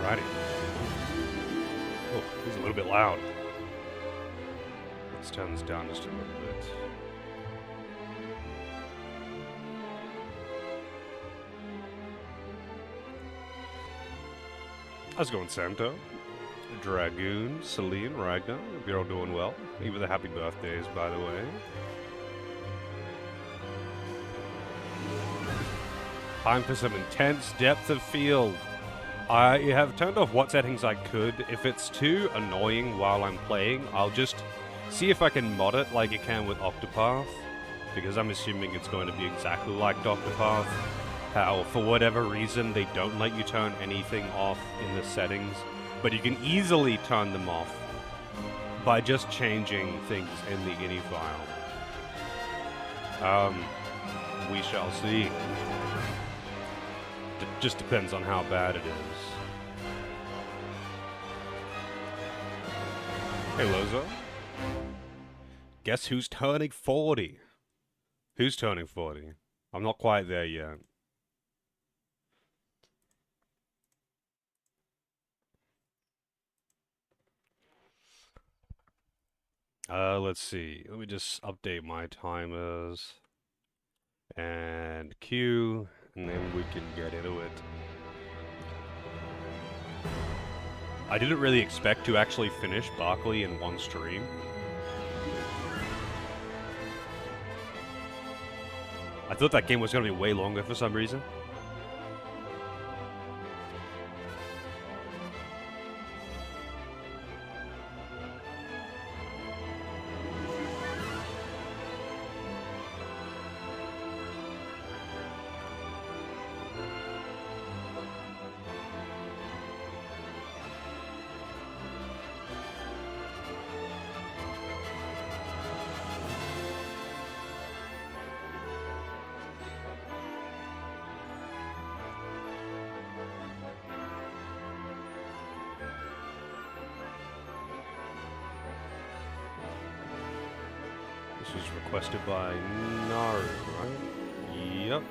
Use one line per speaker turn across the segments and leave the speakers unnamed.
Alrighty. Oh, he's a little bit loud. Let's turn this down just a little bit. How's it going, Santa? Dragoon, Celine, Ragnar, hope you're all doing well. Even the happy birthdays, by the way. Time for some intense depth of field. I have turned off what settings I could. If it's too annoying while I'm playing, I'll just see if I can mod it like you can with Octopath, because I'm assuming it's going to be exactly like Octopath. How, for whatever reason, they don't let you turn anything off in the settings, but you can easily turn them off by just changing things in the ini file. We shall see. Just depends on how bad it is. Hey, Lozo. Guess who's turning 40? Who's turning 40? I'm not quite there yet. Let's see. Let me just update my timers. And queue, and then we can get into it. I didn't really expect to actually finish Barkley in one stream. I thought that game was going to be way longer for some reason. This was requested by Naru, right? Yep.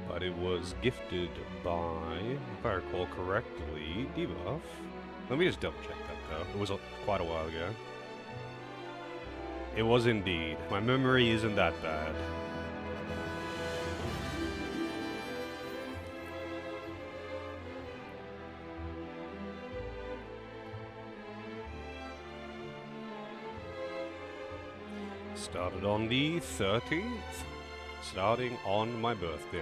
But it was gifted by, if I recall correctly, Debuff. Let me just double check that though. It was quite a while ago. It was indeed. My memory isn't that bad. Started on the 13th, starting on my birthday.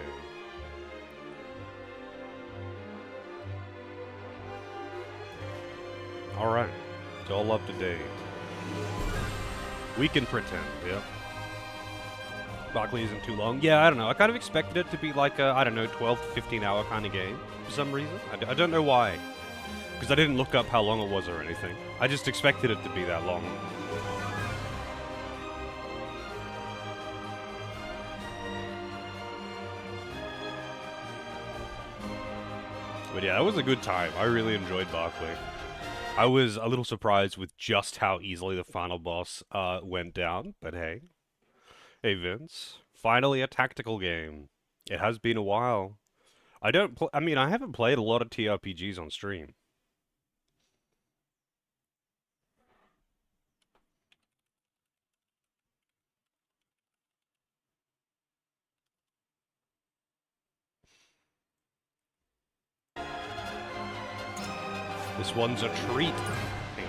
Alright, it's all up to date. We can pretend, yep. Barkley isn't too long. Yeah, I don't know. I kind of expected it to be like a, I don't know, 12 to 15 hour kind of game for some reason. I don't know why. Because I didn't look up how long it was or anything. I just expected it to be that long. But yeah, it was a good time. I really enjoyed Barkley. I was a little surprised with just how easily the final boss went down, but hey. Hey Vince, finally a tactical game. It has been a while. I haven't played a lot of TRPGs on stream. This one's a treat. Hang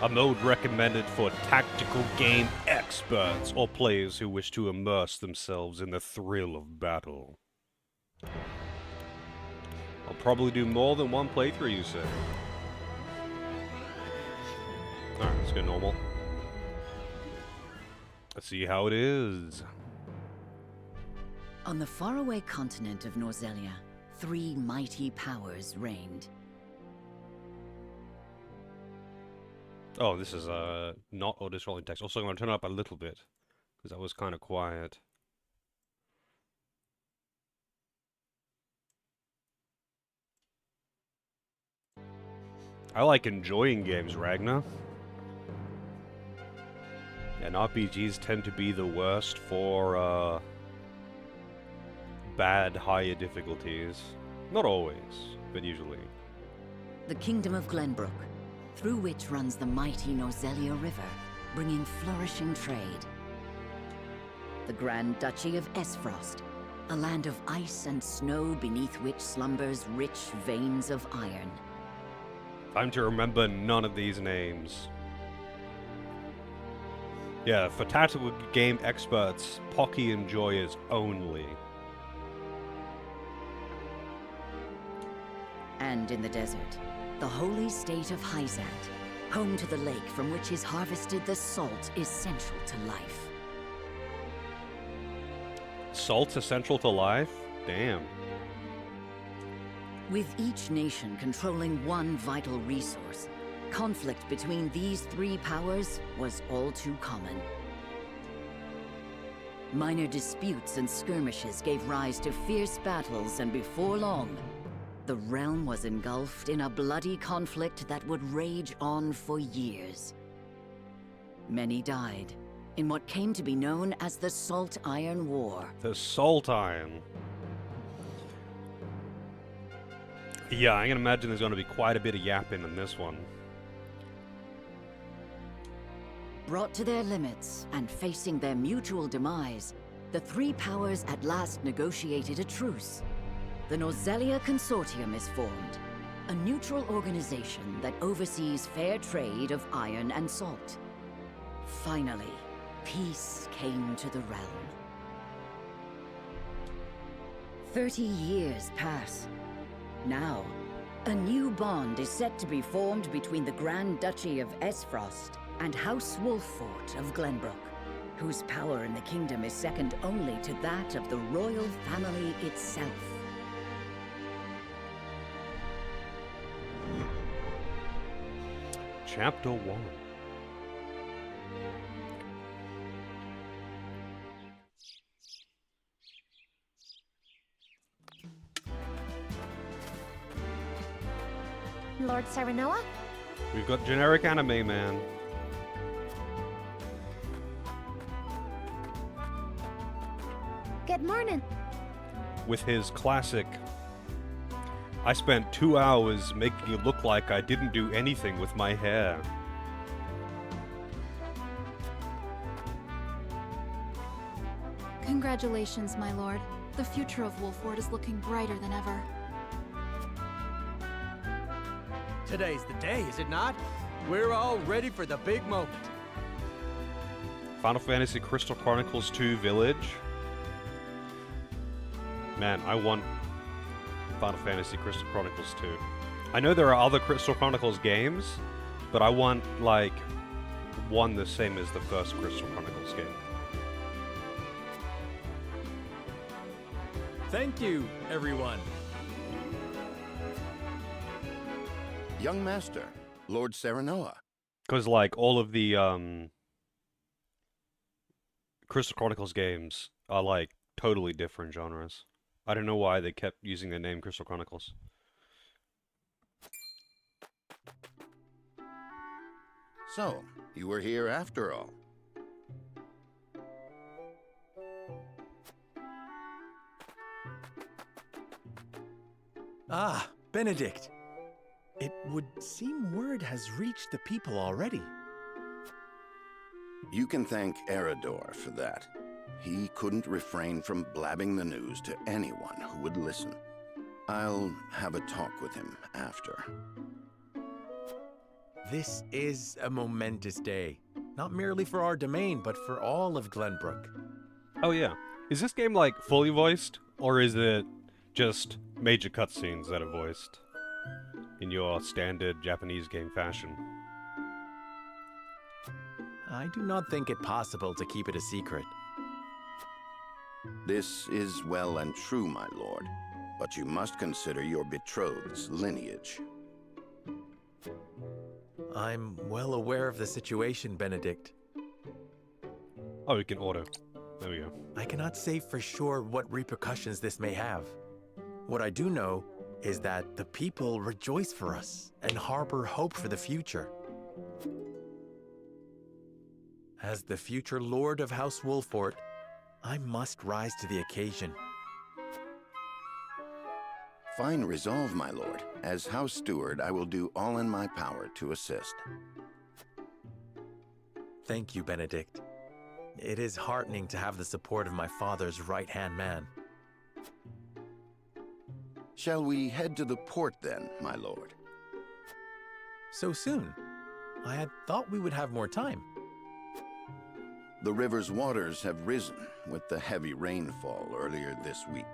on. A mode recommended for tactical game experts or players who wish to immerse themselves in the thrill of battle. I'll probably do more than one playthrough, you say? Alright, let's go normal. Let's see how it is.
On the faraway continent of Norzelia, 3 mighty powers reigned.
Oh, this is not auto-scrolling text. Also, I'm going to turn it up a little bit, because that was kind of quiet. I like enjoying games, Ragnar. And RPGs tend to be the worst for bad higher difficulties. Not always, but usually.
The Kingdom of Glenbrook, through which runs the mighty Nozelia River, bringing flourishing trade. The Grand Duchy of Esfrost, a land of ice and snow beneath which slumbers rich veins of iron.
Time to remember none of these names. Yeah, for tactical game experts, Pocky enjoyers only.
And in the desert, the holy state of Hyzat, home to the lake from which is harvested the salt essential to life.
Salt essential to life? Damn.
With each nation controlling one vital resource, conflict between these three powers was all too common. Minor disputes and skirmishes gave rise to fierce battles, and before long, the realm was engulfed in a bloody conflict that would rage on for years. Many died in what came to be known as the Salt Iron War.
The Salt Iron. Yeah, I can imagine there's going to be quite a bit of yapping in this one.
Brought to their limits and facing their mutual demise, the three powers at last negotiated a truce. The Nozelia Consortium is formed, a neutral organization that oversees fair trade of iron and salt. Finally, peace came to the realm. 30 years pass. Now, a new bond is set to be formed between the Grand Duchy of Esfrost and House Wolffort of Glenbrook, whose power in the kingdom is second only to that of the royal family itself.
Chapter 1.
Lord Serenoa?
We've got generic anime man.
Good morning.
With his classic, I spent 2 hours making it look like I didn't do anything with my hair.
Congratulations, my lord. The future of Wolffort is looking brighter than ever.
Today's the day, is it not? We're all ready for the big moment.
Final Fantasy Crystal Chronicles 2 Village. Man, I want Final Fantasy Crystal Chronicles 2. I know there are other Crystal Chronicles games, but I want, like, one the same as the first Crystal Chronicles game.
Thank you, everyone.
Young Master, Lord Serenoa.
Because, like, all of the Crystal Chronicles games are, like, totally different genres. I don't know why they kept using the name Crystal Chronicles.
So, you were here after all.
Ah, Benedict. It would seem word has reached the people already.
You can thank Eridor for that. He couldn't refrain from blabbing the news to anyone who would listen. I'll have a talk with him after.
This is a momentous day. Not merely for our domain, but for all of Glenbrook.
Oh yeah. Is this game, like, fully voiced? Or is it just major cutscenes that are voiced in your standard Japanese game fashion?
I do not think it possible to keep it a secret.
This is well and true, my lord, but you must consider your betrothed's lineage.
I'm well aware of the situation, Benedict.
Oh, we can auto. There we go.
I cannot say for sure what repercussions this may have. What I do know is that the people rejoice for us and harbor hope for the future. As the future Lord of House Wolfort, I must rise to the occasion.
Fine resolve, my lord. As House Steward, I will do all in my power to assist.
Thank you, Benedict. It is heartening to have the support of my father's right-hand man.
Shall we head to the port then, my lord?
So soon? I had thought we would have more time.
The river's waters have risen with the heavy rainfall earlier this week.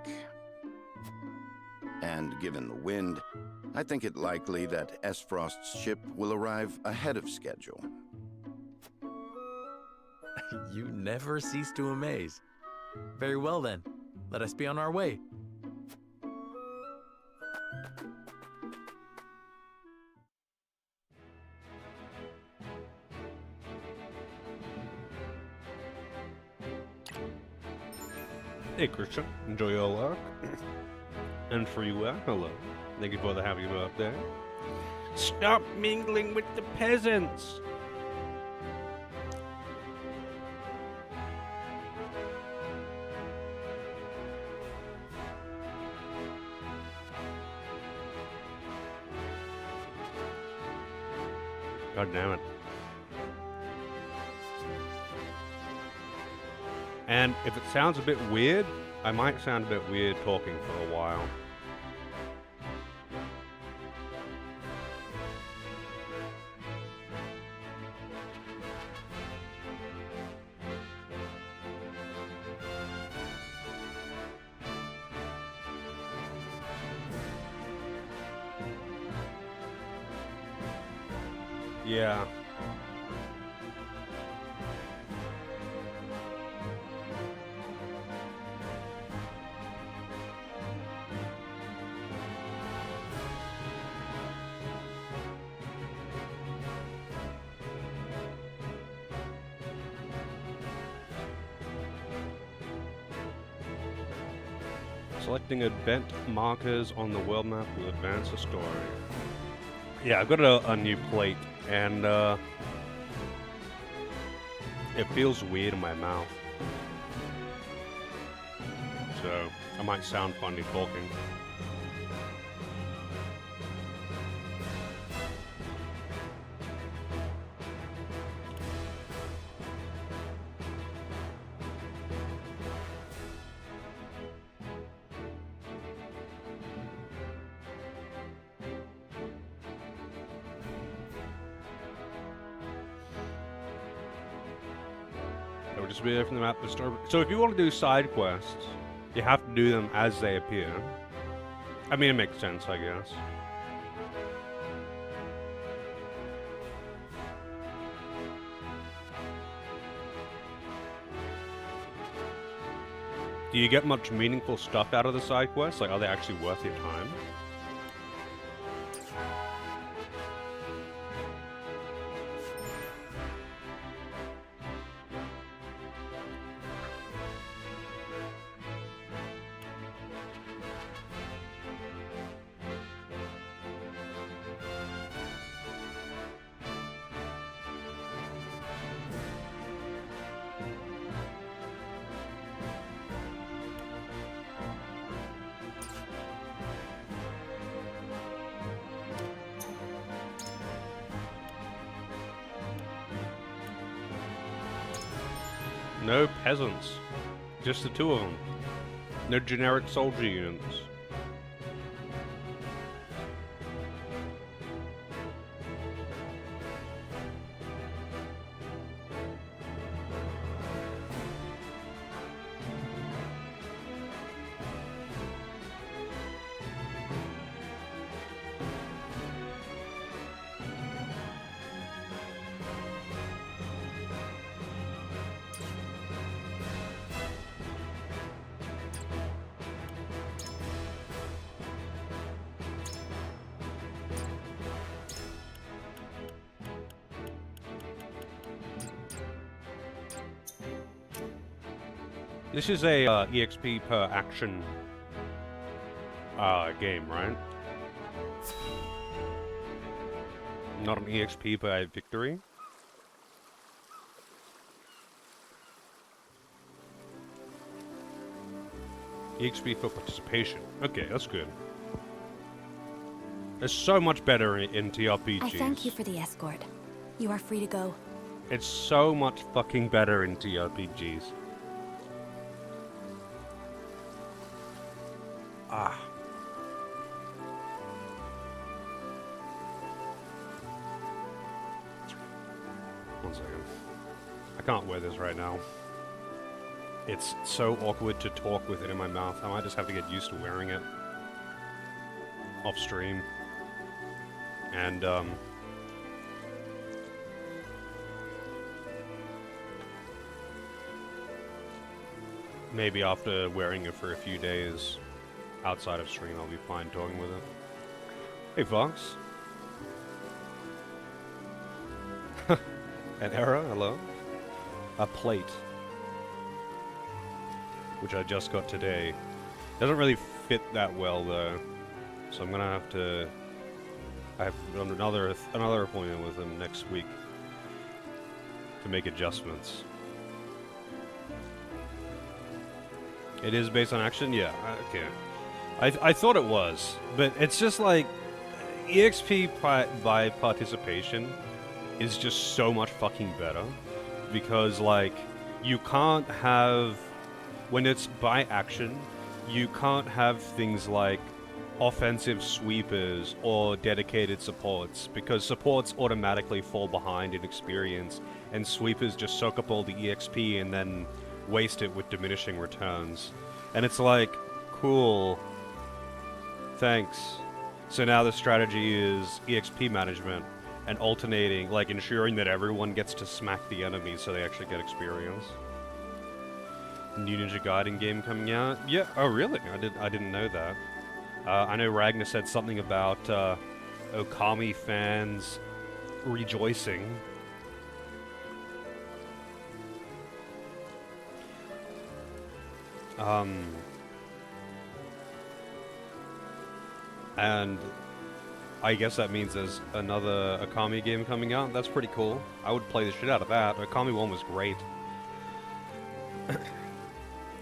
And given the wind, I think it likely that Esfrost's ship will arrive ahead of schedule.
You never cease to amaze. Very well then, let us be on our way.
Hey Christian, enjoy your work. And Freeware, hello. Thank you for the happy birthday. Stop mingling with the peasants! God damn it. And if it sounds a bit weird, I might sound a bit weird talking for a while. Yeah. Selecting event markers on the world map will advance the story. Yeah, I've got a new plate, and it feels weird in my mouth. So, I might sound funny talking. It would just be there from the map. So if you want to do side quests, you have to do them as they appear. I mean, it makes sense, I guess. Do you get much meaningful stuff out of the side quests? Like, are they actually worth your time? No peasants. Just the two of them. No generic soldier units. This is a EXP per action game, right? Not an EXP per victory. EXP for participation. Okay, that's good. It's so much better in TRPGs.
I thank you for the escort. You are free to go.
It's so much fucking better in TRPGs. Ah. One second. I can't wear this right now. It's so awkward to talk with it in my mouth. I might just have to get used to wearing it off stream. And, maybe after wearing it for a few days outside of stream, I'll be fine talking with it. Hey, Fox. An error? Hello? A plate. Which I just got today. Doesn't really fit that well, though. So I'm gonna have to... I have another appointment with him next week to make adjustments. It is based on action? Yeah, okay. I thought it was, but it's just like EXP by participation is just so much fucking better because like you can't have, when it's by action, you can't have things like offensive sweepers or dedicated supports because supports automatically fall behind in experience and sweepers just soak up all the EXP and then waste it with diminishing returns. And it's like, cool, thanks. So now the strategy is EXP management and alternating, like ensuring that everyone gets to smack the enemies so they actually get experience. New Ninja Gaiden game coming out? Yeah, oh really? I didn't know that. I know Ragnar said something about Okami fans rejoicing. And I guess that means there's another Okami game coming out. That's pretty cool. I would play the shit out of that. Okami 1 was great.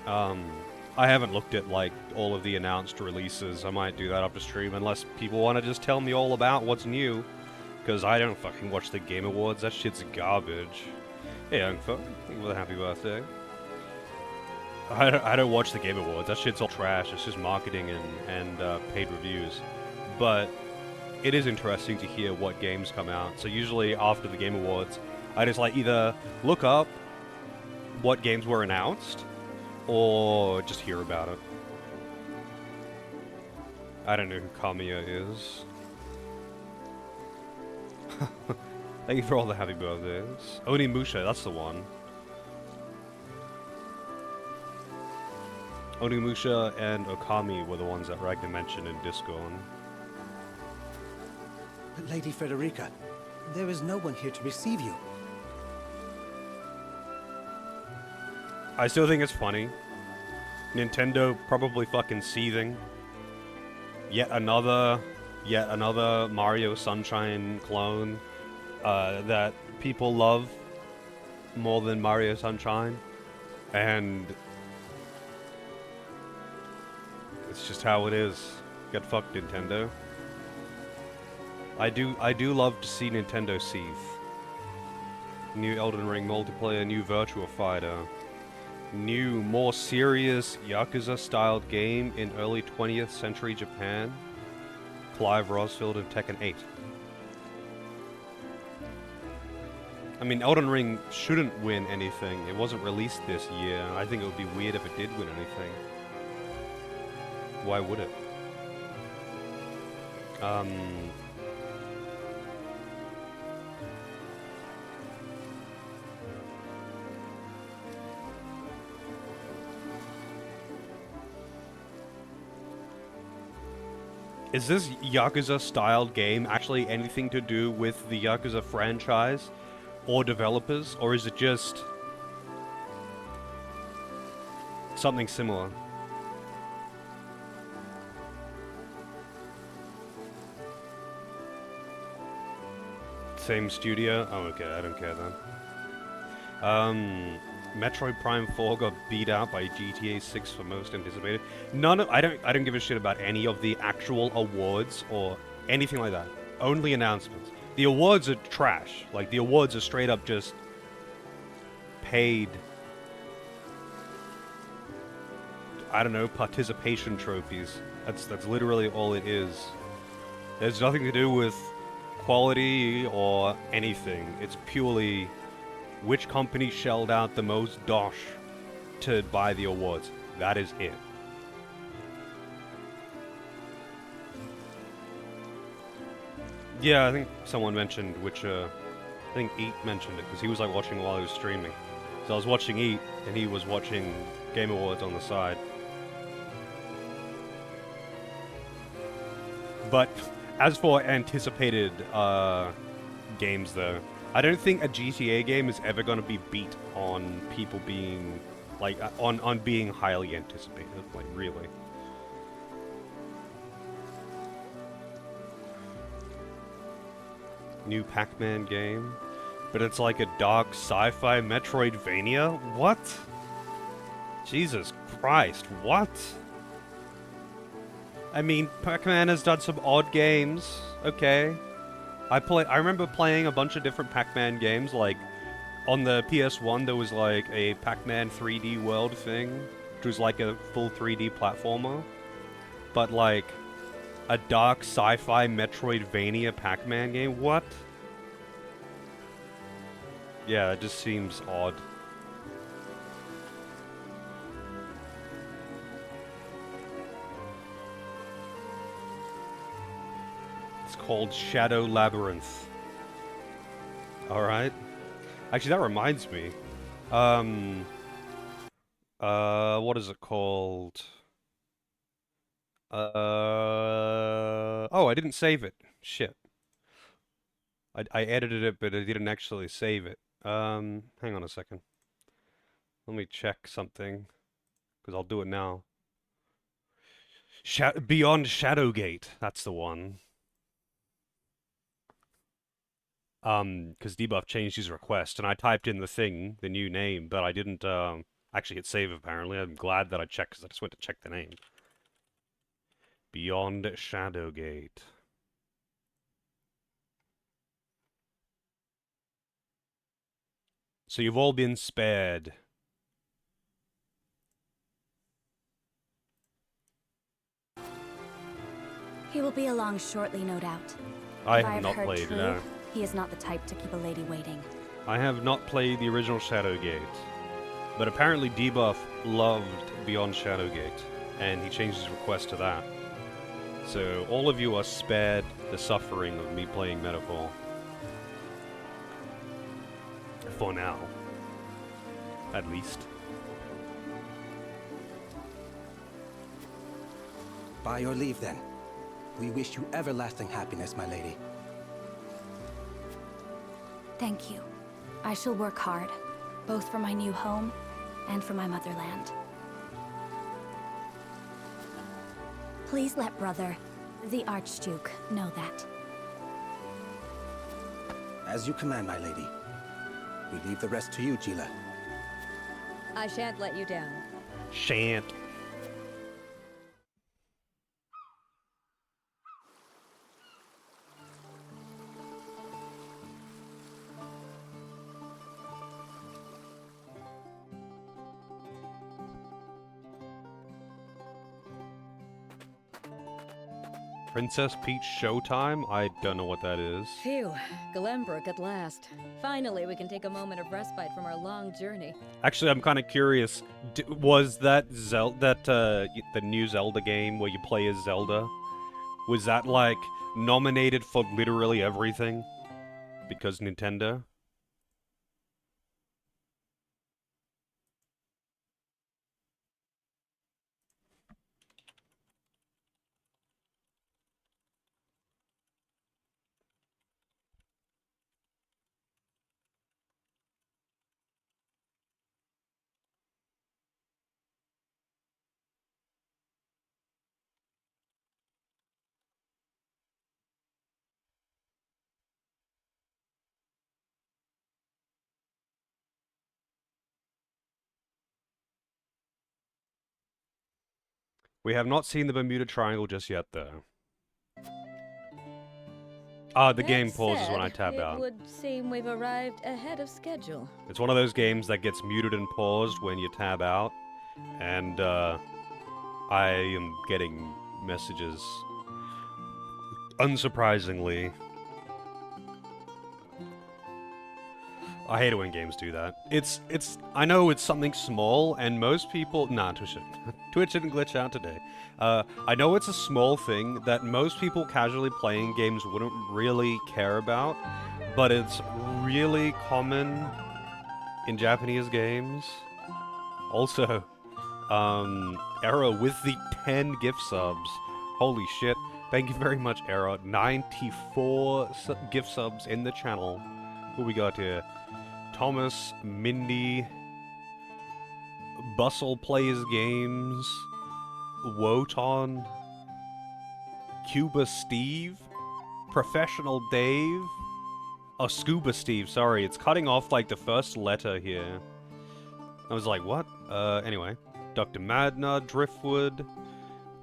I haven't looked at, like, all of the announced releases. I might do that after stream, unless people want to just tell me all about what's new. Because I don't fucking watch the Game Awards. That shit's garbage. Hey, young folk. Thank you for the happy birthday. I don't watch the Game Awards. That shit's all trash. It's just marketing and paid reviews. But it is interesting to hear what games come out. So usually after the Game Awards, I just, like, either look up what games were announced, or just hear about it. I don't know who Kamiya is. Thank you for all the happy birthdays. Onimusha, that's the one. Onimusha and Okami were the ones that Ragnar mentioned in Discord.
But Lady Frederica, there is no one here to receive you.
I still think it's funny. Nintendo probably fucking seething. Yet another Mario Sunshine clone that people love more than Mario Sunshine, and it's just how it is. Get fucked, Nintendo. I do love to see Nintendo seethe. New Elden Ring multiplayer, new Virtua Fighter. New, more serious Yakuza-styled game in early 20th century Japan. Clive Rosfield and Tekken 8. I mean, Elden Ring shouldn't win anything. It wasn't released this year. I think it would be weird if it did win anything. Why would it? Is this Yakuza-styled game actually anything to do with the Yakuza franchise or developers, or is it just something similar? Same studio? Oh, okay, I don't care then. Metroid Prime 4 got beat out by GTA 6 for most anticipated. I don't give a shit about any of the actual awards or anything like that. Only announcements. The awards are trash. Like, the awards are straight up just paid, I don't know, participation trophies. That's literally all it is. There's nothing to do with quality or anything. It's purely which company shelled out the most dosh to buy the awards. That is it. Yeah, I think someone mentioned which, I think Eat mentioned it, because he was like watching while he was streaming. So I was watching Eat, and he was watching Game Awards on the side. But as for anticipated games, though, I don't think a GTA game is ever going to be beat on people being, like, on being highly anticipated, like, really. New Pac-Man game, but it's like a dark sci-fi Metroidvania? What? Jesus Christ, what? I mean, Pac-Man has done some odd games, okay. I remember playing a bunch of different Pac-Man games, like, on the PS1 there was like a Pac-Man 3D World thing, which was like a full 3D platformer. But like, a dark sci-fi Metroidvania Pac-Man game? What? Yeah, it just seems odd. It's called Shadow Labyrinth. Alright. Actually, that reminds me. What is it called? Oh, I didn't save it. Shit. I edited it, but I didn't actually save it. Hang on a second. Let me check something, because I'll do it now. Beyond Shadowgate, that's the one. Because Debuff changed his request, and I typed in the thing, the new name, but I didn't, actually hit save, apparently. I'm glad that I checked, because I just went to check the name. Beyond Shadowgate. So you've all been spared.
He will be along shortly, no doubt.
I
If
have
I've
not
heard
played
true,
it.
he is not the type to keep a lady waiting.
I have not played the original Shadowgate, but apparently Debuff loved Beyond Shadowgate, and he changed his request to that. So all of you are spared the suffering of me playing Metaphor. For now. At least.
By your leave, then. We wish you everlasting happiness, my lady.
Thank you. I shall work hard, both for my new home and for my motherland. Please let brother, the Archduke, know that.
As you command, my lady. We leave the rest to you, Gila.
I shan't let you down.
Shan't. Princess Peach Showtime? I don't know what that is.
Phew, Glenbrook at last. Finally, we can take a moment of respite from our long journey.
Actually, I'm kind of curious. Was that the new Zelda game where you play as Zelda? Was that like nominated for literally everything? Because Nintendo? We have not seen the Bermuda Triangle just yet, though. Ah, the game pauses when I tab out.
It would seem we've arrived ahead of schedule.
It's one of those games that gets muted and paused when you tab out, and I am getting messages. Unsurprisingly. I hate it when games do that. I know it's something small, and most people... Nah, Twitch didn't glitch out today. I know it's a small thing that most people casually playing games wouldn't really care about, but it's really common in Japanese games. Also, Era with the 10 gift subs. Holy shit. Thank you very much, Era. 94 gift subs in the channel. Who we got here? Thomas, Mindy, Bustle Plays Games, Wotan, Cuba Steve, Professional Dave, Scuba Steve, sorry, it's cutting off like the first letter here. I was like, what? Anyway. Dr. Madna, Driftwood,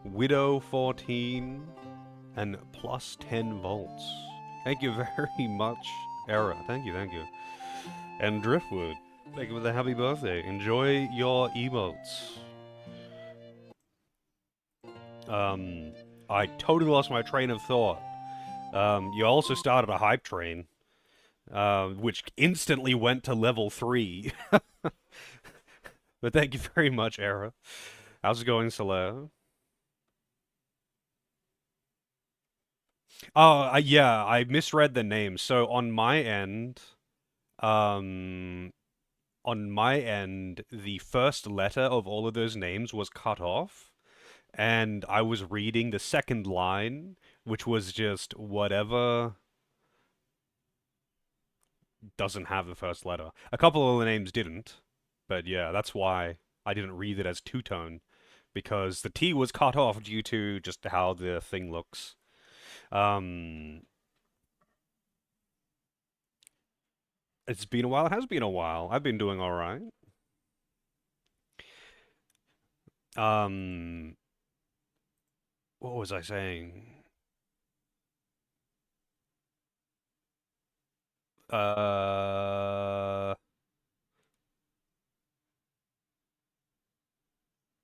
Widow 14, and plus 10 volts. Thank you very much, Era. Thank you, thank you. And Driftwood, thank you for the happy birthday. Enjoy your emotes. I totally lost my train of thought. You also started a hype train, which instantly went to level 3. But thank you very much, Era. How's it going, Soler? Oh, yeah, I misread the name. So on my end... on my end, the first letter of all of those names was cut off, and I was reading the second line, which was just whatever doesn't have the first letter. A couple of the names didn't, but yeah, that's why I didn't read it as two-tone, because the T was cut off due to just how the thing looks. It's been a while. It has been a while. I've been doing all right. What was I saying?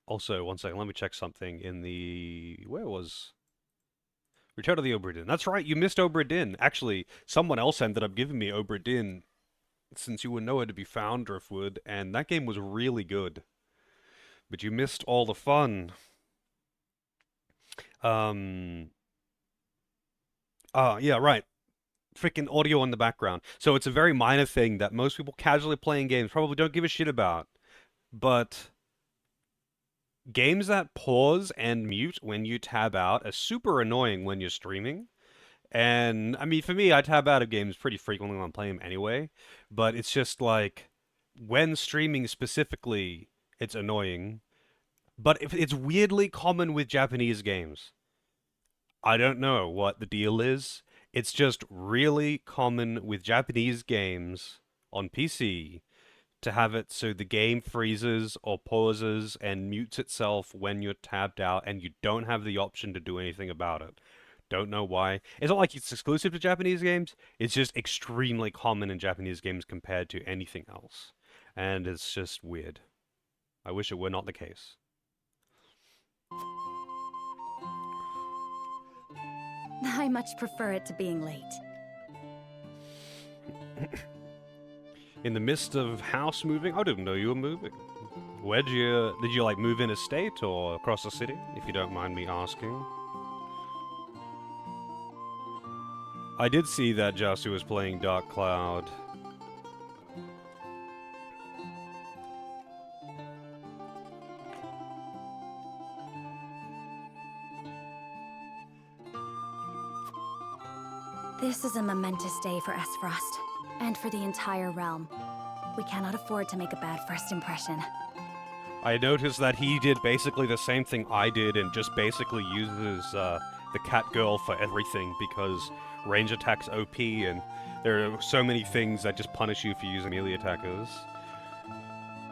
Also, one second. Let me check something in the... Where was... Return of the Obra Dinn. That's right. You missed Obra Dinn. Actually, someone else ended up giving me Obra Dinn, since you were nowhere to be found, Driftwood, and that game was really good. But you missed all the fun. Yeah, right. Freaking audio in the background. So it's a very minor thing that most people casually playing games probably don't give a shit about. But games that pause and mute when you tab out are super annoying when you're streaming. And, I mean, for me, I tab out of games pretty frequently when I'm playing them anyway. But it's just like, when streaming specifically, it's annoying. But it's weirdly common with Japanese games. I don't know what the deal is. It's just really common with Japanese games on PC to have it so the game freezes or pauses and mutes itself when you're tabbed out and you don't have the option to do anything about it. Don't know why. It's not like it's exclusive to Japanese games. It's just extremely common in Japanese games compared to anything else. And it's just weird. I wish it were not the case.
I much prefer it to being late.
In the midst of house moving? I didn't know you were moving. Did you like move in a state or across the city, if you don't mind me asking? I did see that Jasu was playing Dark Cloud.
This is a momentous day for Esfrost, and for the entire realm. We cannot afford to make a bad first impression.
I noticed that he did basically the same thing I did and just basically uses the cat girl for everything because range attacks OP and there are so many things that just punish you for using melee attackers,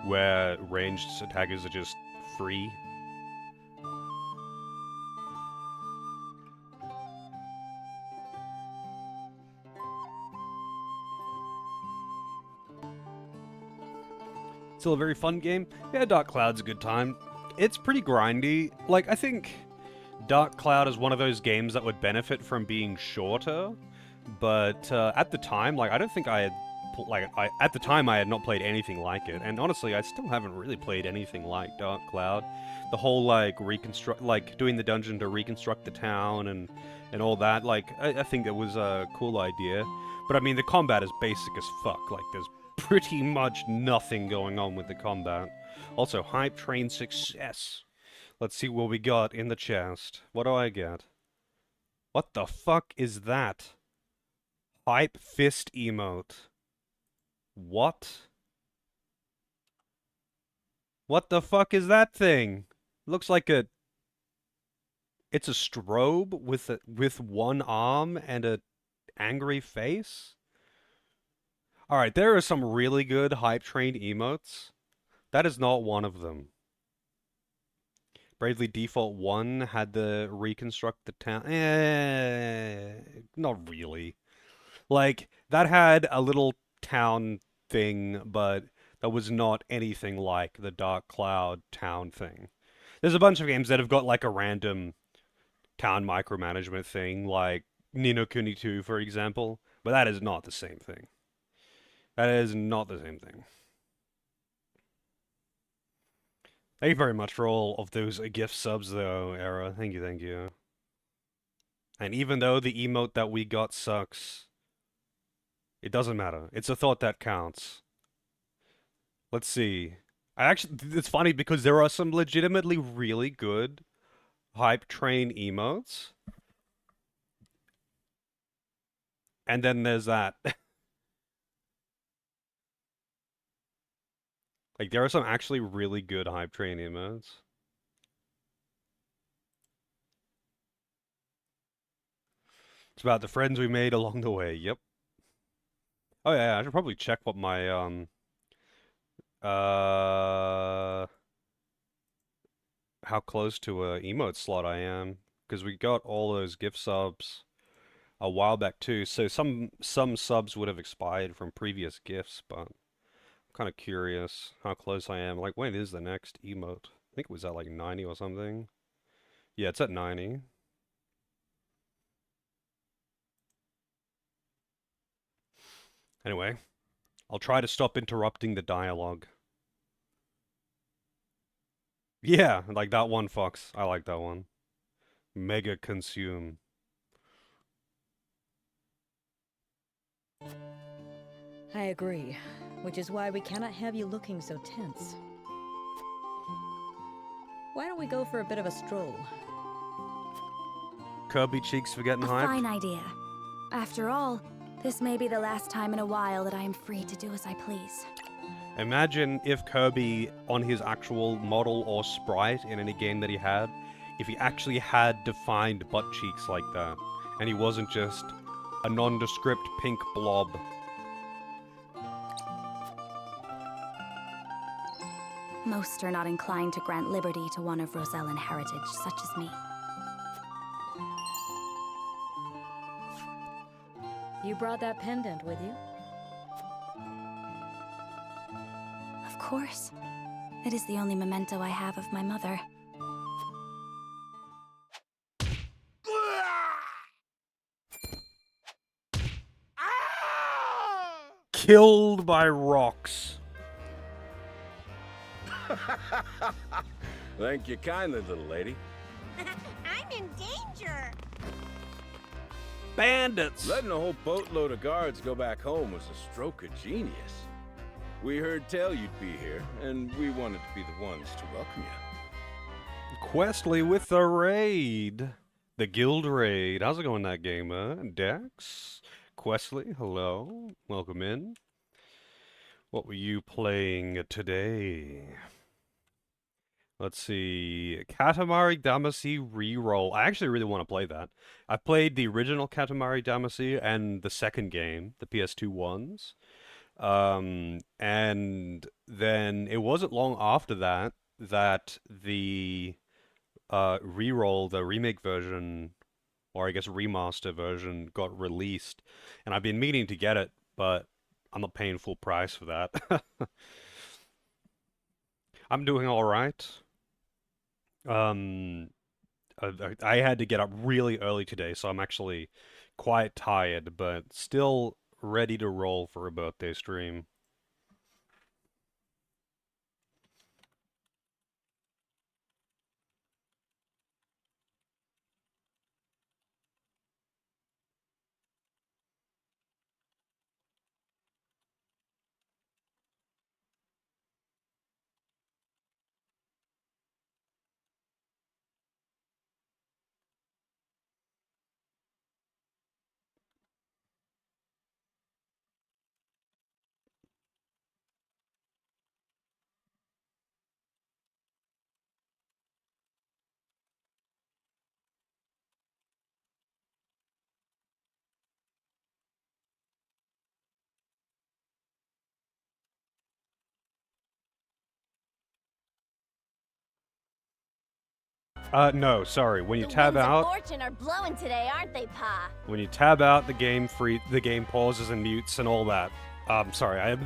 where ranged attackers are just free. Still a very fun game. Yeah, Dark Cloud's a good time. It's pretty grindy. Like, I think Dark Cloud is one of those games that would benefit from being shorter, but at the time, like, I don't think I had, at the time I had not played anything like it, and honestly, I still haven't really played anything like Dark Cloud. The whole, like, doing the dungeon to reconstruct the town and all that, like, I think it was a cool idea. But I mean, the combat is basic as fuck. Like, there's pretty much nothing going on with the combat. Also, Hype Train success. Let's see what we got in the chest. What do I get? What the fuck is that? Hype Fist emote. What? What the fuck is that thing? Looks like a... It's a strobe with one arm and a angry face? Alright, there are some really good Hype Train emotes. That is not one of them. Bravely Default 1 had the reconstruct the town. Not really. Like, that had a little town thing, but that was not anything like the Dark Cloud town thing. There's a bunch of games that have got like a random town micromanagement thing, like Ni no Kuni 2, for example, but that is not the same thing. That is not the same thing. Thank you very much for all of those gift subs, though, Era. Thank you, thank you. And even though the emote that we got sucks, it doesn't matter. It's a thought that counts. Let's see. It's funny because there are some legitimately really good Hype Train emotes. And then there's that. Like, there are some actually really good Hype Train emotes. It's about the friends we made along the way, yep. Oh yeah, I should probably check what my, how close to a emote slot I am. Because we got all those gift subs a while back too, so some subs would have expired from previous gifts, but... kind of curious how close I am. Like, when is the next emote? I think it was at like 90 or something. Yeah, it's at 90. Anyway, I'll try to stop interrupting the dialogue. Yeah, like that one, Fox. I like that one. Mega consume.
I agree, which is why we cannot have you looking so tense. Why don't we go for a bit of a stroll?
Kirby cheeks for getting
A
hyped.
fine idea. After all, this may be the last time in a while that I am free to do as I please.
Imagine if Kirby, on his actual model or sprite in any game that he had, if he actually had defined butt cheeks like that, and he wasn't just a nondescript pink blob.
Most are not inclined to grant liberty to one of Rosellan heritage, such as me.
You brought that pendant with you?
Of course. It is the only memento I have of my mother.
Killed by rocks.
Thank you kindly, little lady.
I'm in danger.
Bandits!
Letting a whole boatload of guards go back home was a stroke of genius. We heard tell you'd be here, and we wanted to be the ones to welcome you.
Questly with the raid. The guild raid. How's it going, that gamer? Dex? Questly, hello. Welcome in. What were you playing today? Let's see. Katamari Damacy Reroll. I actually really want to play that. I played the original Katamari Damacy and the second game, the PS2 ones. And then it wasn't long after that the Reroll, the remake version, or I guess remaster version, got released. And I've been meaning to get it, but I'm not paying full price for that. I'm doing all right. Um, I had to get up really early today, so I'm actually quite tired, but still ready to roll for a birthday stream. No, sorry. When you tab out,
Fortune are blowing today, aren't they, Pa?
when you tab out, the game pauses and mutes and all that. Sorry,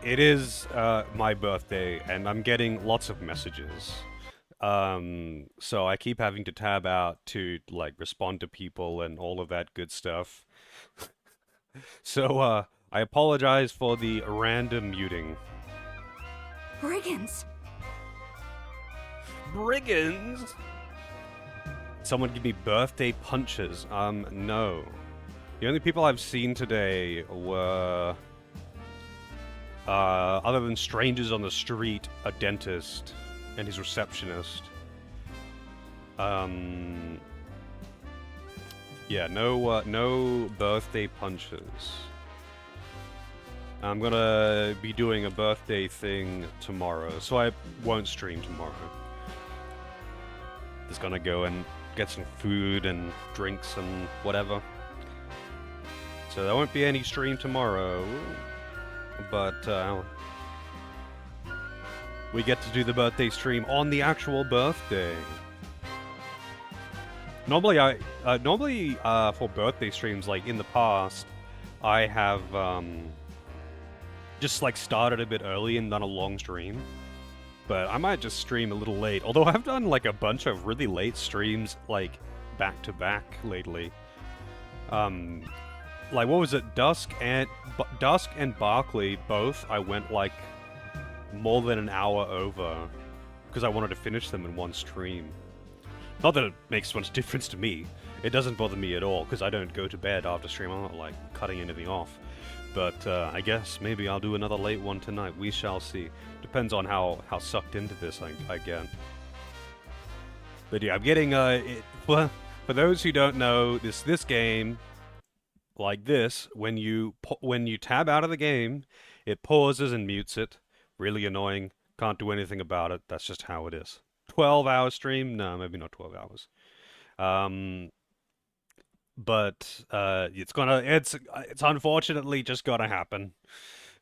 it is my birthday, and I'm getting lots of messages. So I keep having to tab out to like respond to people and all of that good stuff. So I apologize for the random muting.
Brigands!
Brigands? Someone give me birthday punches. No. The only people I've seen today were, other than strangers on the street, a dentist and his receptionist. Yeah, no birthday punches. I'm gonna be doing a birthday thing tomorrow, so I won't stream tomorrow. Just gonna go and get some food and drinks and whatever. So there won't be any stream tomorrow, but we get to do the birthday stream on the actual birthday. Normally, for birthday streams, like in the past, I have just like started a bit early and done a long stream. But I might just stream a little late. Although I've done like a bunch of really late streams, like back to back lately. Like what was it? Dusk and Barkley both. I went like more than an hour over because I wanted to finish them in one stream. Not that it makes much difference to me. It doesn't bother me at all because I don't go to bed after stream. I'm not like cutting anything off. But I guess maybe I'll do another late one tonight. We shall see. Depends on how sucked into this I get. But yeah, I'm getting well, for those who don't know, this game, like this, when you tab out of the game, it pauses and mutes it. Really annoying. Can't do anything about it. That's just how it is. 12-hour stream? No, maybe not 12 hours. But it's unfortunately just gonna happen.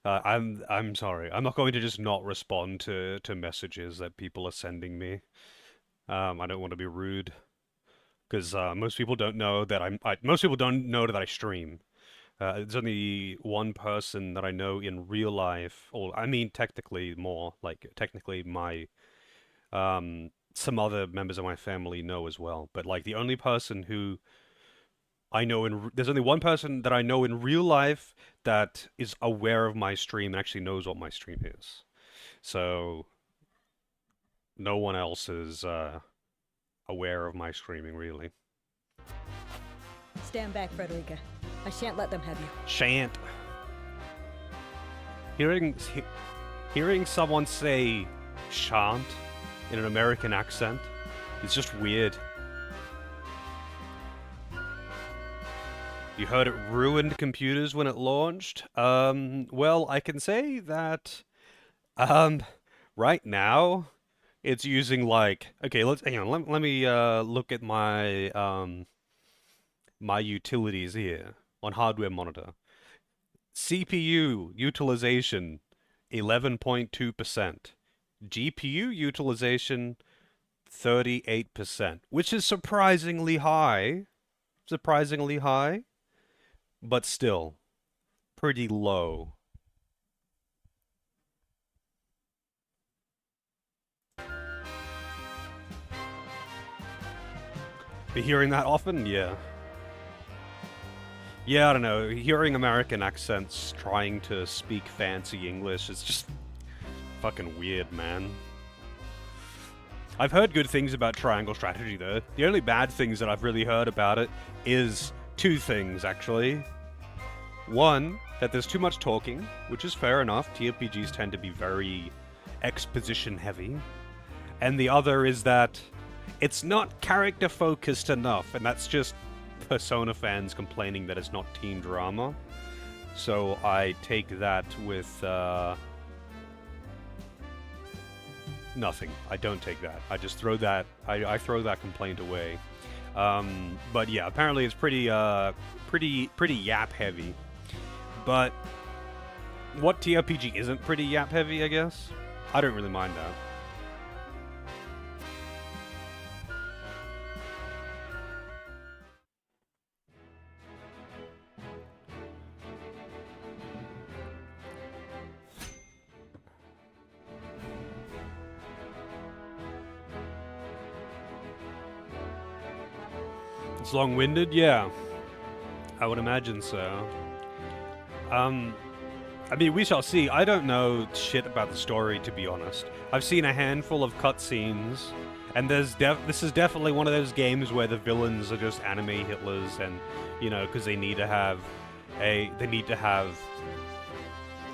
I'm sorry. I'm not going to just not respond to messages that people are sending me. I don't want to be rude, because most people don't know that most people don't know that I stream. There's only one person that I know in real life, or I mean technically more, like technically my some other members of my family know as well. But like the only person who I know there's only one person that I know in real life that is aware of my stream and actually knows what my stream is. So no one else is aware of my streaming, really.
Stand back, Frederica. I shan't let them have you.
Shan't. Hearing someone say shan't in an American accent is just weird. You heard it ruined computers when it launched? Well, I can say that, right now, it's using like, okay, hang on, let me, look at my, my utilities here on Hardware Monitor. CPU utilization, 11.2%. GPU utilization, 38%, which is surprisingly high. Surprisingly high. But still, pretty low. Be hearing that often? Yeah. Yeah, I don't know. Hearing American accents trying to speak fancy English is just fucking weird, man. I've heard good things about Triangle Strategy, though. The only bad things that I've really heard about it is two things, actually. One, that there's too much talking, which is fair enough. TRPGs tend to be very exposition-heavy. And the other is that it's not character-focused enough, and that's just Persona fans complaining that it's not teen drama. So I take that with, nothing. I don't take that. I just throw that. I throw that complaint away. But yeah, apparently it's pretty yap heavy. But what TRPG isn't pretty yap heavy? I guess I don't really mind that. It's long-winded? Yeah. I would imagine so. I mean, we shall see. I don't know shit about the story, to be honest. I've seen a handful of cutscenes, and this is definitely one of those games where the villains are just anime Hitlers, and, you know, because they need to have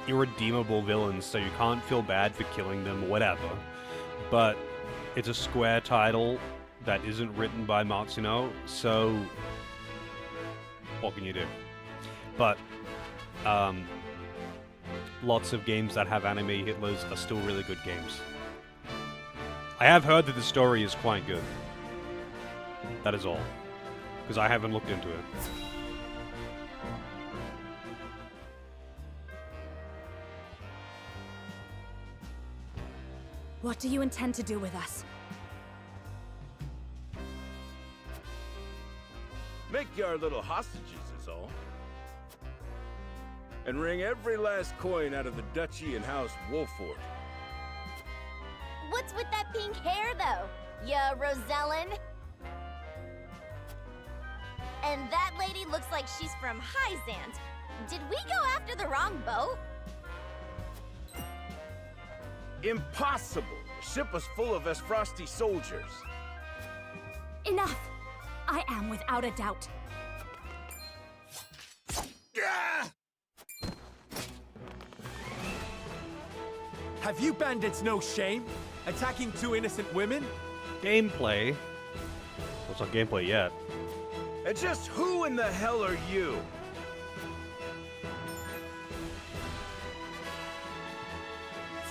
irredeemable villains, so you can't feel bad for killing them, whatever. But it's a Square title that isn't written by Matsuno, so what can you do? But lots of games that have anime Hitlers are still really good games. I have heard that the story is quite good. That is all. Because I haven't looked into it.
What do you intend to do with us?
Make you our little hostages is all. And wring every last coin out of the duchy and House Wolford.
What's with that pink hair, though? Ya Rosellen? And that lady looks like she's from Hyzant. Did we go after the wrong boat?
Impossible! The ship was full of Frosty soldiers.
Enough! I am without a doubt.
Have you bandits no shame? Attacking two innocent women?
Gameplay? Well, it's not gameplay yet.
And just who in the hell are you?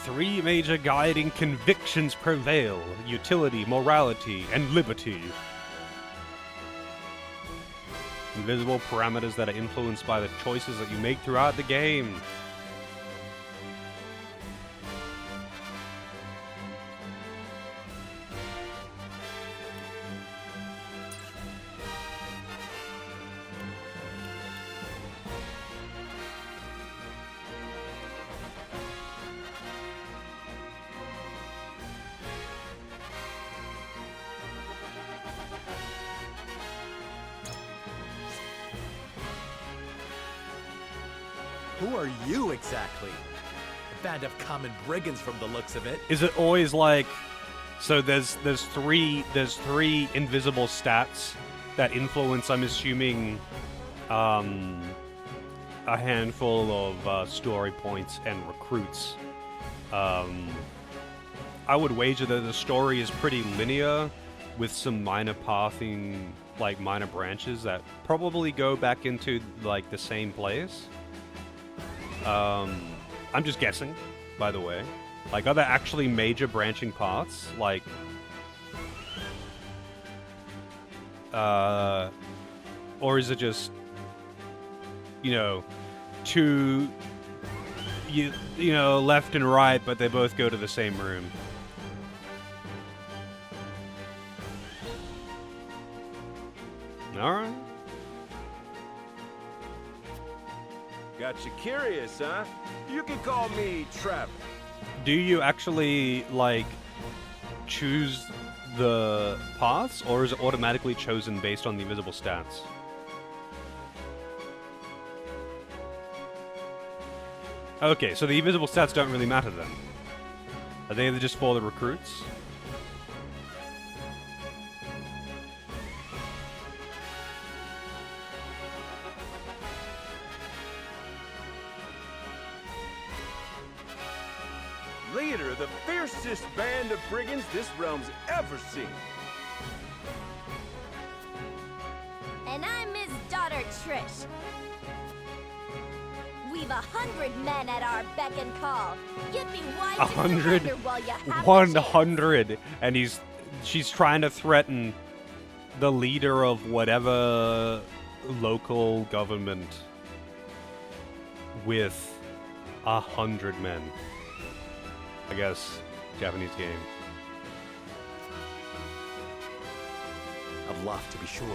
Three major guiding convictions prevail: utility, morality, and liberty. Invisible parameters that are influenced by the choices that you make throughout the game.
Who are you exactly? A band of common brigands from the looks of it.
Is it always like, so there's three invisible stats that influence, I'm assuming, a handful of story points and recruits. I would wager that the story is pretty linear, with some minor pathing, like minor branches that probably go back into like the same place. I'm just guessing, by the way. Like, are there actually major branching paths? Like, or is it just, you know, two, you know, left and right, but they both go to the same room? All right.
Got you curious, huh? You can call me Travis.
Do you actually, like, choose the paths, or is it automatically chosen based on the invisible stats? Okay, so the invisible stats don't really matter then. Are they just for the recruits?
Leader of the fiercest band of brigands this realm's ever seen.
And I'm his daughter, Trish. We've 100 men at our beck and call. You'd be wise to
100?
surrender while you have the chance.
100! And she's trying to threaten the leader of whatever local government with 100 men. I guess, Japanese game.
A bluff, to be sure.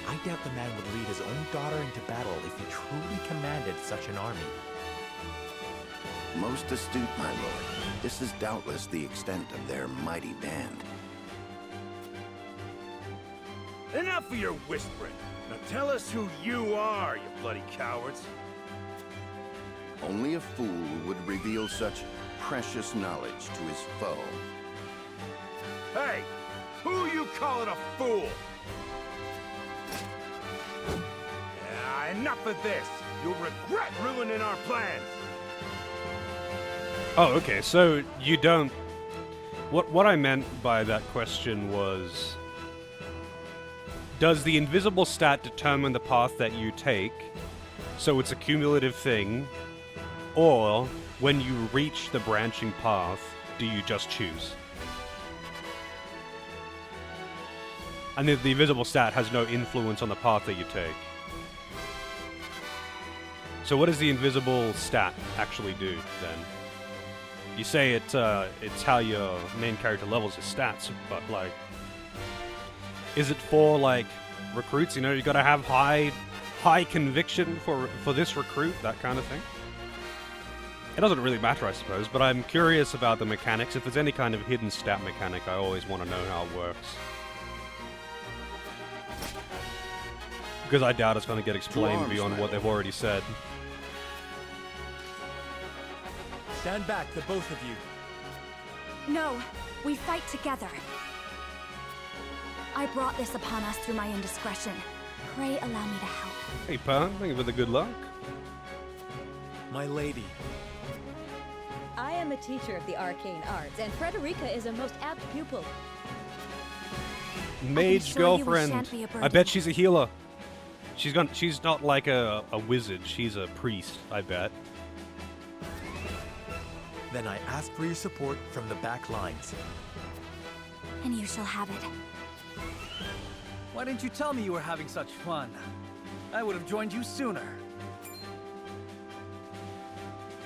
I doubt the man would lead his own daughter into battle if he truly commanded such an army.
Most astute, my lord. This is doubtless the extent of their mighty band.
Enough of your whispering. Now tell us who you are, you bloody cowards.
Only a fool would reveal such precious knowledge to his foe.
Hey, who you calling a fool? Enough of this! You'll regret ruining our plans!
Oh, okay, so you don't... What I meant by that question was... Does the invisible stat determine the path that you take, so it's a cumulative thing, or when you reach the branching path, do you just choose? And the invisible stat has no influence on the path that you take. So what does the invisible stat actually do, then? You say it's how your main character levels his stats, but, like... Is it for, like, recruits? You know, you gotta have high conviction for this recruit, that kind of thing? It doesn't really matter, I suppose, but I'm curious about the mechanics. If there's any kind of hidden stat mechanic, I always want to know how it works. Because I doubt it's going to get explained beyond what they've already said.
Stand back, the both of you.
No, we fight together. I brought this upon us through my indiscretion. Pray allow me to help.
Hey, Pan, thank you for the good luck.
My lady.
I am a teacher of the arcane arts, and Frederica is a most apt pupil.
Mage girlfriend. I bet she's a healer. She's not like a wizard. She's a priest, I bet.
Then I ask for your support from the back lines.
And you shall have it.
Why didn't you tell me you were having such fun? I would have joined you sooner.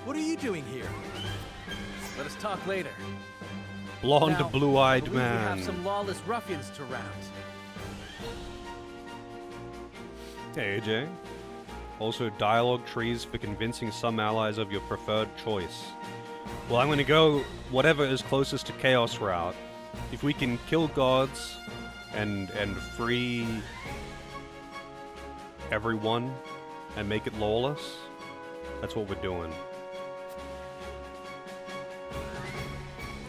What are you doing here?
Let us talk later.
Blonde,
Now,
blue-eyed
I believe
man.
We have some lawless ruffians to rout.
Hey, AJ. Also, dialogue trees for convincing some allies of your preferred choice. Well, I'm gonna go whatever is closest to Chaos route. If we can kill gods and free everyone and make it lawless, that's what we're doing.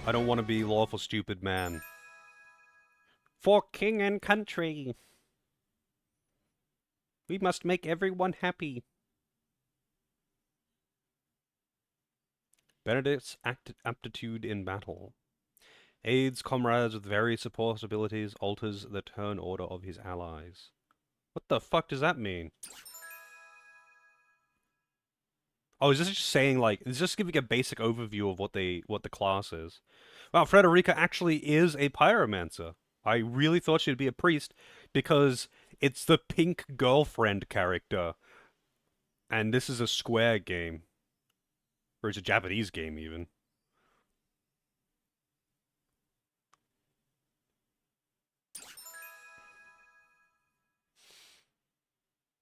I don't want to be lawful stupid man. For king and country, we must make everyone happy. Benedict's aptitude in battle. Aids comrades with various support abilities, alters the turn order of his allies. What the fuck does that mean? Oh, is this just saying, like, is this giving a basic overview of what the class is? Wow, Frederica actually is a pyromancer. I really thought she'd be a priest, because it's the pink girlfriend character. And this is a Square game. Or it's a Japanese game, even.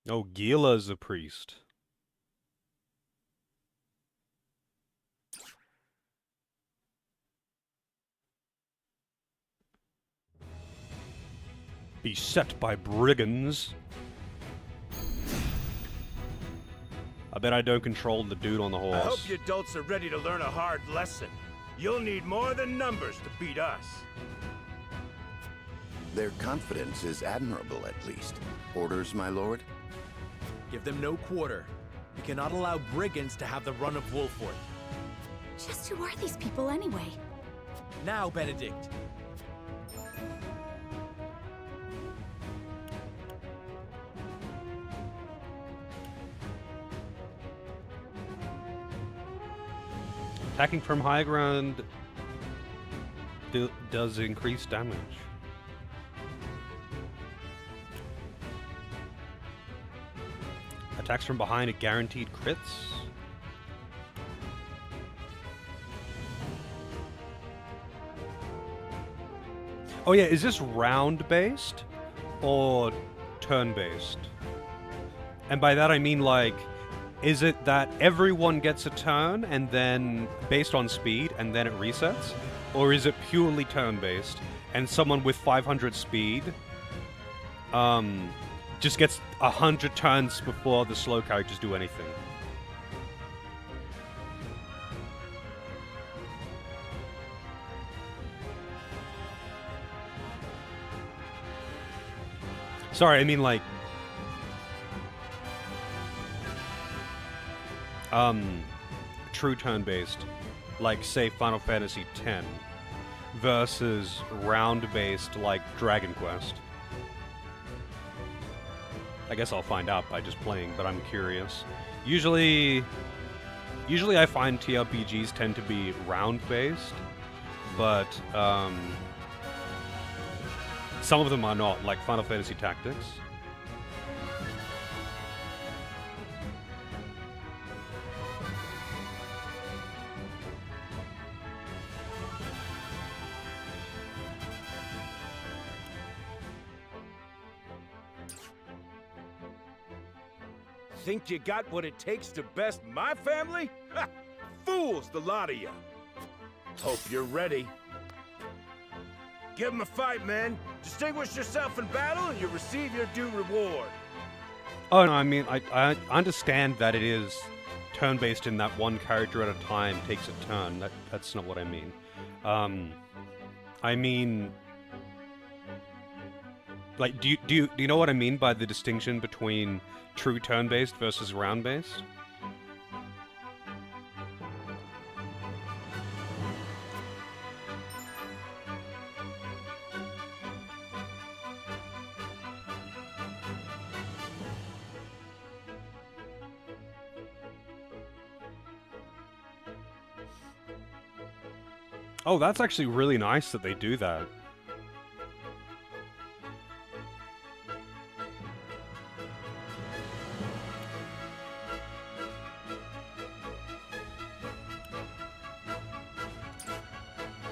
Oh, Gila's a priest. Beset by brigands. I bet I don't control the dude on the horse.
I hope you adults are ready to learn a hard lesson. You'll need more than numbers to beat us.
Their confidence is admirable, at least. Orders, my lord?
Give them no quarter. We cannot allow brigands to have the run of Wolford.
Just who are these people anyway?
Now, Benedict.
Attacking from high ground does increase damage. Attacks from behind are guaranteed crits. Oh yeah, is this round based or turn based? And by that I mean, like, is it that everyone gets a turn and then based on speed and then it resets? Or is it purely turn based and someone with 500 speed just gets 100 turns before the slow characters do anything? Sorry, I mean like true turn-based, like say Final Fantasy X, versus round-based like Dragon Quest. I guess I'll find out by just playing, but I'm curious. Usually I find TRPGs tend to be round-based, but some of them are not, like Final Fantasy Tactics.
Think you got what it takes to best my family? Ha! Fools, the lot of you. Hope you're ready. Give 'em a fight, men. Distinguish yourself in battle and you'll receive your due reward.
Oh no, I mean, I understand that it is turn-based in that one character at a time takes a turn. That's not what I mean. I mean, like, do you know what I mean by the distinction between true turn-based versus round-based? Oh, that's actually really nice that they do that.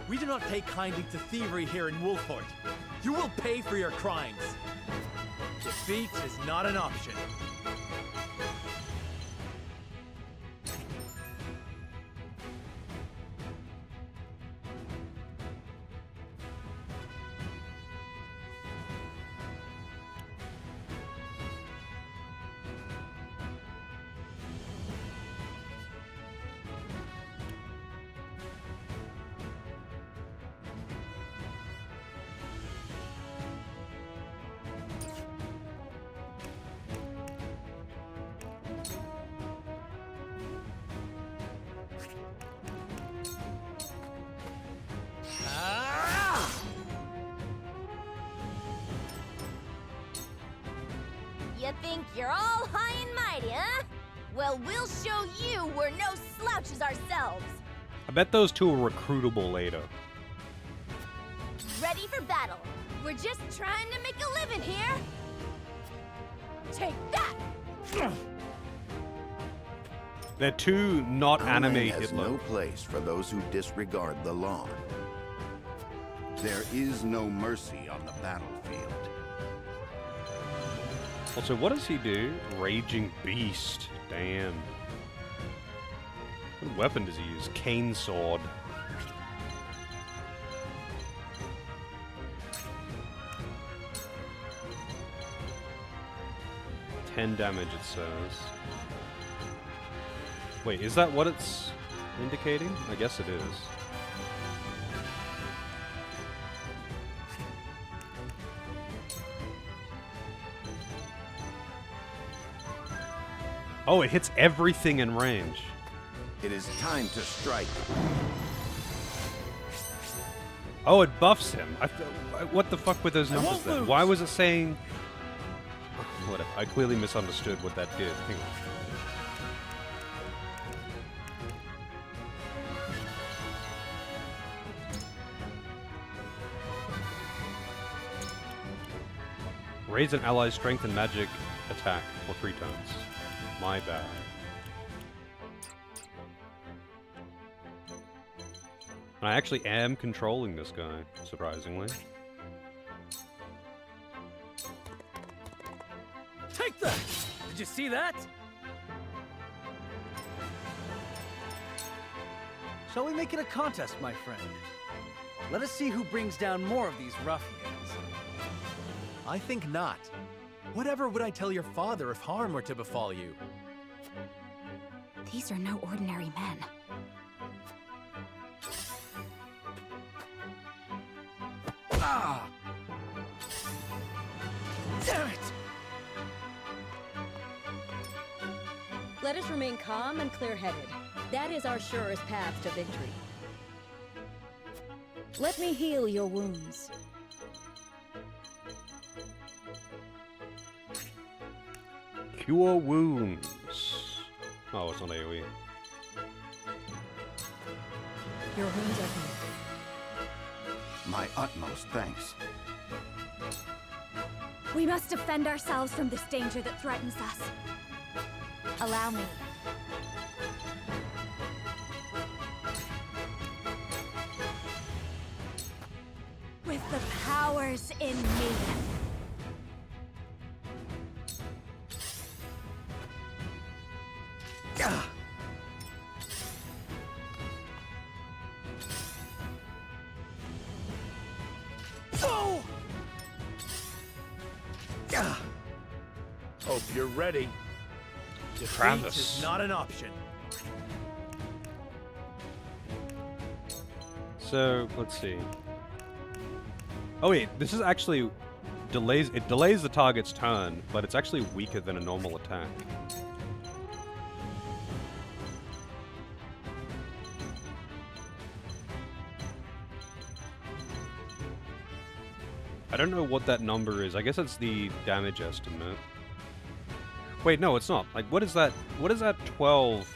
We do not take kindly to thievery here in Wolford. You will pay for your crimes. Defeat is not an option.
You think you're all high and mighty, huh? Well, we'll show you we're no slouches ourselves.
I bet those two are recruitable later.
Ready for battle. We're just trying to make a living here. Take that!
They're two not anime
has
Hitler.
no place for those who disregard the law. There is no mercy on the battlefield.
Also, what does he do? Raging Beast. Damn. What weapon does he use? Cane Sword. 10 damage, it says. Wait, is that what it's indicating? I guess it is. Oh, it hits everything in range.
It is time to strike.
Oh, it buffs him. What the fuck were those numbers then? Why was it saying... Whatever. I clearly misunderstood what that did. Hang on. Raise an ally's strength and magic attack for 3 turns. My bad. I actually am controlling this guy, surprisingly.
Take that! Did you see that? Shall we make it a contest, my friend? Let us see who brings down more of these ruffians.
I think not. Whatever would I tell your father if harm were to befall you?
These are no ordinary men.
Ah! Damn it!
Let us remain calm and clear-headed. That is our surest path to victory. Let me heal your wounds.
Cure wounds. Oh, it's not AoE.
Your wounds are healed.
My utmost thanks.
We must defend ourselves from this danger that threatens us. Allow me. With the powers in me.
Hope you're ready. Defeat
Travis
is not an option.
So, let's see. Oh wait, this is actually delays. It delays the target's turn, but it's actually weaker than a normal attack. I don't know what that number is. I guess it's the damage estimate. Wait, no, it's not. Like, what is that? What is that 12,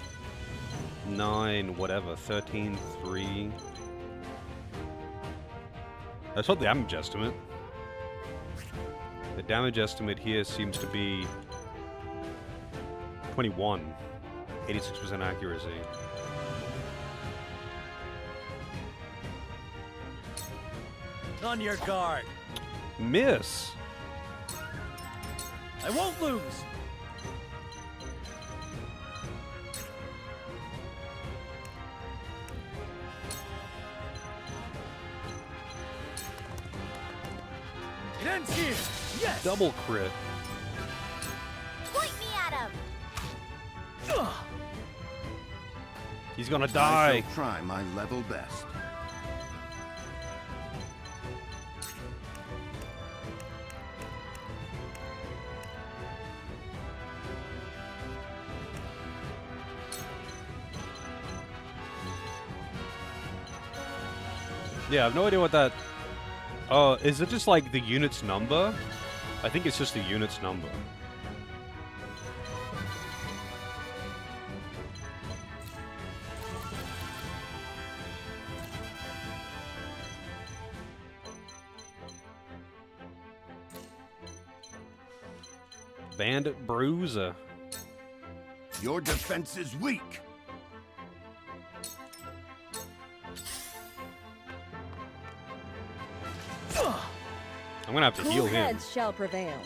9, whatever, 13, 3? That's not the damage estimate. The damage estimate here seems to be 21. 86% accuracy.
On your guard.
Miss!
I won't lose. It ends here. Yes.
Double crit.
Point me at him.
He's gonna
I
die.
shall try my level best.
Yeah, I have no idea what that... Oh, is it just like the unit's number? I think it's just the unit's number. Bandit Bruiser.
Your defense is weak.
I'm gonna have to heal
Cool
him.
heads shall prevail.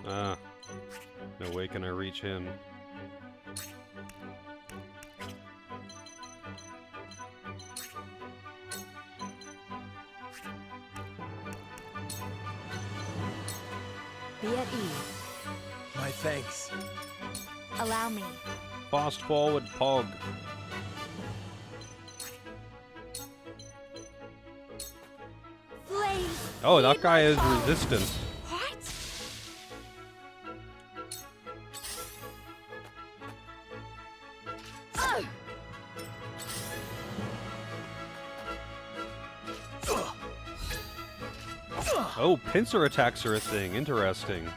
Ah. No way can I reach him.
Be at ease.
My thanks.
Allow me.
Fast forward, Pog.
Blaze.
Oh, that guy is resistant.
What?
Oh, pincer attacks are a thing. Interesting.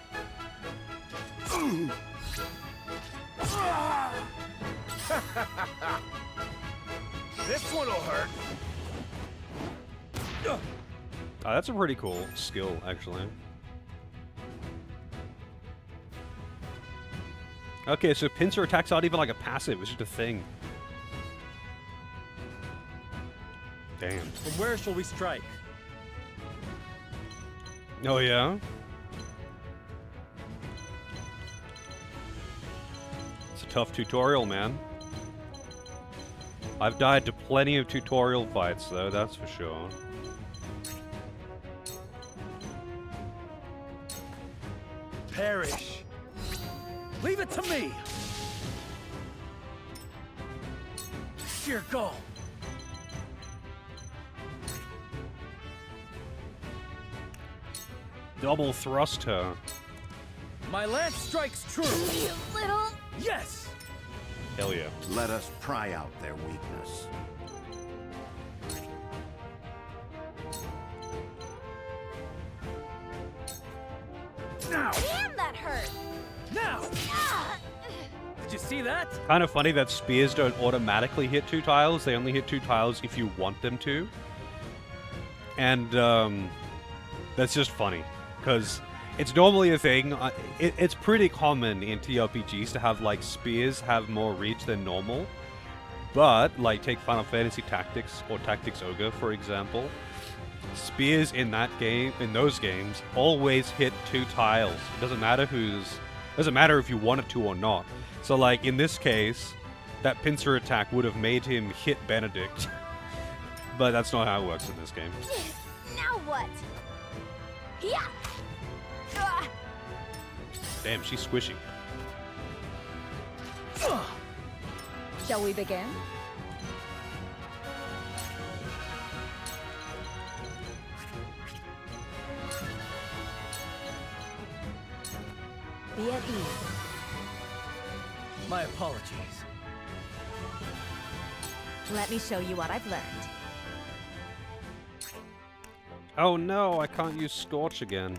This one'll hurt.
Oh, that's a pretty cool skill, actually. Okay, so pincer attacks aren't even like a passive, it's just a thing. Damn.
From where shall we strike?
Oh, yeah? It's a tough tutorial, man. I've died to plenty of tutorial fights, though, that's for sure.
Perish. Leave it to me. Sheer go.
Double thrust her.
My lance strikes true.
You little.
Yes.
Hell yeah.
Let us pry out their weakness.
Now.
Damn, that hurt.
Now.
Ah.
Did you see that?
Kind of funny that spears don't automatically hit 2 tiles. They only hit 2 tiles if you want them to. And that's just funny. Because it's normally a thing. It's pretty common in TRPGs to have like spears have more reach than normal. But, like, take Final Fantasy Tactics or Tactics Ogre, for example. Spears in that game, in those games, always hit 2 tiles. It doesn't matter doesn't matter if you want it to or not. So, like, in this case, that pincer attack would have made him hit Benedict. But that's not how it works in this game.
Now what? Yeah.
Damn, she's squishy.
Shall we begin? Be at ease.
My apologies.
Let me show you what I've learned.
Oh no, I can't use Scorch again.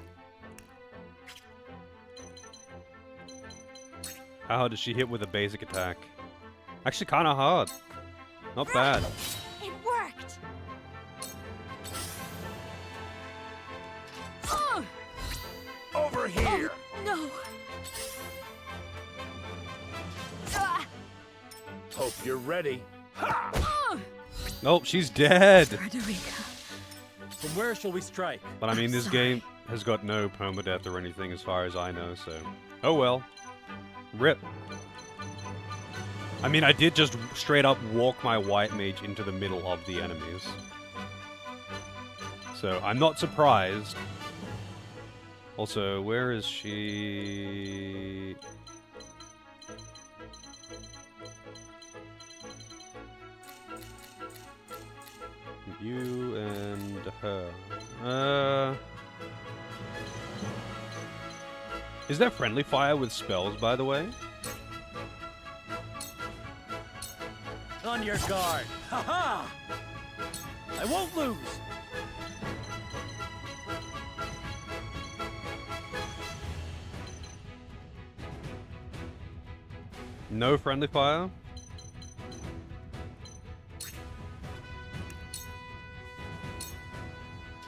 How hard does she hit with a basic attack? Actually, kind of hard. Not bad.
It worked.
Over here.
No.
Hope you're ready.
Nope, she's dead.
Frederica.
From where shall we strike?
But I mean, this
sorry.
game has got no permadeath or anything as far as I know, so... Oh well. RIP. I mean, I did just straight up walk my white mage into the middle of the enemies. So, I'm not surprised. Also, where is she... You and her. Is there friendly fire with spells, by the way?
On your guard. Ha-ha! I won't lose.
No friendly fire?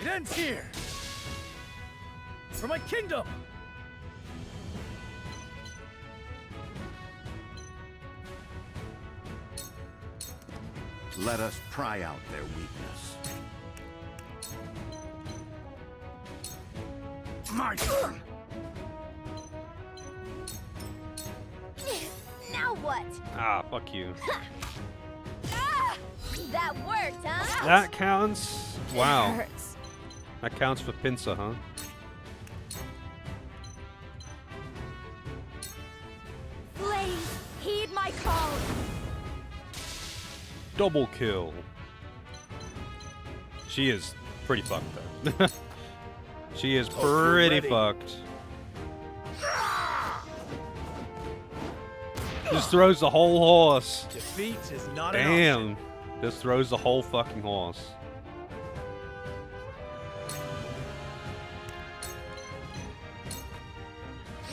It ends here. For my kingdom.
Let us pry out their weakness.
My turn.
Now what?
Ah, fuck you.
Ah, that worked, huh?
That counts? Wow.
Hurts.
That counts for pincer, huh? Double kill. She is pretty fucked, though. She is pretty fucked. Just throws the whole horse.
Defeat is not
Damn. Just throws the whole fucking horse.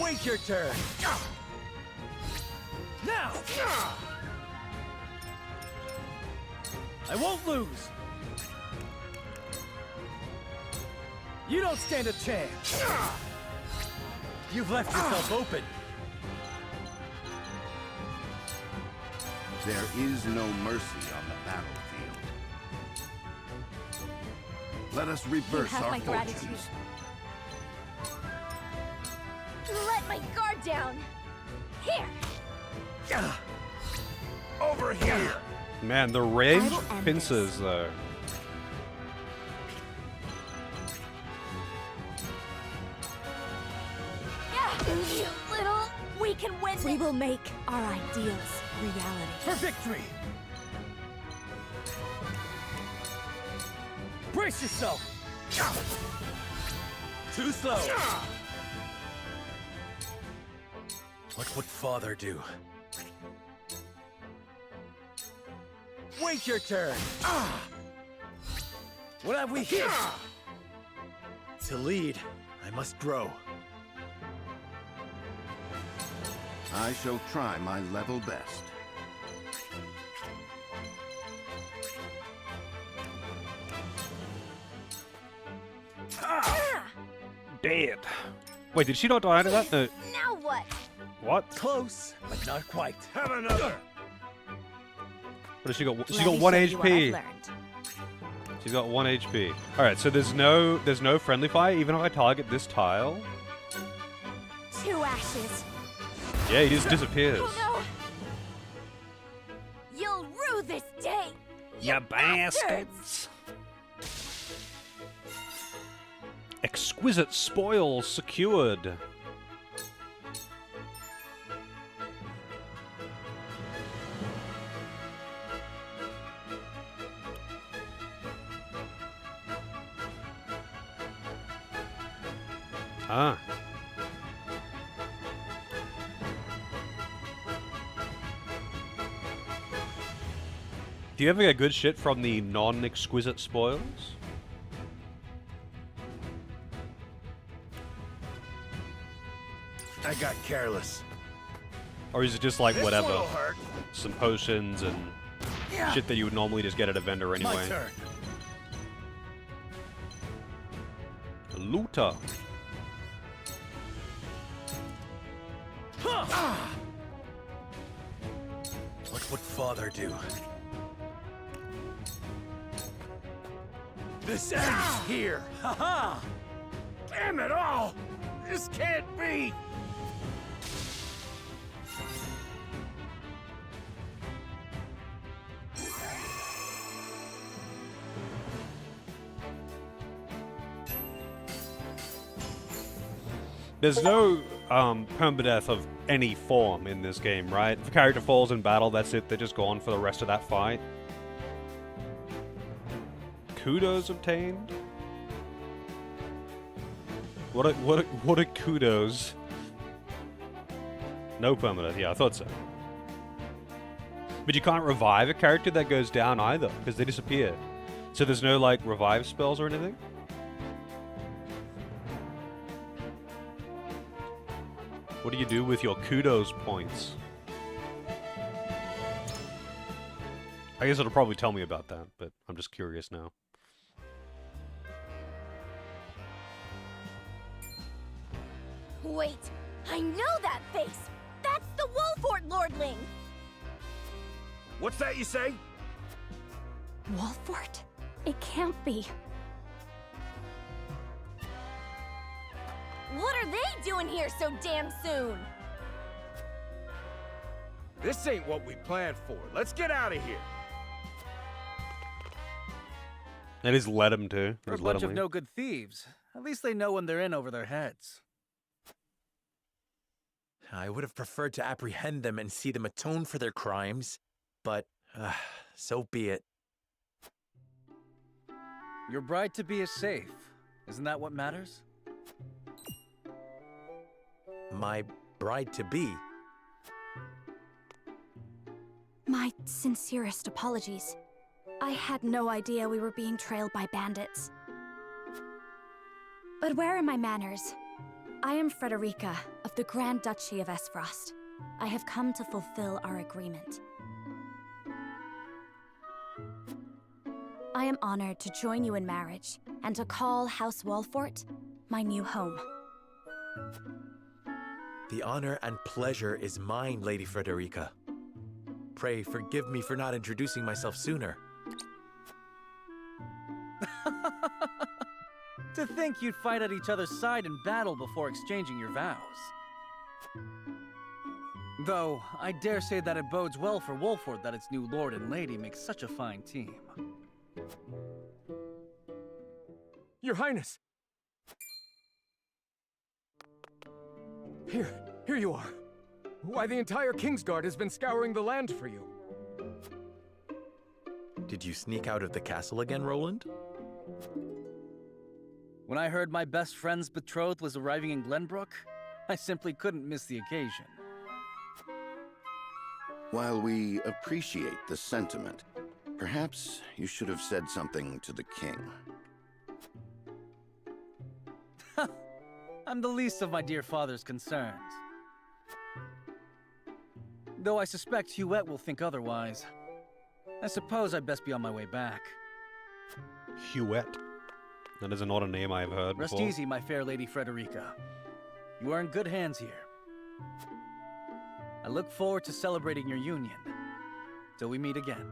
Wait your turn. Now. I won't lose. You don't stand a chance. You've left yourself open.
There is no mercy on the battlefield. Let us reverse our fortunes.
Let my guard down. Here.
Over here.
Man, the range pincers, though.
You little... We can win.
We will make our ideals reality.
For victory. Brace yourself. Too slow. What would Father do? Wait your turn. What have we here? To lead, I must grow.
I shall try my level best.
Dead. Wait, did she not die to that? No.
Now what?
What?
Close, but not quite.
Have another.
What has she got? She got 1 HP. She's got 1 HP. All right, so there's no friendly fire even if I target this tile.
2 ashes.
Yeah, he just disappears.
Oh no! You'll rue this day.
You bastards! Exquisite spoils secured. Ah. Do you ever get good shit from the non-exquisite spoils?
I got careless.
Or is it just like
This
whatever?
one'll hurt.
Some potions and shit that you would normally just get at a vendor anyway.
My turn.
Looter.
What would Father do? This ends here. Ha-ha!
Damn it all! This can't be!
There's no permadeath of any form in this game, right? If a character falls in battle, that's it. They're just gone for the rest of that fight. Kudos obtained? What a kudos. No permadeath. Yeah, I thought so. But you can't revive a character that goes down either, because they disappear. So there's no, like, revive spells or anything? What do you do with your kudos points? I guess it'll probably tell me about that, but I'm just curious now.
Wait, I know that face! That's the Wolfort Lordling!
What's that you say?
Wolfort? It can't be.
What are they doing here so damn soon?
This ain't what we planned for. Let's get out of here.
That is let him to.
They're a
Just let
bunch
him
of
leave.
no good thieves. At least they know when they're in over their heads.
I would have preferred to apprehend them and see them atone for their crimes, but So be it.
Your bride-to-be is safe. Isn't that what matters?
My bride-to-be?
My sincerest apologies. I had no idea we were being trailed by bandits. But where are my manners? I am Frederica of the Grand Duchy of Esfrost. I have come to fulfill our agreement. I am honored to join you in marriage and to call House Walfort my new home.
The honor and pleasure is mine, Lady Frederica. Pray forgive me for not introducing myself sooner.
To think you'd fight at each other's side in battle before exchanging your vows. Though, I dare say that it bodes well for Wolford that its new lord and lady make such a fine team.
Your Highness! Here you are. Why, the entire Kingsguard has been scouring the land for you.
Did you sneak out of the castle again, Roland?
When I heard my best friend's betrothed was arriving in Glenbrook, I simply couldn't miss the occasion.
While we appreciate the sentiment, perhaps you should have said something to the king.
I'm the least of my dear father's concerns. Though I suspect Huette will think otherwise. I suppose I'd best be on my way back.
Huette? That is not a name I've heard
Rest
before.
easy, my fair Lady Frederica. You are in good hands here. I look forward to celebrating your union. Till we meet again.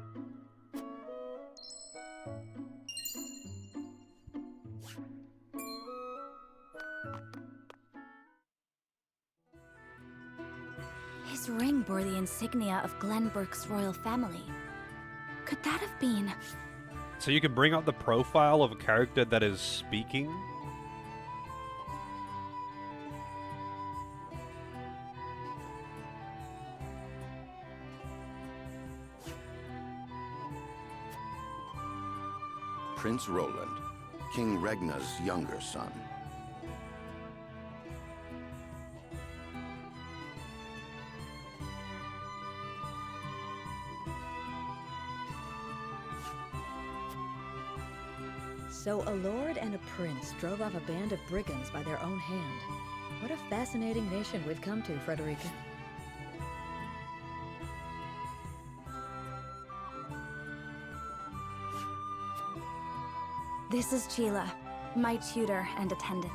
His ring bore the insignia of Glenbrook's royal family. Could that have been...
So you can bring up the profile of a character that is speaking?
Prince Roland, King Regna's younger son.
So a lord and a prince drove off a band of brigands by their own hand. What a fascinating nation we've come to, Frederica.
This is Sheila, my tutor and attendant.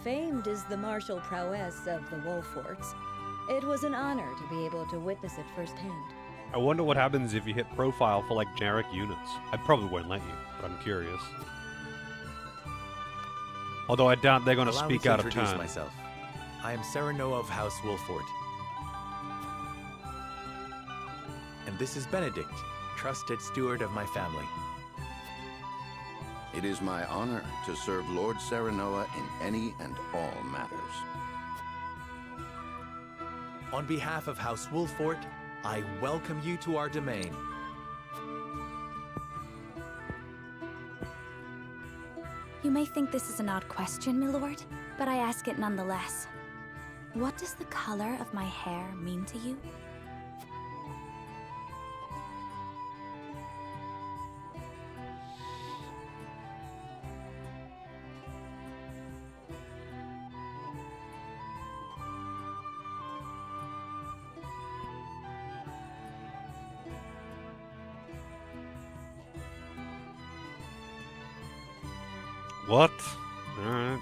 Famed is the martial prowess of the Wolforts. It was an honor to be able to witness it firsthand.
I wonder what happens if you hit profile for like generic units. I probably won't let you, but I'm curious. Although I doubt they're going to speak out of turn.
Allow me to introduce myself. I am Serenoa of House Wolfort. And this is Benedict, trusted steward of my family.
It is my honor to serve Lord Serenoa in any and all matters.
On behalf of House Wolfort, I welcome you to our domain.
You may think this is an odd question, my lord, but I ask it nonetheless. What does the color of my hair mean to you?
What? Alright.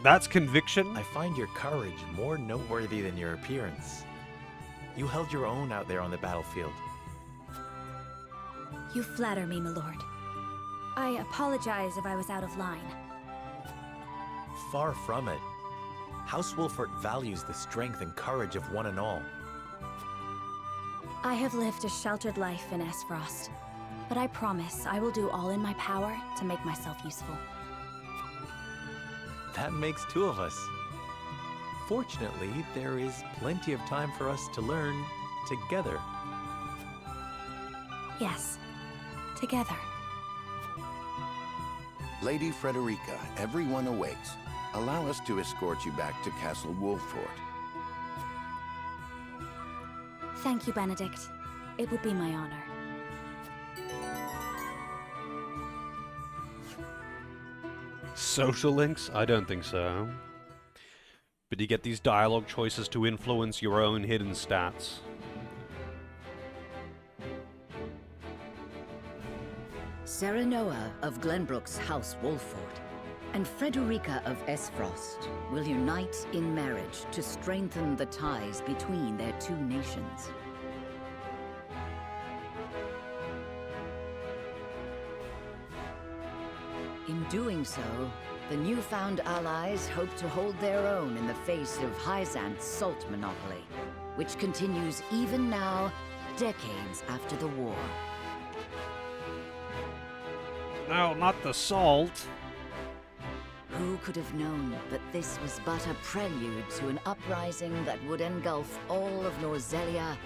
That's conviction?
I find your courage more noteworthy than your appearance. You held your own out there on the battlefield.
You flatter me, my lord. I apologize if I was out of line.
Far from it. House Wolfort values the strength and courage of one and all.
I have lived a sheltered life in Esfrost, but I promise I will do all in my power to make myself useful.
That makes two of us. Fortunately, there is plenty of time for us to learn together.
Yes, together.
Lady Frederica, everyone awakes. Allow us to escort you back to Castle Wolffort.
Thank you, Benedict. It would be my honor.
Social links? I don't think so. But you get these dialogue choices to influence your own hidden stats.
Serenoa of Glenbrook's House Wolffort and Frederica of Esfrost will unite in marriage to strengthen the ties between their two nations. In doing so, the newfound allies hope to hold their own in the face of Hyzant's salt monopoly, which continues even now, decades after the war.
No, not the salt.
Who could have known that this was but a prelude to an uprising that would engulf all of Norzelia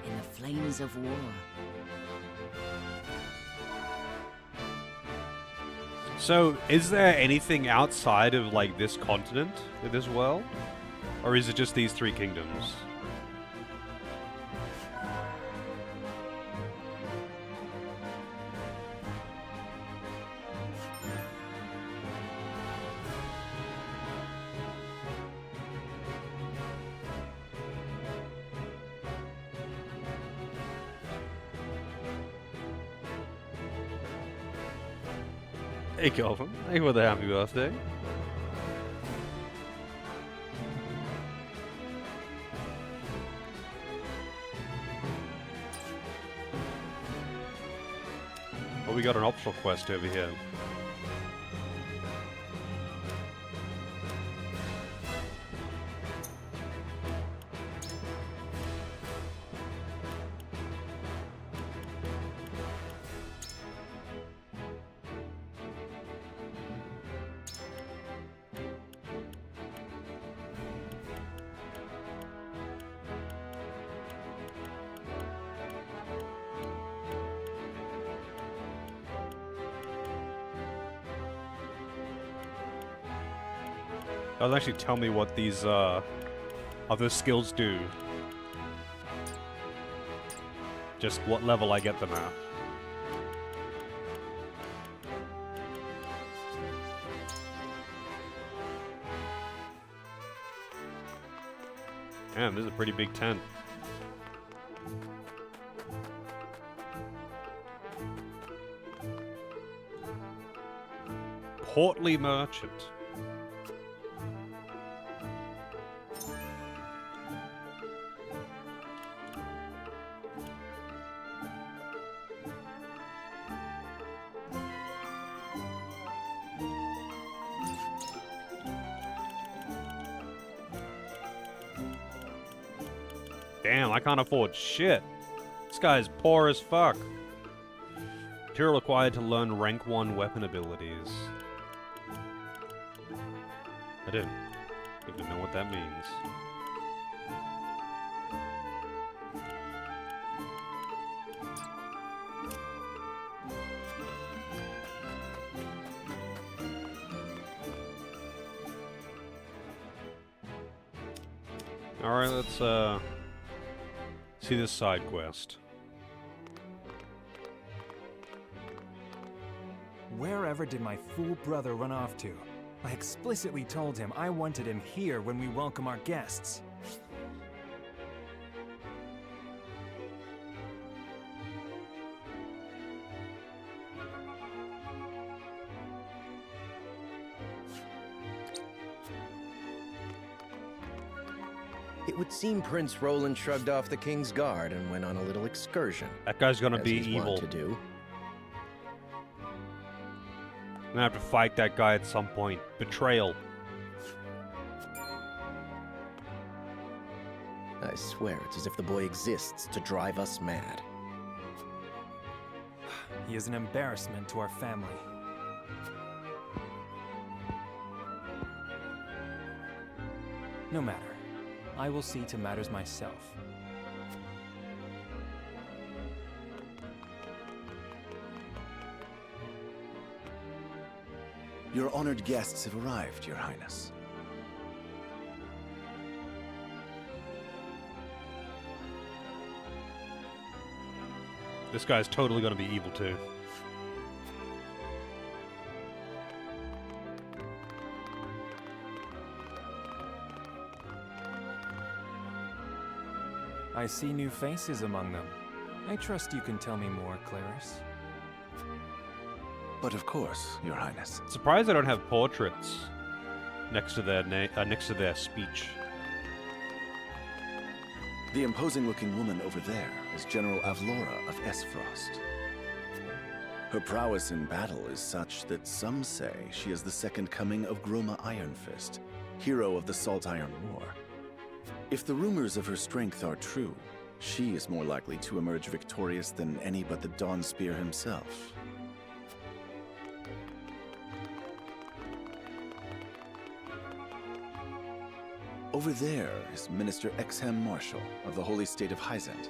in the flames of war?
So, is there anything outside of, like, this continent, in this world? Or is it just these three kingdoms? Hey, Calvin. Thank you for the happy birthday. Oh, we got an optional quest over here. Doesn't actually tell me what these other skills do. Just what level I get them at. Damn, this is a pretty big tent. Portly merchant. Damn, I can't afford shit. This guy's poor as fuck. Material required to learn rank 1 weapon abilities. I don't even know what that means. Alright, let's see this side quest.
Wherever did my fool brother run off to? I explicitly told him I wanted him here when we welcome our guests.
It would seem Prince Roland shrugged off the King's Guard and went on a little excursion.
That guy's gonna
as
be
he's
evil.
wont to do.
I'm gonna have to fight that guy at some point. Betrayal.
I swear it's as if the boy exists to drive us mad.
He is an embarrassment to our family. No matter. I will see to matters myself.
Your honored guests have arrived, Your Highness.
This guy's totally gonna be evil too.
I see new faces among them. I trust you can tell me more, Claris.
But of course, Your Highness.
Surprised I don't have portraits next to their speech.
The imposing-looking woman over there is General Avlora of Esfrost. Her prowess in battle is such that some say she is the second coming of Groma Ironfist, hero of the Salt Iron War. If the rumors of her strength are true, she is more likely to emerge victorious than any but the Dawnspear himself. Over there is Minister Exham Marshall of the Holy State of Hyzant.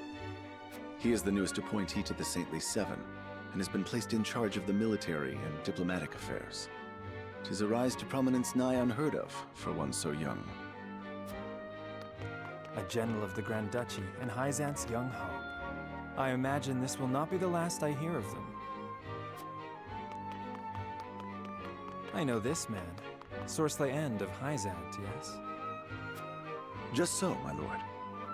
He is the newest appointee to the Saintly Seven, and has been placed in charge of the military and diplomatic affairs. 'Tis a rise to prominence nigh unheard of for one so young.
A general of the Grand Duchy and Hyzant's young hope. I imagine this will not be the last I hear of them. I know this man, Sorsley End of Hyzant, yes?
Just so, my lord.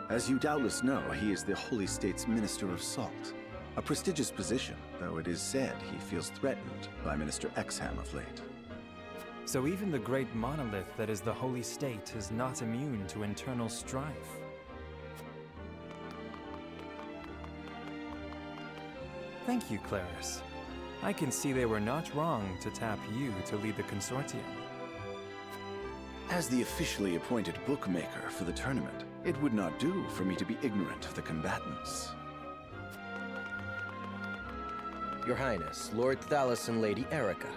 As you doubtless know, he is the Holy State's Minister of Salt. A prestigious position, though it is said he feels threatened by Minister Exham of late.
So even the great monolith that is the Holy State is not immune to internal strife. Thank you, Claris. I can see they were not wrong to tap you to lead the consortium.
As the officially appointed bookmaker for the tournament, it would not do for me to be ignorant of the combatants.
Your Highness, Lord Thalos and Lady Erica,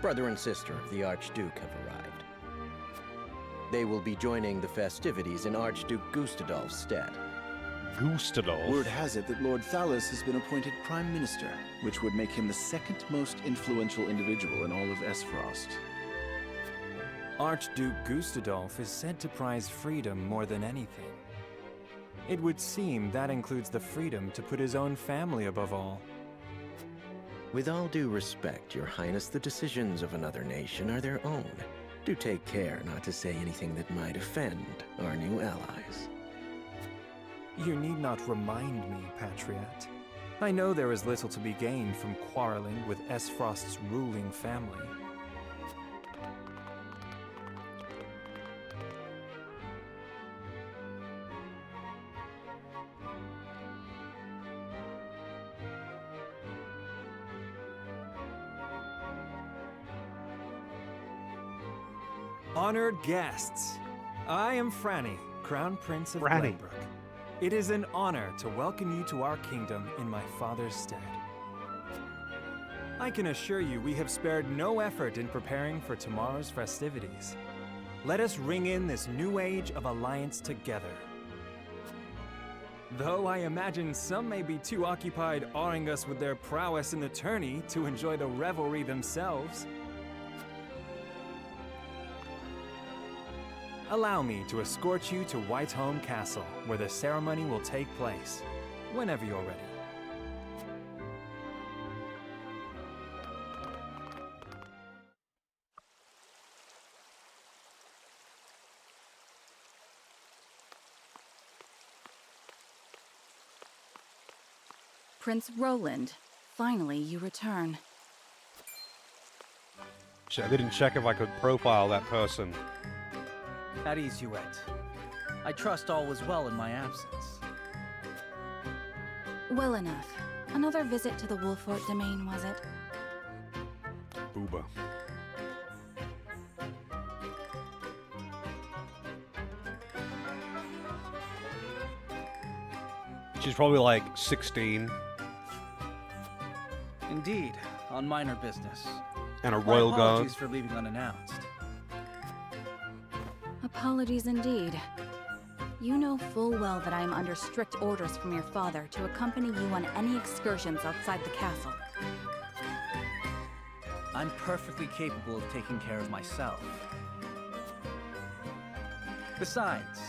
brother and sister of the Archduke, have arrived. They will be joining the festivities in Archduke Gustadolf's stead.
Gustadolf?
Word has it that Lord Thalos has been appointed Prime Minister, which would make him the second most influential individual in all of Esfrost.
Archduke Gustadolf is said to prize freedom more than anything. It would seem that includes the freedom to put his own family above all.
With all due respect, Your Highness, the decisions of another nation are their own. Do take care not to say anything that might offend our new allies.
You need not remind me, Patriot. I know there is little to be gained from quarreling with Esfrost's ruling family. Honored guests, I am Franny, Crown Prince of Glenbrook. It is an honor to welcome you to our kingdom in my father's stead. I can assure you we have spared no effort in preparing for tomorrow's festivities. Let us ring in this new age of alliance together. Though I imagine some may be too occupied awing us with their prowess in the tourney to enjoy the revelry themselves. Allow me to escort you to Whiteholm Castle, where the ceremony will take place, whenever you're ready.
Prince Roland, finally you return.
I didn't check if I could profile that person.
At ease, Huette. I trust all was well in my absence.
Well enough. Another visit to the Wolfort domain, was it?
Booba. She's probably like 16.
Indeed, on minor business.
And a royal
My
guard.
apologies for leaving unannounced.
Apologies indeed. You know full well that I am under strict orders from your father to accompany you on any excursions outside the castle.
I'm perfectly capable of taking care of myself. Besides,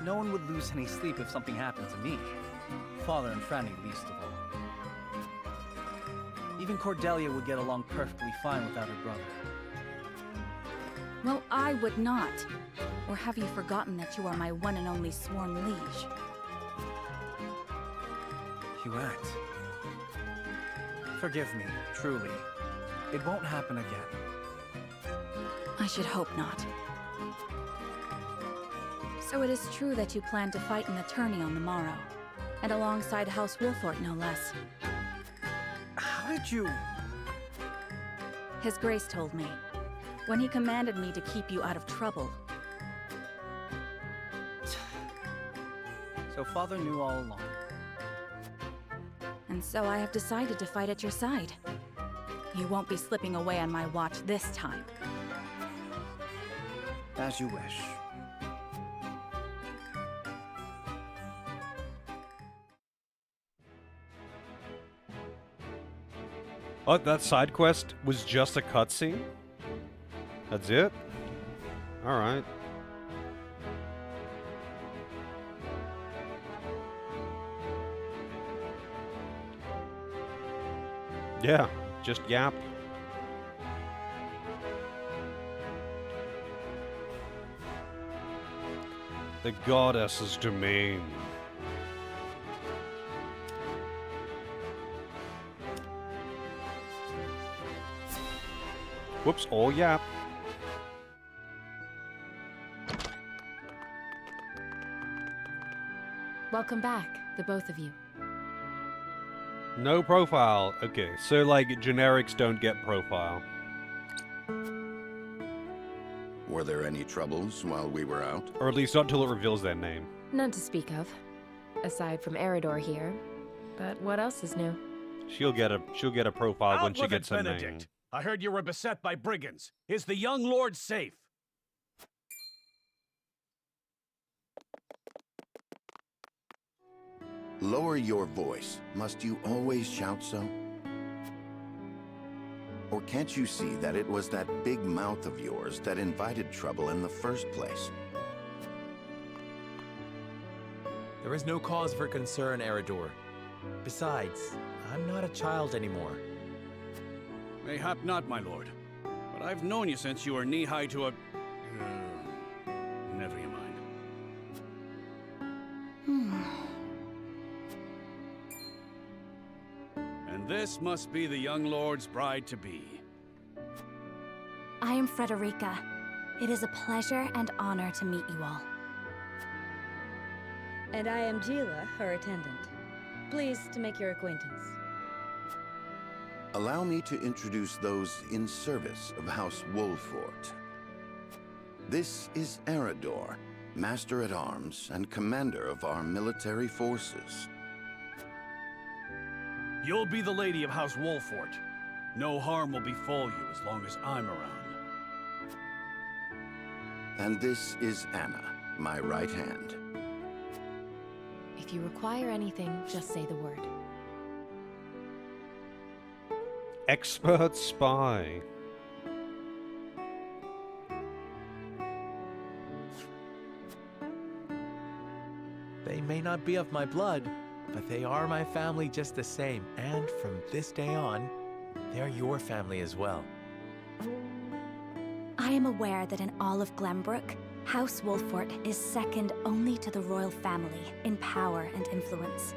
no one would lose any sleep if something happened to me. Father and Franny least of all. Even Cordelia would get along perfectly fine without her brother.
Well, I would not. Or have you forgotten that you are my one and only sworn liege?
Huette. Forgive me, truly. It won't happen again.
I should hope not. So it is true that you plan to fight in the tourney on the morrow, and alongside House Wolfort, no less.
How did you...
His Grace told me, when he commanded me to keep you out of trouble.
So Father knew all along.
And so I have decided to fight at your side. You won't be slipping away on my watch this time.
As you wish.
Oh, that side quest was just a cutscene? That's it? Alright. Yeah, just yap. The goddess's domain. Whoops, all yap.
Welcome back, the both of you.
No profile. Okay, so like generics don't get profile.
Were there any troubles while we were out?
Or at least not until it reveals their name.
None to speak of, aside from Eridor here. But what else is new?
She'll get a profile when she gets a name.
Benedict. I heard you were beset by brigands. Is the young lord safe?
Lower your voice. Must you always shout so? Or can't you see that it was that big mouth of yours that invited trouble in the first place?
There is no cause for concern, Eridor. Besides, I'm not a child anymore.
Mayhap not, my lord. But I've known you since you were knee-high to a... never you mind. And this must be the young lord's bride-to-be.
I am Frederica. It is a pleasure and honor to meet you all.
And I am Gila, her attendant. Pleased to make your acquaintance.
Allow me to introduce those in service of House Wolfort. This is Eridor, Master-at-Arms and Commander of our military forces.
You'll be the lady of House Wolfort. No harm will befall you as long as I'm around.
And this is Anna, my right hand.
If you require anything, just say the word.
Expert spy.
They may not be of my blood, but they are my family just the same. And from this day on, they're your family as well.
I am aware that in all of Glenbrook, House Wolfort is second only to the royal family in power and influence.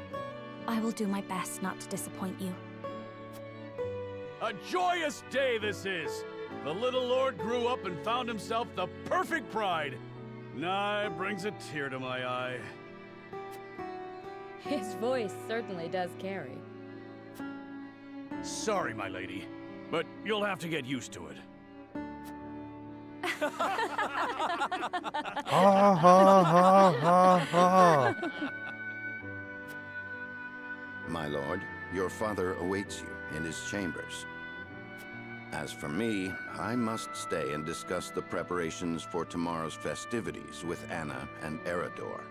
I will do my best not to disappoint you.
A joyous day this is! The little lord grew up and found himself the perfect bride. Nigh brings a tear to my eye.
His voice certainly does carry.
Sorry, my lady, but you'll have to get used to it.
Ha ha ha ha ha.
My lord, your father awaits you in his chambers. As for me, I must stay and discuss the preparations for tomorrow's festivities with Anna and Eredor.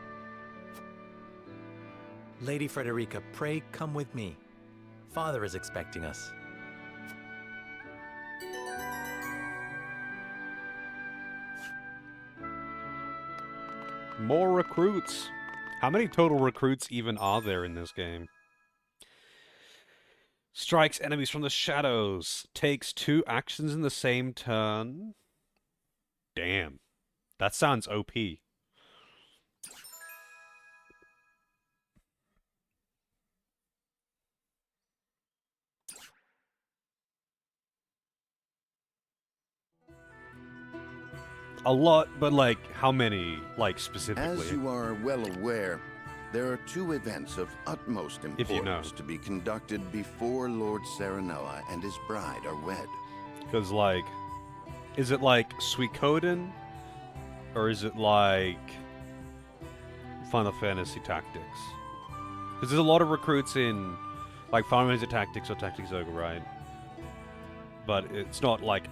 Lady Frederica, pray come with me. Father is expecting us.
More recruits. How many total recruits even are there in this game? Strikes enemies from the shadows. Takes 2 actions in the same turn. Damn. That sounds OP. A lot, but like, how many, like, specifically?
As you are well aware, there are 2 events of utmost importance to be conducted before Lord Serenella and his bride are wed.
Because, like, is it like Suikoden? Or is it like Final Fantasy Tactics? Because there's a lot of recruits in, like, Final Fantasy Tactics or Tactics Ogre, right? But it's not, like,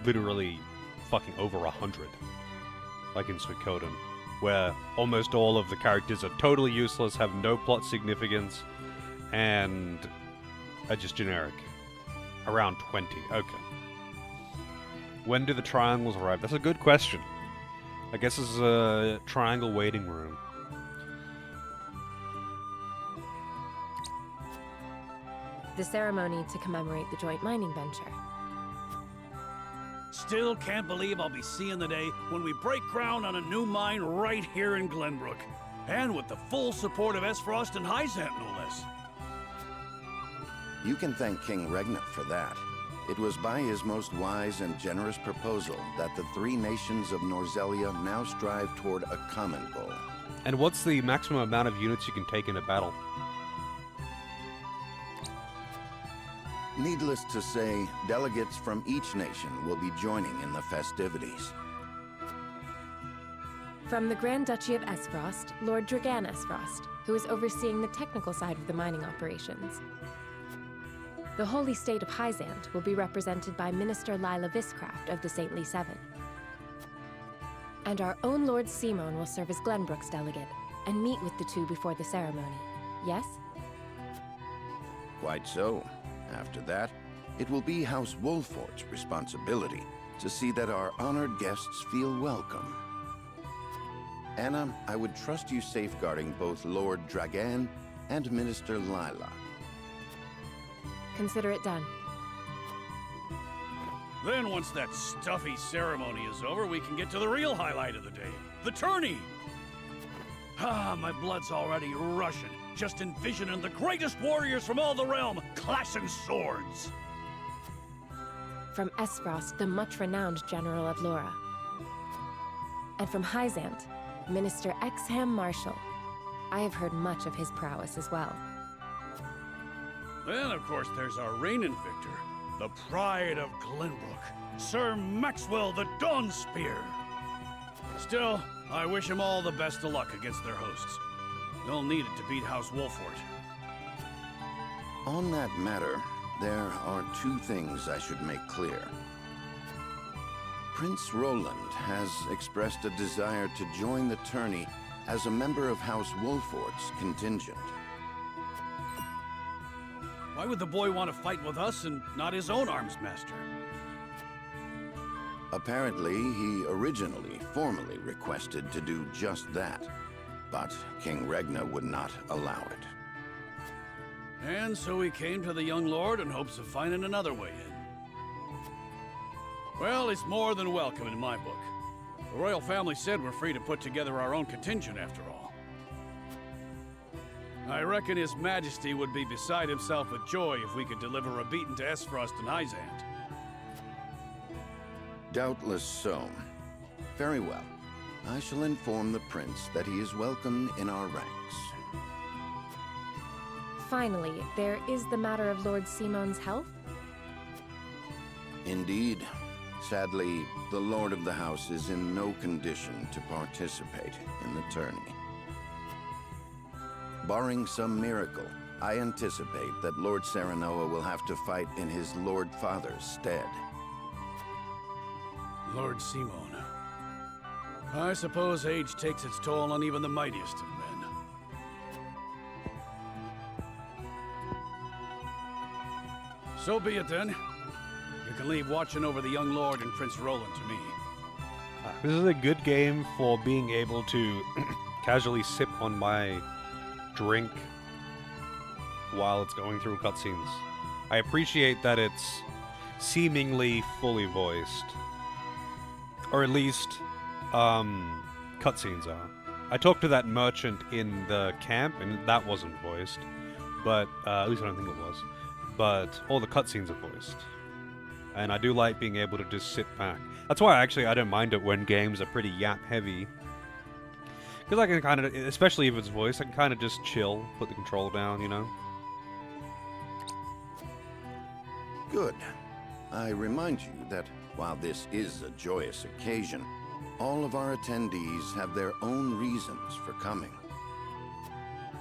literally fucking over 100, like in Suikoden, where almost all of the characters are totally useless, have no plot significance, and are just generic. Around 20, okay. When do the triangles arrive? That's a good question. I guess this is a triangle waiting room.
The ceremony to commemorate the joint mining venture.
Still can't believe I'll be seeing the day when we break ground on a new mine right here in Glenbrook. And with the full support of Esfrost and Hyzant, no less.
You can thank King Regna for that. It was by his most wise and generous proposal that the 3 nations of Norzelia now strive toward a common goal.
And what's the maximum amount of units you can take in a battle?
Needless to say, delegates from each nation will be joining in the festivities.
From the Grand Duchy of Esfrost, Lord Dragan Esfrost, who is overseeing the technical side of the mining operations. The Holy State of Hyzant will be represented by Minister Lila Viscraft of the Saintly Seven. And our own Lord Simon will serve as Glenbrook's delegate and meet with the 2 before the ceremony. Yes?
Quite so. After that, it will be House Wolfort's responsibility to see that our honored guests feel welcome. Anna, I would trust you safeguarding both Lord Dragan and Minister Lila.
Consider it done.
Then once that stuffy ceremony is over, we can get to the real highlight of the day. The tourney! Ah, my blood's already rushing. Just envisioning the greatest warriors from all the realm clashing swords.
From Esfrost, the much-renowned General of Laura. And from Hyzant, Minister Exham Marshall. I have heard much of his prowess as well.
Then, of course, there's our reigning victor, the pride of Glenbrook, Sir Maxwell the Dawnspear. Still, I wish him all the best of luck against their hosts. They'll need it to beat House Wolfort.
On that matter, there are 2 things I should make clear. Prince Roland has expressed a desire to join the tourney as a member of House Wolfort's contingent.
Why would the boy want to fight with us and not his own arms master?
Apparently, he originally formally requested to do just that. But King Regna would not allow it.
And so he came to the young lord in hopes of finding another way in. Well, it's more than welcome in my book. The royal family said we're free to put together our own contingent after all. I reckon His Majesty would be beside himself with joy if we could deliver a beating to Esfrost and Hyzant.
Doubtless so. Very well. I shall inform the prince that he is welcome in our ranks.
Finally, there is the matter of Lord Simon's health.
Indeed. Sadly, the Lord of the House is in no condition to participate in the tourney. Barring some miracle, I anticipate that Lord Serenoa will have to fight in his Lord Father's stead.
Lord Simon. I suppose age takes its toll on even the mightiest of men. So be it then. You can leave watching over the young lord and Prince Roland to me.
This is a good game for being able to casually sip on my drink while it's going through cutscenes. I appreciate that it's seemingly fully voiced. Or at least, cutscenes are. I talked to that merchant in the camp, and that wasn't voiced. But, at least I don't think it was. But all the cutscenes are voiced. And I do like being able to just sit back. That's why actually I don't mind it when games are pretty yap heavy. Because I can kind of, especially if it's voiced, I can kind of just chill, put the control down, you know?
Good. I remind you that while this is a joyous occasion, all of our attendees have their own reasons for coming.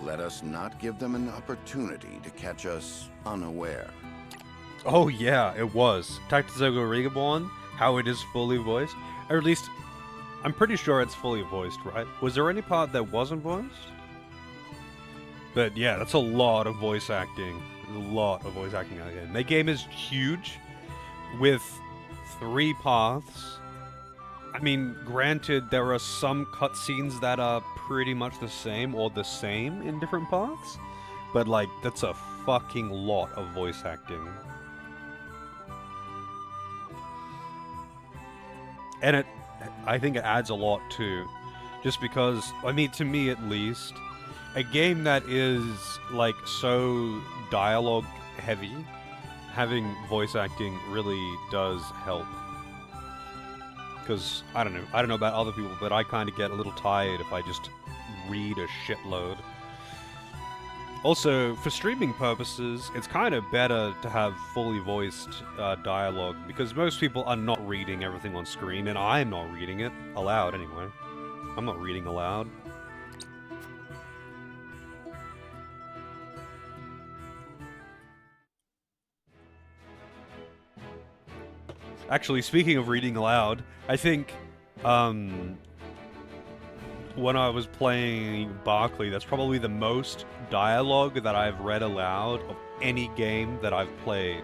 Let us not give them an opportunity to catch us unaware.
Oh yeah, it was. Tactizogo Reborn, how it is fully voiced. Or at least, I'm pretty sure it's fully voiced, right? Was there any part that wasn't voiced? But yeah, that's a lot of voice acting. A lot of voice acting again. The game is huge, with 3 paths. I mean, granted, there are some cutscenes that are pretty much the same or the same in different paths, but like, that's a fucking lot of voice acting. And I think it adds a lot too, just because, I mean, to me at least, a game that is like so dialogue heavy, having voice acting really does help. Because, I don't know about other people, but I kind of get a little tired if I just read a shitload. Also, for streaming purposes, it's kind of better to have fully voiced dialogue, because most people are not reading everything on screen, and I'm not reading it aloud anyway. I'm not reading aloud. Actually, speaking of reading aloud, I think, when I was playing Barkley, that's probably the most dialogue that I've read aloud of any game that I've played.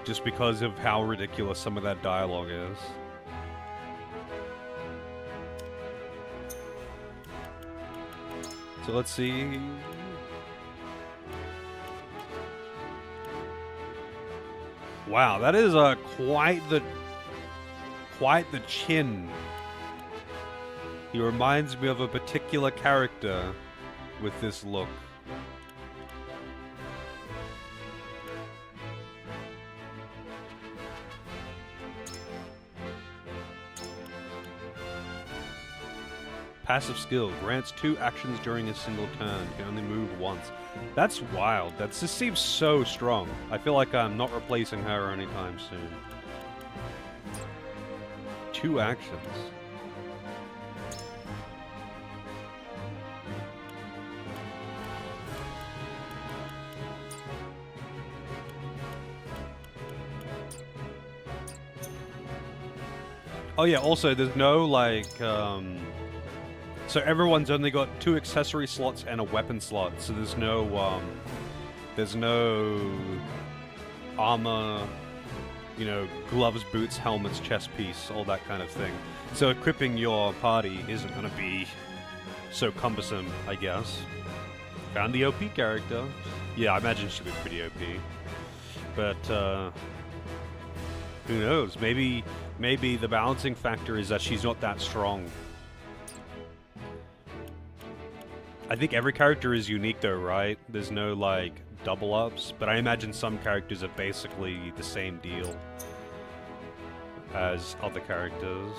Just because of how ridiculous some of that dialogue is. So let's see. Wow, that is quite the chin. He reminds me of a particular character with this look. Passive skill grants 2 actions during a single turn. Can only move once. That's wild. That just seems so strong. I feel like I'm not replacing her anytime soon. 2 actions. Oh yeah, also there's no like, so everyone's only got 2 accessory slots and a weapon slot, so there's no armor, you know, gloves, boots, helmets, chest piece, all that kind of thing. So equipping your party isn't gonna be so cumbersome, I guess. Found the OP character. Yeah, I imagine she'll be pretty OP. But, who knows? Maybe the balancing factor is that she's not that strong. I think every character is unique though, right? There's no, like, double ups, but I imagine some characters are basically the same deal as other characters.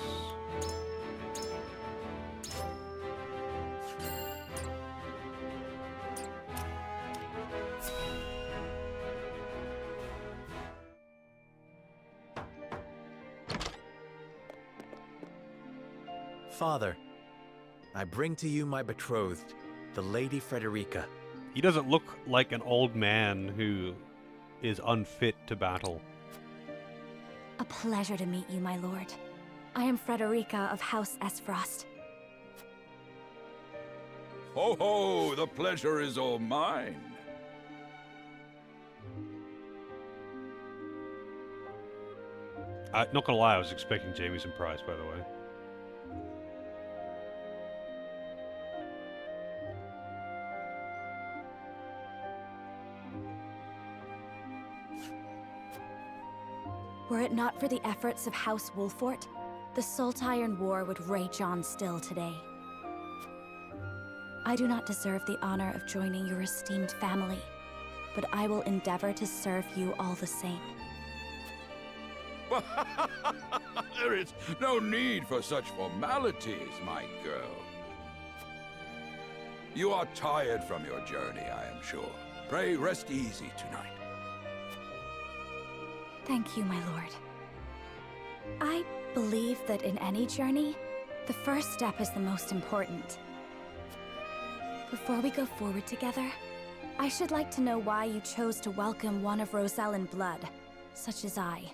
Father, I bring to you my betrothed, the Lady Frederica,
He doesn't look like an old man who is unfit to battle.
A pleasure to meet you, my lord. I am Frederica of House Esfrost.
Ho ho! The pleasure is all mine.
Not gonna lie, I was expecting Jamieson Price, by the way.
Were it not for the efforts of House Wolfort, the Saltiron War would rage on still today. I do not deserve the honor of joining your esteemed family, but I will endeavor to serve you all the same.
There is no need for such formalities, my girl. You are tired from your journey, I am sure. Pray rest easy tonight.
Thank you, my lord. I believe that in any journey, the first step is the most important. Before we go forward together, I should like to know why you chose to welcome one of Rosellan blood, such as I.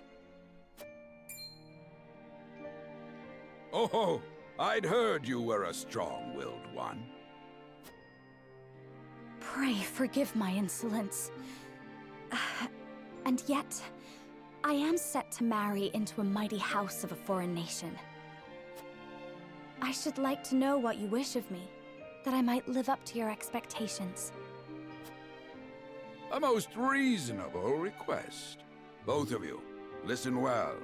Oh, I'd heard you were a strong-willed one.
Pray forgive my insolence. And yet, I am set to marry into a mighty house of a foreign nation. I should like to know what you wish of me, that I might live up to your expectations.
A most reasonable request. Both of you, listen well.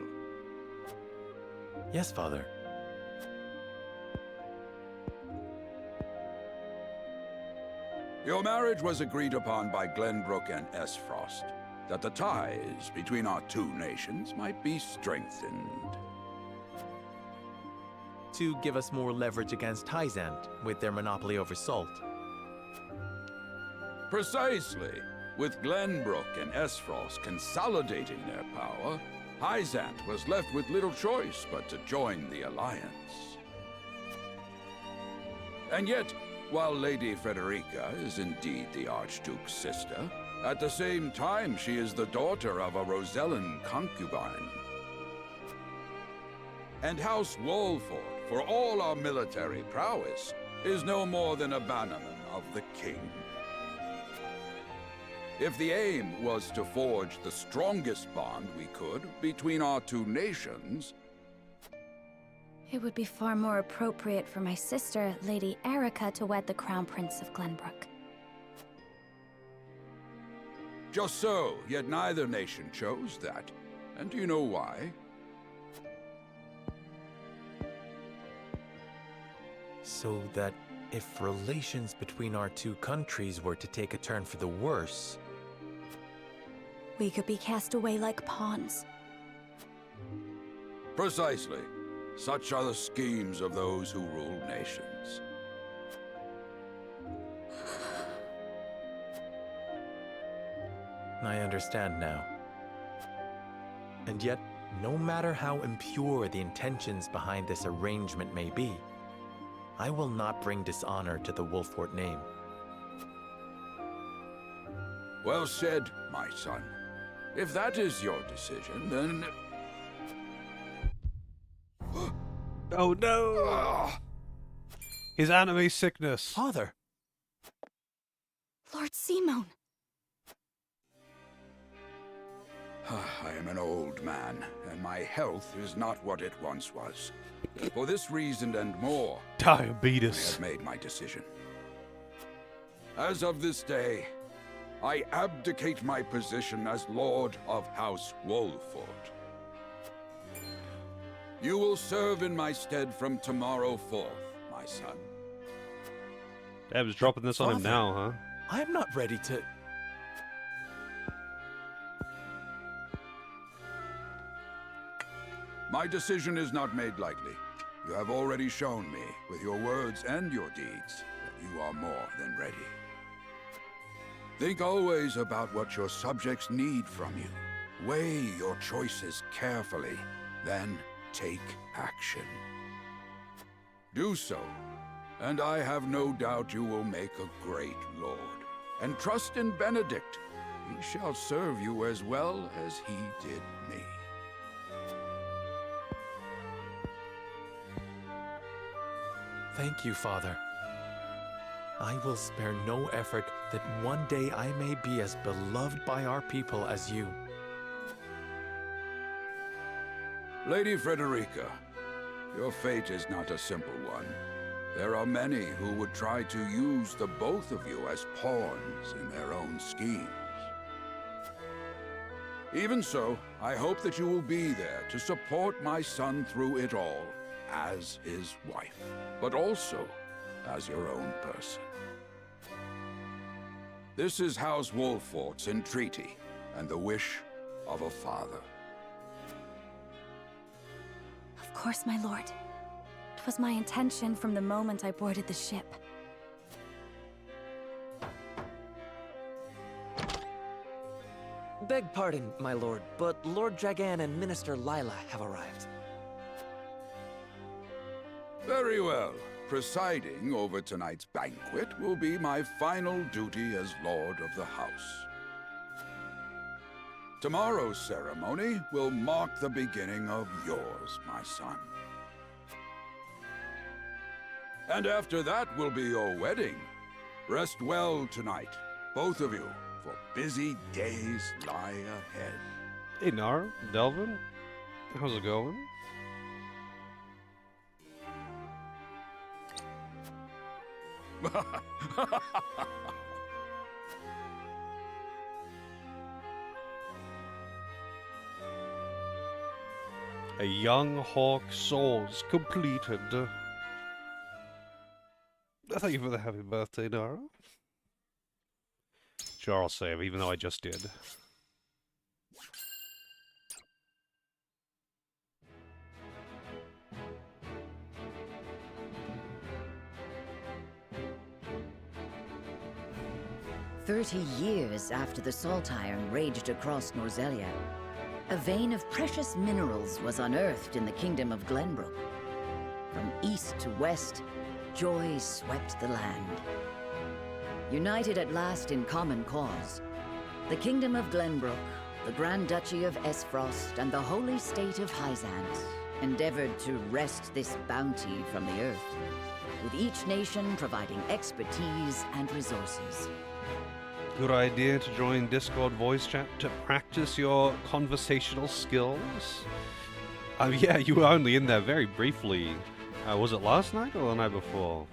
Yes, Father.
Your marriage was agreed upon by Glenbrook and Esfrost, that the ties between our two nations might be strengthened.
To give us more leverage against Hyzant with their monopoly over salt.
Precisely. With Glenbrook and Esfrost consolidating their power, Hyzant was left with little choice but to join the alliance. And yet, while Lady Frederica is indeed the Archduke's sister, at the same time she is the daughter of a Rosellan concubine. And House Wolfort, for all our military prowess, is no more than a bannerman of the king. If the aim was to forge the strongest bond we could between our two nations,
it would be far more appropriate for my sister, Lady Erica, to wed the Crown Prince of Glenbrook.
just so, yet neither nation chose that. And do you know why?
So that if relations between our two countries were to take a turn for the worse,
we could be cast away like pawns.
Precisely. Such are the schemes of those who rule nations.
I understand now. And yet, no matter how impure the intentions behind this arrangement may be, I will not bring dishonor to the Wolfort name.
Well said, my son. If that is your decision, then...
Oh no! His anime sickness.
Father!
Lord Simone!
I am an old man, and my health is not what it once was. For this reason and more,
Diabetes.
I have made my decision. As of this day, I abdicate my position as Lord of House Wolfort. You will serve in my stead from tomorrow forth, my son.
Deb's dropping this on him now, huh?
I'm not ready to...
My decision is not made lightly. You have already shown me, with your words and your deeds, that you are more than ready. Think always about what your subjects need from you. Weigh your choices carefully, then take action. Do so, and I have no doubt you will make a great lord. and trust in Benedict. He shall serve you as well as he did me.
Thank you, Father. I will spare no effort that one day I may be as beloved by our people as you.
Lady Frederica, your fate is not a simple one. There are many who would try to use the both of you as pawns in their own schemes. Even so, I hope that you will be there to support my son through it all, as his wife, but also as your own person. This is House Wolfort's entreaty, and the wish of a father.
Of course, my lord. It was my intention from the moment I boarded the ship.
Beg pardon, my lord, but Lord Dragan and Minister Lila have arrived.
Very well. Presiding over tonight's banquet will be my final duty as Lord of the House. Tomorrow's ceremony will mark the beginning of yours, my son. And after that will be your wedding. Rest well tonight, both of you, for busy days lie ahead.
Hey, Nara, Delvin, how's it going? A young hawk soars completed. Thank you for the happy birthday, Nara. Sure, I'll save, even though I just did.
"30 years after the Salt Iron raged across Norzelia, a vein of precious minerals was unearthed in the kingdom of Glenbrook. From east to west, joy swept the land. United at last in common cause, the kingdom of Glenbrook, the Grand Duchy of Esfrost, and the holy state of Hyzant endeavored to wrest this bounty from the earth, with each nation providing expertise and resources.
Good idea to join Discord voice chat to practice your conversational skills. Yeah, you were only in there very briefly. Was it last night or the night before?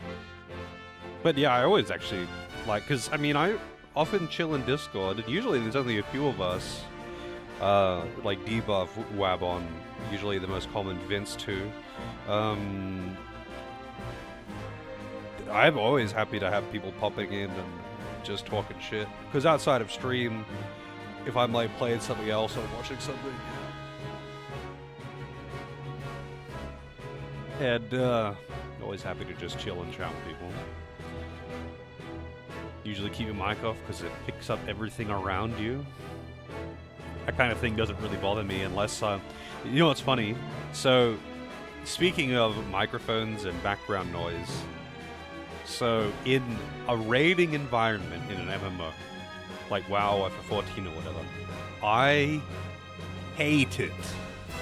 But yeah, I always actually like, because I mean, I often chill in Discord, and usually there's only a few of us. Like Debuff, Wabon, usually the most common, Vince too. I'm always happy to have people popping in and just talking shit. Because outside of stream, if I'm like playing something else or watching something, and always happy to just chill and chat with people. Usually keep your mic off because it picks up everything around you. That kind of thing doesn't really bother me unless, you know what's funny? So, speaking of microphones and background noise, so in a raiding environment in an MMO, like WoW or FF14 or whatever, I hate it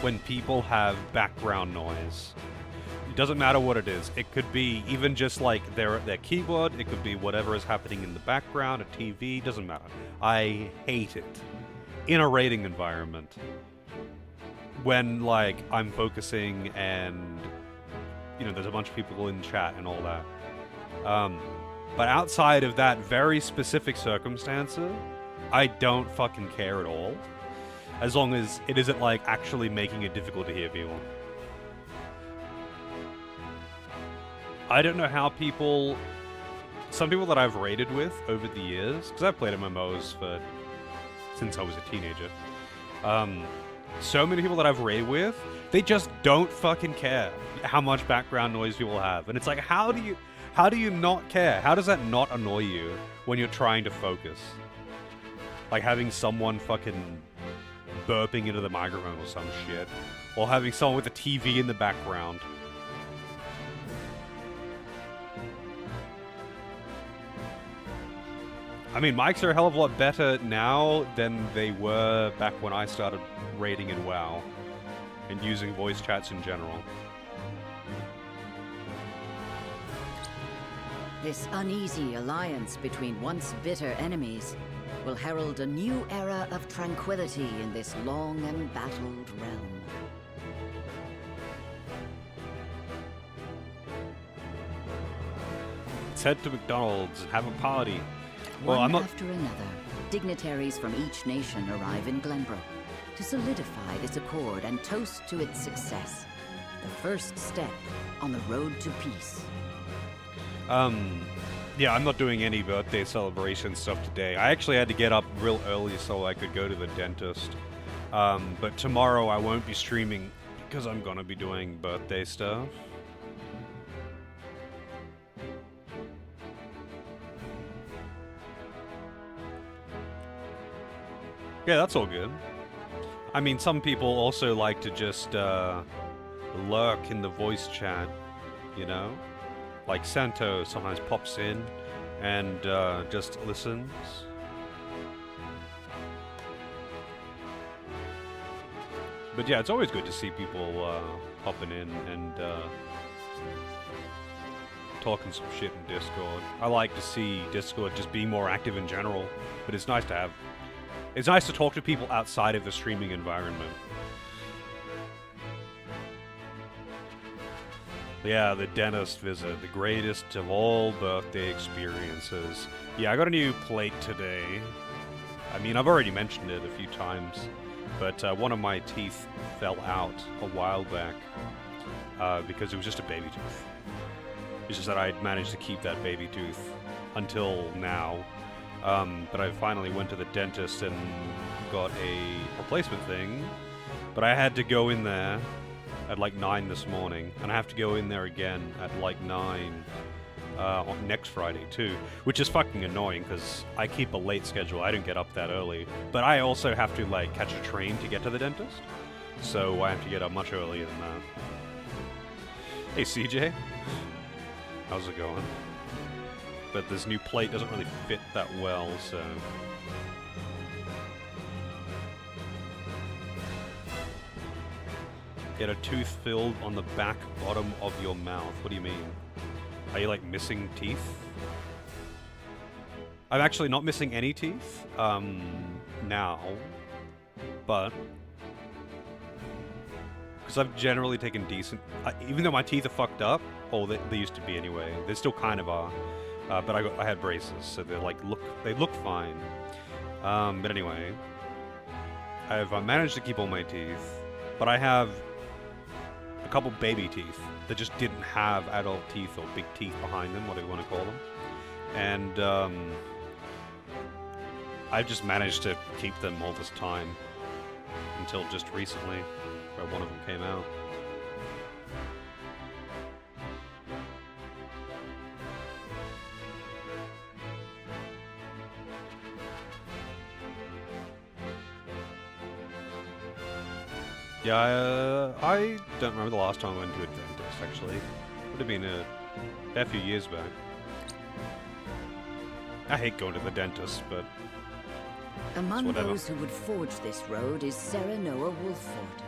when people have background noise. It doesn't matter what it is. It could be even just like their keyboard, it could be whatever is happening in the background, a TV, doesn't matter. I hate it in a raiding environment when like I'm focusing and you know there's a bunch of people in chat and all that. But outside of that very specific circumstance, I don't fucking care at all. As long as it isn't like actually making it difficult to hear people. I don't know how people, some people that I've raided with over the years, because I've played MMOs since I was a teenager. So many people that I've raided with, they just don't fucking care how much background noise people have. And it's like, how do you not care? How does that not annoy you when you're trying to focus? Like having someone fucking burping into the microphone or some shit. Or having someone with a TV in the background. I mean, mics are a hell of a lot better now than they were back when I started raiding in WoW and using voice chats in general.
This uneasy alliance between once bitter enemies will herald a new era of tranquility in this long embattled realm.
Let's head to McDonald's and have a party.
One
Well, I'm not...
after another, dignitaries from each nation arrive in Glenbrook to solidify this accord and toast to its success. The first step on the road to peace.
Yeah, I'm not doing any birthday celebration stuff today. I actually had to get up real early so I could go to the dentist. But tomorrow I won't be streaming because I'm gonna be doing birthday stuff. Yeah, that's all good. I mean, some people also like to just lurk in the voice chat, you know? Like Santo sometimes pops in and just listens. But yeah, it's always good to see people popping in and talking some shit in Discord. I like to see Discord just be more active in general, but it's nice to have... It's nice to talk to people outside of the streaming environment. Yeah, the dentist visit, the greatest of all birthday experiences. Yeah, I got a new plate today. I mean, I've already mentioned it a few times, but one of my teeth fell out a while back because it was just a baby tooth. It's just that I'd managed to keep that baby tooth until now. But I finally went to the dentist and got a replacement thing. But I had to go in there at like 9 this morning, and I have to go in there again at like 9 on next Friday too, which is fucking annoying because I keep a late schedule. I don't get up that early, but I also have to like catch a train to get to the dentist, so I have to get up much earlier than that. Hey CJ, how's it going? But this new plate doesn't really fit that well, so... Get a tooth filled on the back bottom of your mouth. What do you mean? Are you, like, missing teeth? I'm actually not missing any teeth, now. But... because I've generally taken decent... even though my teeth are fucked up, or they used to be anyway, they still kind of are. But I had braces, so they look fine. But anyway, I've managed to keep all my teeth, but I have a couple baby teeth that just didn't have adult teeth or big teeth behind them, whatever you want to call them. And I've just managed to keep them all this time until just recently, where one of them came out. Yeah, I don't remember the last time I went to a dentist, actually. Would have been a fair few years back. I hate going to the dentist, but...
Among those who would forge this road is Serenoa Wolffort.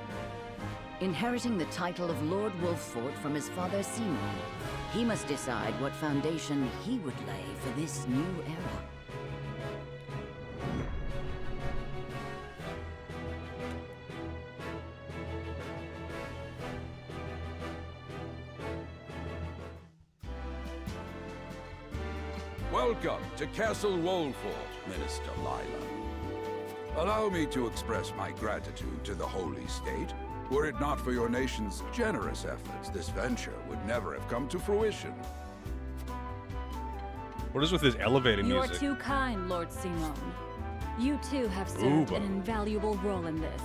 Inheriting the title of Lord Wolffort from his father Simon, he must decide what foundation he would lay for this new era.
Welcome to Castle Wolffort, Minister Lila. Allow me to express my gratitude to the Holy State. Were it not for your nation's generous efforts, this venture would never have come to fruition.
What is with this elevator music?
You're too kind, Lord Simon. You too have served an invaluable role in this.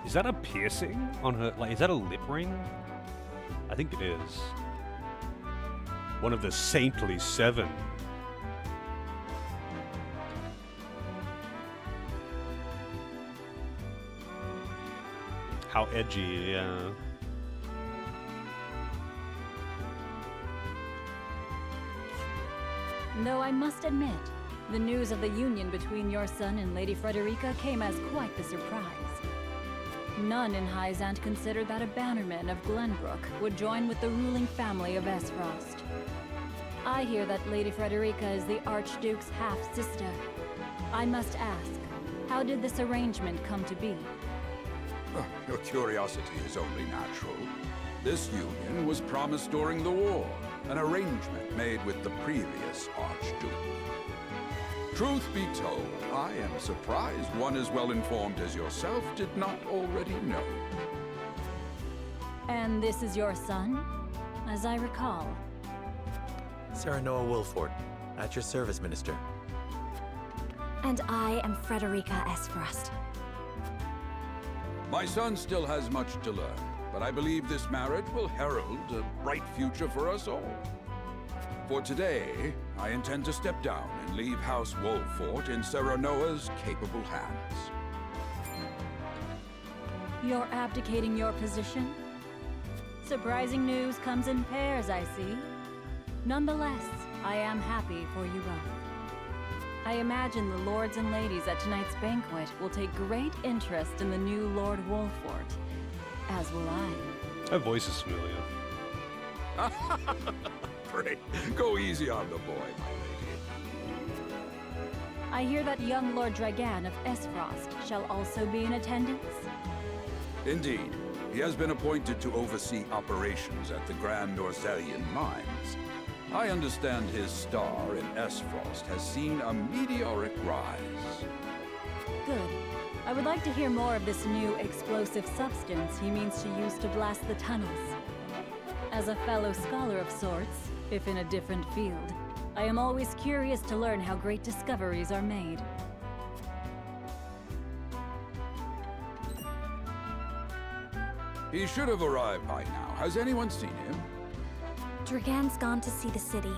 Is that a piercing on her? Like, is that a lip ring? I think it is. One of the saintly seven. How edgy, yeah.
Though I must admit, the news of the union between your son and Lady Frederica came as quite the surprise. None in Hyzant considered that a bannerman of Glenbrook would join with the ruling family of Esfrost. I hear that Lady Frederica is the Archduke's half-sister. I must ask, how did this arrangement come to be?
Your curiosity is only natural. This union was promised during the war, an arrangement made with the previous Archduke. Truth be told, I am surprised one as well informed as yourself did not already know.
And this is your son? As I recall.
Serenoa Wolfort, at your service, Minister.
And I am Frederica Esfrost.
My son still has much to learn, but I believe this marriage will herald a bright future for us all. For today, I intend to step down and leave House Wolfort in Serenoa's capable hands.
You're abdicating your position? Surprising news comes in pairs, I see. Nonetheless, I am happy for you both. I imagine the lords and ladies at tonight's banquet will take great interest in the new Lord Wolfort, as will I.
Her voice is familiar.
Pray, go easy on the boy, my lady.
I hear that young Lord Dragan of Esfrost shall also be in attendance.
Indeed. He has been appointed to oversee operations at the Grand Norzelian mines. I understand his star in Esfrost has seen a meteoric rise.
Good. I would like to hear more of this new explosive substance he means to use to blast the tunnels. As a fellow scholar of sorts, if in a different field, I am always curious to learn how great discoveries are made.
He should have arrived by now. Has anyone seen him?
Dragan's gone to see the city.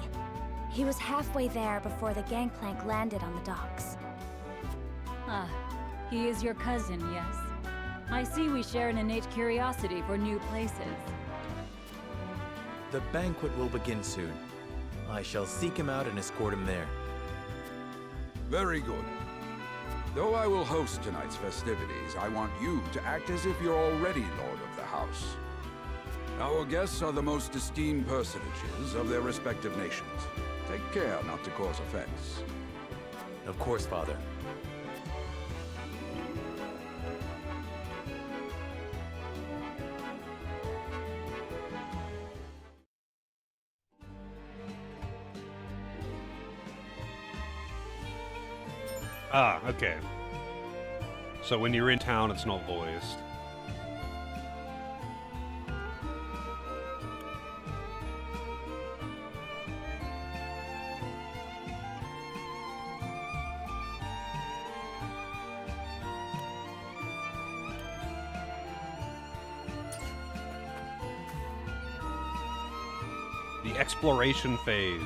He was halfway there before the gangplank landed on the docks.
Ah, he is your cousin, yes? I see we share an innate curiosity for new places.
The banquet will begin soon. I shall seek him out and escort him there.
Very good. Though I will host tonight's festivities, I want you to act as if you're already Lord of the House. Our guests are the most esteemed personages of their respective nations. Take care not to cause offense.
Of course, Father.
Ah, okay. So when you're in town, it's not voiced. The exploration phase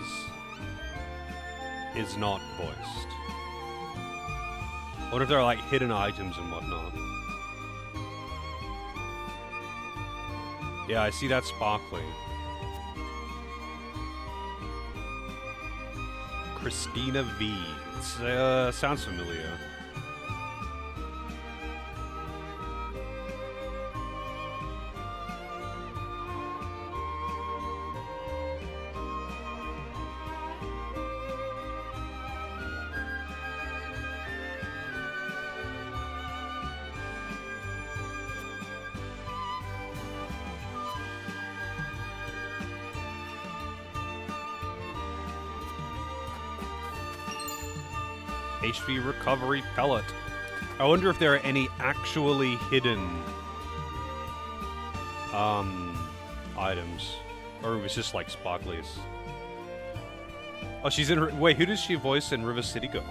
is not voiced. What if there are like hidden items and whatnot? Yeah, I see that sparkling. Christina V. It sounds familiar. HP recovery pellet. I wonder if there are any actually hidden items, or it was just like sparklies. Oh, she's in. Wait, who does she voice in River City Girls?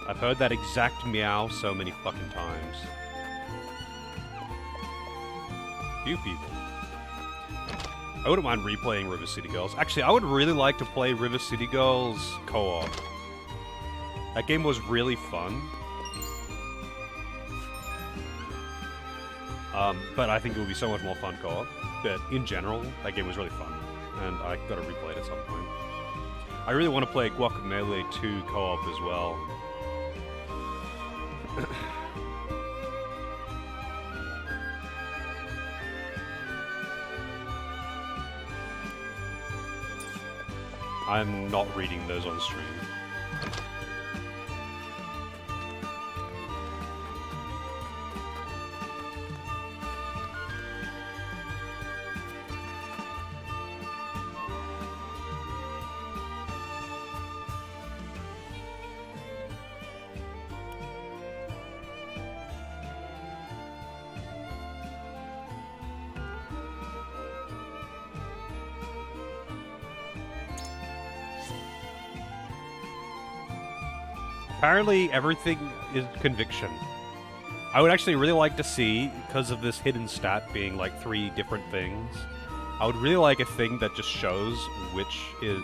I've heard that exact meow so many fucking times. Few people. I wouldn't mind replaying River City Girls. Actually, I would really like to play River City Girls co-op. That game was really fun. But I think it would be so much more fun co-op. But in general, that game was really fun. And I gotta replay it at some point. I really want to play Guacamelee 2 co-op as well. I'm not reading those on stream. Apparently, everything is conviction. I would actually really like to see, because of this hidden stat being like 3 different things, I would really like a thing that just shows which is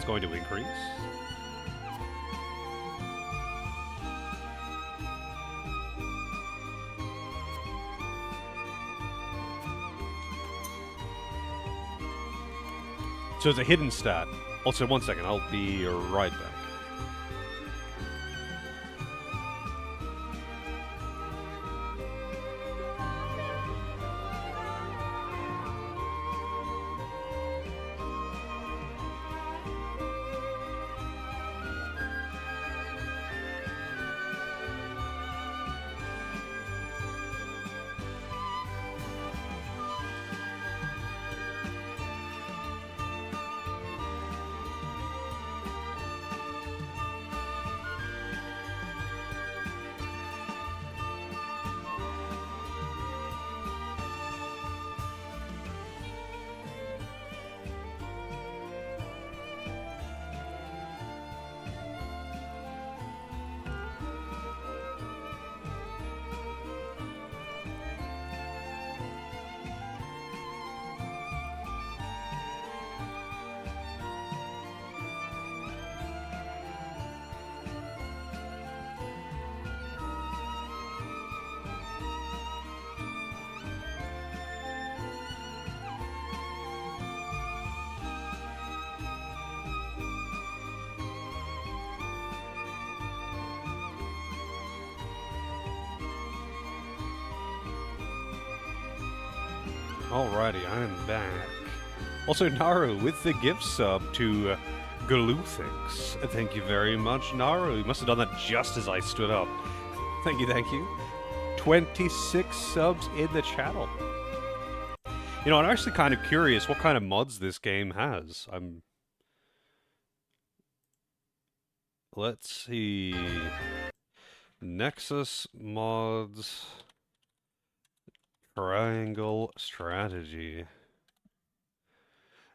going to increase. So it's a hidden stat. Also, one second, I'll be right back. Alrighty, I am back. Also, Naru with the gift sub to Galoothix. Thank you very much, Naru. You must have done that just as I stood up. Thank you, thank you. 26 subs in the channel. You know, I'm actually kind of curious what kind of mods this game has. Let's see. Nexus mods. Triangle strategy.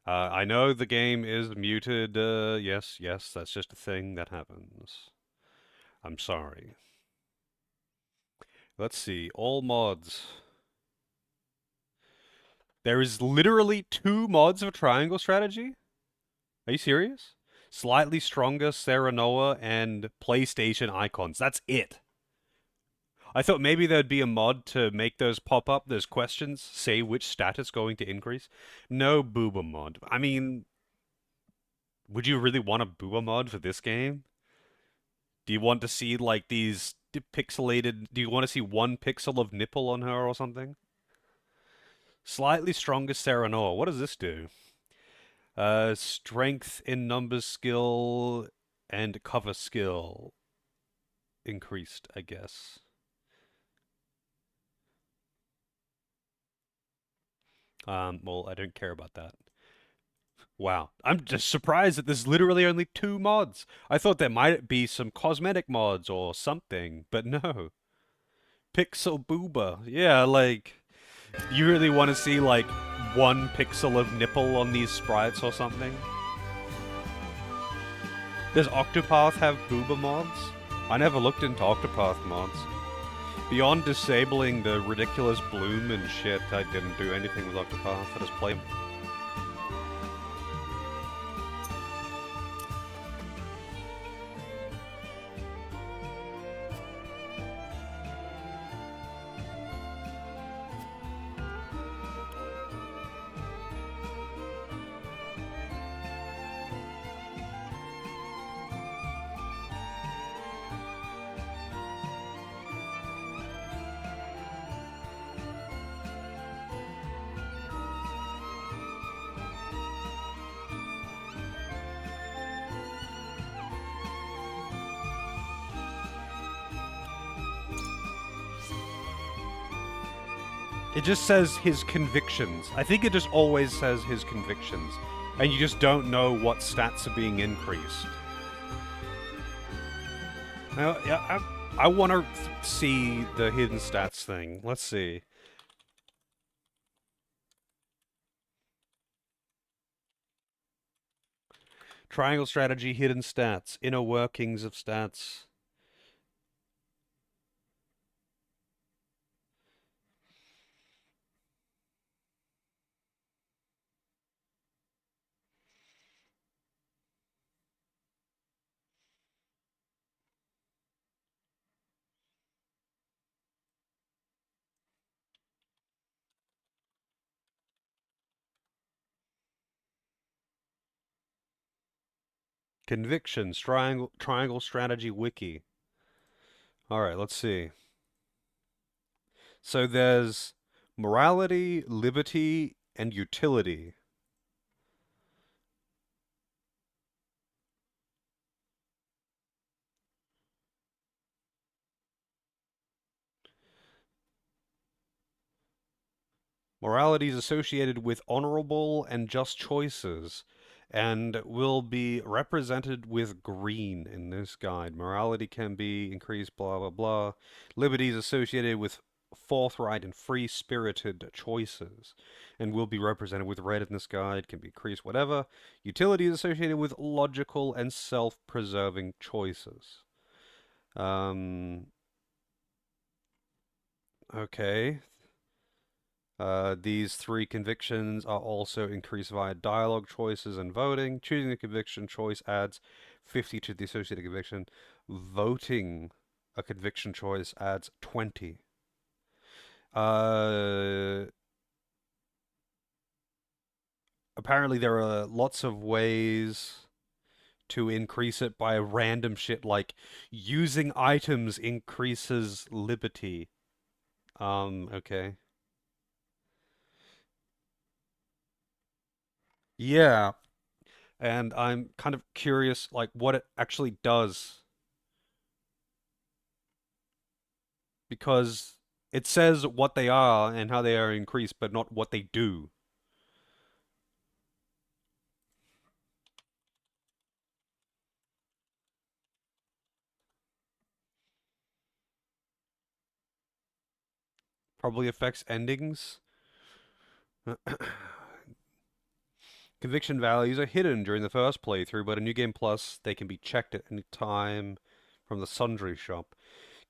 I know the game is muted. Yes, that's just a thing that happens. I'm sorry. Let's see. All mods. There is literally 2 mods of triangle strategy? Are you serious? Slightly stronger Serenoa and PlayStation icons. That's it. I thought maybe there'd be a mod to make those pop up, those questions, say which stat is going to increase. No booba mod. I mean, would you really want a booba mod for this game? Do you want to see, like, these pixelated... Do you want to see 1 pixel of nipple on her or something? Slightly stronger Serenoa. What does this do? Strength in numbers skill and cover skill increased, I guess. Well, I don't care about that. Wow. I'm just surprised that there's literally only 2 mods. I thought there might be some cosmetic mods or something, but no. Pixel booba. Yeah, like, you really want to see, like, 1 pixel of nipple on these sprites or something? Does Octopath have booba mods? I never looked into Octopath mods. Beyond disabling the ridiculous bloom and shit, I didn't do anything with Octopath. I just play them. It just says his convictions. I think it just always says his convictions. And you just don't know what stats are being increased. Now, I want to see the hidden stats thing. Let's see. Triangle strategy, hidden stats, inner workings of stats. Convictions, triangle strategy wiki. Alright, let's see. So there's morality, liberty, and utility. Morality is associated with honorable and just choices, and will be represented with green in this guide. Morality can be increased, blah, blah, blah. Liberty is associated with forthright and free-spirited choices, and will be represented with red in this guide, can be increased, whatever. Utility is associated with logical and self-preserving choices. Okay. These three convictions are also increased via dialogue choices and voting. Choosing a conviction choice adds 50 to the associated conviction. Voting a conviction choice adds 20. Apparently there are lots of ways to increase it by random shit, like using items increases liberty. Okay. Yeah, and I'm kind of curious, like, what it actually does. Because it says what they are and how they are increased, but not what they do. Probably affects endings. Conviction values are hidden during the first playthrough, but in New Game Plus, they can be checked at any time from the Sundry Shop.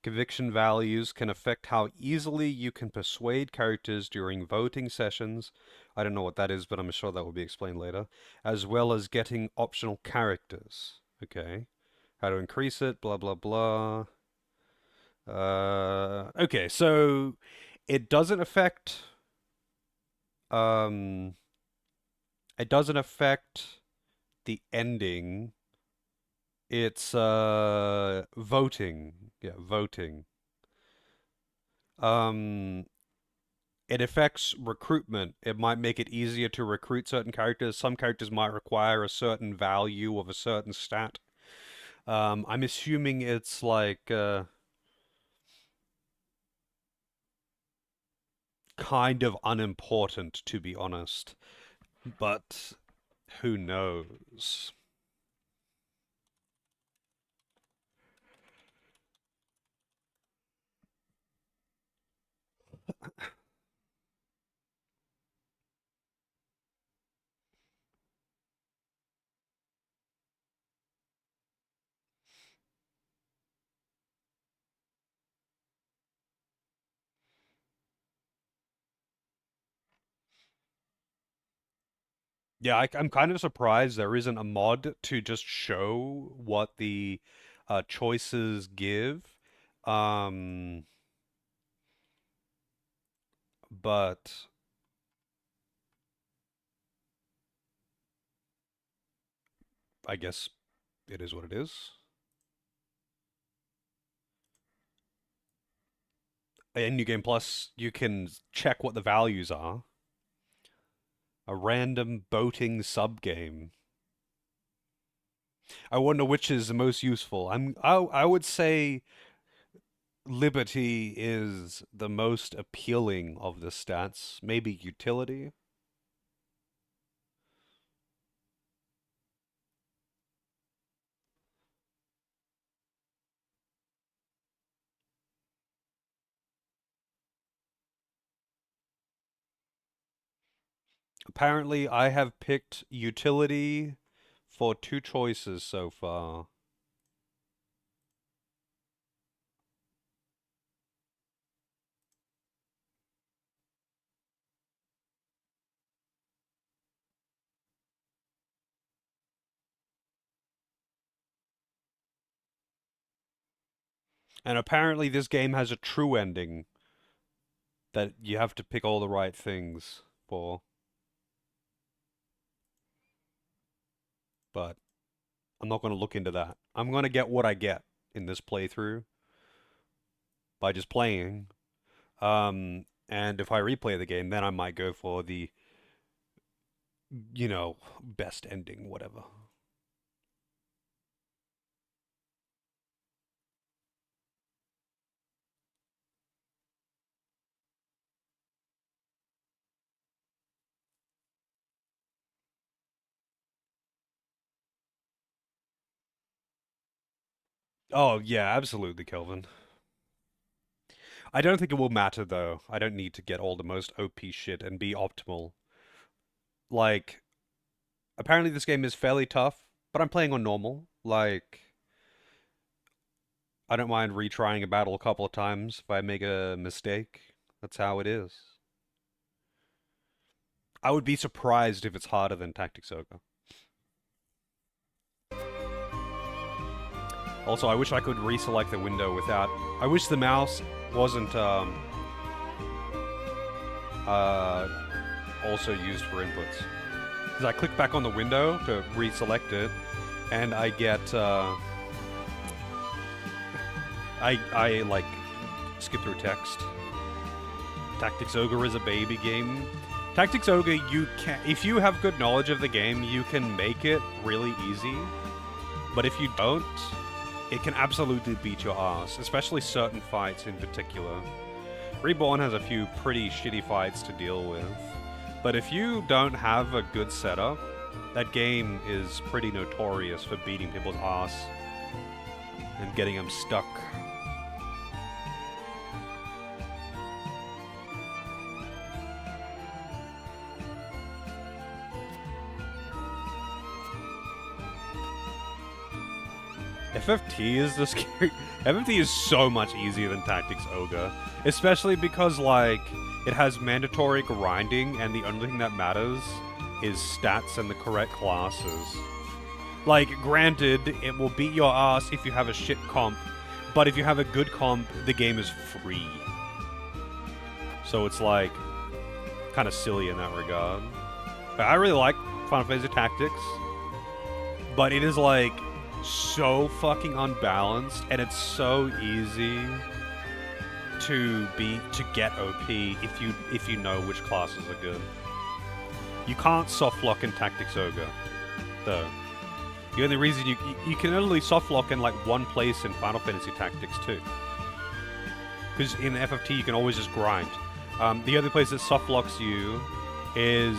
Conviction values can affect how easily you can persuade characters during voting sessions. I don't know what that is, but I'm sure that will be explained later. As well as getting optional characters. Okay. How to increase it, blah, blah, blah. Okay, so it doesn't affect... it doesn't affect the ending. It's voting. Yeah, voting. It affects recruitment. It might make it easier to recruit certain characters. Some characters might require a certain value of a certain stat. I'm assuming it's like kind of unimportant, to be honest. But who knows? Yeah, I'm kind of surprised there isn't a mod to just show what the choices give. But I guess it is what it is. In New Game Plus, you can check what the values are. A random boating subgame. I wonder which is the most useful. I would say liberty is the most appealing of the stats. Maybe utility. Apparently, I have picked utility for 2 choices so far. And apparently this game has a true ending that you have to pick all the right things for. But I'm not going to look into that. I'm going to get what I get in this playthrough by just playing. And if I replay the game, then I might go for the, you know, best ending, whatever. Oh, yeah, absolutely, Kelvin. I don't think it will matter, though. I don't need to get all the most OP shit and be optimal. Like, apparently this game is fairly tough, but I'm playing on normal. Like, I don't mind retrying a battle a couple of times if I make a mistake. That's how it is. I would be surprised if it's harder than Tactics Ogre. Also, I wish I could reselect the window without... I wish the mouse wasn't also used for inputs. Because I click back on the window to reselect it, and I get... I like, skip through text. Tactics Ogre is a baby game. Tactics Ogre, you can... If you have good knowledge of the game, you can make it really easy. But if you don't... It can absolutely beat your ass, especially certain fights in particular. Reborn has a few pretty shitty fights to deal with, but if you don't have a good setup, that game is pretty notorious for beating people's ass and getting them stuck. FFT is the scary... FFT is so much easier than Tactics Ogre. Especially because, like, it has mandatory grinding, and the only thing that matters is stats and the correct classes. Like, granted, it will beat your ass if you have a shit comp, but if you have a good comp, the game is free. So it's, like, kind of silly in that regard. But I really like Final Fantasy Tactics, but it is, like... so fucking unbalanced, and it's so easy to get OP if you know which classes are good. You can't softlock in Tactics Ogre, though. The only reason you can only softlock in like one place in Final Fantasy Tactics too, because in FFT you can always just grind. The other place that softlocks you is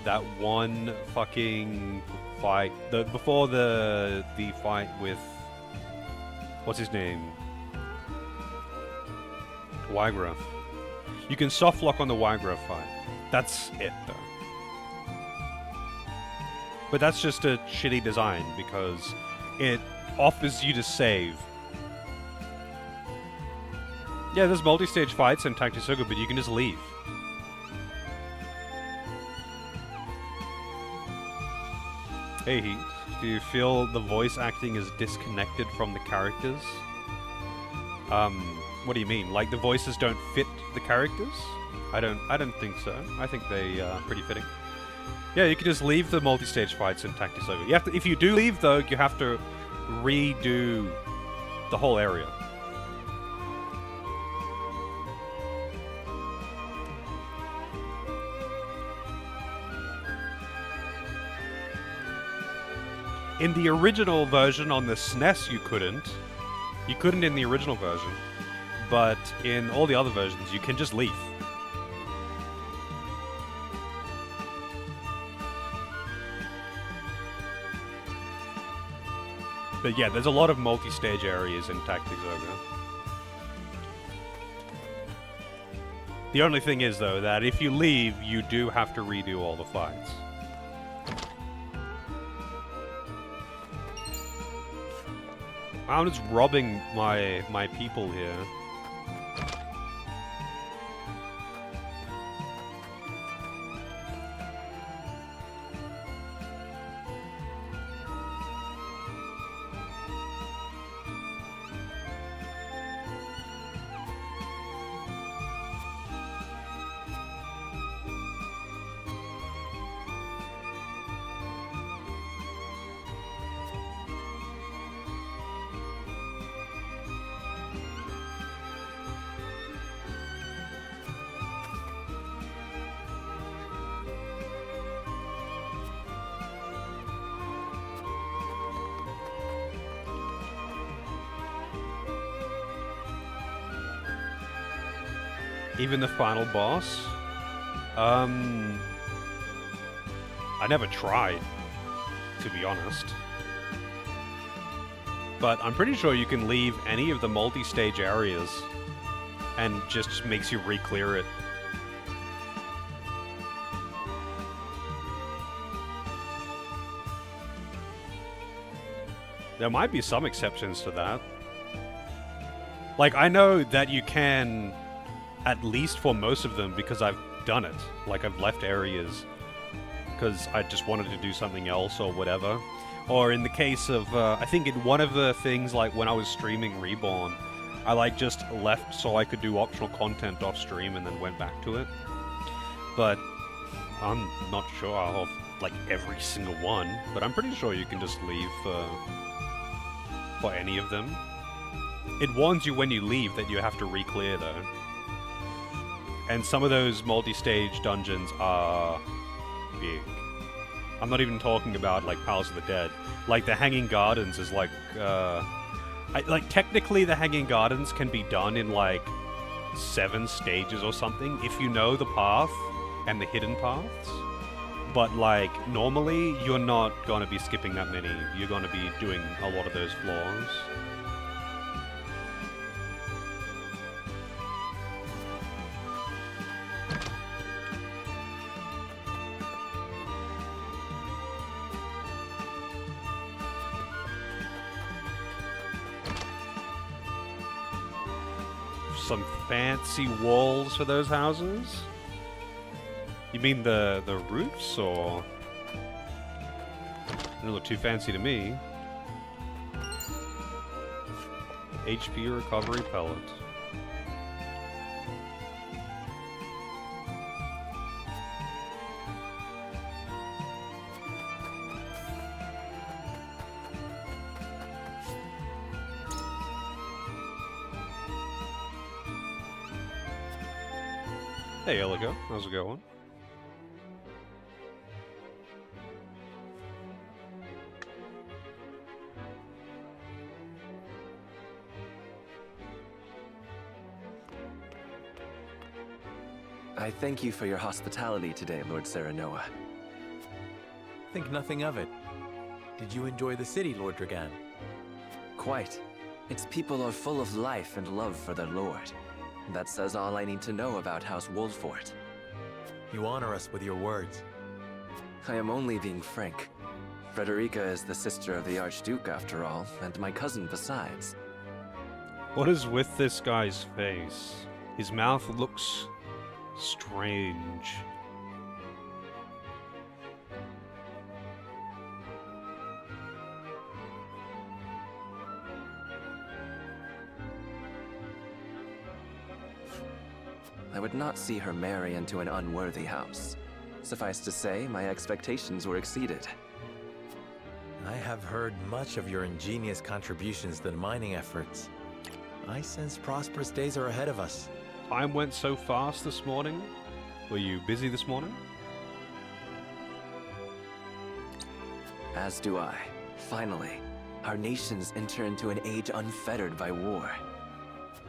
that one fucking fight before the fight with what's his name, Wygraf. You can softlock on the Wygraf fight. That's it though. But that's just a shitty design because it offers you to save. Yeah, there's multi-stage fights in Tactics Ogre, but you can just leave. Hey Heat, do you feel the voice acting is disconnected from the characters? What do you mean? Like the voices don't fit the characters? I don't think so. I think they are pretty fitting. Yeah, you can just leave the multi-stage fights in Tactics Ogre. You have to, if you do leave though, you have to redo the whole area. In the original version on the SNES, you couldn't. You couldn't in the original version, but in all the other versions, you can just leave. But yeah, there's a lot of multi-stage areas in Tactics Ogre. The only thing is, though, that if you leave, you do have to redo all the fights. I'm just robbing my people here. Even the final boss? I never tried, to be honest. But I'm pretty sure you can leave any of the multi-stage areas and just makes you re-clear it. There might be some exceptions to that. Like, I know that you can, at least for most of them, because I've done it. Like, I've left areas because I just wanted to do something else or whatever. Or in the case of, I think in one of the things, like when I was streaming Reborn, I like just left so I could do optional content off stream and then went back to it. But I'm not sure of like every single one, but I'm pretty sure you can just leave for any of them. It warns you when you leave that you have to re-clear though. And some of those multi-stage dungeons are big. I'm not even talking about like Palace of the Dead. Like the Hanging Gardens is like, technically the Hanging Gardens can be done in like 7 stages or something if you know the path and the hidden paths. But like normally you're not going to be skipping that many. You're going to be doing a lot of those floors. Some fancy walls for those houses? You mean the roofs, or? They don't look too fancy to me. HP recovery pellet. Hey, Elico. How's it going?
I thank you for your hospitality today, Lord Serenoa.
Think nothing of it. Did you enjoy the city, Lord Dragan?
Quite. Its people are full of life and love for their lord. That says all I need to know about House Wolffort.
You honor us with your words.
I am only being frank. Frederica is the sister of the Archduke, after all, and my cousin besides.
What is with this guy's face? His mouth looks strange.
I would not see her marry into an unworthy house. Suffice to say, my expectations were exceeded.
I have heard much of your ingenious contributions to the mining efforts. I sense prosperous days are ahead of us.
Time went so fast this morning. Were you busy this morning?
As do I. Finally, our nations enter into an age unfettered by war.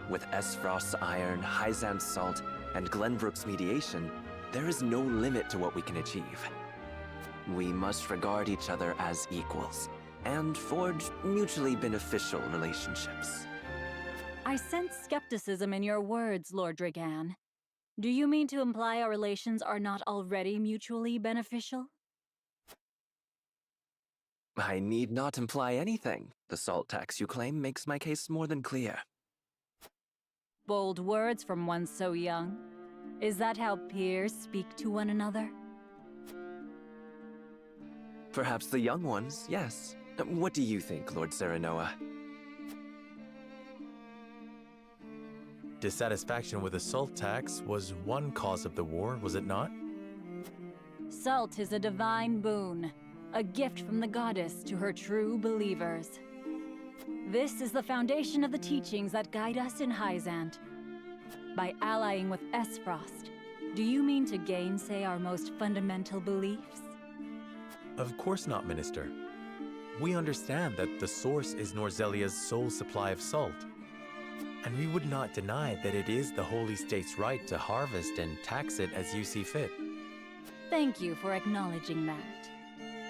With Esfrost's iron, Hyzant's salt, and Glenbrook's mediation, there is no limit to what we can achieve. We must regard each other as equals, and forge mutually beneficial relationships.
I sense skepticism in your words, Lord Dragan. Do you mean to imply our relations are not already mutually beneficial?
I need not imply anything. The salt tax you claim makes my case more than clear.
Bold words from one so young. Is that how peers speak to one another?
Perhaps the young ones, yes. What do you think, Lord Serenoa?
Dissatisfaction with the salt tax was one cause of the war, was it not?
Salt is a divine boon, a gift from the goddess to her true believers. This is the foundation of the teachings that guide us in Hyzant. By allying with Esfrost, do you mean to gainsay our most fundamental beliefs?
Of course not, Minister. We understand that the source is Norzelia's sole supply of salt. And we would not deny that it is the Holy State's right to harvest and tax it as you see fit.
Thank you for acknowledging that.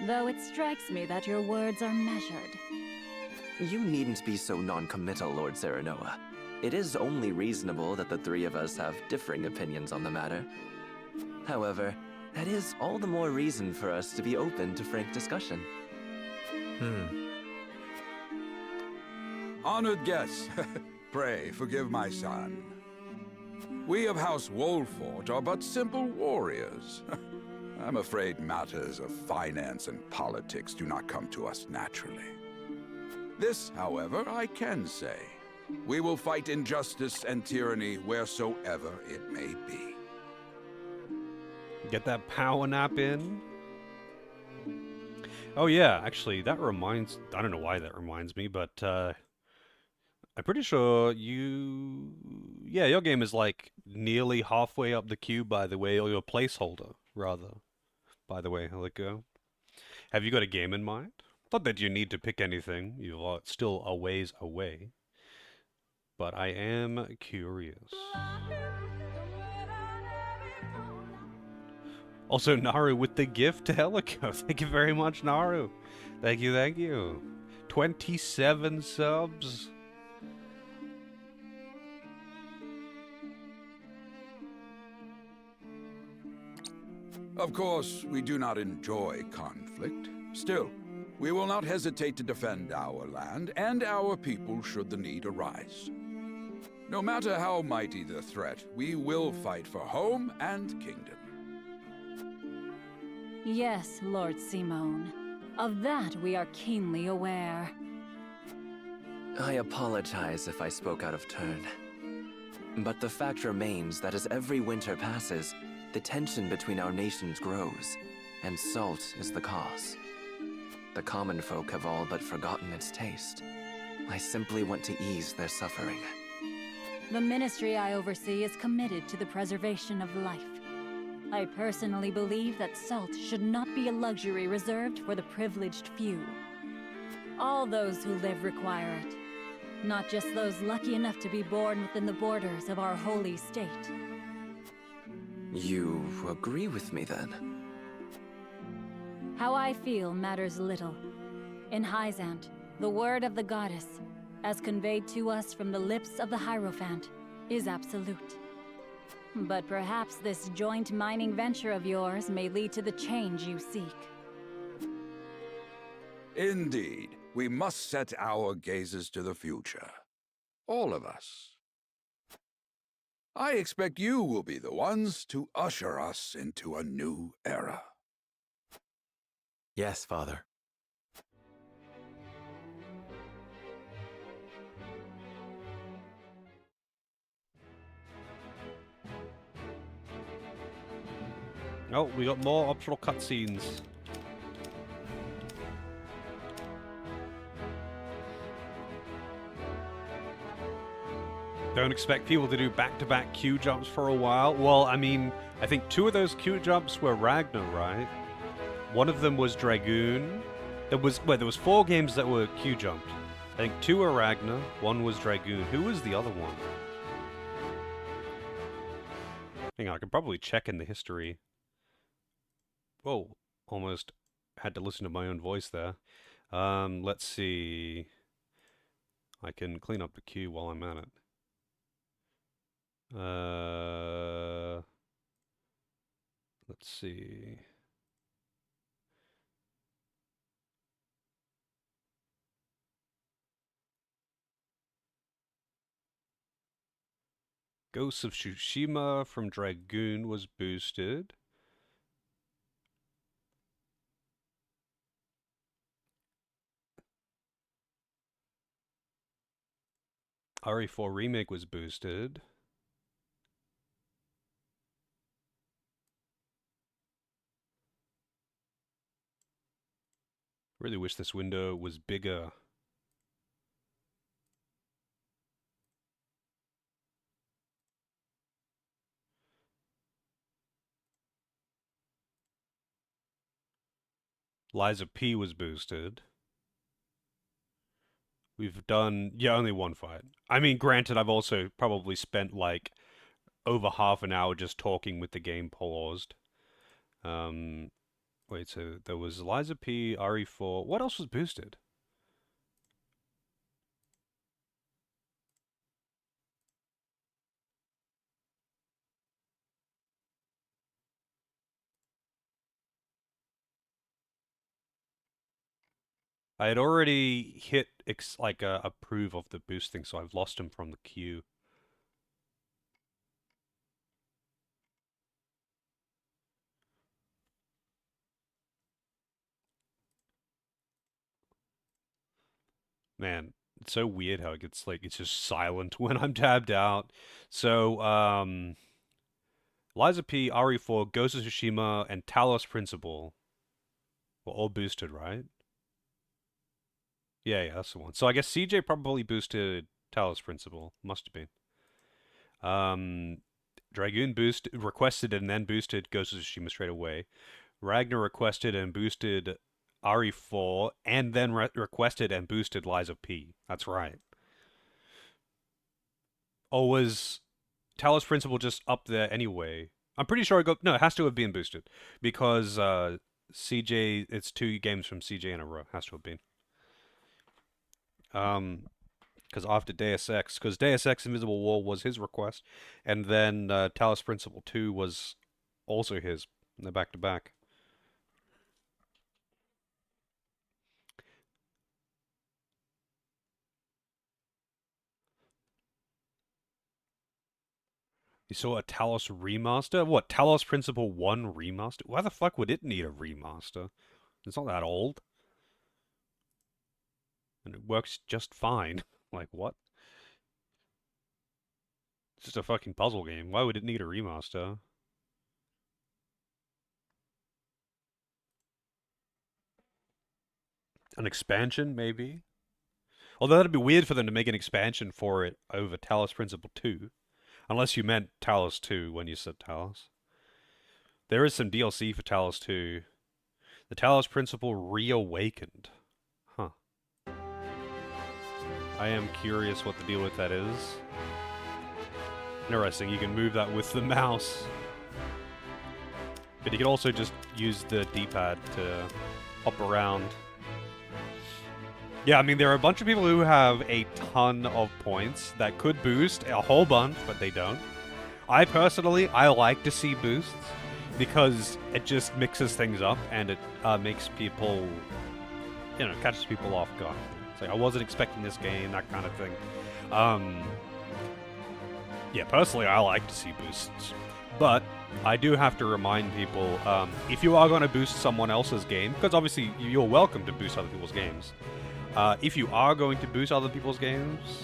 Though it strikes me that your words are measured.
You needn't be so non-committal, Lord Serenoa. It is only reasonable that the three of us have differing opinions on the matter. However, that is all the more reason for us to be open to frank discussion.
Honored guests, pray forgive my son. We of House Wolfort are but simple warriors. I'm afraid matters of finance and politics do not come to us naturally. This, however, I can say. We will fight injustice and tyranny wheresoever it may be.
Get that power nap in. Oh yeah, actually, that reminds... I don't know why that reminds me, but I'm pretty sure you... Yeah, your game is like nearly halfway up the queue, by the way, or your placeholder, rather. By the way, how it go? Have you got a game in mind? Not that you need to pick anything, you are still a ways away. But I am curious. Also, Naru with the gift to Helico. Thank you very much, Naru. Thank you, thank you. 27 subs.
Of course, we do not enjoy conflict. Still, we will not hesitate to defend our land and our people should the need arise. No matter how mighty the threat, we will fight for home and kingdom.
Yes, Lord Simone. Of that we are keenly aware.
I apologize if I spoke out of turn. But the fact remains that as every winter passes, the tension between our nations grows, and salt is the cause. The common folk have all but forgotten its taste. I simply want to ease their suffering.
The ministry I oversee is committed to the preservation of life. I personally believe that salt should not be a luxury reserved for the privileged few. All those who live require it, not just those lucky enough to be born within the borders of our holy state.
You agree with me then?
How I feel matters little. In Hyzant, the word of the goddess, as conveyed to us from the lips of the Hierophant, is absolute. But perhaps this joint mining venture of yours may lead to the change you seek.
Indeed, we must set our gazes to the future. All of us. I expect you will be the ones to usher us into a new era.
Yes, Father.
Oh, we got more optional cutscenes. Don't expect people to do back-to-back Q jumps for a while. Well, I mean, I think 2 of those Q jumps were Ragnar, right? One of them was Dragoon, There was 4 games that were Q jumped. I think 2 were Ragnar, 1 was Dragoon. Who was the other one? Hang on, I could probably check in the history. Whoa, almost had to listen to my own voice there. Let's see. I can clean up the queue while I'm at it. Let's see. Ghosts of Tsushima from Dragoon was boosted. RE4 Remake was boosted. Really wish this window was bigger. Liza P was boosted. We've done, yeah, only 1 fight. I mean, granted, I've also probably spent like over half an hour just talking with the game paused. Wait, so there was Liza P, RE4. What else was boosted? I had already hit approve of the boosting, so I've lost him from the queue. Man, it's so weird how it gets it's just silent when I'm tabbed out. So, Liza P, RE4, Ghost of Tsushima, and Talos Principle were all boosted, right? Yeah, that's the one. So I guess CJ probably boosted Talos Principle. Must have been. Dragoon requested and then boosted Ghost of Tsushima straight away. Ragnar requested and boosted RE4, and then requested and boosted Liza P. That's right. Or was Talos Principle just up there anyway? I'm pretty sure no, it has to have been boosted. Because CJ, it's 2 games from CJ in a row. Has to have been. Because after Deus Ex, because Deus Ex Invisible War was his request, and then Talos Principle 2 was also his. They're back to back. You saw a Talos remaster? What, Talos Principle 1 remaster? Why the fuck would it need a remaster? It's not that old. And it works just fine. Like, what? It's just a fucking puzzle game. Why would it need a remaster? An expansion, maybe? Although that'd be weird for them to make an expansion for it over Talos Principle 2. Unless you meant Talos 2 when you said Talos. There is some DLC for Talos 2. The Talos Principle Reawakened. Huh. I am curious what the deal with that is. Interesting, you can move that with the mouse. But you can also just use the D-pad to hop around. Yeah, I mean, there are a bunch of people who have a ton of points that could boost a whole bunch, but they don't. I personally, I like to see boosts because it just mixes things up and it makes people, catches people off guard. It's like, I wasn't expecting this game, that kind of thing. Yeah, personally, I like to see boosts. But I do have to remind people, if you are going to boost someone else's game, because obviously you're welcome to boost other people's games. If you are going to boost other people's games,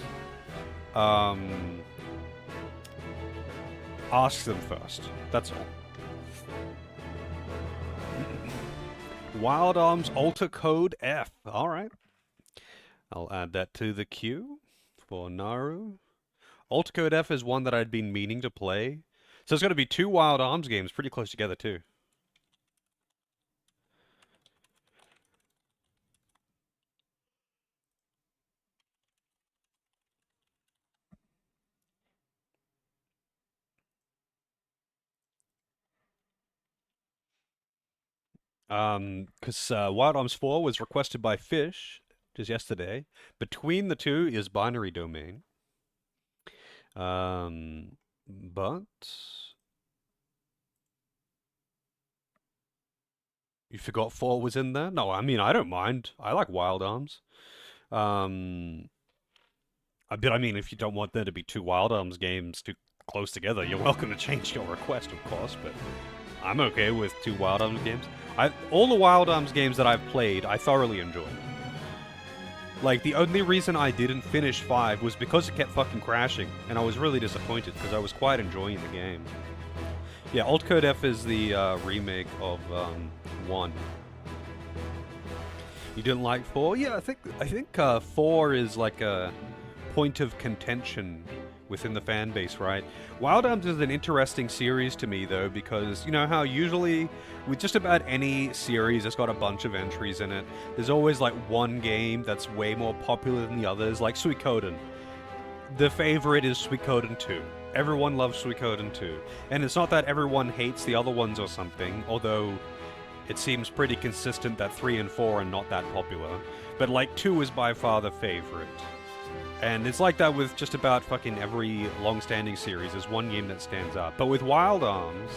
ask them first. That's all. Wild Arms Alter Code F. Alright. I'll add that to the queue for Naru. Alter Code F is one that I'd been meaning to play. So it's going to be 2 Wild Arms games pretty close together too. Because Wild Arms 4 was requested by Fish just yesterday. Between the two is Binary Domain. But you forgot 4 was in there? No, I mean, I don't mind. I like Wild Arms. I mean, if you don't want there to be 2 Wild Arms games too close together, you're welcome to change your request, of course, but I'm okay with 2 Wild Arms games. All the Wild Arms games that I've played, I thoroughly enjoyed. Like, the only reason I didn't finish 5 was because it kept fucking crashing, and I was really disappointed, because I was quite enjoying the game. Yeah, Alt Code F is the remake of 1. You didn't like 4? Yeah, I think 4 is like a point of contention within the fan base, right? Wild Arms is an interesting series to me, though, because you know how usually with just about any series that's got a bunch of entries in it, there's always like one game that's way more popular than the others, like Suikoden. The favorite is Suikoden 2. Everyone loves Suikoden 2. And it's not that everyone hates the other ones or something, although it seems pretty consistent that 3 and 4 are not that popular. But like 2 is by far the favorite. And it's like that with just about fucking every long-standing series. There's one game that stands out. But with Wild Arms,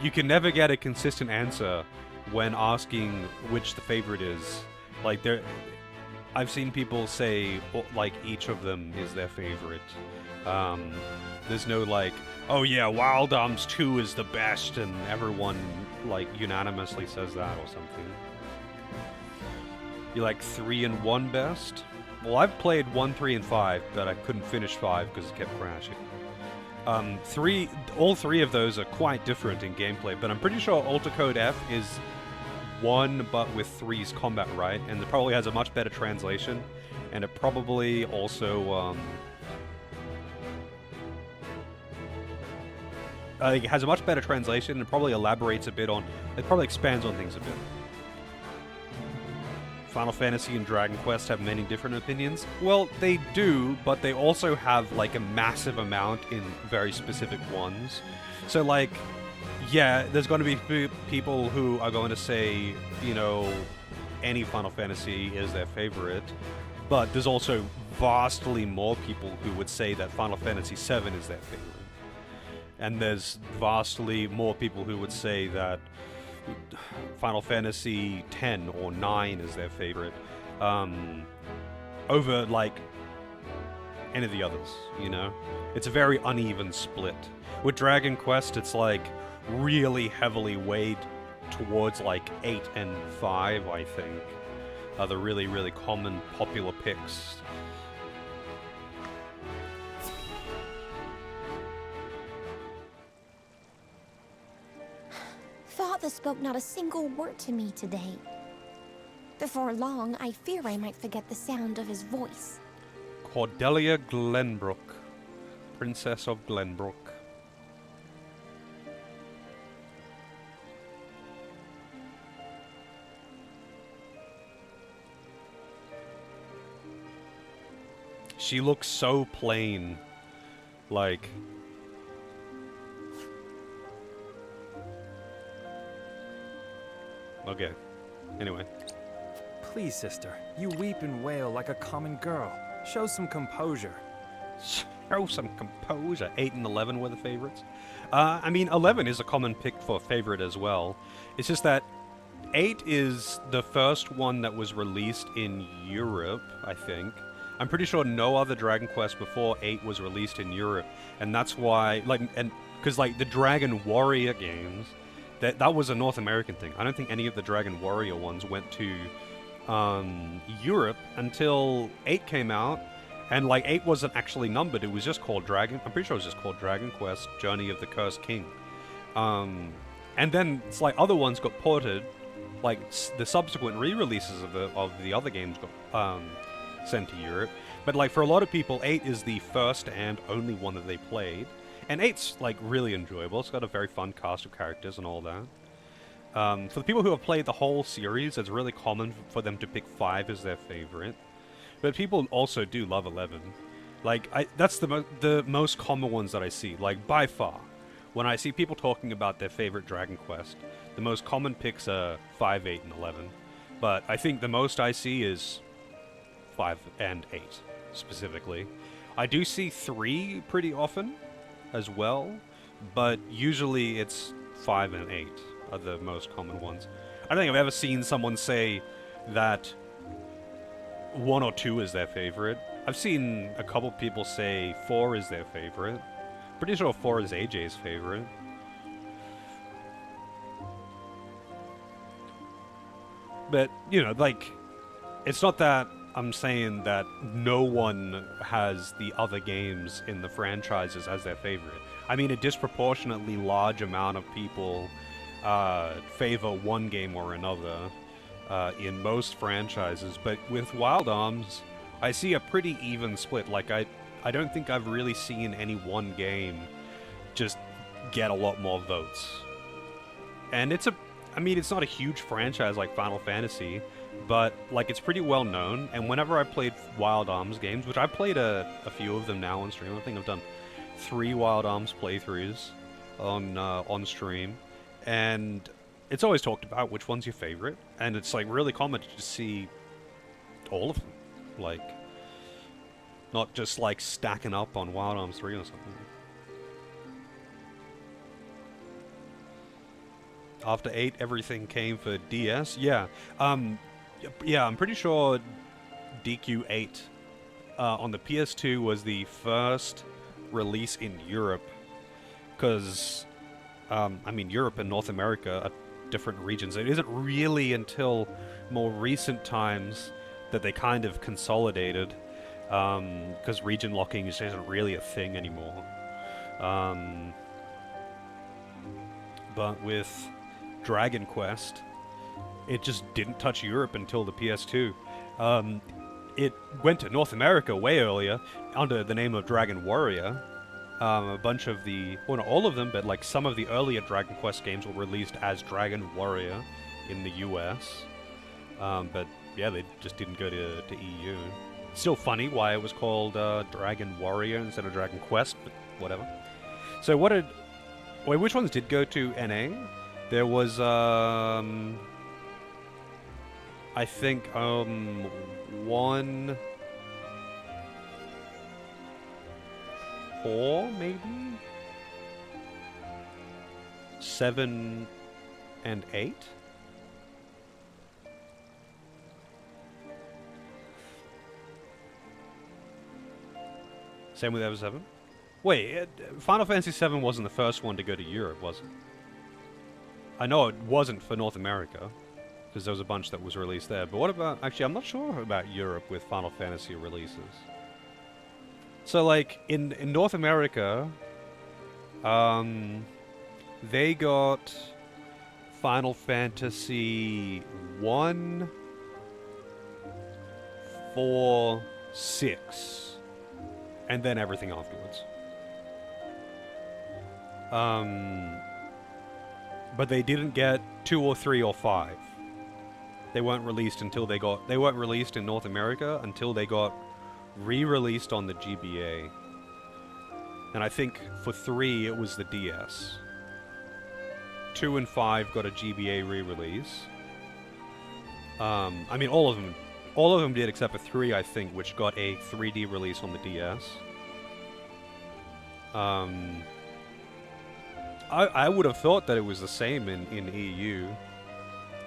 you can never get a consistent answer when asking which the favorite is. Like, I've seen people say, like, each of them is their favorite. There's no, like, oh yeah, Wild Arms 2 is the best, and everyone, like, unanimously says that or something. You like 3 and 1 best? Well, I've played 1, 3, and 5, but I couldn't finish 5 because it kept crashing. All 3 of those are quite different in gameplay, but I'm pretty sure Alter Code F is 1 but with 3's combat, right? And it probably has a much better translation, and it probably also it has a much better translation and probably elaborates a bit on, it probably expands on things a bit. Final Fantasy and Dragon Quest have many different opinions. Well, they do, but they also have like a massive amount in very specific ones. So like, yeah, there's going to be people who are going to say, you know, any Final Fantasy is their favorite, but there's also vastly more people who would say that Final Fantasy VII is their favorite. And there's vastly more people who would say that Final Fantasy X or 9 is their favorite, over, like, any of the others, you know? It's a very uneven split. With Dragon Quest, it's, like, really heavily weighed towards, like, 8 and 5, I think, are the really, really common popular picks.
Father spoke not a single word to me today. Before long, I fear I might forget the sound of his voice.
Cordelia Glenbrook, Princess of Glenbrook. She looks so plain, like... Okay. Anyway.
Please, sister. You weep and wail like a common girl. Show some composure.
Show some composure. 8 and 11 were the favorites. I mean, 11 is a common pick for favorite as well. It's just that 8 is the first one that was released in Europe, I think. I'm pretty sure no other Dragon Quest before 8 was released in Europe. And that's why, like, and because, like, the Dragon Warrior games... That was a North American thing. I don't think any of the Dragon Warrior ones went to Europe until 8 came out. And, like, 8 wasn't actually numbered. It was just called Dragon... I'm pretty sure it was just called Dragon Quest Journey of the Cursed King. And then, it's like, other ones got ported. Like, the subsequent re-releases of the other games got sent to Europe. But, like, for a lot of people, 8 is the first and only one that they played. And 8's, like, really enjoyable. It's got a very fun cast of characters and all that. For the people who have played the whole series, it's really common for them to pick 5 as their favorite. But people also do love 11. Like, that's the most common ones that I see, like, by far. When I see people talking about their favorite Dragon Quest, The most common picks are 5, 8, and 11. But I think the most I see is 5 and 8, specifically. I do see 3 pretty often as well, but usually it's 5 and 8 are the most common ones. I don't think I've ever seen someone say that 1 or 2 is their favorite. I've seen a couple people say 4 is their favorite. Pretty sure 4 is AJ's favorite. But, you know, like, it's not that I'm saying that no one has the other games in the franchises as their favorite. I mean, a disproportionately large amount of people favor one game or another in most franchises, but with Wild Arms, I see a pretty even split. Like, I don't think I've really seen any one game just get a lot more votes. And it's not a huge franchise like Final Fantasy, but, like, it's pretty well known, and whenever I played Wild Arms games, which I've played a few of them now on stream, I think I've done 3 Wild Arms playthroughs on stream, and it's always talked about which one's your favorite, and it's, like, really common to just see all of them, like, not just, like, stacking up on Wild Arms 3 or something. After 8, everything came for DS? Yeah. Yeah, I'm pretty sure DQ8 on the PS2 was the first release in Europe. Because, I mean, Europe and North America are different regions. It isn't really until more recent times that they kind of consolidated. Because region locking just isn't really a thing anymore. But with Dragon Quest, it just didn't touch Europe until the PS2. It went to North America way earlier under the name of Dragon Warrior. A bunch of the, well, not all of them, but like some of the earlier Dragon Quest games were released as Dragon Warrior in the US. But yeah, they just didn't go to EU. Still funny why it was called Dragon Warrior instead of Dragon Quest, but whatever. So which ones did go to NA? There was, I think, 1, 4, maybe? 7 and 8? Same with Ever 7? Wait, Final Fantasy 7 wasn't the first one to go to Europe, was it? I know it wasn't for North America, because there was a bunch that was released there. But what about... Actually, I'm not sure about Europe with Final Fantasy releases. So, like, in North America, they got Final Fantasy 1, 4, 6, and then everything afterwards. But they didn't get 2 or 3 or 5. They weren't released until they weren't released in North America until they got re-released on the GBA. And I think for 3 it was the DS. 2 and 5 got a GBA re-release. I mean, all of them did except for 3, I think, which got a 3D release on the DS. I would have thought that it was the same in EU,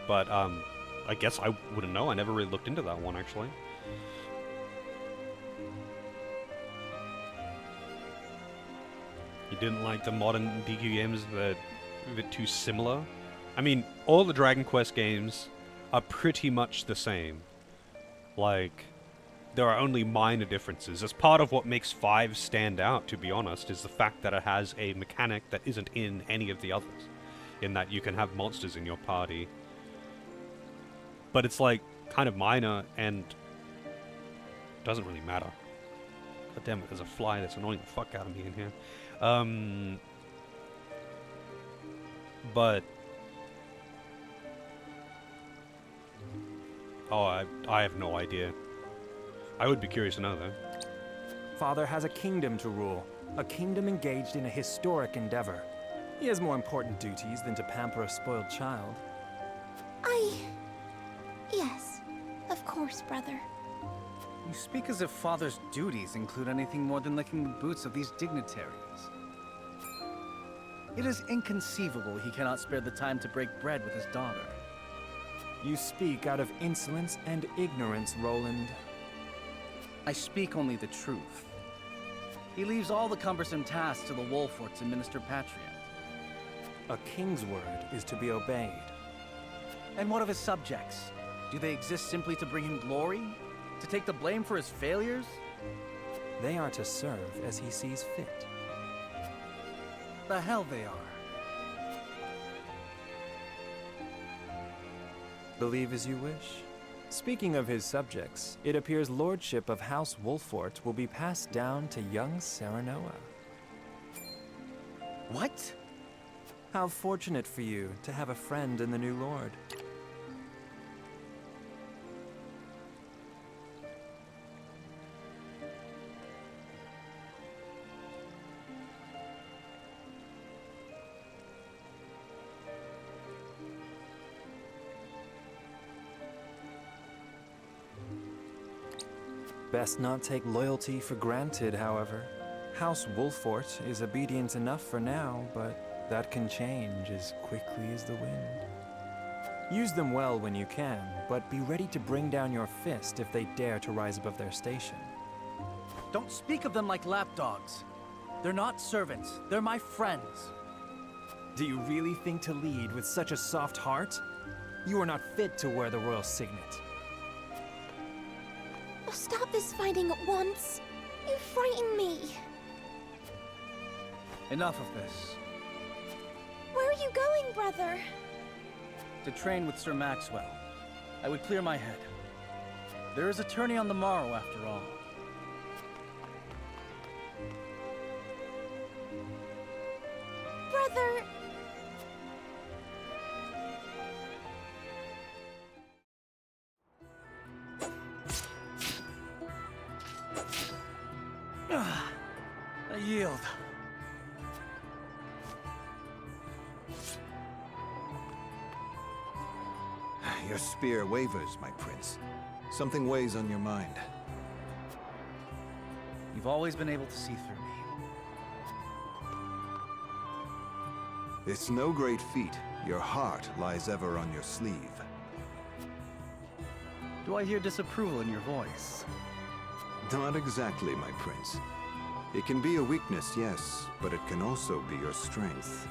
but I guess I wouldn't know. I never really looked into that one, actually. You didn't like the modern DQ games that are a bit too similar? I mean, all the Dragon Quest games are pretty much the same. Like, there are only minor differences. As part of what makes 5 stand out, to be honest, is the fact that it has a mechanic that isn't in any of the others. In that you can have monsters in your party. But it's like, kind of minor, and doesn't really matter. God damn it, there's a fly that's annoying the fuck out of me in here. But... oh, I have no idea. I would be curious to know, though.
Father has a kingdom to rule. A kingdom engaged in a historic endeavor. He has more important duties than to pamper a spoiled child.
Yes, of course, brother.
You speak as if father's duties include anything more than licking the boots of these dignitaries. It is inconceivable he cannot spare the time to break bread with his daughter.
You speak out of insolence and ignorance, Roland.
I speak only the truth. He leaves all the cumbersome tasks to the Wolforts and Minister Patria.
A king's word is to be obeyed.
And what of his subjects? Do they exist simply to bring him glory? To take the blame for his failures?
They are to serve as he sees fit.
The hell they are.
Believe as you wish. Speaking of his subjects, it appears lordship of House Wolfort will be passed down to young Serenoa.
What?
How fortunate for you to have a friend in the new lord. Best not take loyalty for granted, however. House Wolfort is obedient enough for now, but that can change as quickly as the wind. Use them well when you can, but be ready to bring down your fist if they dare to rise above their station.
Don't speak of them like lapdogs. They're not servants, they're my friends.
Do you really think to lead with such a soft heart? You are not fit to wear the royal signet.
Stop this fighting at once. You frighten me.
Enough of this.
Where are you going, brother?
To train with Sir Maxwell. I would clear my head. There is a tourney on the morrow, after all.
Brother!
I yield.
Your spear wavers, my prince. Something weighs on your mind.
You've always been able to see through me.
It's no great feat. Your heart lies ever on your sleeve.
Do I hear disapproval in your voice?
Not exactly, my prince. It can be a weakness, yes, but it can also be your strength.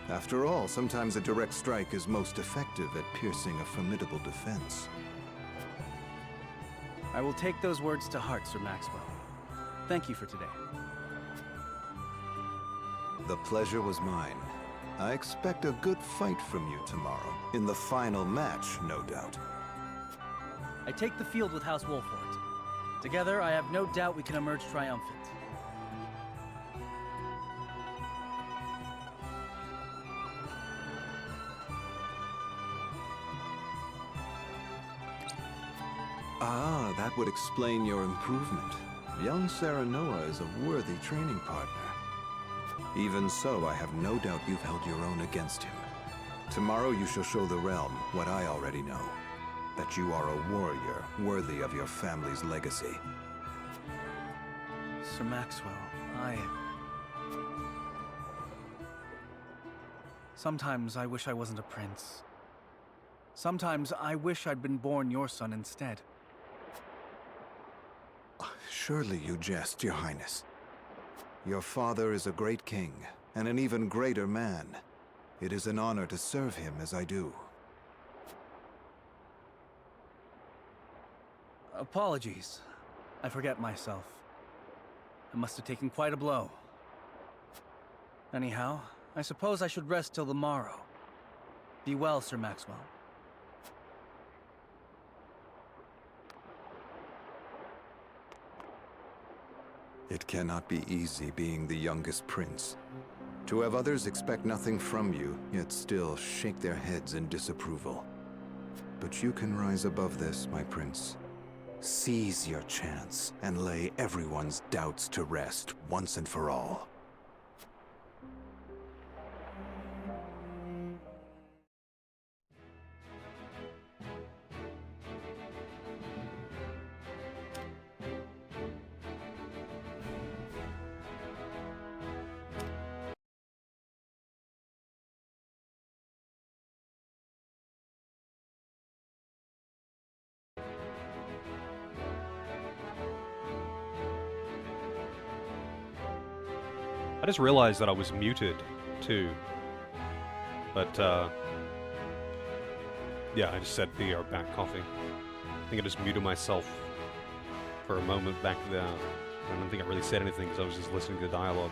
After all, sometimes a direct strike is most effective at piercing a formidable defense.
I will take those words to heart, Sir Maxwell. Thank you for today.
The pleasure was mine. I expect a good fight from you tomorrow. In the final match, no doubt.
I take the field with House Wolfort. Together, I have no doubt we can emerge triumphant.
Ah, that would explain your improvement. Young Serenoa is a worthy training partner. Even so, I have no doubt you've held your own against him. Tomorrow you shall show the realm what I already know. That you are a warrior worthy of your family's legacy.
Sir Maxwell, Sometimes I wish I wasn't a prince. Sometimes I wish I'd been born your son instead.
Surely you jest, Your Highness. Your father is a great king, and an even greater man. It is an honor to serve him as I do.
Apologies. I forget myself. I must have taken quite a blow. Anyhow, I suppose I should rest till the morrow. Be well, Sir Maxwell.
It cannot be easy being the youngest prince. To have others expect nothing from you, yet still shake their heads in disapproval. But you can rise above this, my prince. Seize your chance and lay everyone's doubts to rest once and for all.
I just realized that I was muted, too. But, yeah, I just said beer back coffee. I think I just muted myself for a moment back there. I don't think I really said anything because I was just listening to the dialogue.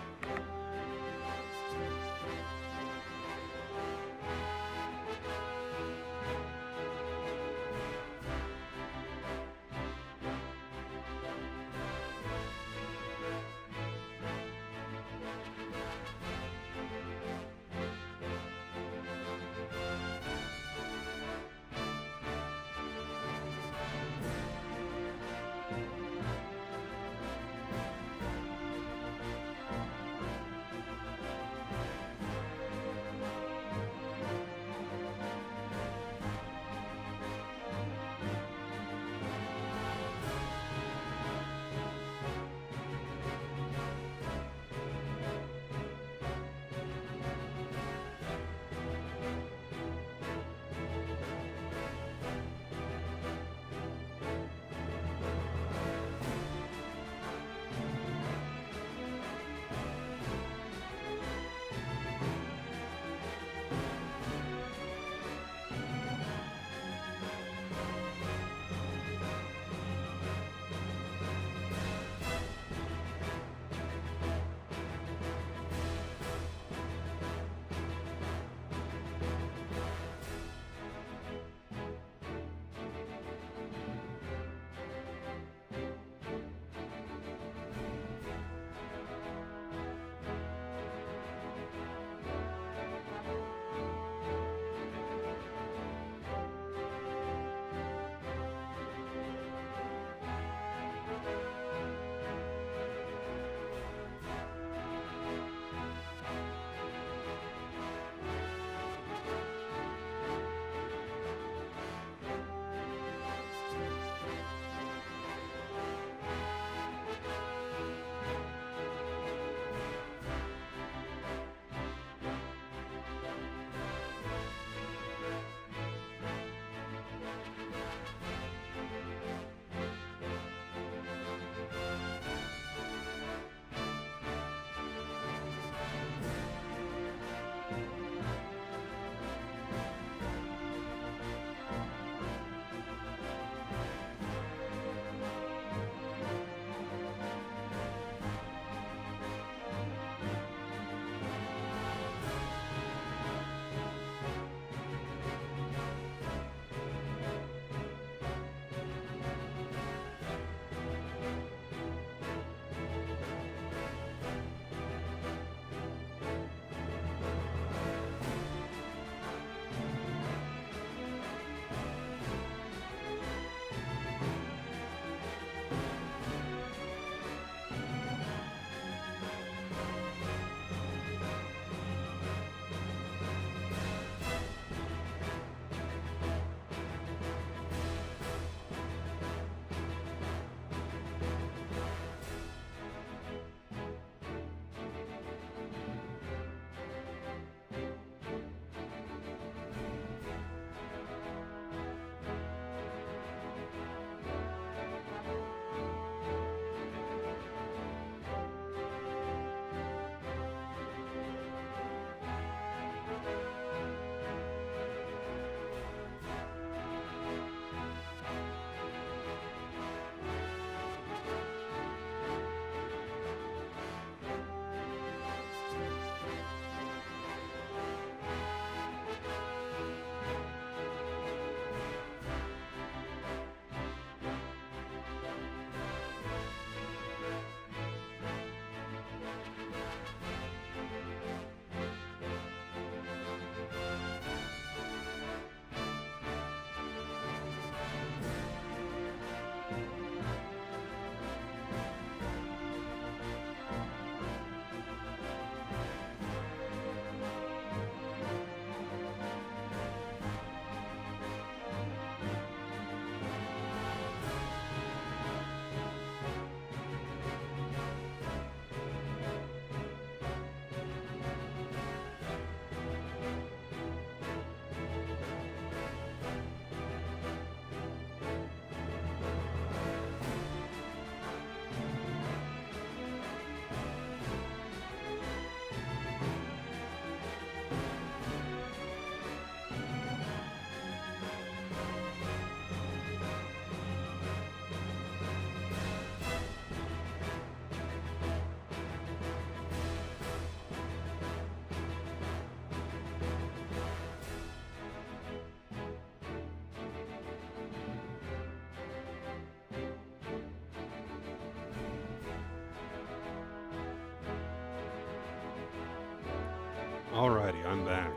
Alrighty, I'm back.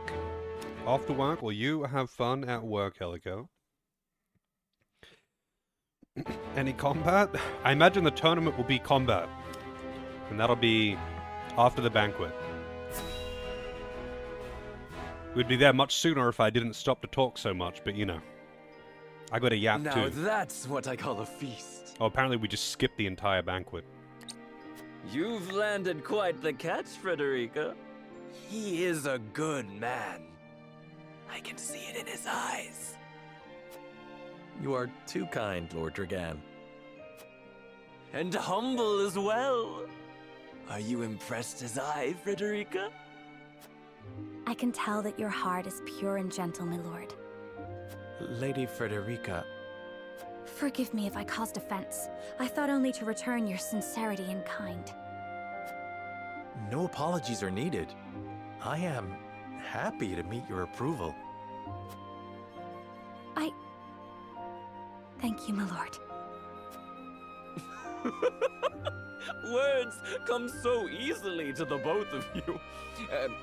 Off to work. Will you have fun at work, Helico? Any combat? I imagine the tournament will be combat. And that'll be after the banquet. We'd be there much sooner if I didn't stop to talk so much, but you know. I got a yap
now
too.
That's what I call a feast.
Oh, apparently we just skipped the entire banquet.
You've landed quite the catch, Frederica. He is a good man. I can see it in his eyes.
You are too kind, Lord Dragan.
And humble as well. Are you impressed as I, Frederica?
I can tell that your heart is pure and gentle, my lord.
Lady Frederica...
Forgive me if I caused offense. I thought only to return your sincerity and kind.
No apologies are needed. I am happy to meet your approval.
Thank you, my lord.
Words come so easily to the both of you.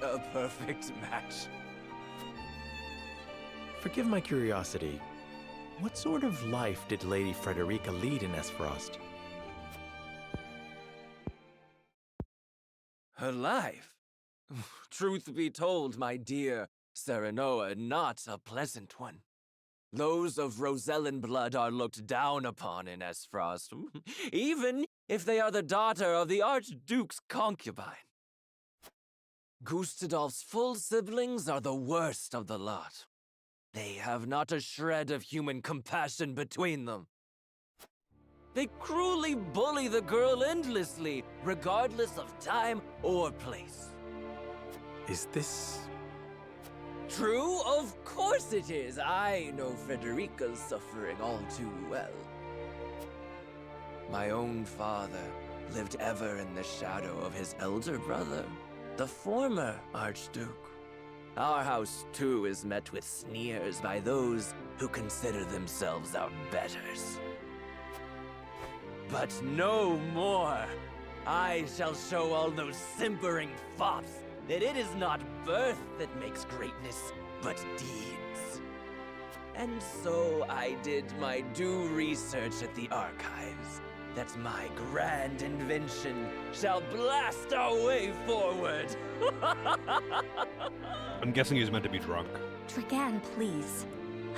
A perfect match.
Forgive my curiosity. What sort of life did Lady Frederica lead in Esfrost?
Her life? Truth be told, my dear Serenoa, not a pleasant one. Those of Rosellan blood are looked down upon in Esfrost, even if they are the daughter of the Archduke's concubine. Gustadolf's full siblings are the worst of the lot. They have not a shred of human compassion between them. They cruelly bully the girl endlessly, regardless of time or place.
Is this...
True? Of course it is. I know Frederica's suffering all too well. My own father lived ever in the shadow of his elder brother, the former Archduke. Our house, too, is met with sneers by those who consider themselves our betters. But no more! I shall show all those simpering fops that it is not birth that makes greatness, but deeds. And so I did my due research at the archives, that my grand invention shall blast our way forward.
I'm guessing he's meant to be drunk.
Dragan, please.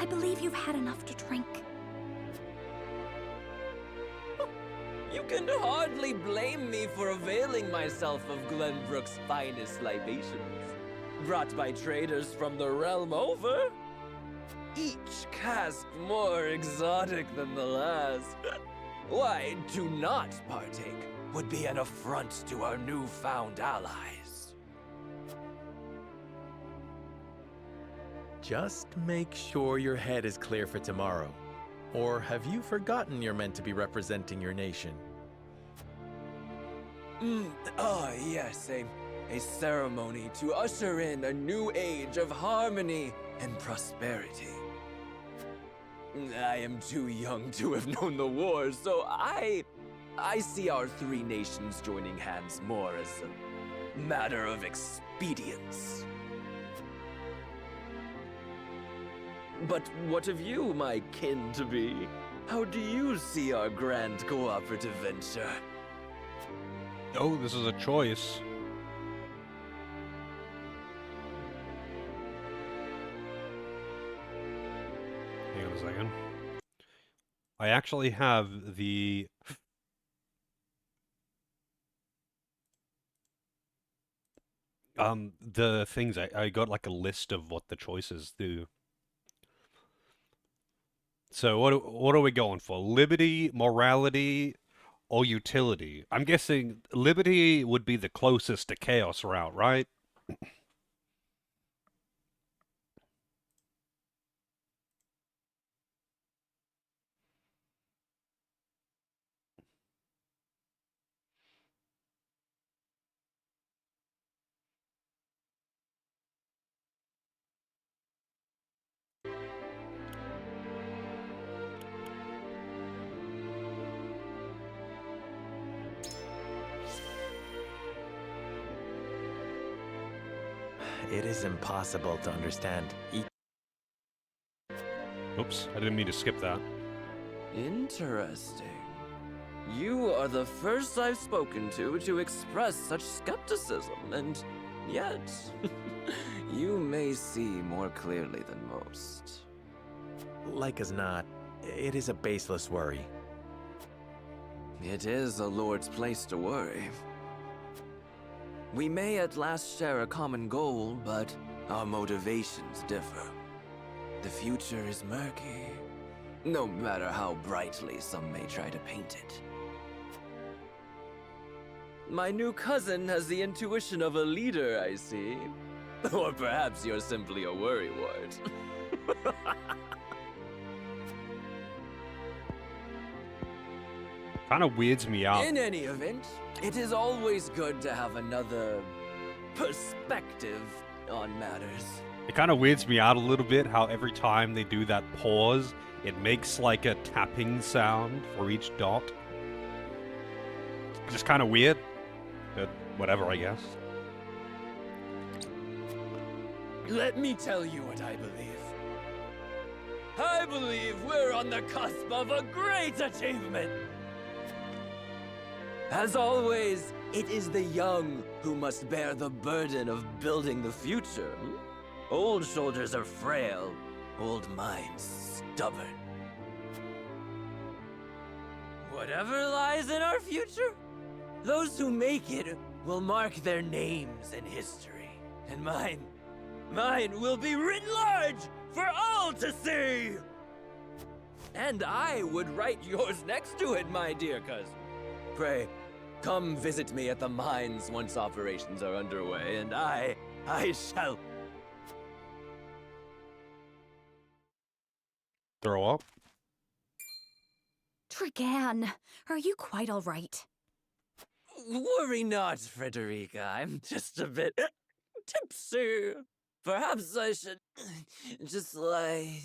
I believe you've had enough to drink.
You can hardly blame me for availing myself of Glenbrook's finest libations, brought by traders from the realm over. Each cask more exotic than the last. Why, to not partake would be an affront to our newfound allies.
Just make sure your head is clear for tomorrow. Or have you forgotten you're meant to be representing your nation?
Yes, a ceremony to usher in a new age of harmony and prosperity. I am too young to have known the war, so I see our three nations joining hands more as a matter of expedience. But what of you, my kin-to-be? How do you see our grand cooperative venture?
Oh, this is a choice. Hang on a second. I actually have the... the things, I got like a list of what the choices do. So what are we going for? Liberty, morality, or utility? I'm guessing liberty would be the closest to chaos route, right?
it is impossible to understand each.
Oops, I didn't mean to skip that.
Interesting. You are the first I've spoken to express such skepticism, and yet, you may see more clearly than most.
Like as not, it is a baseless worry.
It is a lord's place to worry. We may at last share a common goal, but our motivations differ. The future is murky, no matter how brightly some may try to paint it. My new cousin has the intuition of a leader, I see. Or perhaps you're simply a worrywart.
Kind of weirds me out.
In any event, it is always good to have another perspective on matters.
It kind of weirds me out a little bit how every time they do that pause, it makes like a tapping sound for each dot. It's just kind of weird. But whatever, I guess.
Let me tell you what I believe. I believe we're on the cusp of a great achievement. As always, it is the young who must bear the burden of building the future. Old shoulders are frail, old minds stubborn. Whatever lies in our future, those who make it will mark their names in history. And mine will be written large for all to see! And I would write yours next to it, my dear cousin. Pray, come visit me at the mines once operations are underway, and I shall...
Throw up?
Dragan, are you quite all right?
Worry not, Frederica. I'm just a bit tipsy. Perhaps I should just lie.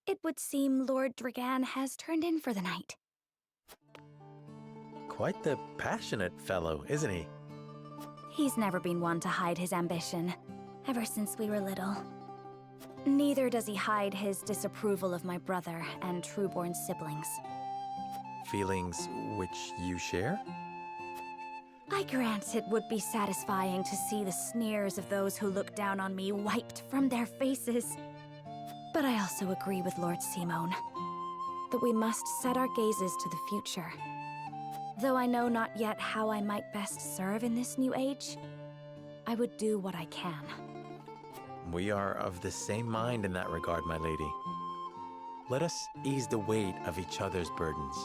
It would seem Lord Dragan has turned in for the night.
Quite the passionate fellow, isn't he?
He's never been one to hide his ambition, ever since we were little. Neither does he hide his disapproval of my brother and Trueborn siblings.
Feelings which you share?
I grant it would be satisfying to see the sneers of those who look down on me wiped from their faces. But I also agree with Lord Simone that we must set our gazes to the future. Though I know not yet how I might best serve in this new age, I would do what I can.
We are of the same mind in that regard, my lady. Let us ease the weight of each other's burdens.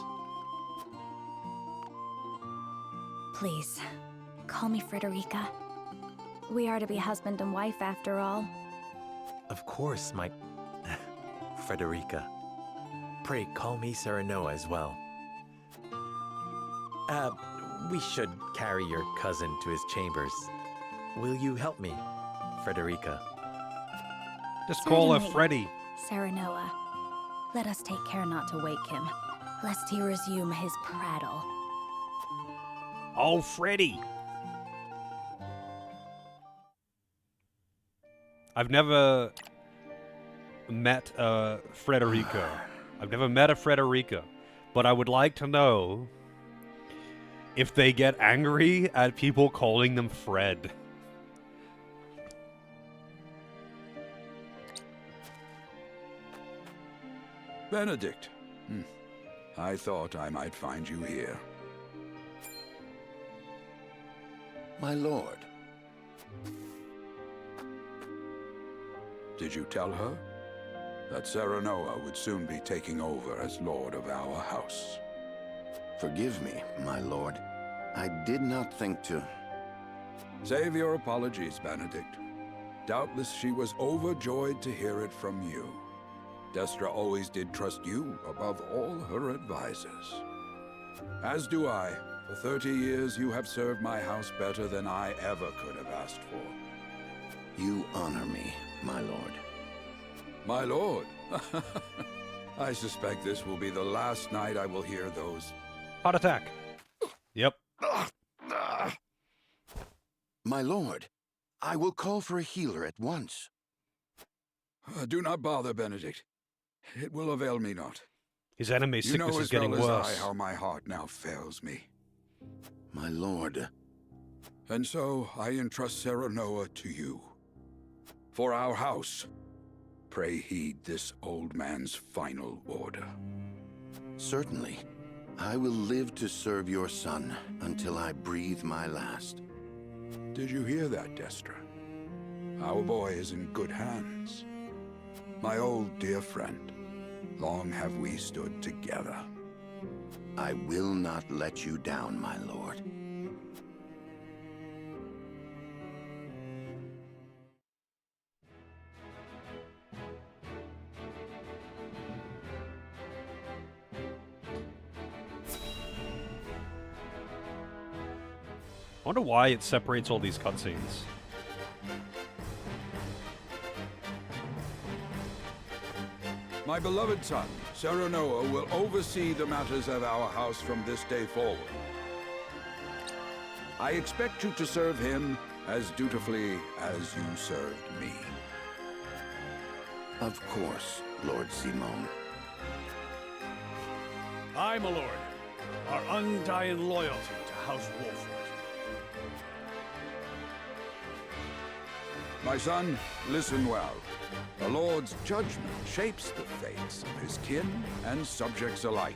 Please, call me Frederica. We are to be husband and wife after all.
Of course, my... Frederica. Pray call me Serenoa as well. We should carry your cousin to his chambers. Will you help me, Frederica?
Just call her
Certainly,
Freddy.
Serenoa. Let us take care not to wake him, lest he resume his prattle.
Oh, Freddy! I've never met a Frederica. I've never met a Frederica. But I would like to know if they get angry at people calling them Fred.
Benedict. I thought I might find you here.
My lord.
Did you tell her that Serenoa would soon be taking over as lord of our house?
Forgive me, my lord. I did not think to...
Save your apologies, Benedict. Doubtless she was overjoyed to hear it from you. Destra always did trust you above all her advisors. As do I. For 30 years you have served my house better than I ever could have asked for.
You honor me, my lord.
My lord? I suspect this will be the last night I will hear those.
Heart attack. Yep.
My lord, I will call for a healer at once.
Do not bother, Benedict. It will avail me not.
His enemy's
You know
sickness is
as
getting
well as
worse.
I how my heart now fails me.
My lord.
And so I entrust Serenoa to you. For our house, pray heed this old man's final order.
Certainly. I will live to serve your son until I breathe my last.
Did you hear that, Destra? Our boy is in good hands. My old dear friend, long have we stood together.
I will not let you down, my lord.
I wonder why it separates all these cutscenes.
My beloved son, Serenoa, will oversee the matters of our house from this day forward. I expect you to serve him as dutifully as you served me.
Of course, Lord Simone.
Aye, my lord. Our undying loyalty to House Wolford.
My son, listen well. The Lord's judgment shapes the fates of his kin and subjects alike.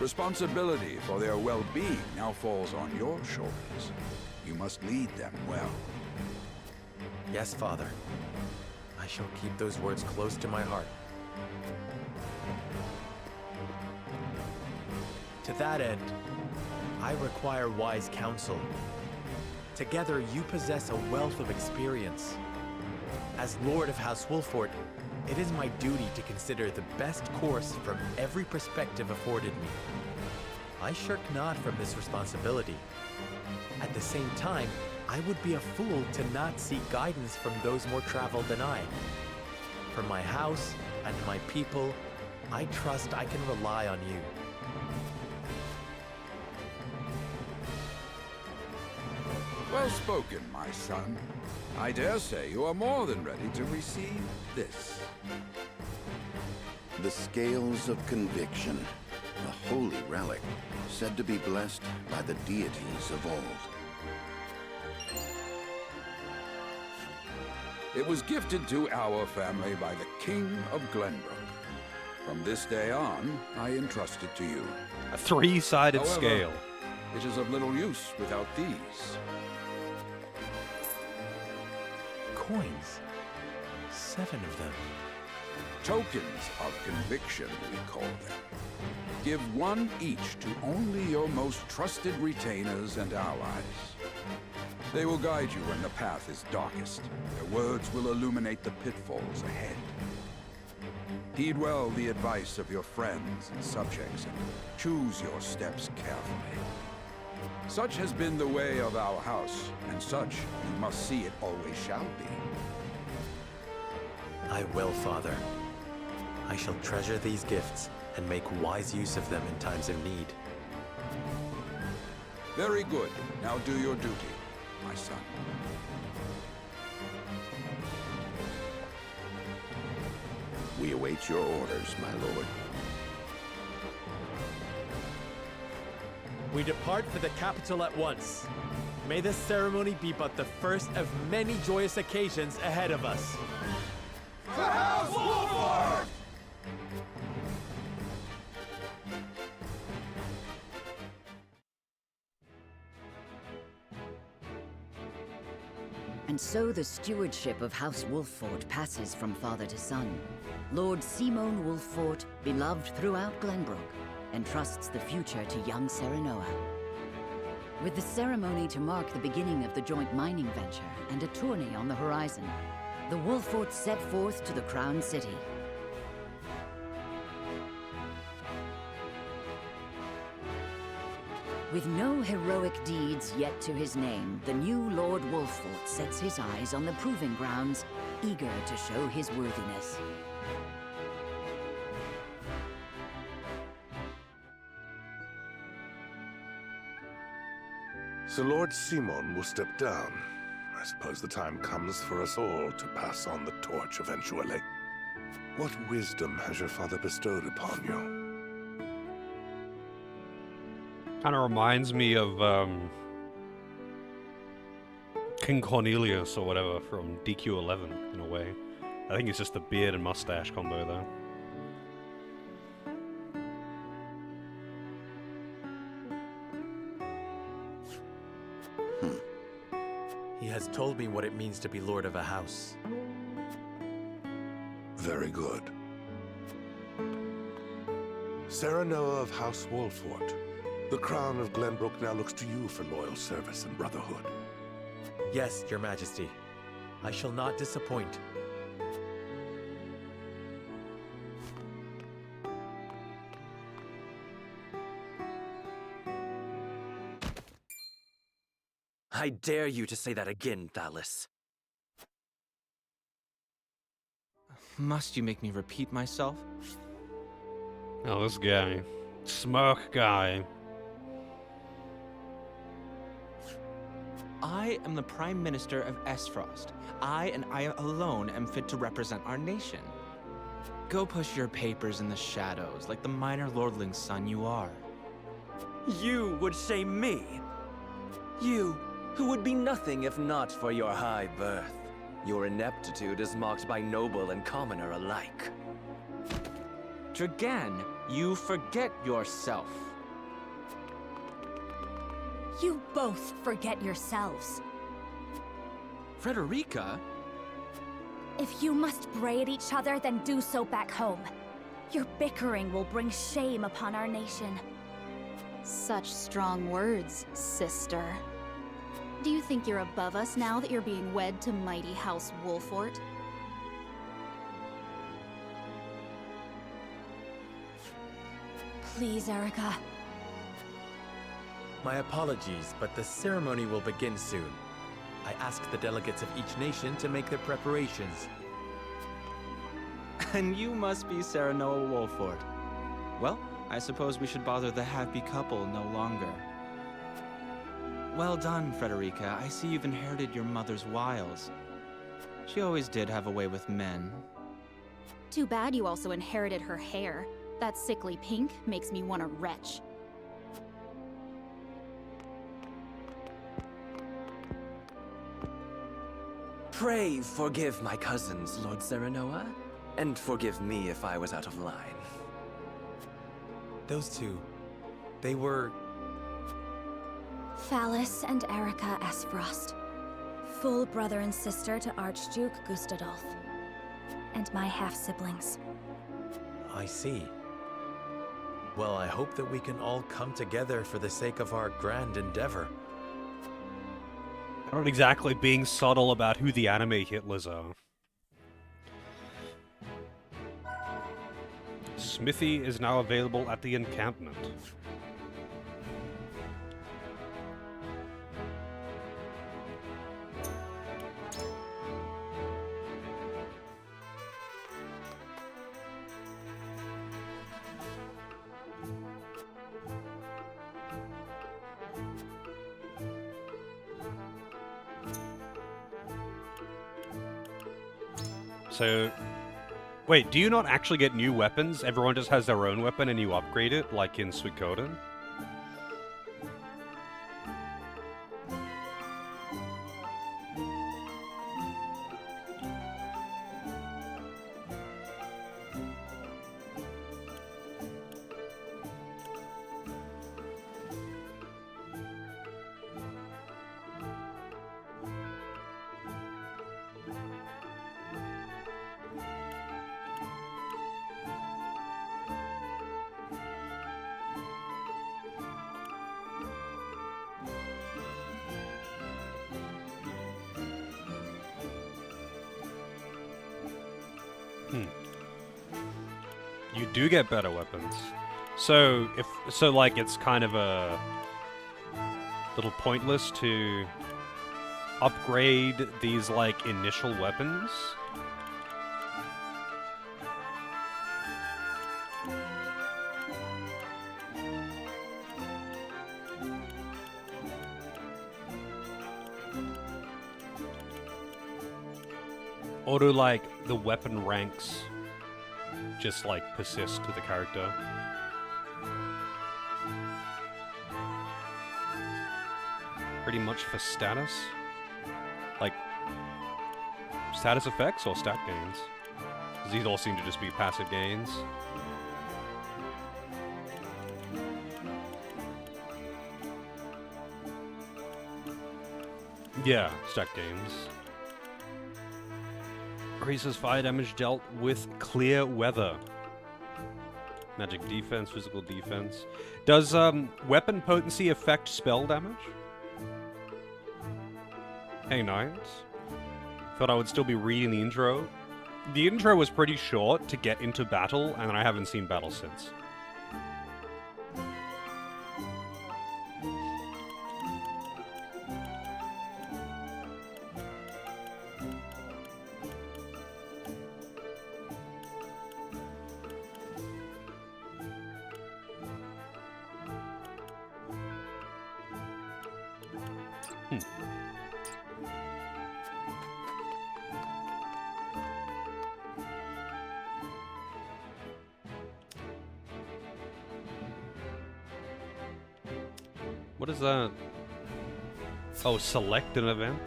Responsibility for their well-being now falls on your shoulders. You must lead them well.
Yes, Father. I shall keep those words close to my heart. To that end, I require wise counsel. Together, you possess a wealth of experience. As Lord of House Wolford, it is my duty to consider the best course from every perspective afforded me. I shirk not from this responsibility. At the same time, I would be a fool to not seek guidance from those more traveled than I. For my house and my people, I trust I can rely on you.
Well spoken, my son. I dare say you are more than ready to receive this.
The Scales of Conviction, a holy relic, said to be blessed by the deities of old.
It was gifted to our family by the King of Glenbrook. From this day on, I entrust it to you.
A three-sided
However,
scale.
It is of little use without these.
Coins. 7 of them.
Tokens of conviction, we call them. Give one each to only your most trusted retainers and allies. They will guide you when the path is darkest. Their words will illuminate the pitfalls ahead. Heed well the advice of your friends and subjects, and choose your steps carefully. Such has been the way of our house, and such you must see it always shall be.
I will, Father. I shall treasure these gifts and make wise use of them in times of need.
Very good. Now do your duty, my son.
We await your orders, my lord.
We depart for the capital at once. May this ceremony be but the first of many joyous occasions ahead of us.
For House Wolford!
And so the stewardship of House Wolford passes from father to son. Lord Simone Wolford, beloved throughout Glenbrook, entrusts the future to young Serenoa. With the ceremony to mark the beginning of the joint mining venture and a tourney on the horizon, the Wolfords set forth to the Crown City. With no heroic deeds yet to his name, the new Lord Wolford sets his eyes on the proving grounds, eager to show his worthiness.
So Lord Simon will step down. I suppose the time comes for us all to pass on the torch eventually. What wisdom has your father bestowed upon you?
Kind of reminds me of King Cornelius or whatever from DQ11 in a way. I think it's just the beard and mustache combo though.
He has told me what it means to be lord of a house.
Very good. Sarah Noah of House Wolfort, the crown of Glenbrook now looks to you for loyal service and brotherhood.
Yes, Your Majesty. I shall not disappoint.
I dare you to say that again, Thalys.
Must you make me repeat myself?
Oh, this guy. Smirk guy.
I am the Prime Minister of Esfrost. I and I alone am fit to represent our nation. Go push your papers in the shadows like the minor lordling's son you are.
You would say me? You, who would be nothing if not for your high birth. Your ineptitude is marked by noble and commoner alike.
Dragan, you forget yourself.
You both forget yourselves.
Frederica?
If you must bray at each other, then do so back home. Your bickering will bring shame upon our nation.
Such strong words, sister. Do you think you're above us now that you're being wed to mighty House Wolfort?
Please, Erica.
My apologies, but the ceremony will begin soon. I asked the delegates of each nation to make their preparations.
And you must be Sarah Noah Wolfort. Well, I suppose we should bother the happy couple no longer. Well done, Frederica. I see you've inherited your mother's wiles. She always did have a way with men.
Too bad you also inherited her hair. That sickly pink makes me want to retch.
Pray forgive my cousins, Lord Serenoa, and forgive me if I was out of line.
Those two, they were...
Thalys and Erica Esfrost. Full brother and sister to Archduke Gustadolf. And my half-siblings.
I see. Well, I hope that we can all come together for the sake of our grand endeavor.
Not exactly being subtle about who the anime Hitlers are. Smithy is now available at the encampment. So, wait, do you not actually get new weapons? Everyone just has their own weapon and you upgrade it, like in Suikoden? You do get better weapons. So, like, it's kind of a little pointless to upgrade these, like, initial weapons. Or do, like, the weapon ranks just, like, persist to the character? Pretty much for status? Like, status effects or stat gains? Because these all seem to just be passive gains. Yeah, stat gains. Increases fire damage dealt with clear weather. Magic defense, physical defense. Does weapon potency affect spell damage? Hey, nice. Thought I would still be reading the intro. The intro was pretty short to get into battle, and I haven't seen battle since. What is that? Oh, select an event?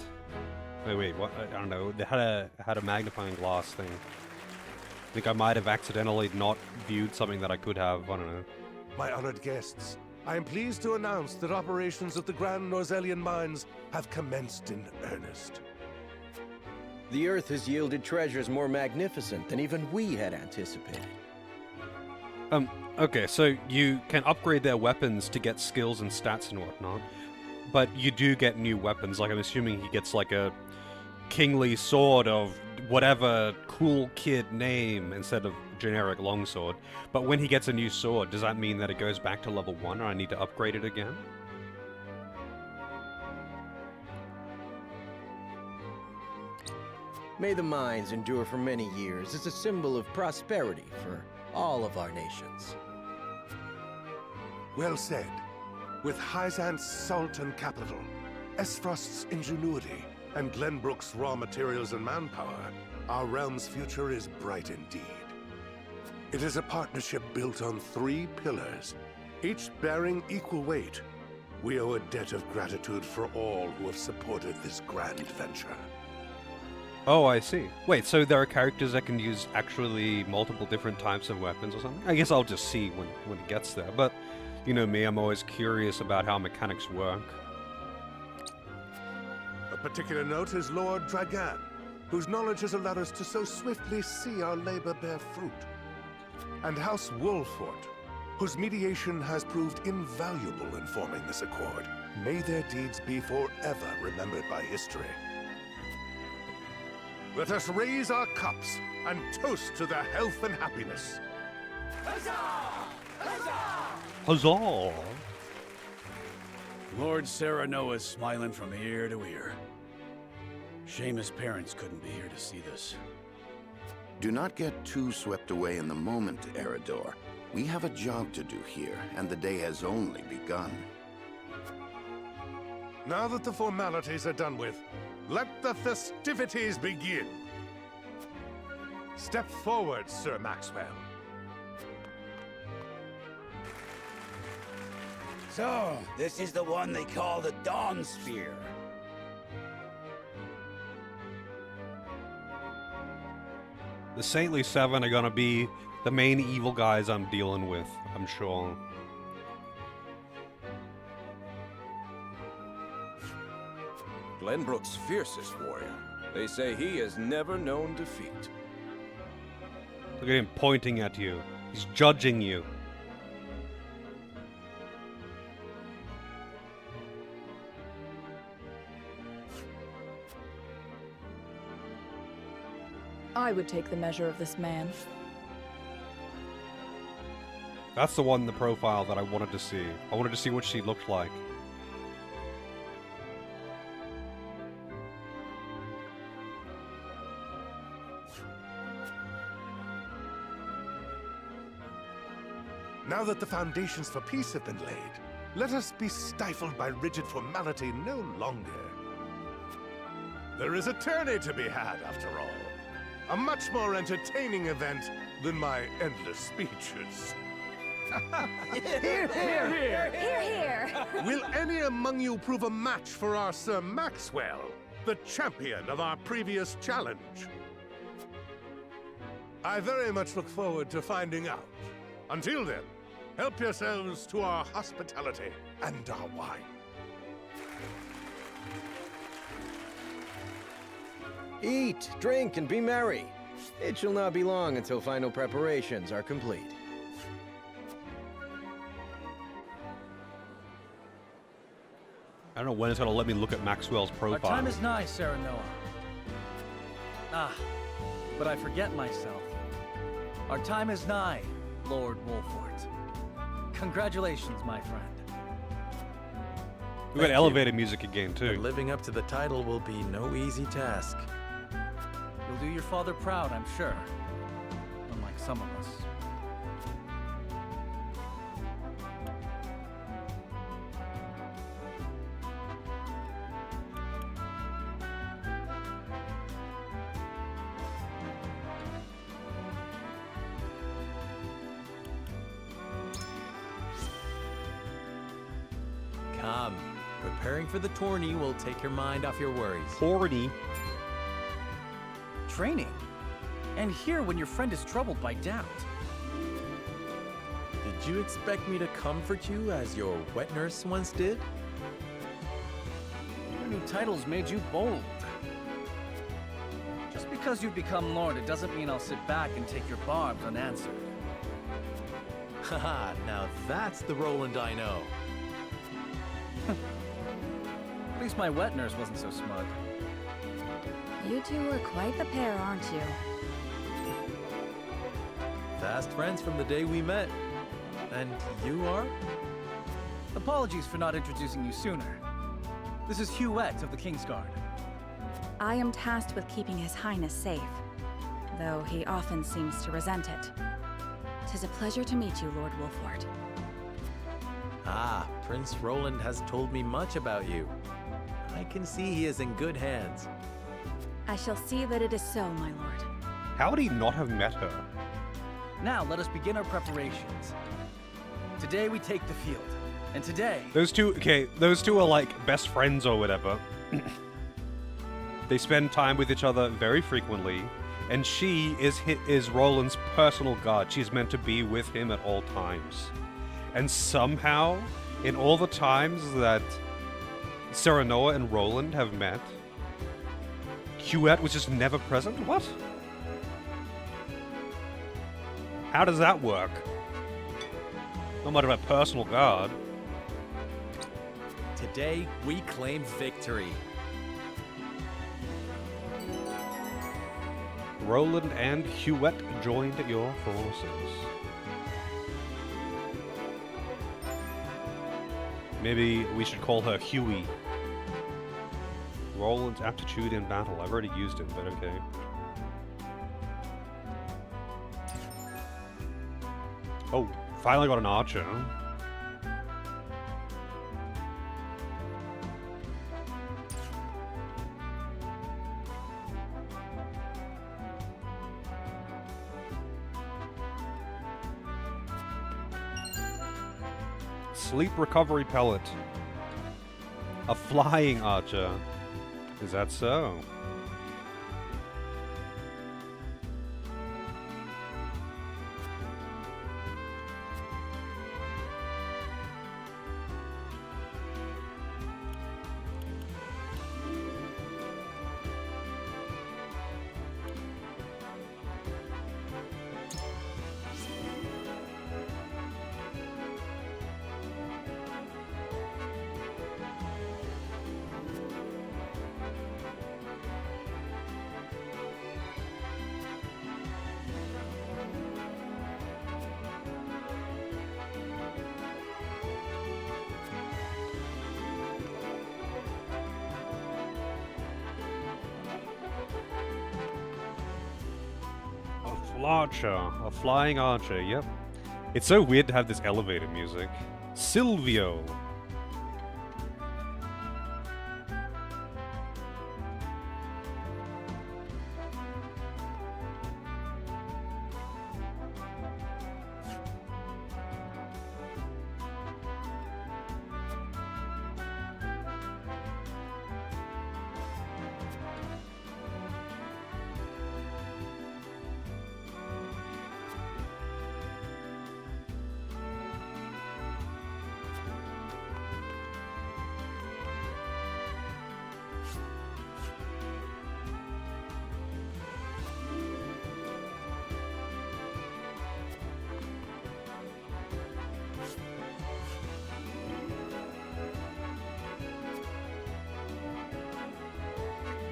Wait, what? I don't know. They had a magnifying glass thing. I think I might have accidentally not viewed something that I could have. I don't know.
My honored guests, I am pleased to announce that operations at the Grand Norzelian Mines have commenced in earnest.
The Earth has yielded treasures more magnificent than even we had anticipated.
Okay, so you can upgrade their weapons to get skills and stats and whatnot, but you do get new weapons. Like, I'm assuming he gets, like, a kingly sword of whatever cool kid name instead of generic longsword. But when he gets a new sword, does that mean that it goes back to level 1, or I need to upgrade it again?
May the mines endure for many years as a symbol of prosperity for all of our nations.
Well said. With Hyzant's salt and capital, Esfrost's ingenuity, and Glenbrook's raw materials and manpower, our realm's future is bright indeed. It is a partnership built on 3 pillars, each bearing equal weight. We owe a debt of gratitude for all who have supported this grand venture.
Oh, I see. Wait, so there are characters that can use actually multiple different types of weapons or something? I guess I'll just see when it gets there, but you know me, I'm always curious about how mechanics work.
A particular note is Lord Dragan, whose knowledge has allowed us to so swiftly see our labor bear fruit. And House Wolfort, whose mediation has proved invaluable in forming this accord. May their deeds be forever remembered by history. Let us raise our cups and toast to their health and happiness.
Huzzah! Huzzah!
Huzzah!
Lord Serenoa's smiling from ear to ear. Shame his parents couldn't be here to see this.
Do not get too swept away in the moment, Eridor. We have a job to do here, and the day has only begun.
Now that the formalities are done with, let the festivities begin. Step forward, Sir Maxwell.
So, this is the one they call the Dawn Sphere.
The Saintly Seven are gonna be the main evil guys I'm dealing with, I'm sure.
Glenbrook's fiercest warrior. They say he has never known defeat.
Look at him pointing at you. He's judging you.
I would take the measure of this man.
That's the one in the profile that I wanted to see. I wanted to see what she looked like.
Now that the foundations for peace have been laid, let us be stifled by rigid formality no longer. There is a tourney to be had, after all. A much more entertaining event than my endless speeches.
Here, here, here! Here, here!
Will any among you prove a match for our Sir Maxwell, the champion of our previous challenge? I very much look forward to finding out. Until then, help yourselves to our hospitality and our wine.
Eat, drink, and be merry. It shall not be long until final preparations are complete.
I don't know when it's going to let me look at Maxwell's profile.
Our time is nigh, Sarah Noah. Ah, but I forget myself. Our time is nigh, Lord Wolfort. Congratulations, my friend.
We got elevator music again, too.
But living up to the title will be no easy task.
You'll do your father proud, I'm sure. Unlike some of us.
Come. Preparing for the tourney will take your mind off your worries.
Tourney?
Training? And here when your friend is troubled by doubt.
Did you expect me to comfort you as your wet nurse once did?
Your new titles made you bold. Just because you've become Lord, it doesn't mean I'll sit back and take your barbs unanswered.
Haha, now that's the Roland I know.
At least my wet nurse wasn't so smug.
You two are quite the pair, aren't you?
Fast friends from the day we met. And you are?
Apologies for not introducing you sooner. This is Huette of the Kingsguard.
I am tasked with keeping His Highness safe, though he often seems to resent it. 'Tis a pleasure to meet you, Lord Wolfort.
Ah, Prince Roland has told me much about you. I can see he is in good hands.
I shall see that it is so, my lord.
How would he not have met her?
Now let us begin our preparations. Today we take the field, and today...
Those two are like best friends or whatever. They spend time with each other very frequently, and she is Roland's personal guard. She's meant to be with him at all times. And somehow, in all the times that Serenoa and Roland have met, Huette was just never present? What? How does that work? Not much of a personal guard.
Today, we claim victory.
Roland and Huette joined your forces. Maybe we should call her Huey. Roland's aptitude in battle. I've already used it, but okay. Oh, finally got an archer. Sleep recovery pellet. A flying archer. Is that so? A flying archer, yep. It's so weird to have this elevator music. Silvio.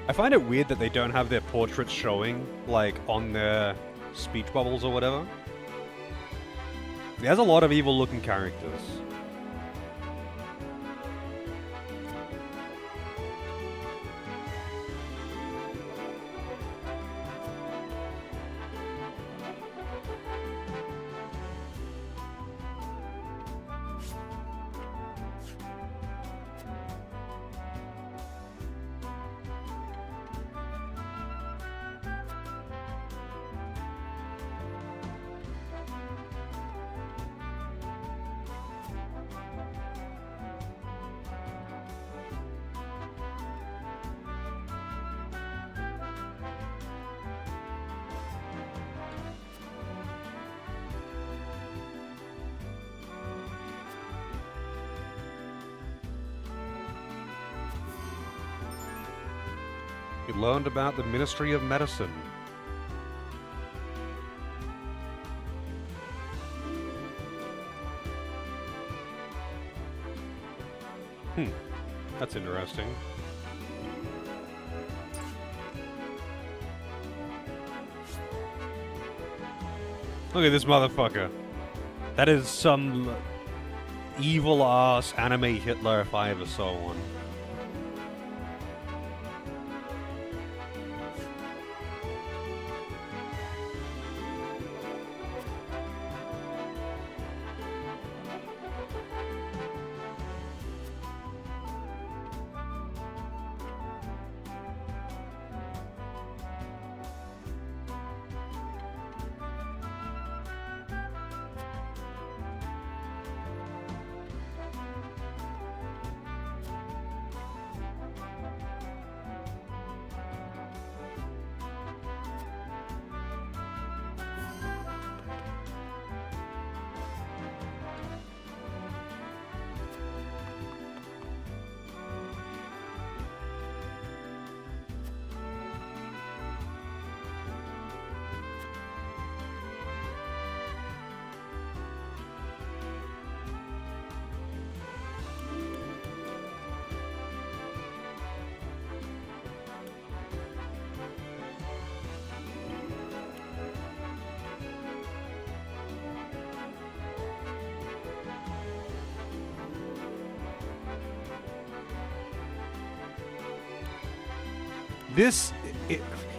I find it weird that they don't have their portraits showing, like, on their speech bubbles or whatever. There's a lot of evil-looking characters. You learned about the Ministry of Medicine. That's interesting. Look at this motherfucker. That is some evil-ass anime Hitler if I ever saw one.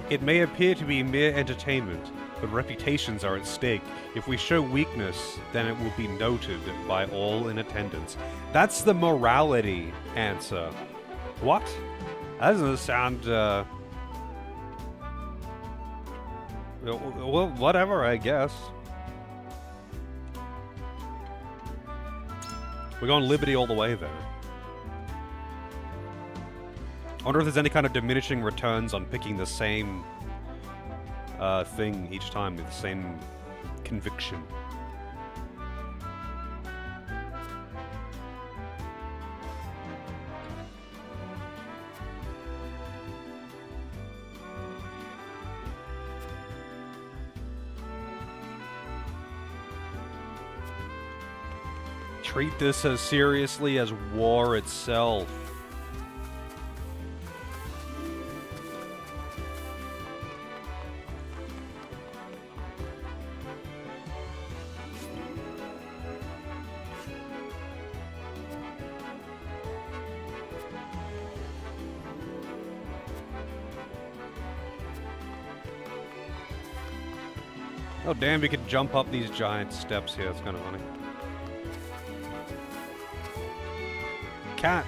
It may appear to be mere entertainment, but reputations are at stake. If we show weakness, then it will be noted by all in attendance. That's the morality answer. What? That doesn't sound, well, whatever, I guess. We're going Liberty all the way there. I wonder if there's any kind of diminishing returns on picking the same thing each time with the same conviction. Treat this as seriously as war itself. Oh damn, we could jump up these giant steps here, it's kind of funny. Cat!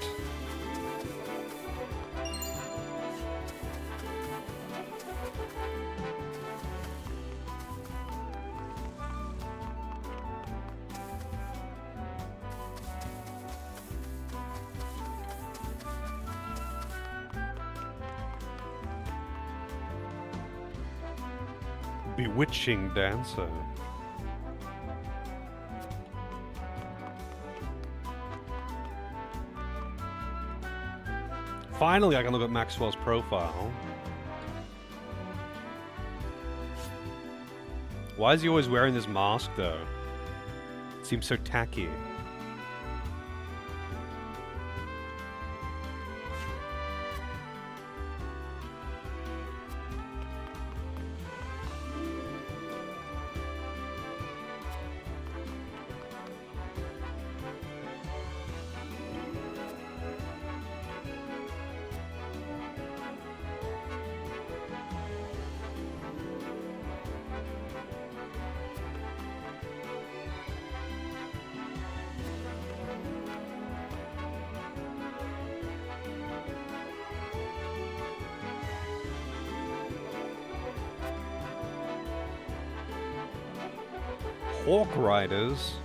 Bewitching dancer. Finally, I can look at Maxwell's profile. Why is he always wearing this mask, though? It seems so tacky. Hawk Riders.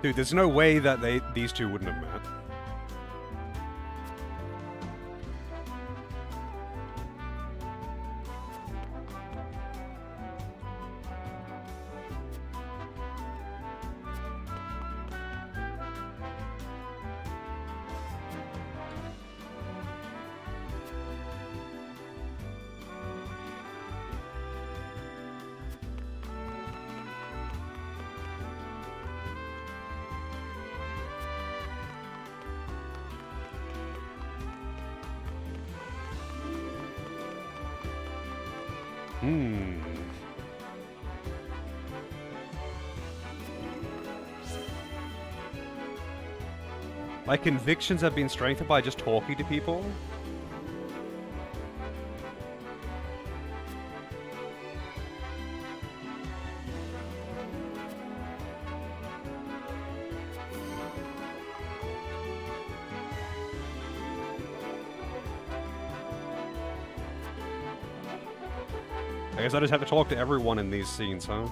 Dude, there's no way that these two wouldn't have met. My convictions have been strengthened by just talking to people. I guess I just have to talk to everyone in these scenes, huh?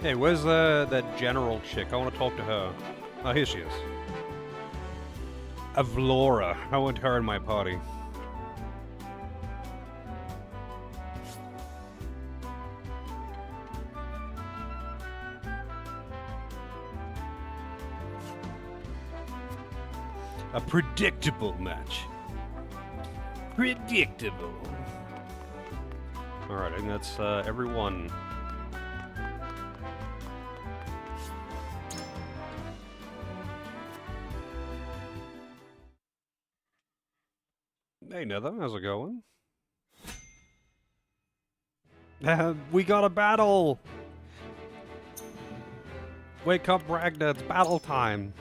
Hey, where's that general chick? I want to talk to her. Oh, here she is. Avlora. I want her in my party. A predictable match. Predictable. Alright, I think that's everyone. Hey Nether, how's it going? We got a battle! Wake up, Ragnar, it's battle time!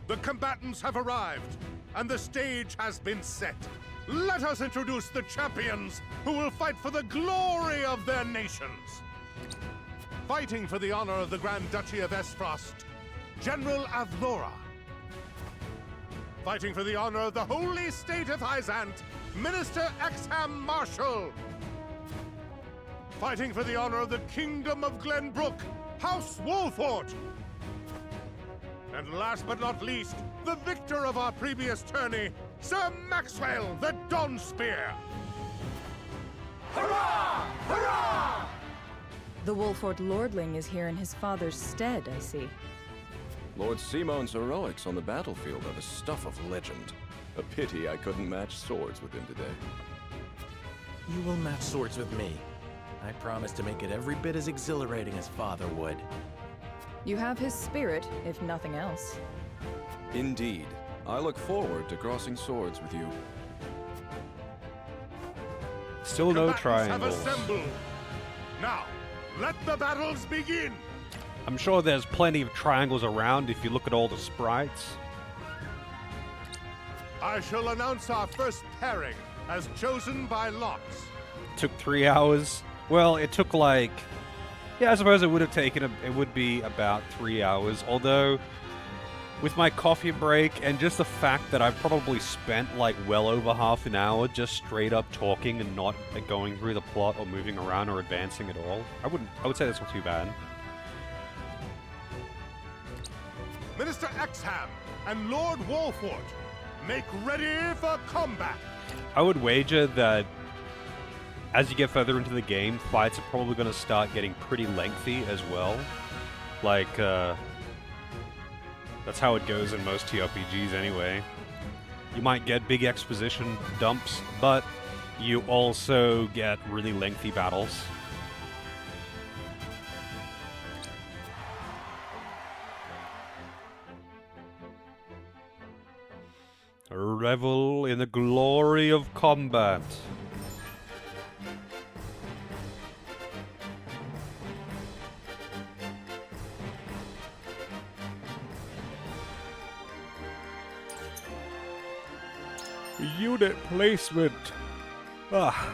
The combatants have arrived, and the stage has been set. Let us introduce the champions who will fight for the glory of their nations. Fighting for the honor of the Grand Duchy of Esfrost, General Avlora. Fighting for the honor of the Holy State of Hyzant, Minister Exham Marshal. Fighting for the honor of the Kingdom of Glenbrook, House Wolfort. And last but not least, the victor of our previous tourney, Sir Maxwell the Dawnspear!
Hurrah! Hurrah!
The Wolfort Lordling is here in his father's stead, I see.
Lord Simon's heroics on the battlefield are the stuff of legend. A pity I couldn't match swords with him today.
You will match swords with me. I promise to make it every bit as exhilarating as father would.
You have his spirit, if nothing else.
Indeed. I look forward to crossing swords with you.
Still no triangles.
Have assembled. Now, let the battles begin!
I'm sure there's plenty of triangles around if you look at all the sprites.
I shall announce our first pairing, as chosen by lots.
Took 3 hours. Well, it took like Yeah, I suppose it would have taken it would be about 3 hours, although with my coffee break and just the fact that I've probably spent like well over half an hour just straight up talking and not going through the plot or moving around or advancing at all, I would say that's not too bad.
Minister Exham and Lord Wolfort, make ready for combat!
I would wager that as you get further into the game, fights are probably going to start getting pretty lengthy as well. Like, that's how it goes in most TRPGs anyway. You might get big exposition dumps, but you also get really lengthy battles. Revel in the glory of combat. Unit placement. Ah.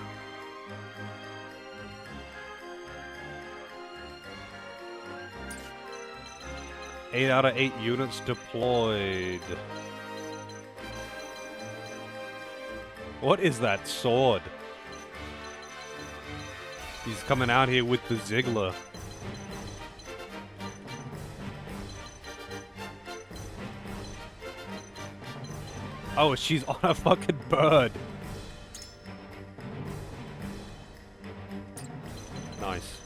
Eight out of 8 units deployed. What is that sword? He's coming out here with the Ziggler. Oh, she's on a fucking bird. Nice.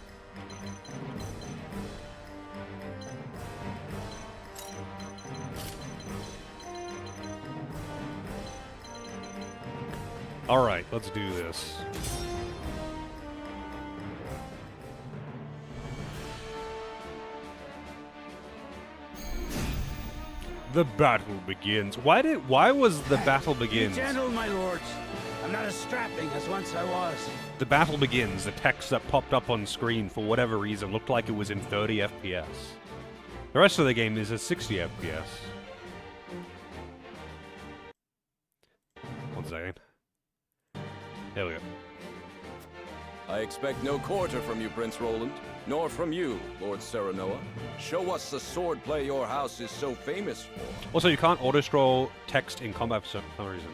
All right, let's do this. The battle begins. Why was the battle begins?
Be gentle, my lords. I'm not as strapping as once I was.
The battle begins. The text that popped up on screen for whatever reason looked like it was in 30 FPS. The rest of the game is at 60 FPS. One second. There we go.
I expect no quarter from you, Prince Roland, nor from you, Lord Serenoa. Show us the swordplay your house is so famous for.
Also, you can't auto-scroll text in combat for some reason.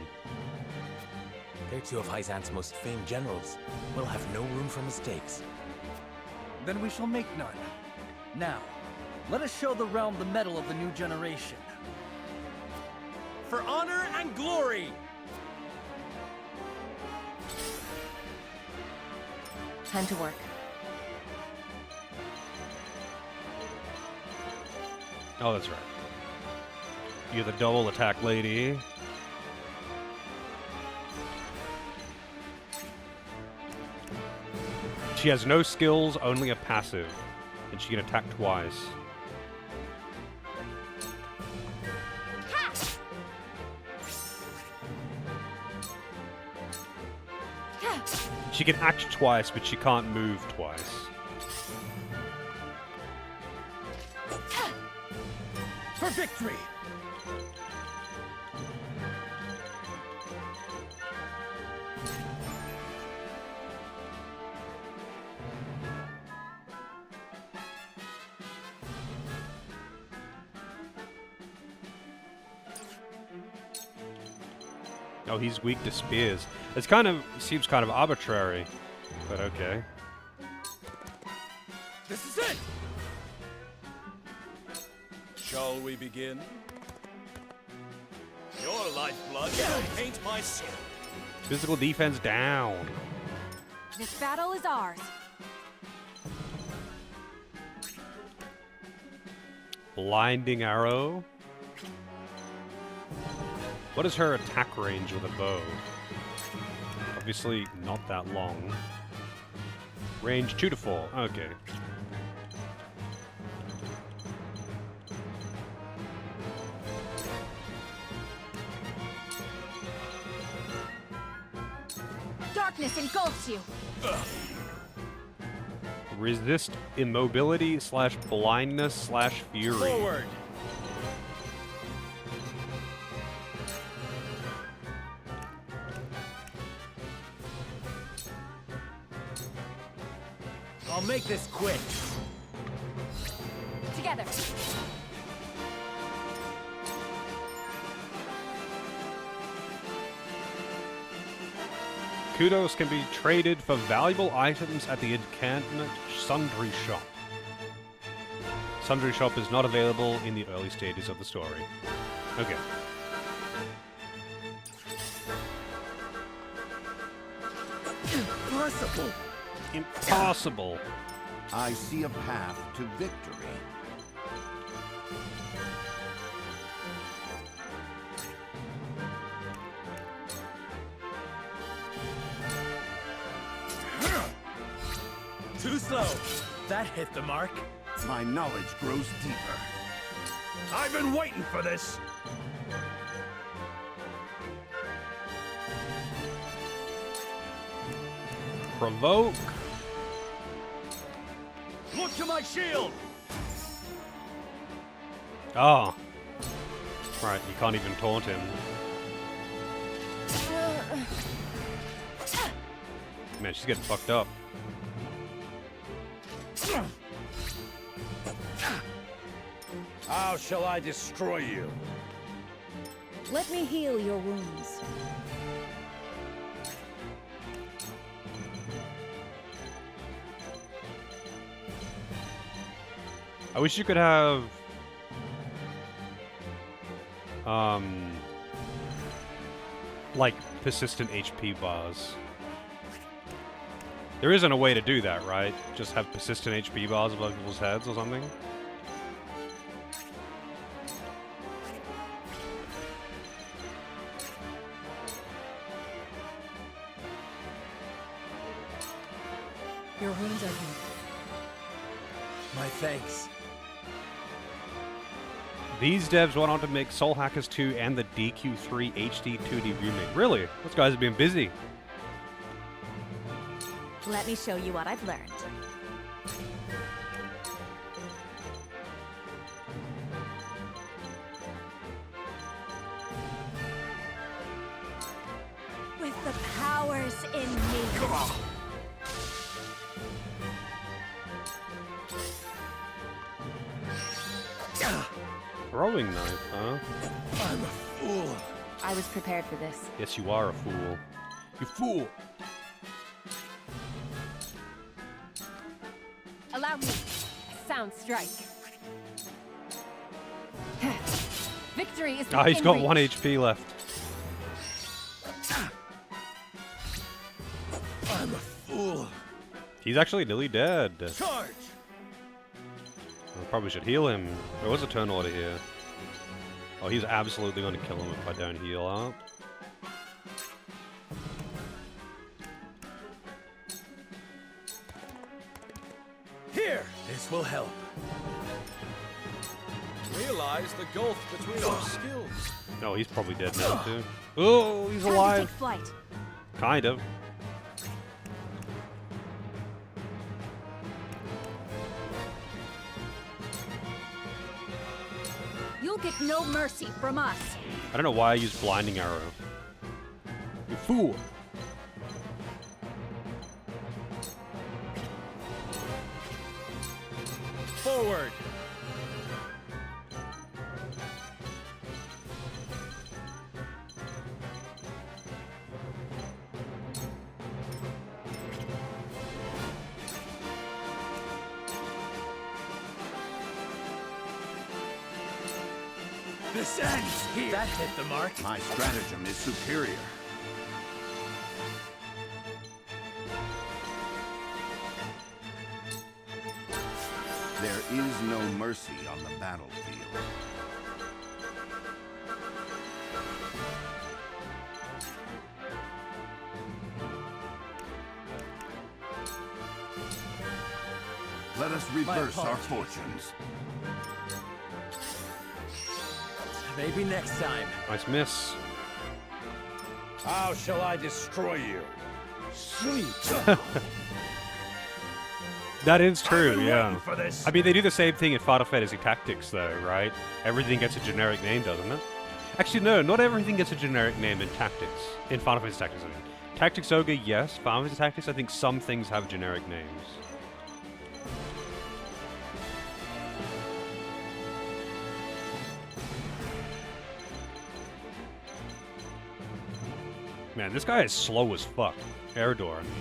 They're two of Hyzant's most famed generals. We'll have no room for mistakes.
Then we shall make none. Now, let us show the realm the mettle of the new generation.
For honor and glory!
Time to work.
Oh, that's right. You're the double attack lady. She has no skills, only a passive. And she can attack twice. She can act twice, but she can't move twice.
For victory!
Oh, he's weak to spears. It's kind of seems kind of arbitrary, but okay.
This is it! Shall we begin? Your lifeblood will paint my sword.
Physical defense down.
This battle is ours.
Blinding arrow. What is her attack range with a bow? Obviously not that long. Range 2 to 4. Okay.
Darkness engulfs you.
Resist immobility slash blindness slash fury.
Forward. I'll make this quick.
together.
Kudos can be traded for valuable items at the Enchantment Sundry Shop. Sundry Shop is not available in the early stages of the story. Okay.
Impossible!
Impossible!
I see a path to victory.
Too slow. That hit the mark.
My knowledge grows deeper.
I've been waiting for this.
Provoke.
Look to my shield.
Ah. Right, you can't even taunt him. Man, she's getting fucked up.
How shall I destroy you?
Let me heal your wounds.
I wish you could have like persistent HP bars. There isn't a way to do that, right? Just have persistent HP bars above people's heads or something?
Your wounds are healed.
My thanks.
These devs went on to make Soul Hackers 2 and the DQ3 HD 2D remake. Really? Those guys have been busy.
Let me show you what I've learned. With the powers in me.
Throwing knife, huh?
I'm a fool.
I was prepared for this.
Yes, you are a fool. You fool!
Allow me a sound strike. Victory is
Ah, he's
within
got
reach.
1 HP left.
I'm a fool.
He's actually nearly dead.
Charge!
I probably should heal him. There was a turn order here. Oh, he's absolutely going to kill him if I don't heal up.
Here! This will help.
Realize the gulf between our skills.
No, he's probably dead now too. Oh, he's alive.
Take flight.
Kind of.
You'll get no mercy from us.
I don't know why I used blinding arrow. You fool.
Forward. This ends here. That hit the mark.
My stratagem is superior. There is no mercy on the battlefield. Let us reverse our fortunes.
Maybe next time.
Nice miss.
How shall I destroy you?
Sweet.
That is true, yeah.
For this.
I mean, they do the same thing in Final Fantasy Tactics, though, right? Everything gets a generic name, doesn't it? Actually, no, not everything gets a generic name in Tactics. In Final Fantasy Tactics, I mean. Tactics Ogre, yes. Final Fantasy Tactics, I think some things have generic names. Man, this guy is slow as fuck. Eridor, I mean.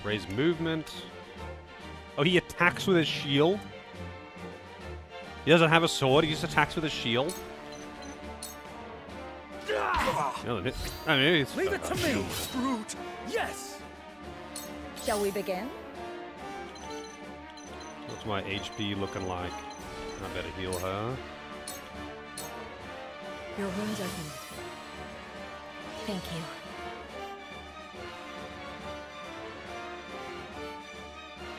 Raise movement. Oh, he attacks with his shield? He doesn't have a sword, he just attacks with his shield? No, I mean, it's
Leave it to me, brute! Yes!
Shall we begin?
What's my HP looking like? I better heal her.
Your wounds are healed.
Thank you.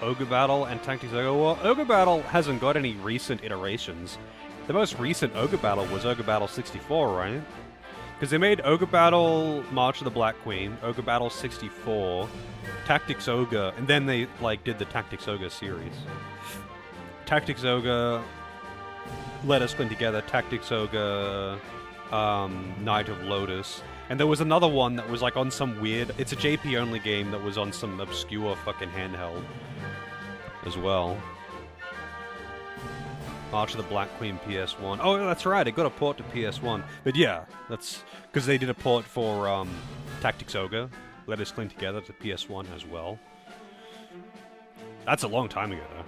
Ogre Battle and Tactics Ogre. Well, Ogre Battle hasn't got any recent iterations. The most recent Ogre Battle was Ogre Battle 64, right? Because they made Ogre Battle March of the Black Queen, Ogre Battle 64, Tactics Ogre, and then they like did the Tactics Ogre series. Tactics Ogre, Let Us Cling Together, Tactics Ogre, Night of Lotus, and there was another one that was like on some weird. It's a JP only game that was on some obscure fucking handheld as well. March of the Black Queen PS1. Oh, that's right, it got a port to PS1. But yeah, that's because they did a port for Tactics Ogre, Let Us Cling Together to PS1 as well. That's a long time ago, though.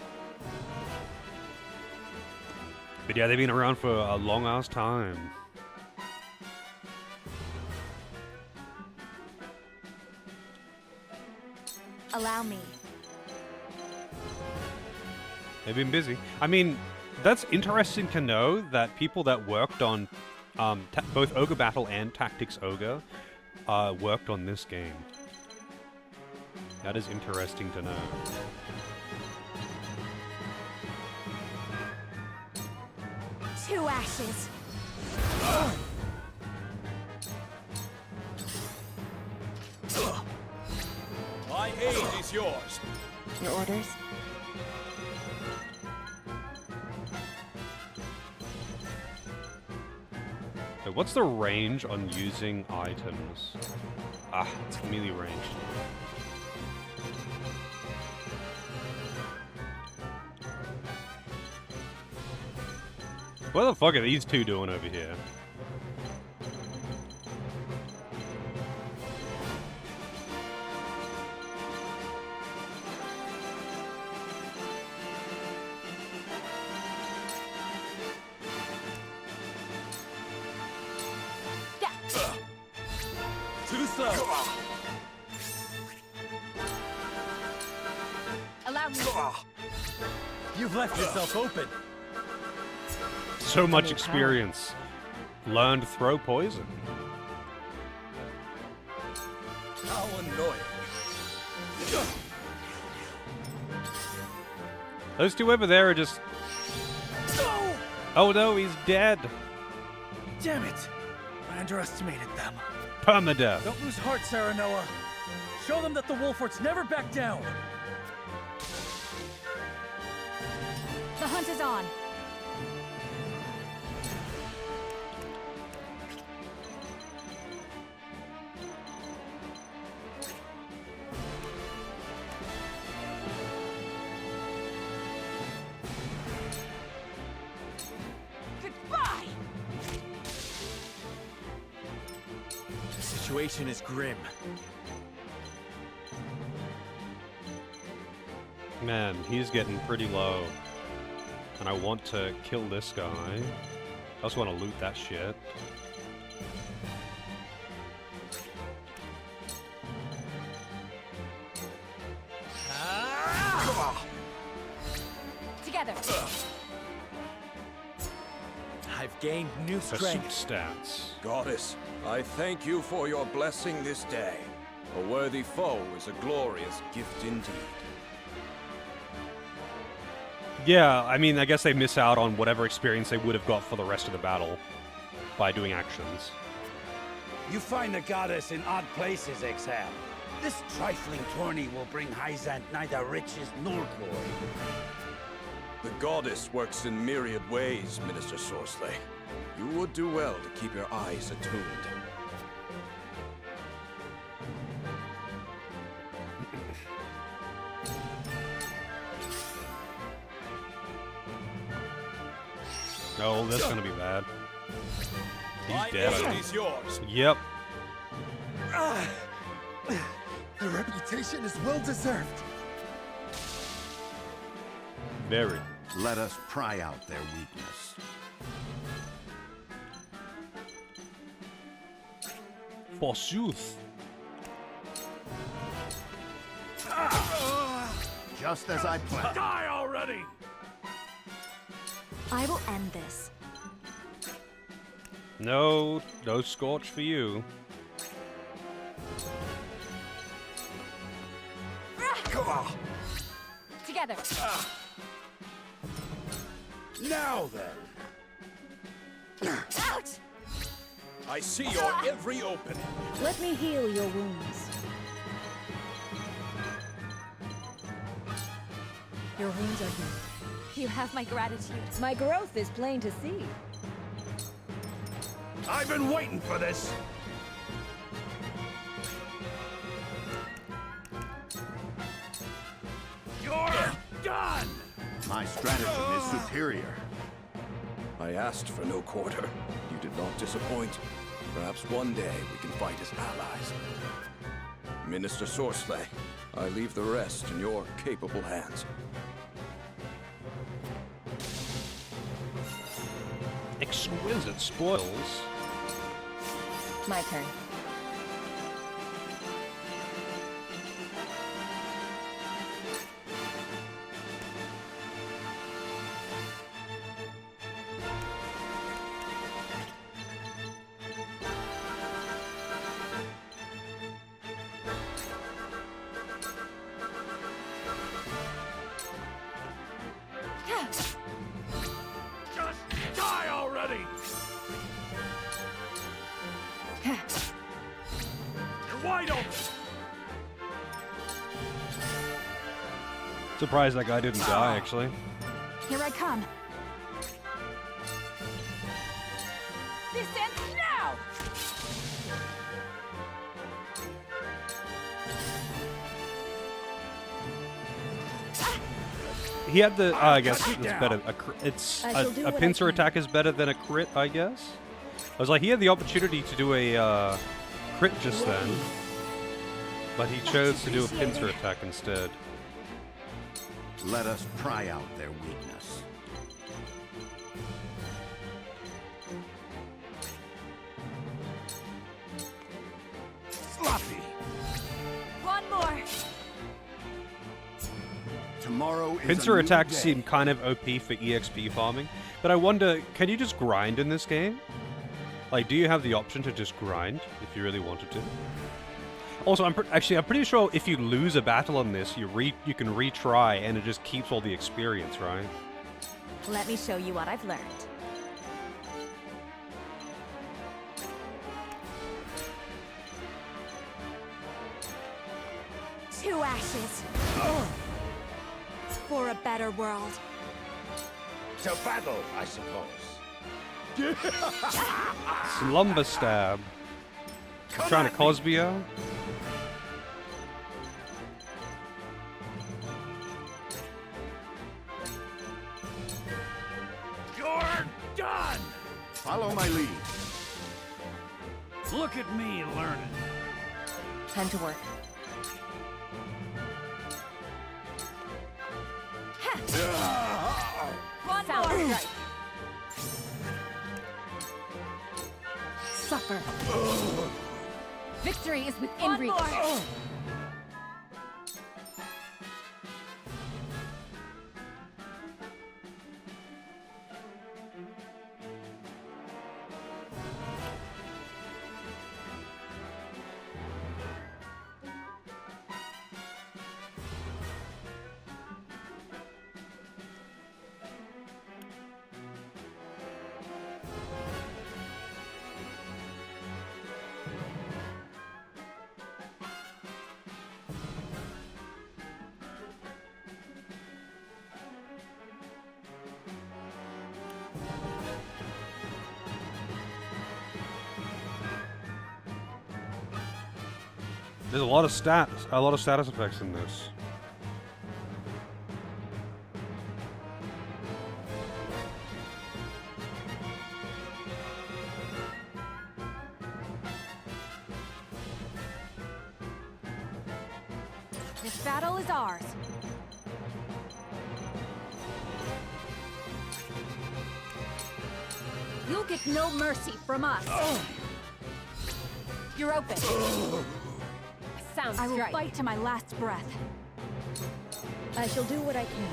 But yeah, they've been around for a long-ass time.
Allow me.
They've been busy. I mean, that's interesting to know that people that worked on both Ogre Battle and Tactics Ogre worked on this game. That is interesting to know.
Two ashes.
My aid is yours.
Your orders?
Okay, what's the range on using items? Ah, it's melee range. What the fuck are these two doing over here?
Too slow.
Allow me.
You've left yourself open.
So much experience. Learned throw poison.
How annoying.
Those two over there are just... Oh no, he's dead.
Damn it. I underestimated them.
Permadeath.
Don't lose heart, Saranoa. Show them that the Wolforts never back down.
The hunt is on.
Goodbye.
The situation is grim.
Man, he's getting pretty low. And I want to kill this guy. I also want to loot that shit.
Together.
I've gained new
Pursuit
strength.
stats.
Goddess, I thank you for your blessing this day. A worthy foe is a glorious gift indeed.
Yeah, I mean, I guess they miss out on whatever experience they would have got for the rest of the battle by doing actions.
You find the goddess in odd places, Exhale. This trifling tourney will bring Hyzant neither riches nor glory.
The goddess works in myriad ways, Minister Sorsley. You would do well to keep your eyes attuned.
Oh, that's gonna be bad. He's dead.
My aid is yours.
Yep.
The reputation is well deserved.
Very.
Let us pry out their weakness.
Forsooth.
Just as I planned.
Die already!
I will end this.
No scorch for you.
Come on.
Together.
Now then.
Ouch!
I see your every opening.
Let me heal your wounds. Your wounds are healed.
You have my gratitude.
My growth is plain to see.
I've been waiting for this. You're done!
My stratagem is superior.
I asked for no quarter. You did not disappoint. Perhaps one day we can fight as allies. Minister Sorceslay, I leave the rest in your capable hands.
Exquisite spoils.
My turn.
Just die already! You're wide open!
Surprised that guy didn't die, actually.
Here I come.
This ends now!
He had the. I guess it's better. A pincer
I can.
attack is better than a crit, I guess. I was like, he had the opportunity to do a crit just then, but he chose to do a pincer attack instead.
Let us pry out their weakness.
Sloppy!
One more.
Tomorrow is
Pincer
a new
attacks
day.
seem kind of OP for EXP farming, but I wonder, can you just grind in this game? Like, do you have the option to just grind if you really wanted to? Also, I'm pretty sure if you lose a battle on this, you can retry and it just keeps all the experience, right?
Let me show you what I've learned. Two ashes. For a better world.
To battle, I suppose.
Slumber stab. Trying to Cosbio?
You're done!
Follow my lead.
Look at me learning.
Time to work.
One more.
Suffer. Victory is within
One
reach.
more.
There's a lot of status effects in this.
This battle is ours. You'll get no mercy from us. You're open. Sounds I will
strike.
fight to my last breath.
I shall do what I can.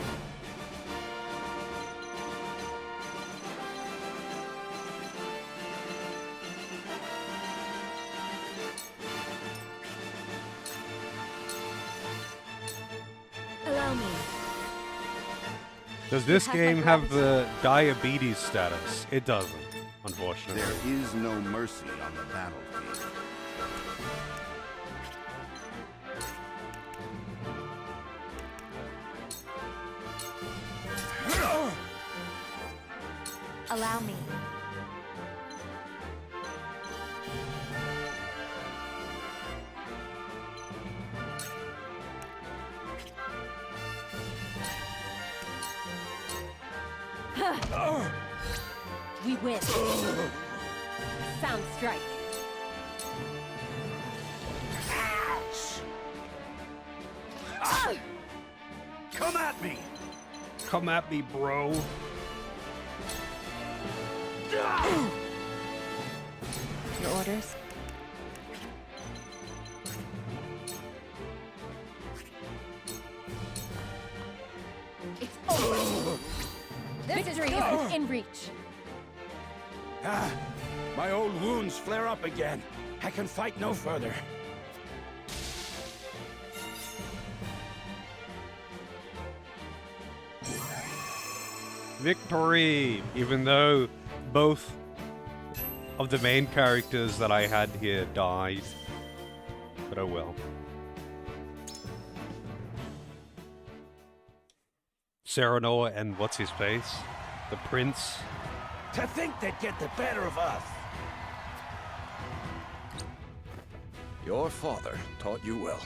Allow me.
Does this game have the diabetes status? It doesn't, unfortunately.
There is no mercy on the battlefield.
Allow me. We win. Sound strike.
Come at me!
Come at me, bro.
Your orders?
It's over. Victory is in reach.
Ah, my old wounds flare up again. I can fight no further.
Victory! Even though both of the main characters that I had here died. But oh well. Serenoa and what's his face? The prince.
To think they'd get the better of us.
Your father taught you well.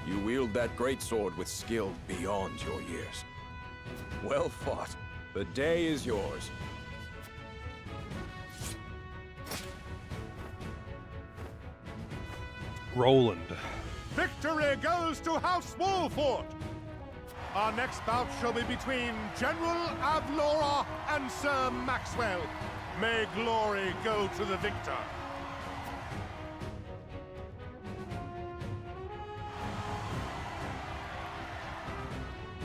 You wield that great sword with skill beyond your years. Well fought. The day is yours.
Roland.
Victory goes to House Wolfort! Our next bout shall be between General Avlora and Sir Maxwell. May glory go to the victor.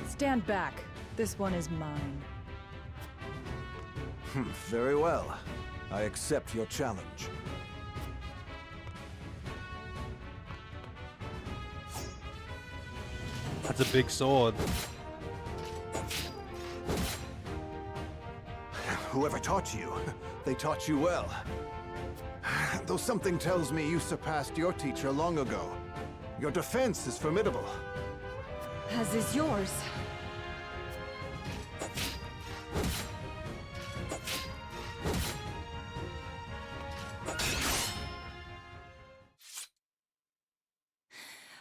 Stand back. This one is mine.
Very well. I accept your challenge.
That's a big sword.
Whoever taught you, they taught you well. Though something tells me you surpassed your teacher long ago. Your defense is formidable.
As is yours.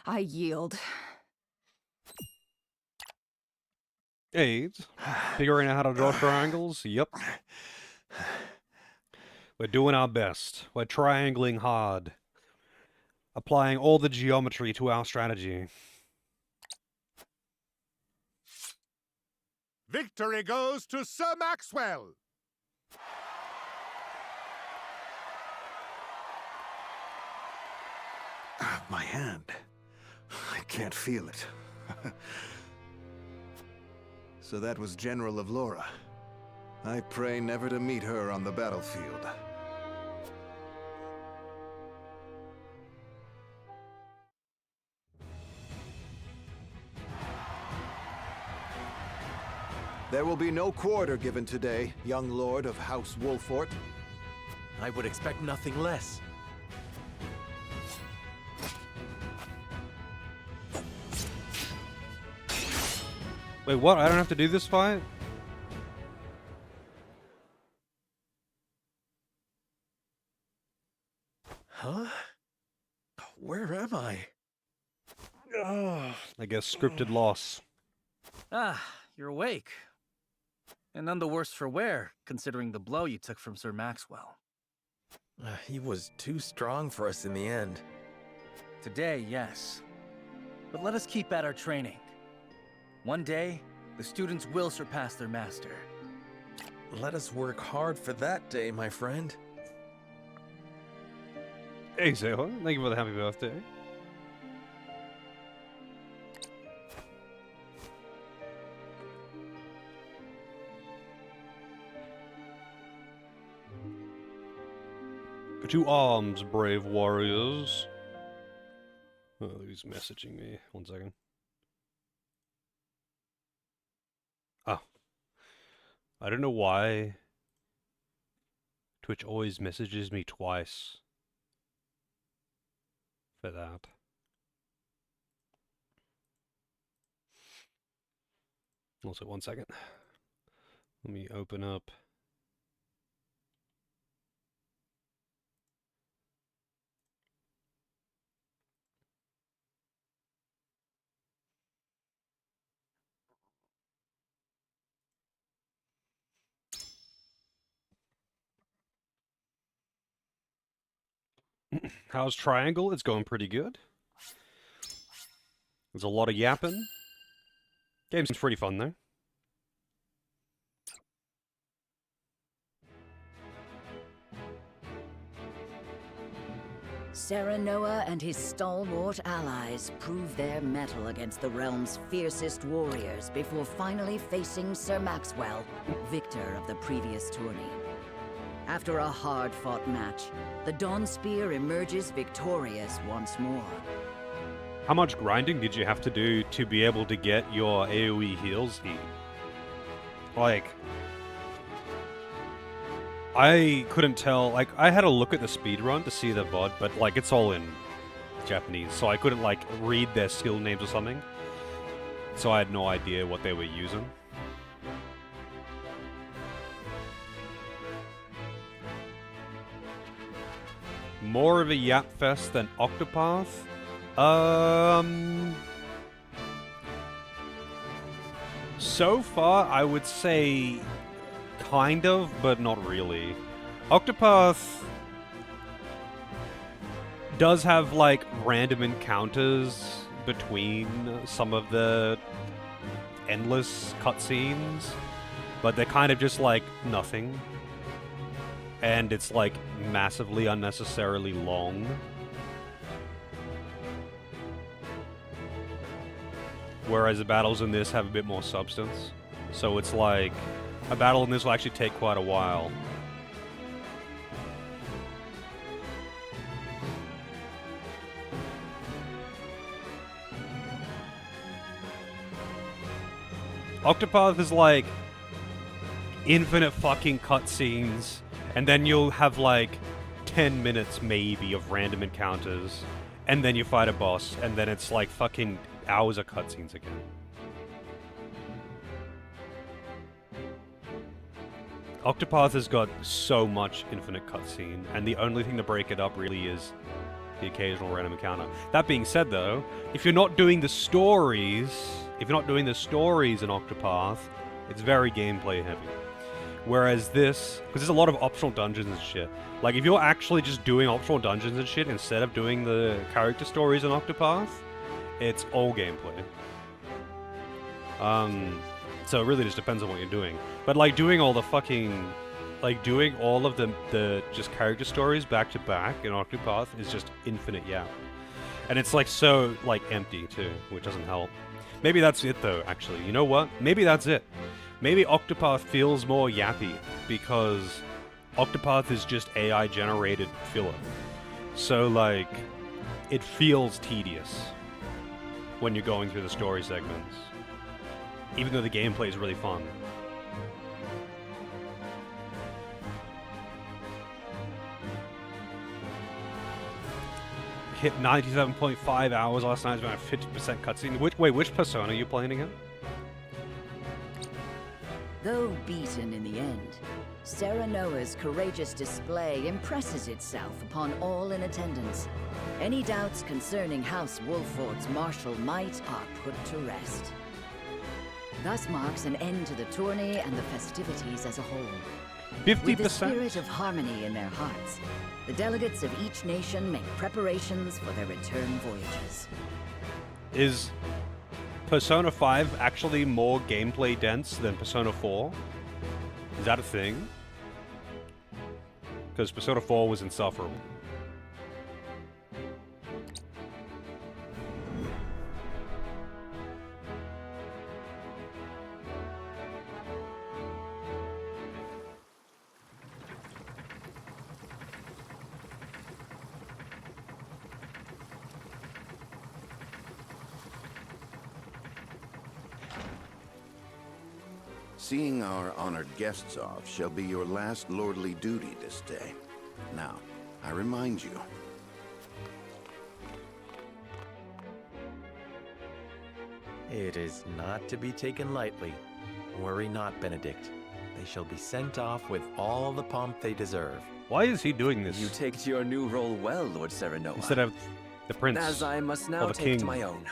I yield.
AIDS. Figuring out how to draw triangles? Yep. We're doing our best. We're triangling hard. Applying all the geometry to our strategy.
Victory goes to Sir Maxwell!
My hand. I can't feel it. So that was General Avlora. I pray never to meet her on the battlefield. There will be no quarter given today, young lord of House Wolfort.
I would expect nothing less.
Wait, what? I don't have to do this fight?
Huh? Where am I?
I guess scripted loss.
Ah, you're awake. And none the worse for wear, considering the blow you took from Sir Maxwell.
He was too strong for us in the end.
Today, yes. But let us keep at our training. One day, the students will surpass their master.
Let us work hard for that day, my friend.
Hey, Zeho. Thank you for the happy birthday. To arms, brave warriors. Oh, he's messaging me. 1 second. Oh. I don't know why Twitch always messages me twice for that. Also, 1 second. Let me open up. How's Triangle? It's going pretty good. There's a lot of yapping. Game's pretty fun though.
Serenoa and his stalwart allies prove their mettle against the realm's fiercest warriors before finally facing Sir Maxwell, victor of the previous tourney. After a hard-fought match, the Dawn Spear emerges victorious once more.
How much grinding did you have to do to be able to get your AoE heals heat? Like, I couldn't tell. Like, I had a look at the speedrun to see the VOD, but like, it's all in Japanese, so I couldn't like read their skill names or something. So I had no idea what they were using. More of a yap fest than Octopath? So far, I would say kind of, but not really. Octopath does have, like, random encounters between some of the endless cutscenes, but they're kind of just, like, nothing. And it's, like, massively unnecessarily long. Whereas the battles in this have a bit more substance. So it's like, a battle in this will actually take quite a while. Octopath is like infinite fucking cutscenes, and then you'll have like 10 minutes maybe of random encounters, and then you fight a boss, and then it's like fucking hours of cutscenes again. Octopath has got so much infinite cutscene, and the only thing to break it up really is the occasional random encounter. That being said though, if you're not doing the stories in Octopath, it's very gameplay heavy. Whereas this, because there's a lot of optional dungeons and shit. Like, if you're actually just doing optional dungeons and shit instead of doing the character stories in Octopath, it's all gameplay. So it really just depends on what you're doing. But, like, doing all the fucking... Like, doing all of the just character stories back to back in Octopath is just infinite yap. And it's, like, so, like, empty, too, which doesn't help. Maybe that's it, though, actually. You know what? Maybe that's it. Maybe Octopath feels more yappy because Octopath is just AI-generated filler. So, like, it feels tedious when you're going through the story segments, even though the gameplay is really fun. Hit 97.5 hours last night, about 50% cutscene. Which Persona are you playing again?
Though beaten in the end, Serenoa's courageous display impresses itself upon all in attendance. Any doubts concerning House Wolfort's martial might are put to rest. Thus marks an end to the tourney and the festivities as a whole.
50%?
With the spirit of harmony in their hearts, the delegates of each nation make preparations for their return voyages.
Is Persona 5 actually more gameplay dense than Persona 4? Is that a thing? Because Persona 4 was insufferable.
Seeing our honored guests off shall be your last lordly duty this day. Now, I remind you.
It is not to be taken lightly. Worry not, Benedict. They shall be sent off with all the pomp they deserve.
Why is he doing this?
You take to your new role well, Lord Serenoa.
Instead of the prince.
As I must now
the
take
king.
to my own.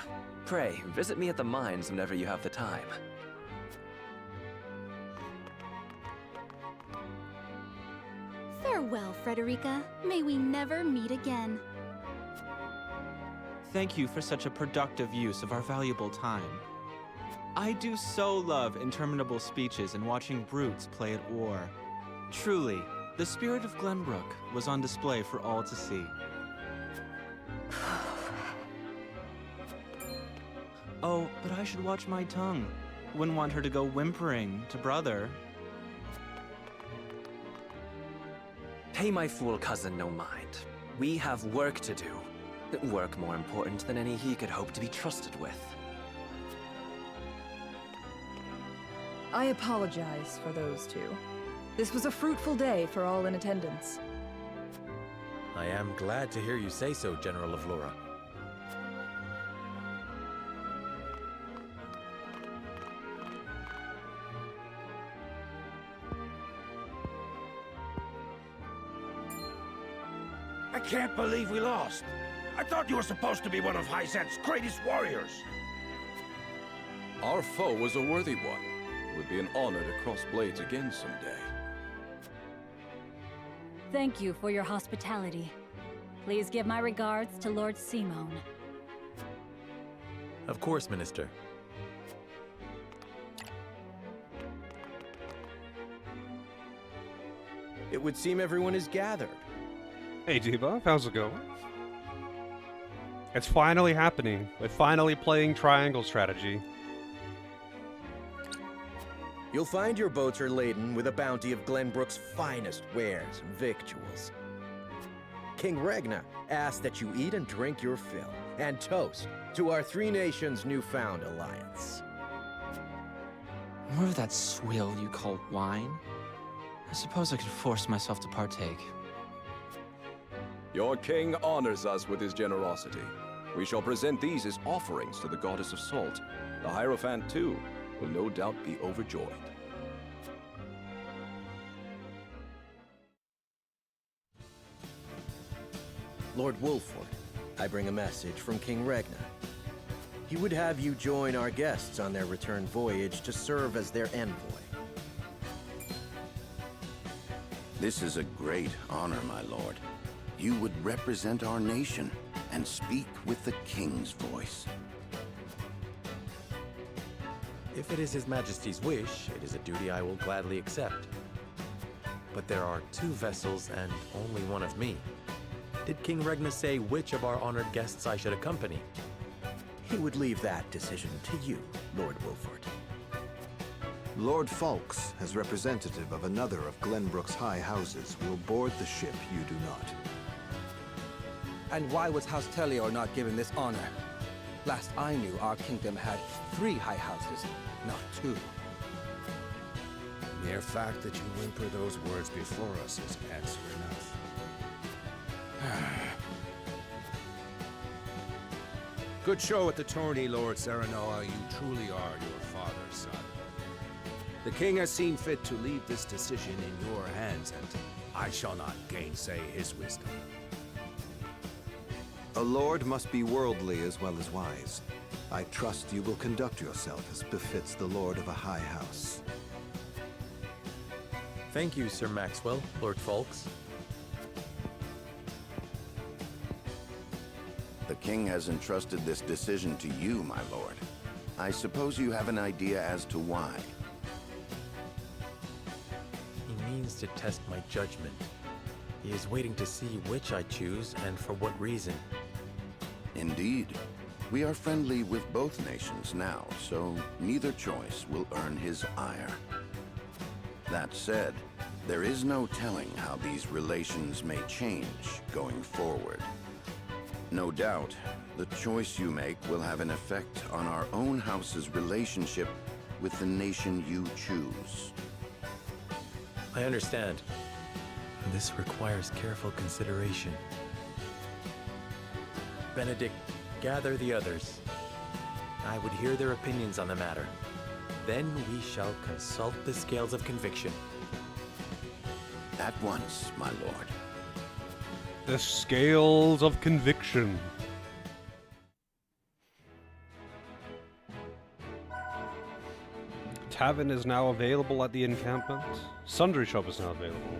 Pray, visit me at the mines whenever you have the time.
Farewell, Frederica. May we never meet again.
Thank you for such a productive use of our valuable time. I do so love interminable speeches and watching brutes play at war. Truly, the spirit of Glenbrook was on display for all to see. Oh, but I should watch my tongue. Wouldn't want her to go whimpering to brother.
Pay my fool cousin no mind. We have work to do. Work more important than any he could hope to be trusted with.
I apologize for those two. This was a fruitful day for all in attendance.
I am glad to hear you say so, General of Lura.
I can't believe we lost. I thought you were supposed to be one of Hyzant's greatest warriors.
Our foe was a worthy one. It would be an honor to cross blades again someday.
Thank you for your hospitality. Please give my regards to Lord Simone.
Of course, Minister.
It would seem everyone is gathered.
Hey, Debuff, how's it going? It's finally happening. We're finally playing triangle strategy.
You'll find your boats are laden with a bounty of Glenbrook's finest wares and victuals. King Regna asks that you eat and drink your fill, and toast to our three nations' newfound alliance.
More of that swill you call wine? I suppose I could force myself to partake.
Your king honors us with his generosity. We shall present these as offerings to the goddess of salt. The Hierophant, too, will no doubt be overjoyed.
Lord Wolford, I bring a message from King Regna. He would have you join our guests on their return voyage to serve as their envoy.
This is a great honor, my lord. You would represent our nation and speak with the king's voice.
If it is His Majesty's wish, it is a duty I will gladly accept. But there are 2 vessels and only one of me. Did King Regna say which of our honored guests I should accompany?
He would leave that decision to you, Lord Wolford.
Lord Falks, as representative of another of Glenbrook's high houses, will board the ship you do not.
And why was House Tellior not given this honor? Last I knew, our kingdom had 3 high houses, not 2.
Mere fact that you whimper those words before us is answer enough. Good show at the tourney, Lord Serenoa. You truly are your father's son.
The king has seen fit to leave this decision in your hands, and I shall not gainsay his wisdom.
A lord must be worldly as well as wise. I trust you will conduct yourself as befits the lord of a high house.
Thank you, Sir Maxwell, Lord Folks.
The king has entrusted this decision to you, my lord. I suppose you have an idea as to why.
He means to test my judgment. He is waiting to see which I choose and for what reason.
Indeed. We are friendly with both nations now, so neither choice will earn his ire. That said, there is no telling how these relations may change going forward. No doubt, the choice you make will have an effect on our own house's relationship with the nation you choose.
I understand. This requires careful consideration. Benedict, gather the others. I would hear their opinions on the matter. Then we shall consult the scales of conviction.
At once, my lord.
The scales of conviction. Tavern is now available at the encampment. Sundry shop is now available.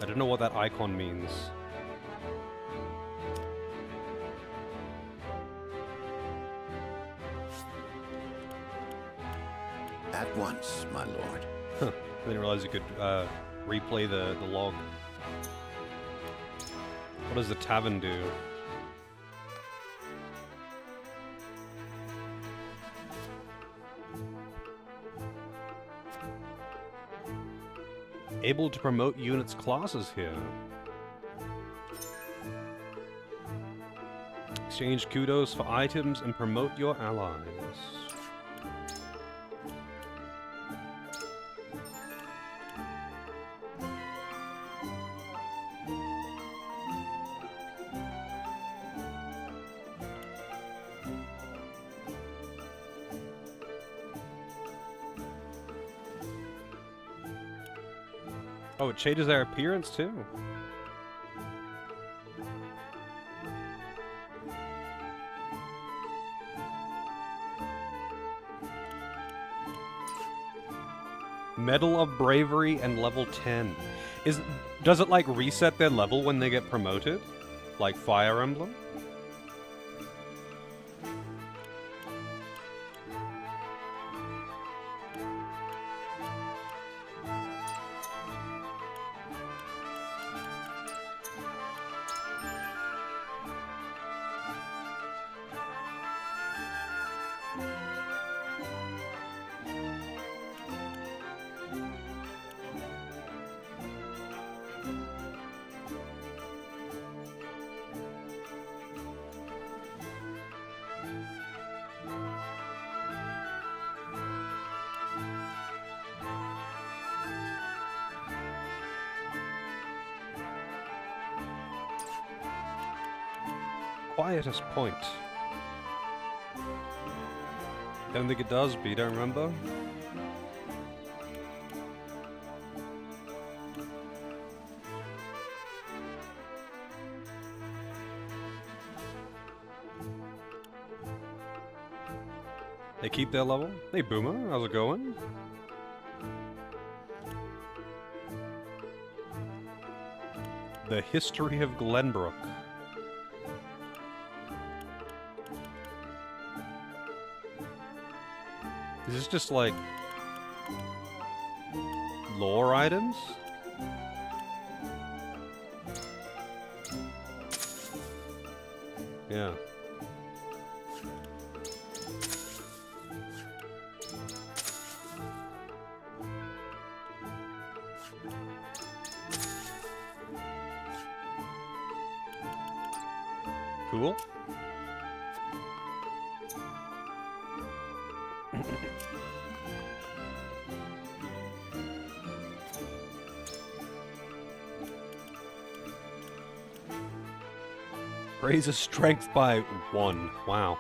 I don't know what that icon means.
At once, my lord.
Huh. I didn't realize you could replay the log. What does the tavern do? Able to promote units' classes here. Exchange kudos for items and promote your allies. Oh, it changes their appearance too. Medal of Bravery and level 10. Does it like reset their level when they get promoted? Like Fire Emblem? Quietest point. Don't think it does, but you don't remember? They keep their level? Hey Boomer, how's it going? The History of Glenbrook. Is this just like lore items? Yeah. Cool. Raises strength by 1. Wow.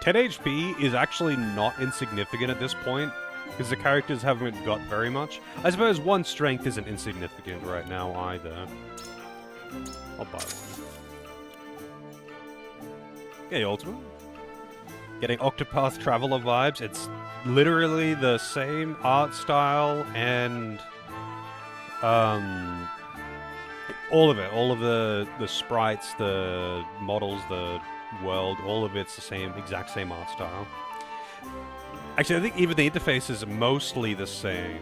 10 HP is actually not insignificant at this point, because the characters haven't got very much. I suppose 1 strength isn't insignificant right now either. I'll buy 1. Yeah, ultimate. Getting Octopath Traveler vibes. It's literally the same art style and all of it. All of the sprites, the models, the world, all of it's the same, exact same art style. Actually, I think even the interface is mostly the same.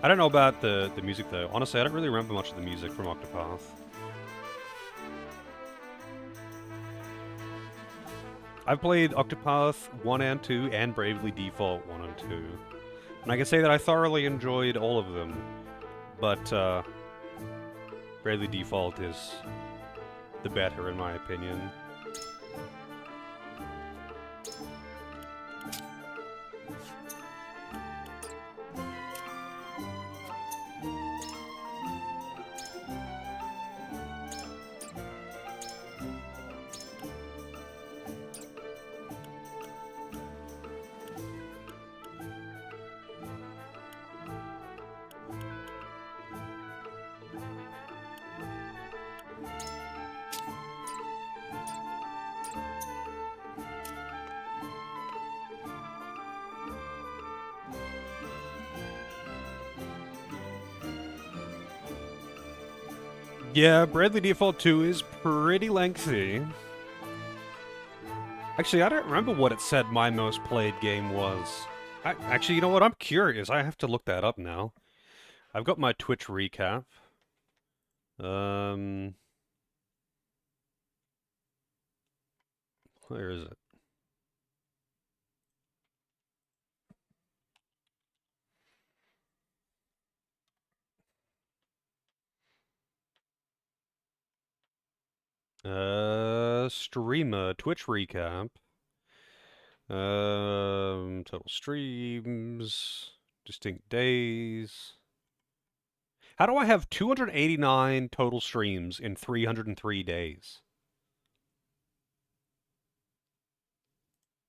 I don't know about the music though. Honestly, I don't really remember much of the music from Octopath. I've played Octopath 1 and 2 and Bravely Default 1 and 2. And I can say that I thoroughly enjoyed all of them. But Bravely Default is the better in my opinion. Yeah, Bravely Default 2 is pretty lengthy. Actually, I don't remember what it said my most played game was. Actually, you know what? I'm curious. I have to look that up now. I've got my Twitch recap. Where is it? Streamer, Twitch recap. Total streams, distinct days. How do I have 289 total streams in 303 days?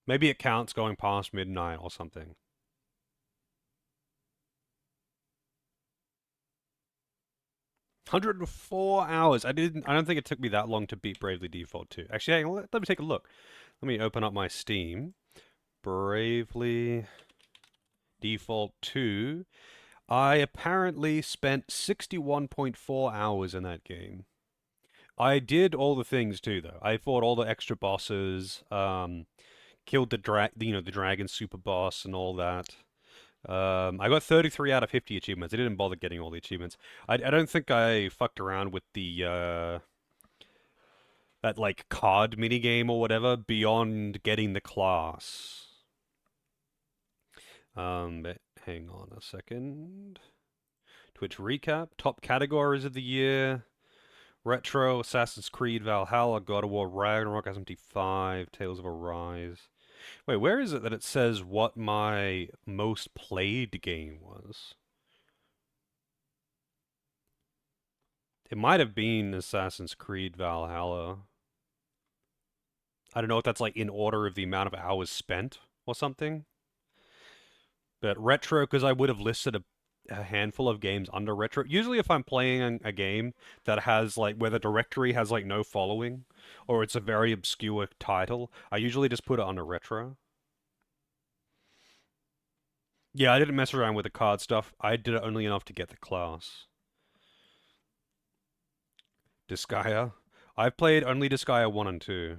Maybe it counts going past midnight or something. $104 I don't think it took me that long to beat Bravely Default 2. Actually, hang on, let me take a look. Let me open up my Steam. Bravely Default 2. I apparently spent 61.4 hours in that game. I did all the things too, though. I fought all the extra bosses, killed the dragon super boss and all that. I got 33 out of 50 achievements. I didn't bother getting all the achievements. I don't think I fucked around with the that like card minigame or whatever beyond getting the class. But hang on a second. Twitch recap. Top categories of the year. Retro, Assassin's Creed, Valhalla, God of War, Ragnarok, S75, Tales of Arise. Wait, where is it that it says what my most played game was? It might have been Assassin's Creed Valhalla. I don't know if that's like in order of the amount of hours spent or something. But retro, because I would have listed a handful of games under retro. Usually if I'm playing a game that has like, where the directory has like no following, or it's a very obscure title, I usually just put it under retro. Yeah, I didn't mess around with the card stuff. I did it only enough to get the class. Disgaea. I've played only Disgaea 1 and 2.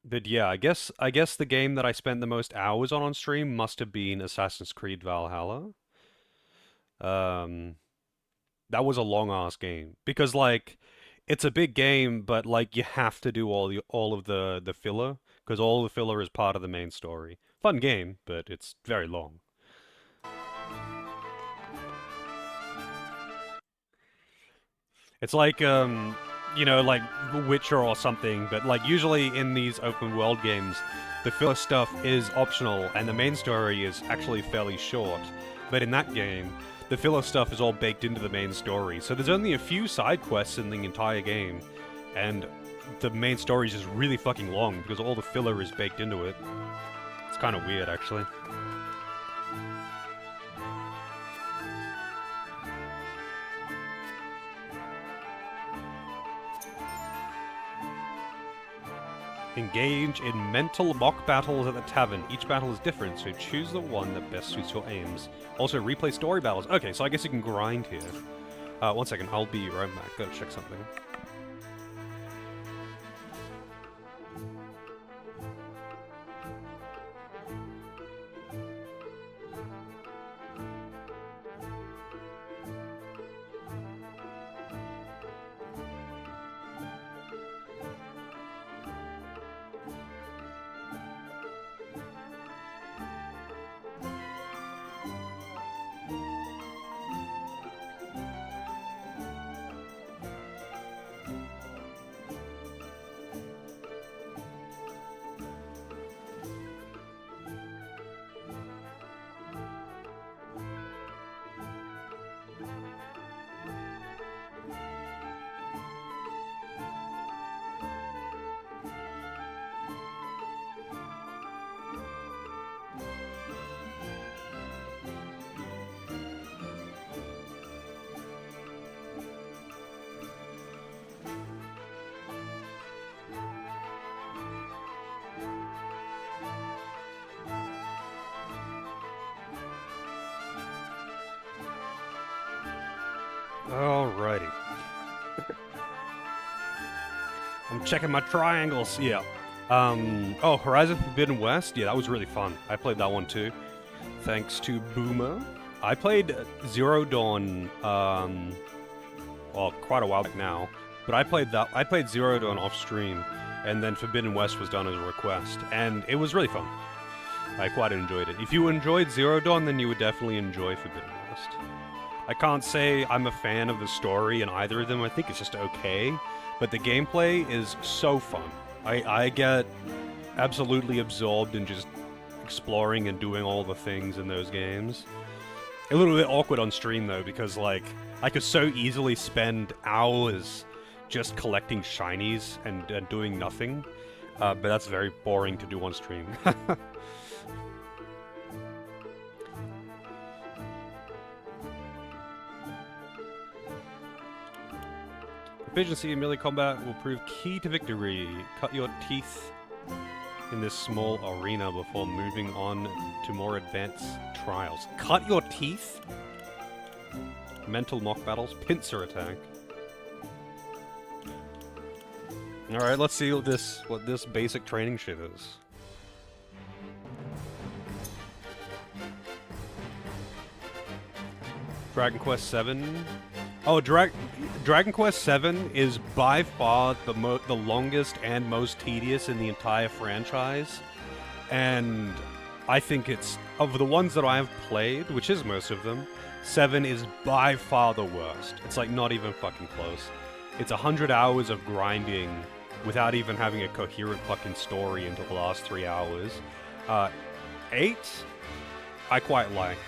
But yeah, I guess the game that I spent the most hours on stream must have been Assassin's Creed Valhalla. That was a long-ass game. Because, like, it's a big game, but, like, you have to do all of the filler. Because all the filler is part of the main story. Fun game, but it's very long. It's like, you know, like Witcher or something, but like usually in these open world games, the filler stuff is optional and the main story is actually fairly short. But in that game, the filler stuff is all baked into the main story. So there's only a few side quests in the entire game, and the main story is just really fucking long because all the filler is baked into it. It's kind of weird, actually. Engage in mental mock battles at the tavern. Each battle is different, so choose the one that best suits your aims. Also, replay story battles. Okay, so I guess you can grind here. 1 second, I'll be right back. Gotta check something. Alrighty. I'm checking my triangles. Yeah. Oh, Horizon Forbidden West? Yeah, that was really fun. I played that one too. Thanks to Boomer. I played Zero Dawn, well, quite a while back now. But I played Zero Dawn off stream, and then Forbidden West was done as a request, and it was really fun. I quite enjoyed it. If you enjoyed Zero Dawn, then you would definitely enjoy Forbidden West. I can't say I'm a fan of the story in either of them. I think it's just okay. But the gameplay is so fun. I get absolutely absorbed in just exploring and doing all the things in those games. A little bit awkward on stream, though, because, like, I could so easily spend hours just collecting shinies and doing nothing. But that's very boring to do on stream. Efficiency in melee combat will prove key to victory. Cut your teeth in this small arena before moving on to more advanced trials. Cut your teeth? Mental mock battles. Pincer attack. Alright, let's see what this basic training shit is. Dragon Quest VII. Oh, Dragon Quest VII is by far the longest and most tedious in the entire franchise. And I think it's, of the ones that I have played, which is most of them, 7 is by far the worst. It's like not even fucking close. It's 100 hours of grinding without even having a coherent fucking story until the last 3 hours. 8, I quite like.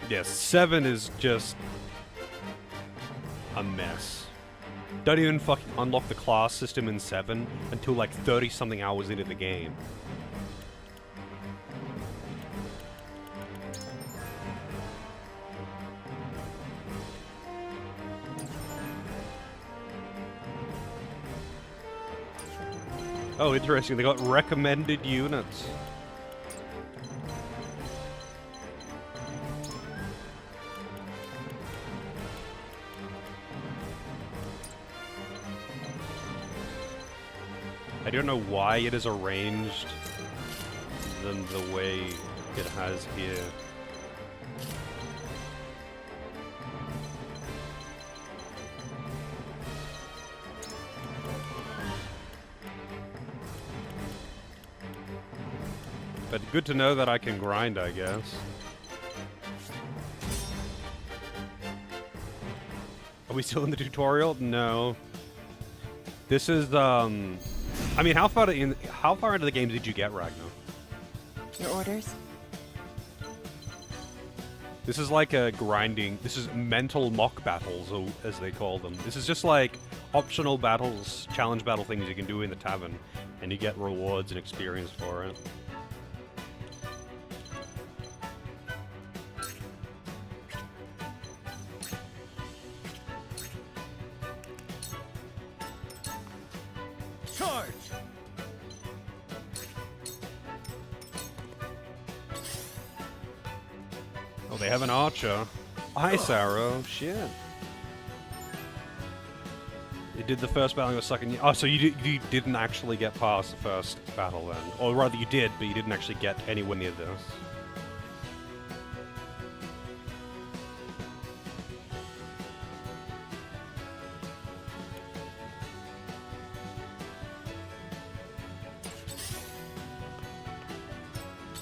Yes, 7 is just a mess. Don't even fucking unlock the class system in 7 until like 30-something hours into the game. Oh, interesting. They got recommended units. I don't know why it is arranged than the way it has here. But good to know that I can grind, I guess. Are we still in the tutorial? No. This is, I mean, how far into the game did you get, Ragnar?
Your orders?
This is like a grinding. This is mental mock battles, or as they call them. This is just like optional battles, challenge battle things you can do in the tavern, and you get rewards and experience for it.
Charge!
Oh, they have an archer. Ice arrow. Shit. You did the first battle in the second. Oh, so you didn't actually get past the first battle then, or rather, you did, but you didn't actually get anywhere near this.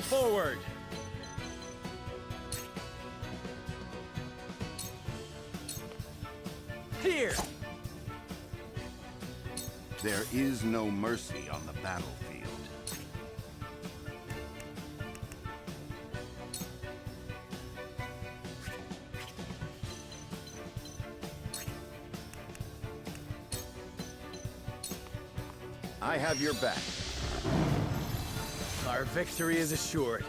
Forward! Here!
There is no mercy on the battlefield. I have your back.
Our victory is assured.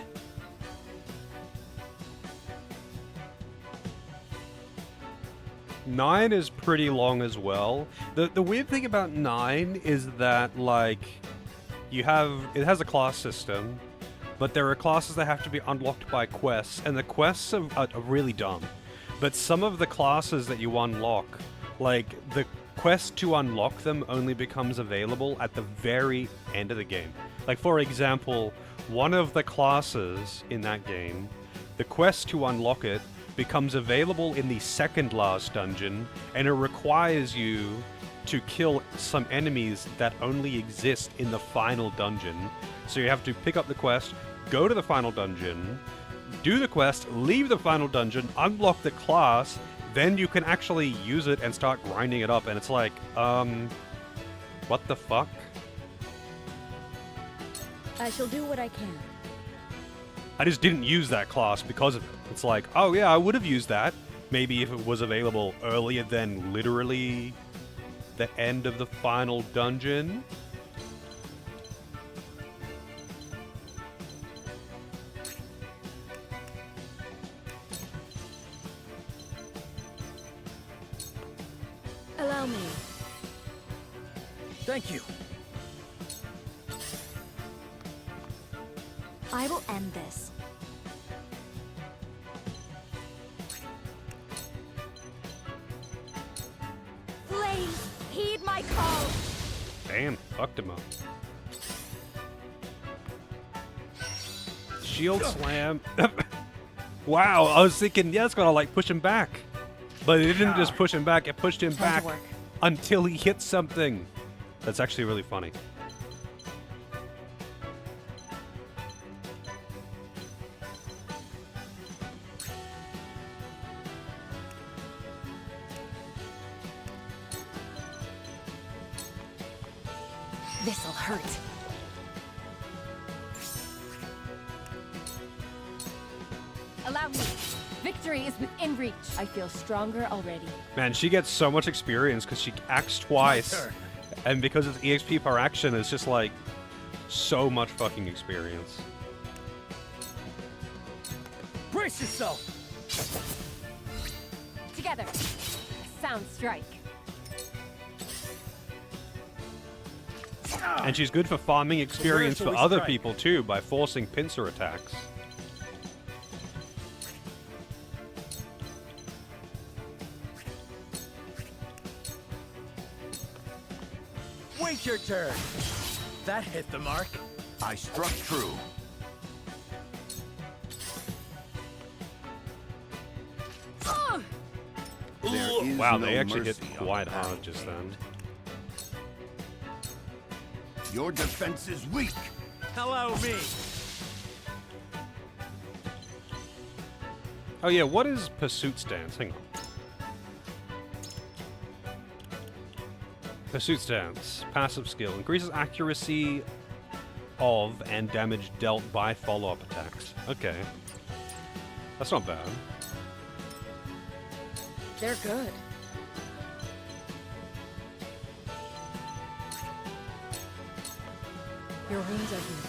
Nine is pretty long as well. The weird thing about 9 is that, like, it has a class system, but there are classes that have to be unlocked by quests, and the quests are really dumb. But some of the classes that you unlock, like, the quest to unlock them only becomes available at the very end of the game. Like, for example, one of the classes in that game, the quest to unlock it becomes available in the second last dungeon, and it requires you to kill some enemies that only exist in the final dungeon. So you have to pick up the quest, go to the final dungeon, do the quest, leave the final dungeon, unlock the class, then you can actually use it and start grinding it up, and it's like, what the fuck?
I shall do what I can.
I just didn't use that class because of it. It's like, oh yeah, I would have used that. Maybe if it was available earlier than literally the end of the final dungeon.
Allow me.
Thank you.
I will end this. Please, heed my call.
Damn, fucked him up. Shield slam. Wow, I was thinking, yeah, it's gonna like push him back. But it didn't just push him back, it pushed him back until he hit something. That's actually really funny.
This'll hurt.
Allow me. Victory is within reach. I feel stronger already.
Man, she gets so much experience because she acts twice. And because it's EXP per action, it's just like so much fucking experience.
Brace yourself!
Together. A sound strike.
And she's good for farming experience for other people too by forcing pincer attacks.
Wait your turn. That hit the mark.
I struck true.
Wow, they actually hit quite hard just then.
Your defense is weak.
Allow me.
Oh yeah, what is Pursuit Stance? Hang on. Pursuit Stance. Passive skill. Increases accuracy of and damage dealt by follow-up attacks. Okay. That's not bad.
They're good. Your wounds are healed.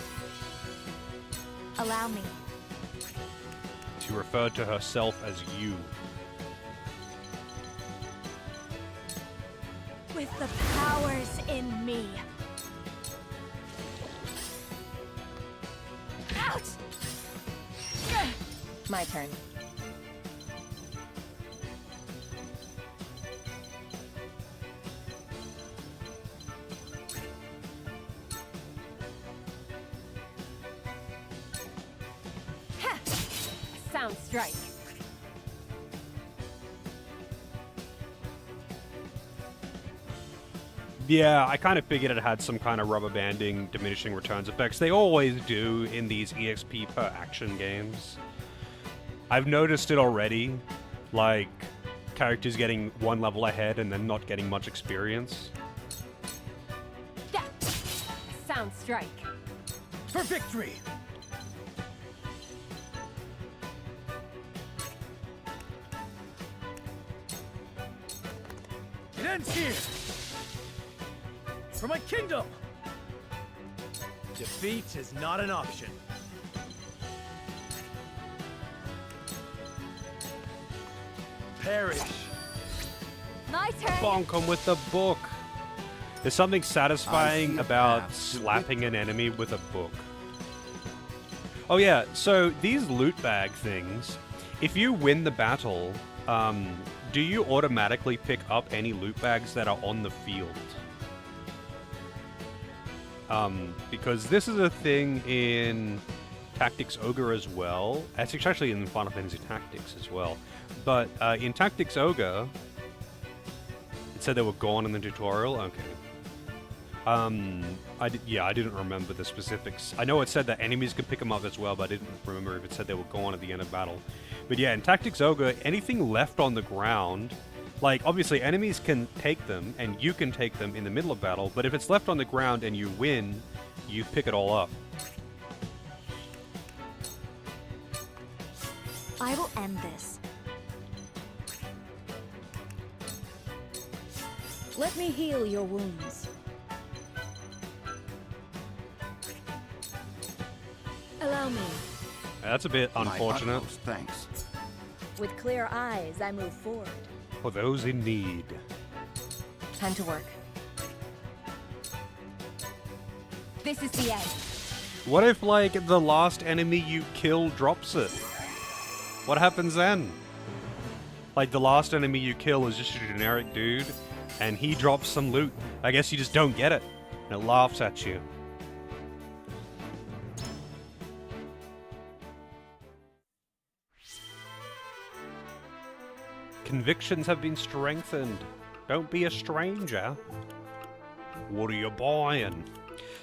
Allow me.
She referred to herself as you.
With the powers in me. Ouch!
My turn. Sound strike.
Yeah, I kind of figured it had some kind of rubber banding, diminishing returns effects. They always do in these EXP per action games. I've noticed it already, like characters getting one level ahead and then not getting much experience.
Yeah. Sound strike.
For victory! It ends here! For my kingdom!
Defeat is not an option.
Perish.
My turn.
Bonk him with the book. There's something satisfying about slapping an enemy with a book. Oh yeah, so these loot bag things, if you win the battle, do you automatically pick up any loot bags that are on the field? Because this is a thing in Tactics Ogre as well. It's actually in Final Fantasy Tactics as well. But in Tactics Ogre, it said they were gone in the tutorial. Okay. I didn't remember the specifics. I know it said that enemies could pick them up as well, but I didn't remember if it said they were gone at the end of battle. But yeah, in Tactics Ogre, anything left on the ground, like obviously enemies can take them and you can take them in the middle of battle, but if it's left on the ground and you win, you pick it all up.
I will end this.
Let me heal your wounds. Allow me.
That's a bit unfortunate.
My utmost thanks.
With clear eyes, I move forward.
For those in need.
Time to work. This is the end.
What if, like, the last enemy you kill drops it? What happens then? Like, the last enemy you kill is just a generic dude, and he drops some loot. I guess you just don't get it, and it laughs at you. Convictions have been strengthened. Don't be a stranger. What are you buying?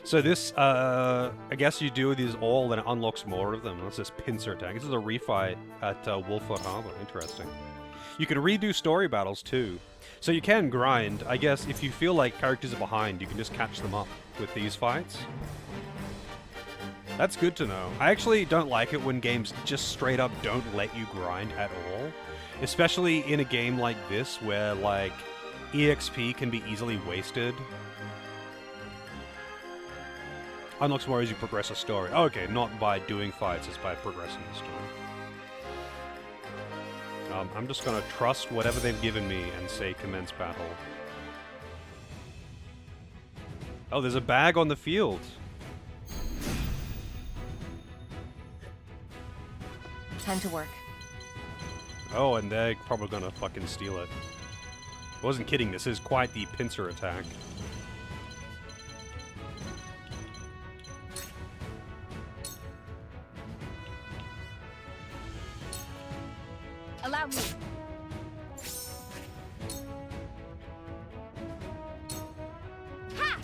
So this, I guess you do these all and it unlocks more of them. That's this pincer attack. This is a refight at Wolfwood Harbor. Interesting. You can redo story battles too. So you can grind. I guess if you feel like characters are behind, you can just catch them up with these fights. That's good to know. I actually don't like it when games just straight up don't let you grind at all. Especially in a game like this where, like, EXP can be easily wasted. Unlocks more as you progress a story. Oh, okay, not by doing fights, it's by progressing the story. I'm just gonna trust whatever they've given me and say commence battle. Oh, there's a bag on the field.
Time to work.
Oh, and they're probably gonna fucking steal it. I wasn't kidding, this is quite the pincer attack.
Allow me. Ha!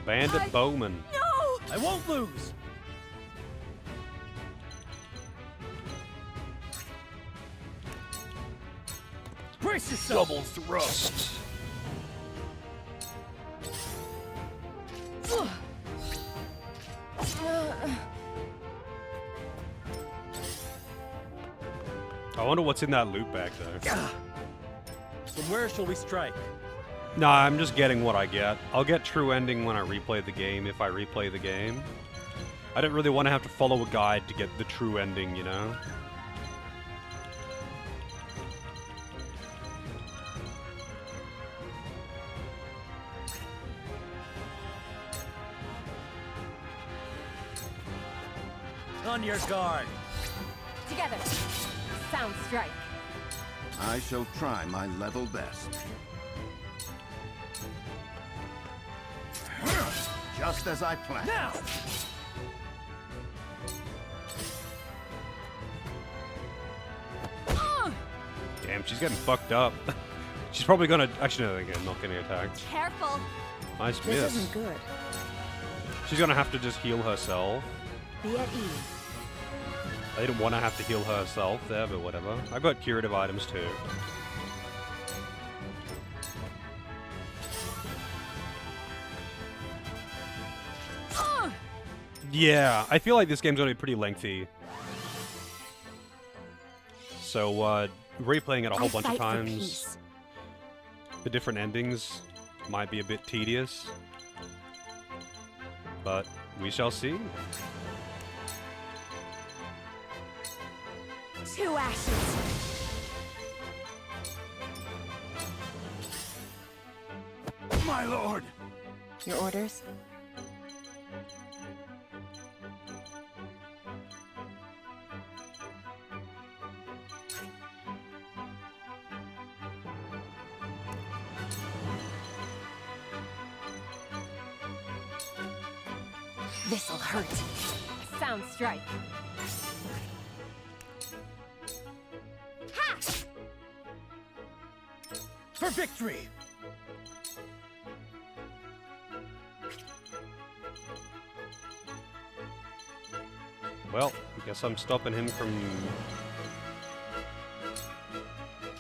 Bandit Bowman.
No! I won't lose! Brace yourself!
Double thrust. I wonder what's in that loot bag, though.
From where shall we strike?
Nah, I'm just getting what I get. I'll get true ending when I replay the game, if I replay the game. I don't really want to have to follow a guide to get the true ending, you know?
On your guard.
Together. Sound strike.
I shall try my level best. Just as I planned.
Now!
Damn, she's getting fucked up. She's probably gonna... Actually, no, again, not getting attacked.
Careful.
Nice
This
miss.
isn't good.
She's gonna have to just heal herself.
Be at ease.
I didn't want to have to heal herself there, but whatever. I got curative items too. Yeah, I feel like this game's gonna be pretty lengthy. So, replaying it a whole bunch of times, the different endings might be a bit tedious. But we shall see.
Two ashes.
My lord!
Your orders?
This'll hurt. Sound strike. Ha!
For victory!
Well, I guess I'm stopping him from...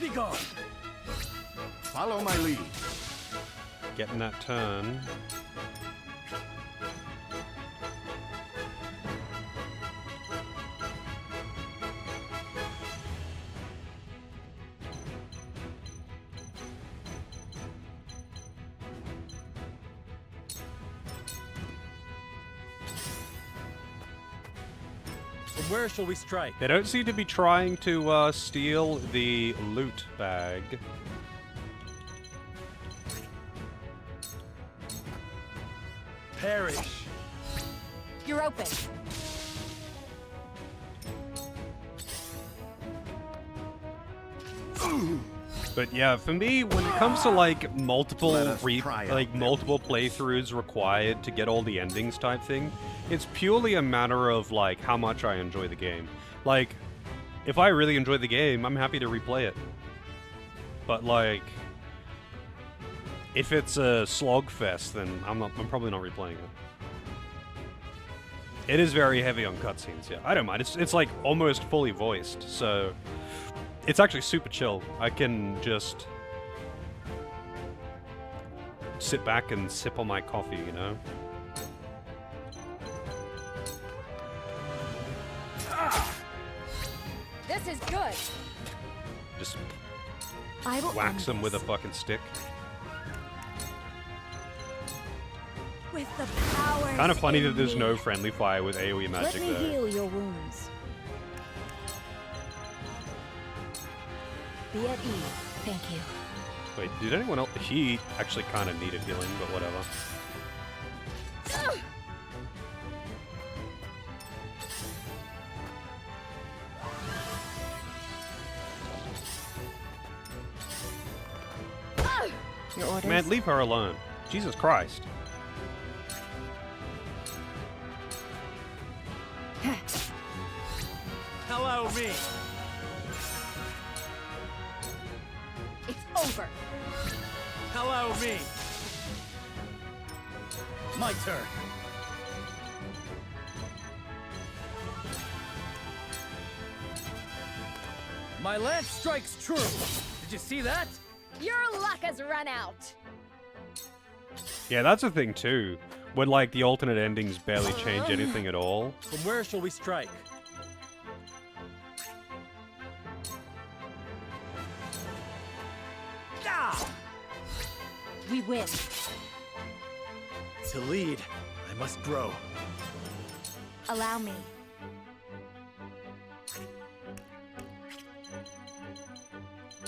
Be gone!
Follow my lead.
Getting that turn.
Where shall we strike?
They don't seem to be trying to steal the loot bag.
Perish.
You're open.
But yeah, for me, when it comes to like multiple
Let us try out
multiple playthroughs required to get all the endings type thing, it's purely a matter of like how much I enjoy the game. Like, if I really enjoy the game, I'm happy to replay it. But like, if it's a slog fest, then I'm probably not replaying it. It is very heavy on cutscenes, yeah. I don't mind. It's like almost fully voiced, so it's actually super chill. I can just sit back and sip on my coffee, you know?
This is good.
Just
I will
wax them with a fucking stick.
with the powers
Kind of funny
in
that there's
me.
no friendly fire with AoE
Let
magic,
me
though.
heal your wounds. Be at ease. Thank you.
Wait, did anyone else? He actually kind of needed healing, but whatever.
Your orders?
Man, leave her alone. Jesus Christ.
Hello, me.
It's over.
Hello, me. My turn. My lance strikes true. Did you see that?
Your luck has run out.
Yeah, that's a thing too. When like the alternate endings barely change anything at all.
From where shall we strike?
We win.
To lead, I must grow.
Allow me.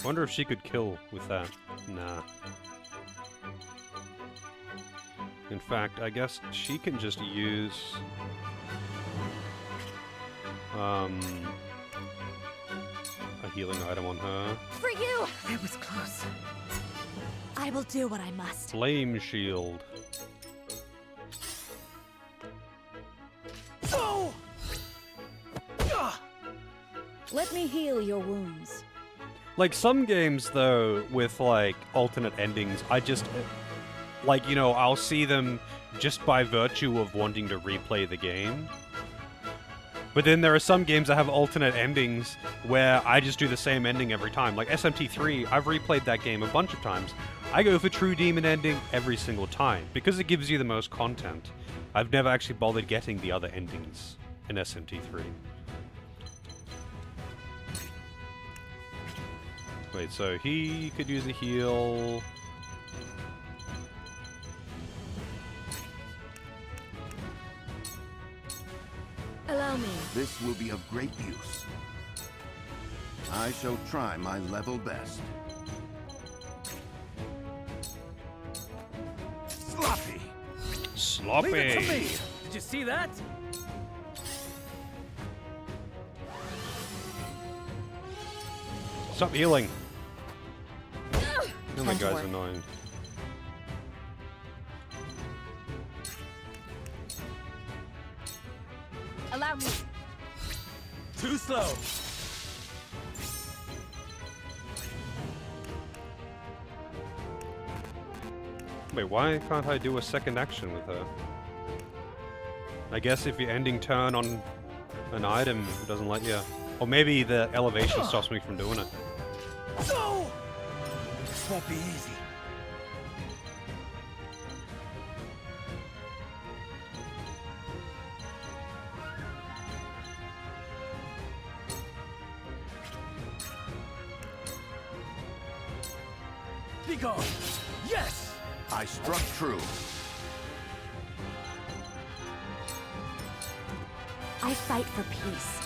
Wonder if she could kill with that. Nah. In fact, I guess she can just use... a healing item on her.
For you! It was close. I will do what I must.
Flame shield.
Let me heal your wounds.
Like, some games, though, with, like, alternate endings, I just... Like, you know, I'll see them just by virtue of wanting to replay the game. But then there are some games that have alternate endings where I just do the same ending every time. Like SMT3, I've replayed that game a bunch of times. I go for True Demon ending every single time, because it gives you the most content. I've never actually bothered getting the other endings in SMT3. Wait, so he could use a heal.
Allow me.
This will be of great use. I shall try my level best.
Sloppy!
Sloppy!
Leave it to me! Did you see that?
Stop healing! Oh, that guy's annoying.
Allow me.
Too slow.
Wait, why can't I do a second action with her? I guess if you're ending turn on an item, it doesn't let you. Or maybe the elevation stops me from doing it.
No! This won't be easy.
Be gone! Yes!
I struck true.
I fight for peace.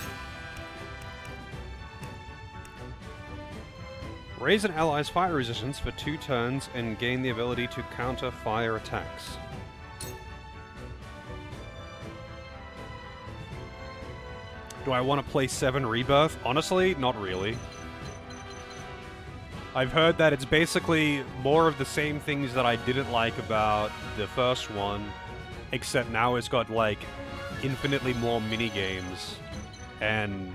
Raise an ally's fire resistance for 2 turns and gain the ability to counter fire attacks. Do I want to play 7 Rebirth? Honestly, not really. I've heard that it's basically more of the same things that I didn't like about the first one, except now it's got, like, infinitely more mini-games and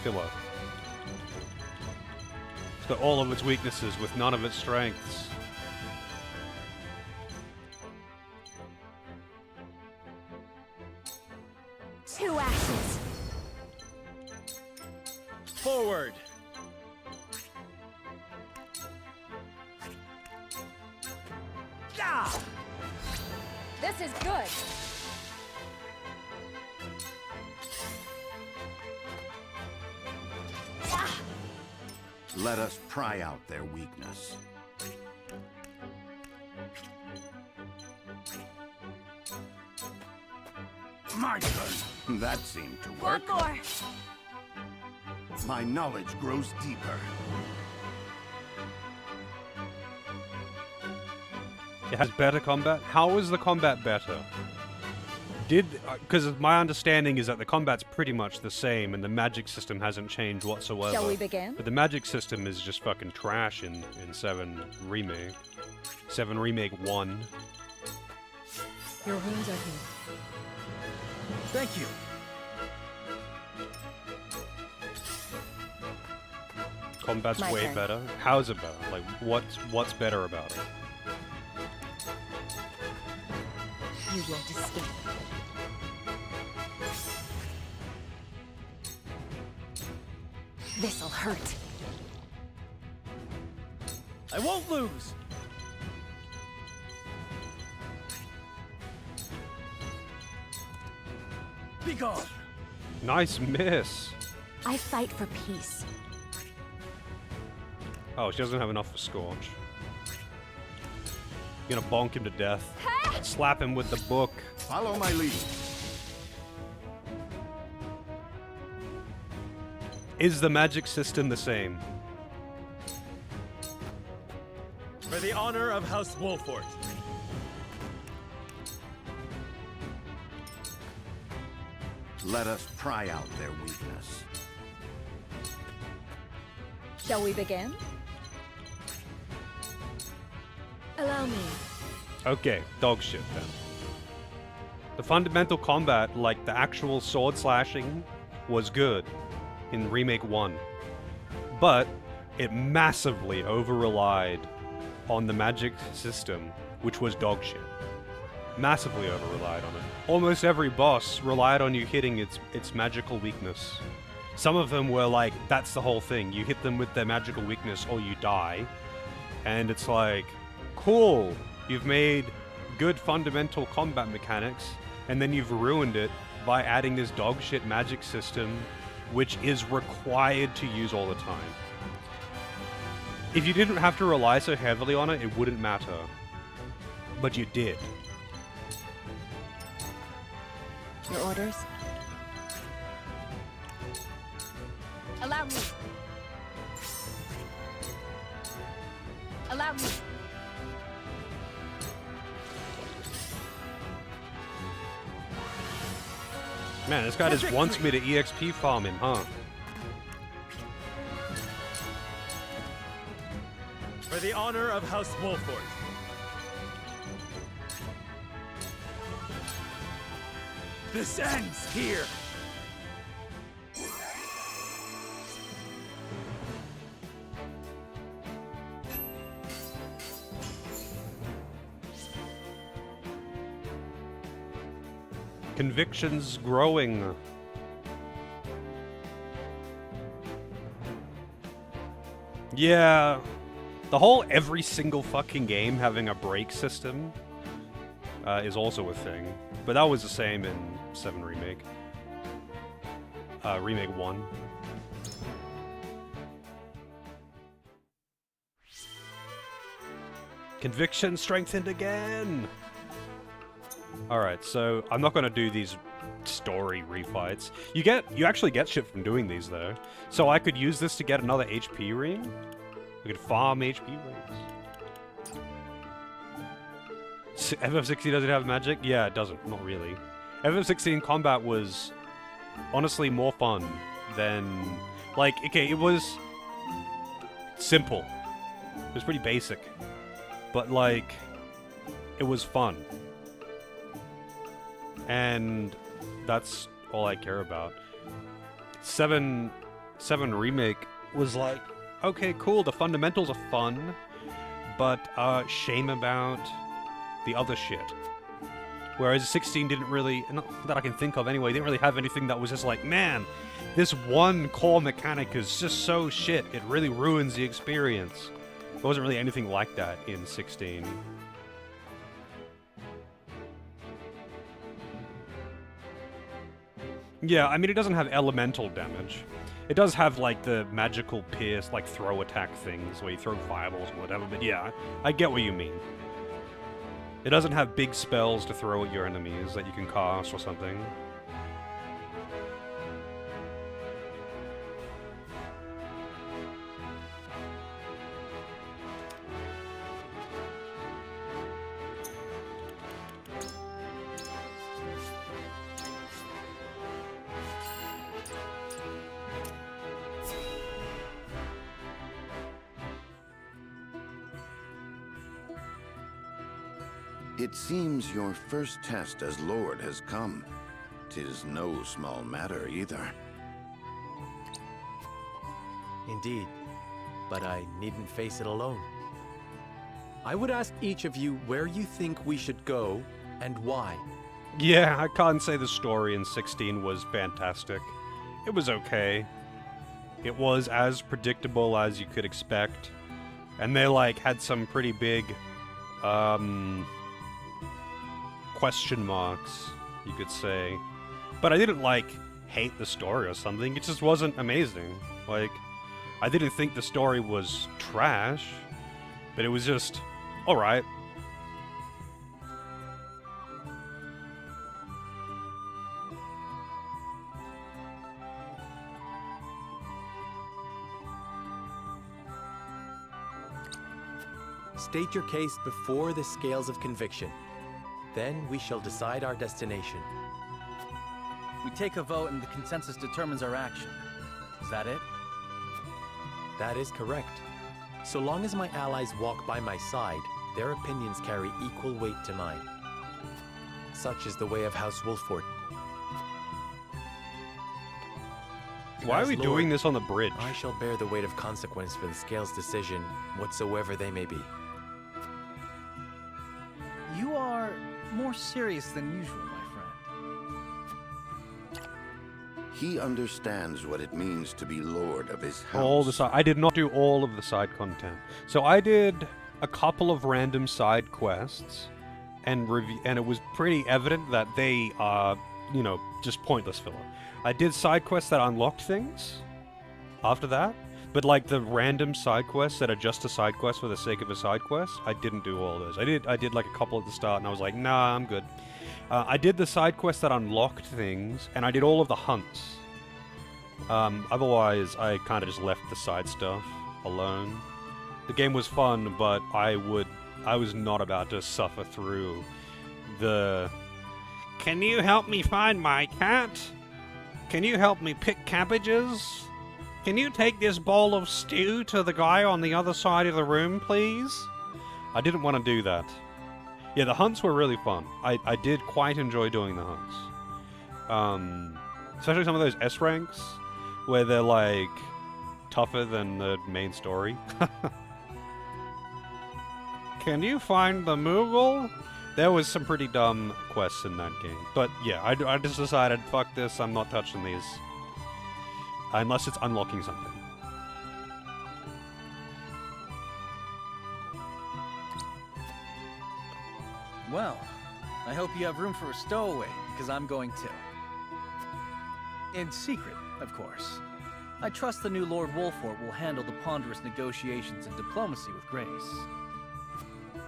filler. It's got all of its weaknesses with none of its strengths.
Two actions.
Forward.
Ah! This is good.
Let us pry out their weakness.
My turn.
That seemed to work.
One more.
My knowledge grows deeper.
It has better combat? How is the combat better? Because my understanding is that the combat's pretty much the same and the magic system hasn't changed whatsoever.
Shall we begin?
But the magic system is just fucking trash in 7 Remake. 7 Remake 1.
Your wounds are healed.
Thank you.
Combat's
My
way
turn.
better? How's it better? Like, what's better about it?
You won't escape.
This'll hurt.
I won't lose. Be gone.
Nice miss.
I fight for peace.
Oh, she doesn't have enough for Scorch. Gonna bonk him to death. Slap him with the book.
Follow my lead.
Is the magic system the same?
For the honor of House Wolfort.
Let us pry out their weakness.
Shall we begin? Allow me.
Okay, dog shit then. The fundamental combat, like the actual sword slashing, was good in Remake 1. But it massively over-relied on the magic system, which was dog shit. Massively over-relied on it. Almost every boss relied on you hitting its magical weakness. Some of them were like, that's the whole thing. You hit them with their magical weakness or you die. And it's like, cool, you've made good fundamental combat mechanics, and then you've ruined it by adding this dog shit magic system, which is required to use all the time. If you didn't have to rely so heavily on it, it wouldn't matter. But you did.
Your orders? Allow me. Allow me.
Man, this guy just wants me to EXP farm him, huh?
For the honor of House Wolfort.
This ends here.
Convictions growing. Yeah, the whole every single fucking game having a break system is also a thing. But that was the same in 7 Remake. Remake 1. Conviction strengthened again! Alright, so I'm not gonna do these story refights. You actually get shit from doing these though. So I could use this to get another HP ring. We could farm HP rings. FF16 doesn't have magic? Yeah, it doesn't. Not really. FF16 combat was honestly more fun than... Like, okay, it was simple. It was pretty basic. But, like, it was fun. And that's all I care about. 7 Remake was like, okay, cool, the fundamentals are fun, but shame about the other shit. Whereas 16 didn't really, not that I can think of anyway, didn't really have anything that was just like, man, this one core mechanic is just so shit, it really ruins the experience. There wasn't really anything like that in 16. Yeah, I mean, it doesn't have elemental damage. It does have, like, the magical pierce, like, throw attack things, where you throw fireballs or whatever, but yeah, I get what you mean. It doesn't have big spells to throw at your enemies that you can cast or something.
It seems your first test as Lord has come. 'Tis no small matter either.
Indeed, but I needn't face it alone. I would ask each of you where you think we should go and why.
Yeah, I can't say the story in 16 was fantastic. It was okay. It was as predictable as you could expect. And they, like, had some pretty big, question marks, you could say. But I didn't, like, hate the story or something. It just wasn't amazing. Like, I didn't think the story was trash, but it was just alright.
State your case before the scales of conviction. Then we shall decide our destination.
We take a vote and the consensus determines our action. Is that it?
That is correct. So long as my allies walk by my side, their opinions carry equal weight to mine. Such is the way of House Wolffort.
Why are we
As
doing
Lord,
this on the bridge?
I shall bear the weight of consequence for the Scales' decision, whatsoever they may be.
You are more serious than usual, my friend.
He understands what it means to be lord of his house.
All the side. I did not do all of the side content. So I did a couple of random side quests, and it was pretty evident that they are, you know, just pointless filler. I did side quests that unlocked things after that, but like the random side quests that are just a side quest for the sake of a side quest, I didn't do all those. I did like a couple at the start, and I was like, nah, I'm good. I did the side quests that unlocked things, and I did all of the hunts. Otherwise, I kind of just left the side stuff alone. The game was fun, but I was not about to suffer through the... Can you help me find my cat? Can you help me pick cabbages? Can you take this bowl of stew to the guy on the other side of the room, please? I didn't want to do that. Yeah, the hunts were really fun. I did quite enjoy doing the hunts. Especially some of those S ranks, where they're like tougher than the main story. Can you find the Moogle? There was some pretty dumb quests in that game. But yeah, I just decided, fuck this, I'm not touching these. Unless it's unlocking something.
Well, I hope you have room for a stowaway, because I'm going too. In secret, of course. I trust the new Lord Wolffort will handle the ponderous negotiations and diplomacy with grace.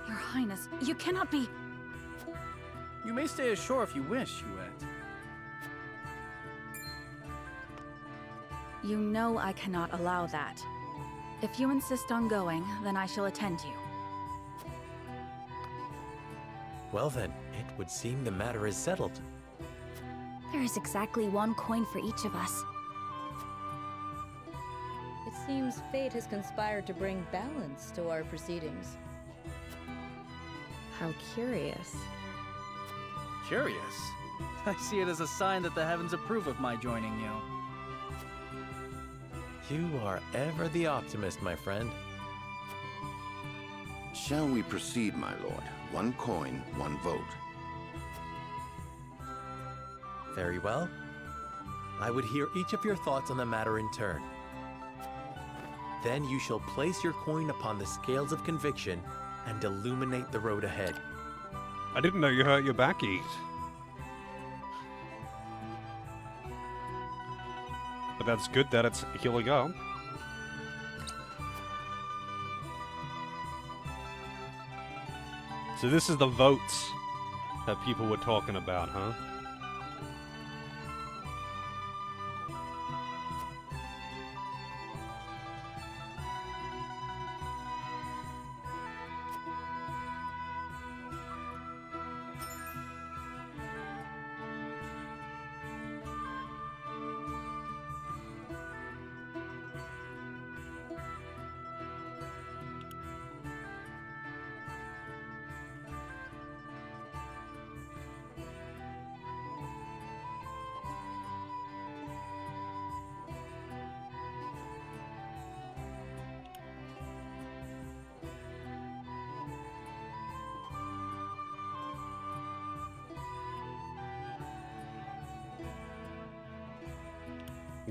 Your Highness, you cannot be...
You may stay ashore if you wish, Huette.
You know I cannot allow that. If you insist on going, then I shall attend you.
Well then, it would seem the matter is settled.
There is exactly one coin for each of us.
It seems fate has conspired to bring balance to our proceedings. How curious.
Curious? I see it as a sign that the heavens approve of my joining you.
You are ever the optimist, my friend.
Shall we proceed, my lord? One coin, one vote.
Very well. I would hear each of your thoughts on the matter in turn. Then you shall place your coin upon the scales of conviction and illuminate the road ahead.
I didn't know you hurt your back, Eat. But that's good that it's... Here we go. So this is the votes that people were talking about, huh?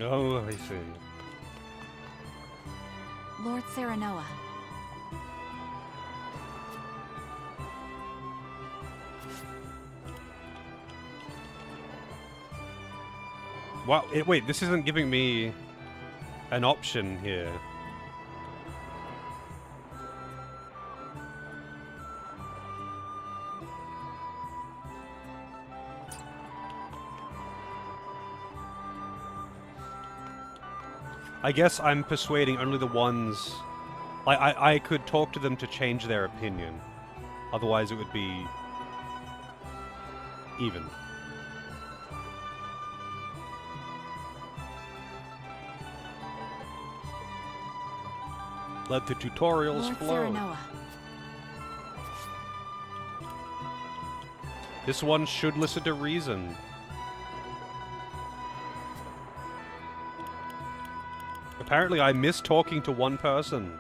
Oh, I see.
Lord Serenoa.
Wow, wait, this isn't giving me... an option here. I guess I'm persuading only the ones... Like, I could talk to them to change their opinion. Otherwise it would be... even. Let the tutorials
Lord
flow.
Serenoa.
This one should listen to reason. Apparently I miss talking to one person.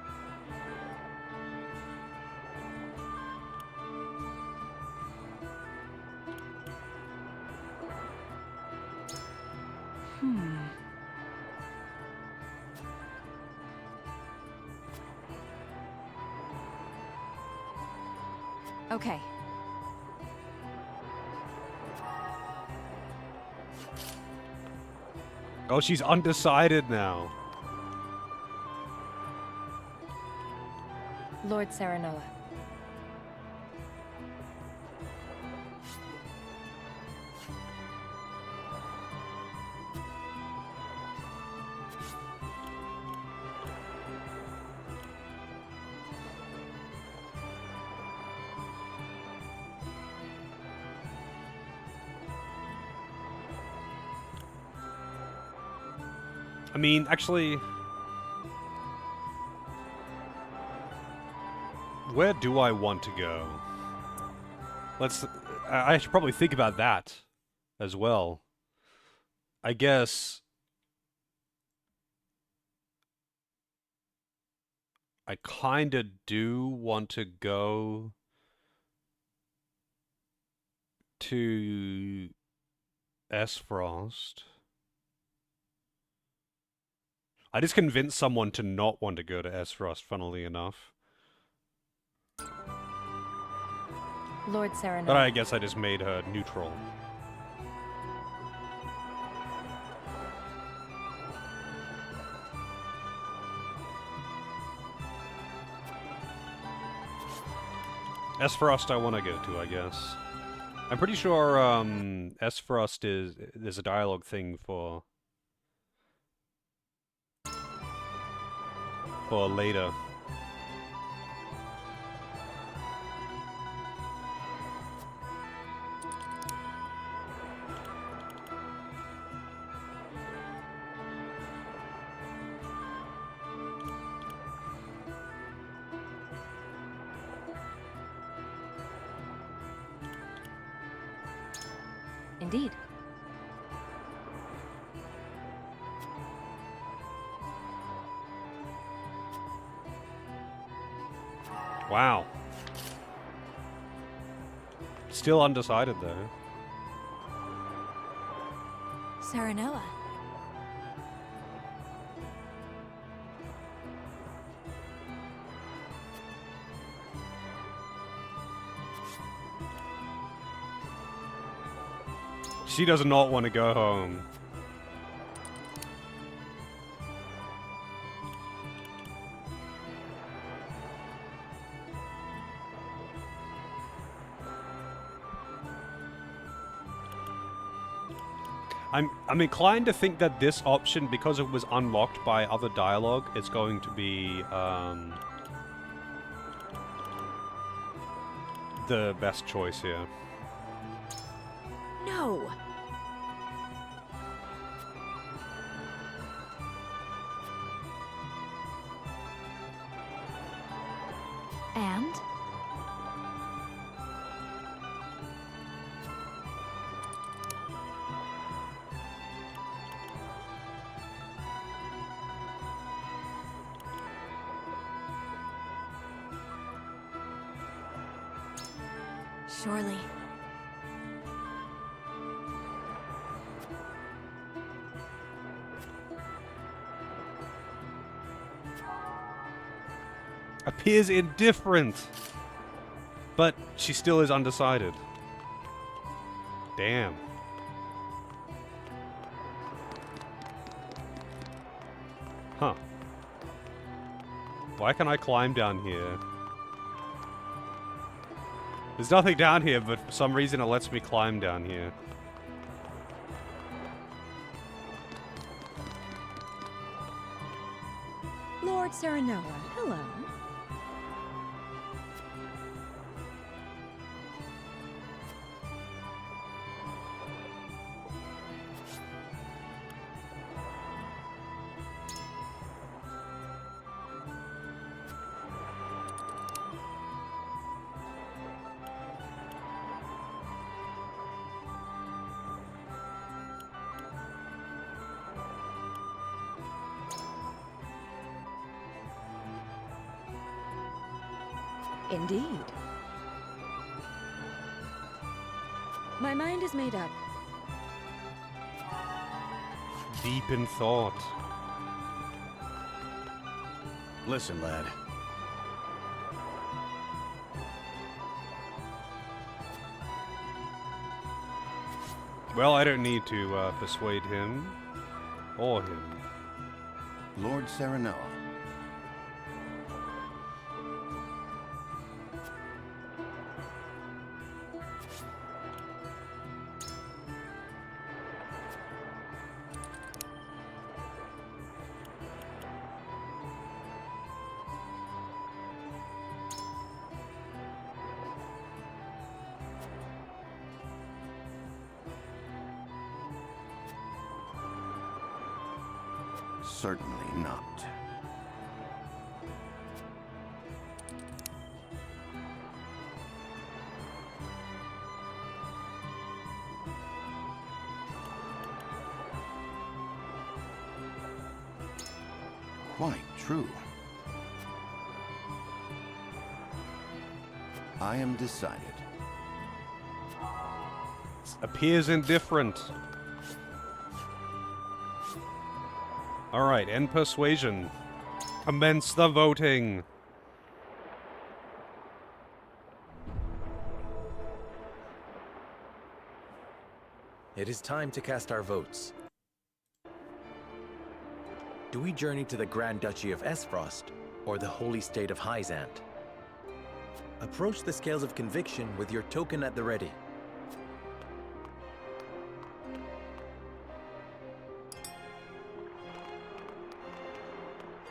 Okay.
Oh, she's undecided now.
Lord Serenoa.
I mean, actually... Where do I want to go? Let's... I should probably think about that as well. I guess... I kinda do want to go to Esfrost. I just convinced someone to not want to go to Esfrost, funnily enough.
Lord Serenoa.
But I guess I just made her neutral. Esfrost I want to go to, I guess. I'm pretty sure Esfrost there's a dialogue thing for later.
Indeed.
Wow. Still undecided, though.
Serenoa.
She does not want to go home. I'm inclined to think that this option, because it was unlocked by other dialogue, it's going to be the best choice here.
No. And? Surely.
Appears indifferent, but she still is undecided. Damn. Huh. Why can I climb down here? There's nothing down here, but for some reason it lets me climb down here.
Lord Serenoa, hello. Indeed. My mind is made up.
Deep in thought.
Listen, lad.
Well, I don't need to persuade him. Or him.
Lord Serenoa. Certainly not. Quite true. I am decided.
Appears indifferent. Alright, end persuasion. Commence the voting.
It is time to cast our votes. Do we journey to the Grand Duchy of Esfrost, or the Holy State of Hyzant? Approach the scales of conviction with your token at the ready.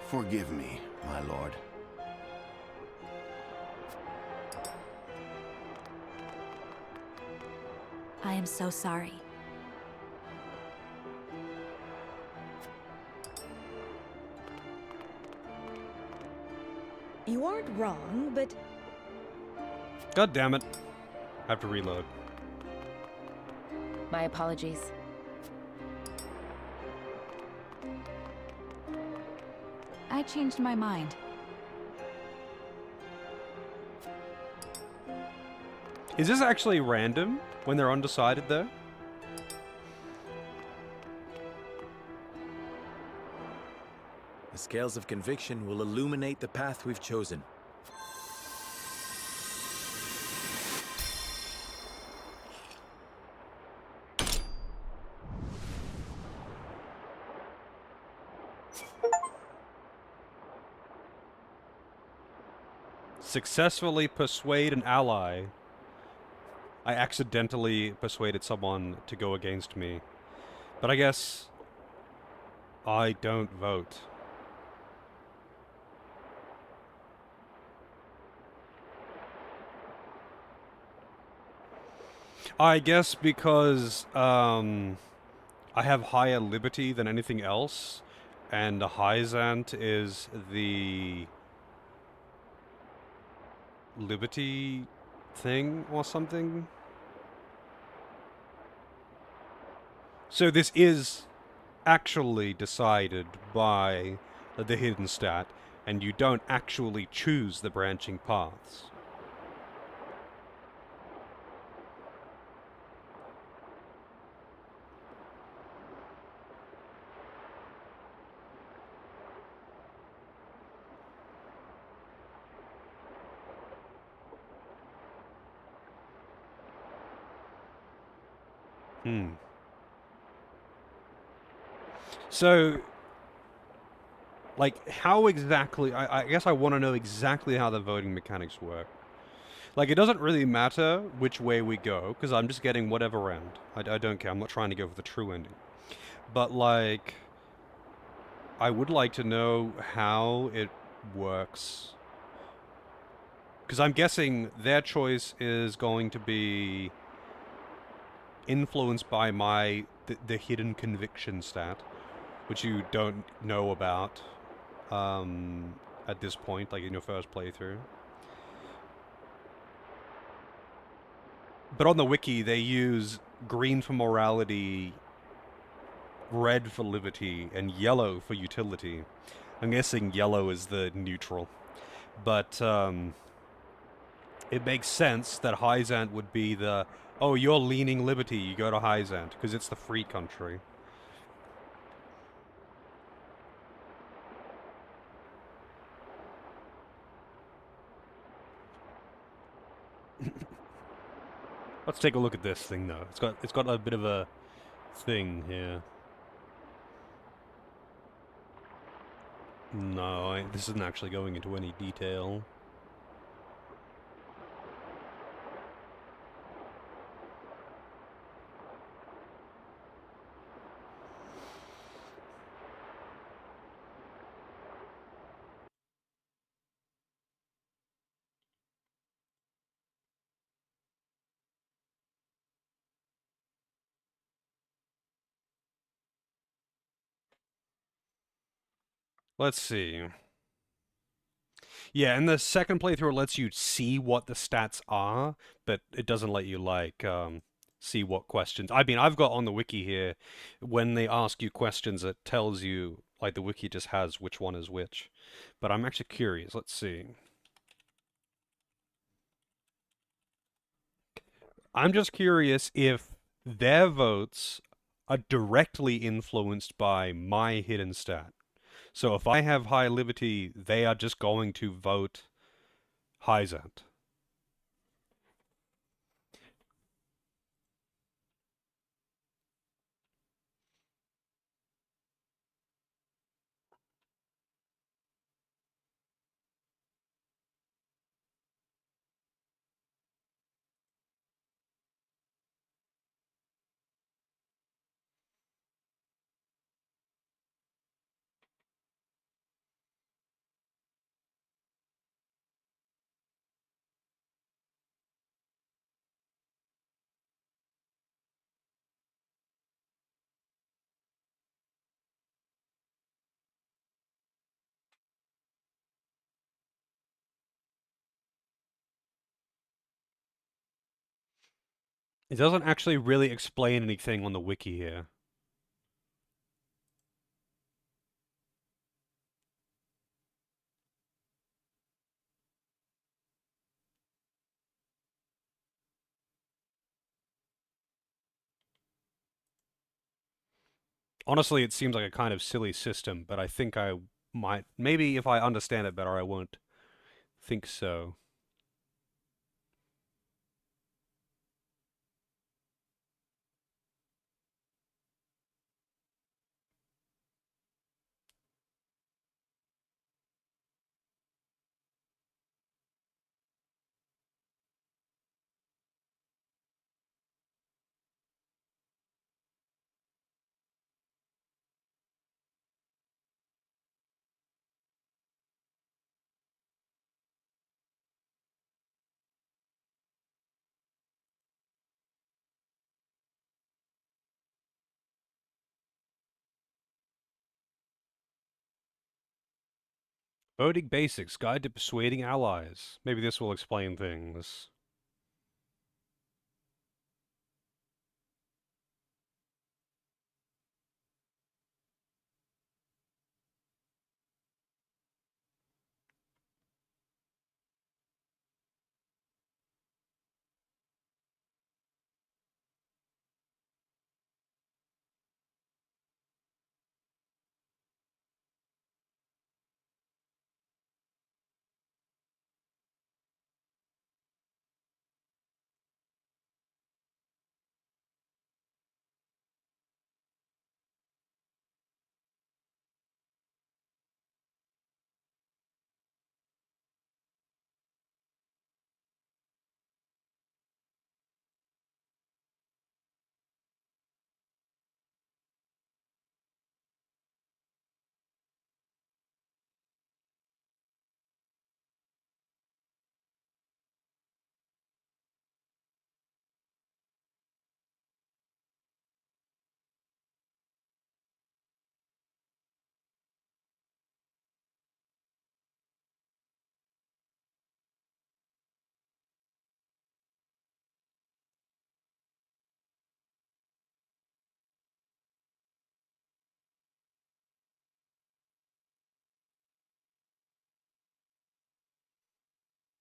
Forgive me, my lord.
I am so sorry.
You aren't wrong, but
God damn it. I have to reload.
My apologies.
I changed my mind.
Is this actually random when they're undecided though?
The scales of conviction will illuminate the path we've chosen.
Successfully persuade an ally. I accidentally persuaded someone to go against me. But I guess I don't vote. I guess because I have higher liberty than anything else, and Hyzant is the liberty thing or something. So this is actually decided by the hidden stat, and you don't actually choose the branching paths. So, Like, how exactly... I guess I want to know exactly how the voting mechanics work. Like, it doesn't really matter which way we go, because I'm just getting whatever round. I don't care. I'm not trying to go for the true ending. But, like... I would like to know how it works. Because I'm guessing their choice is going to be influenced by the hidden conviction stat, which you don't know about at this point, like in your first playthrough. But on the wiki, they use green for morality, red for liberty, and yellow for utility. I'm guessing yellow is the neutral. But it makes sense that Hyzant would be the, oh, you're leaning liberty, you go to Hyzant, because it's the free country. Let's take a look at this thing, though. It's got a bit of a thing here. No, this isn't actually going into any detail. Let's see. Yeah, and the second playthrough lets you see what the stats are, but it doesn't let you, like, see what questions. I mean, I've got on the wiki here, when they ask you questions, it tells you, like, the wiki just has which one is which. But I'm actually curious. Let's see. I'm just curious if their votes are directly influenced by my hidden stat. So if I have high liberty, they are just going to vote Hyzant. It doesn't actually really explain anything on the wiki here. Honestly, it seems like a kind of silly system, but I think I might... Maybe if I understand it better, I won't think so. Voting Basics, Guide to Persuading Allies. Maybe this will explain things.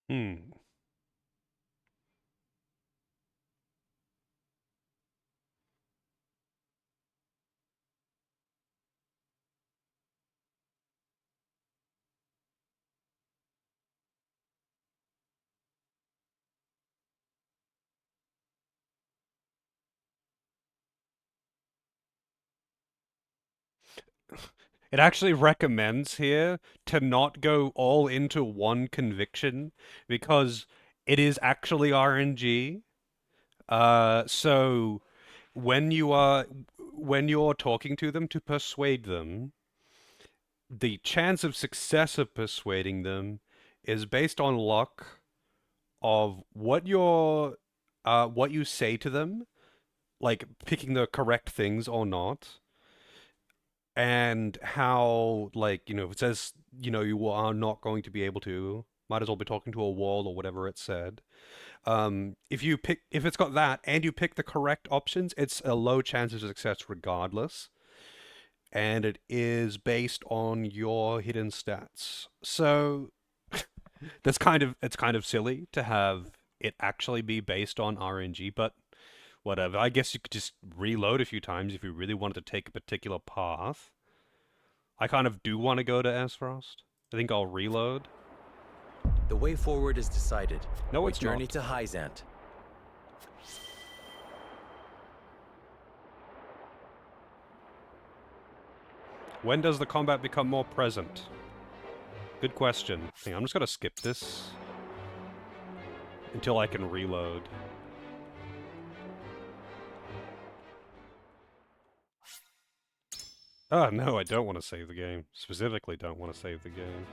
Hmm. It actually recommends here to not go all into one conviction because it is actually RNG. So when you're talking to them to persuade them, the chance of success of persuading them is based on luck of what you say to them, like picking the correct things or not, and how, like, if it says, you are not going to be able to, might as well be talking to a wall or whatever it said. If it's got that and you pick the correct options, it's a low chance of success regardless. And it is based on your hidden stats. So it's kind of silly to have it actually be based on RNG, but whatever. I guess you could just reload a few times if you really wanted to take a particular path. I kind of do want to go to Asphost. I think I'll reload.
The way forward is decided.
No, it's
journey
not.
to Hyzant.
When does the combat become more present? Good question. Hang on, I'm just gonna skip this until I can reload. Oh, no, I don't want to save the game. Specifically don't want to save the game.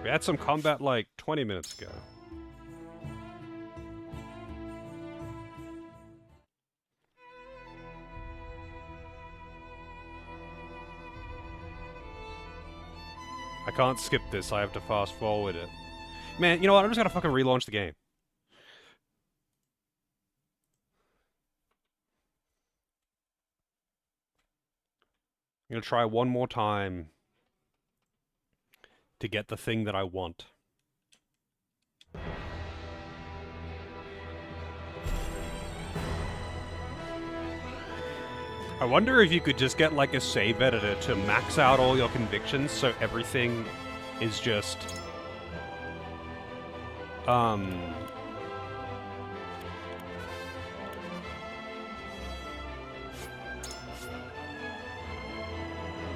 We had some combat like 20 minutes ago. I can't skip this, I have to fast forward it. Man, you know what, I'm just gonna fucking relaunch the game. I'm gonna try one more time to get the thing that I want. I wonder if you could just get like a save editor to max out all your convictions so everything is just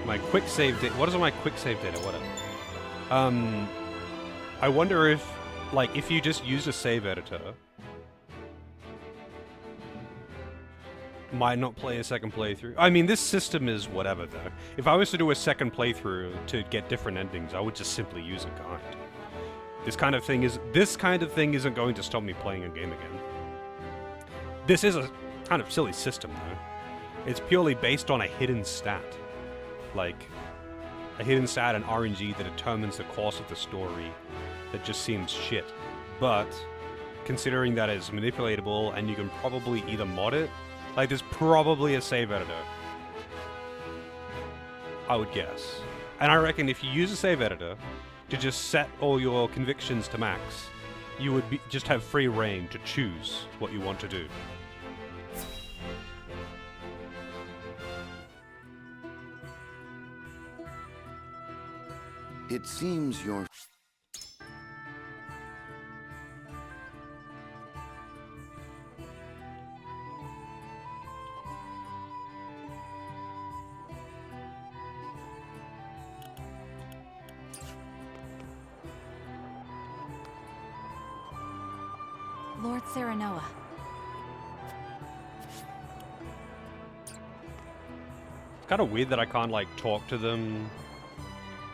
my quick save data. What is my quick save data? Whatever. I wonder if, like, if you just use a save editor, might not play a second playthrough. I mean, this system is whatever, though. If I was to do a second playthrough to get different endings, I would just simply use a guide. This kind of thing isn't going to stop me playing a game again. This is a kind of silly system, though. It's purely based on a hidden stat. Like, a hidden stat and RNG that determines the course of the story that just seems shit. But, considering that it's manipulatable and you can probably either mod it, like, there's probably a save editor. I would guess. And I reckon if you use a save editor to just set all your convictions to max, you would just have free reign to choose what you want to do.
It seems you're...
Lord Serenoa.
It's kind of weird that I can't, like, talk to them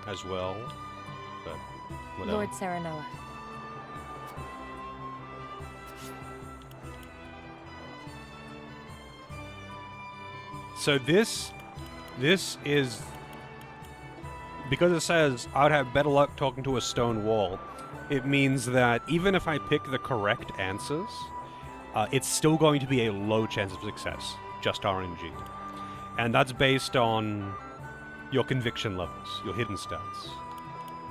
as well, but whatever.
Lord Serenoa.
So this is, because it says I would have better luck talking to a stone wall, it means that even if I pick the correct answers, it's still going to be a low chance of success. just RNG. And that's based on your conviction levels, your hidden stats,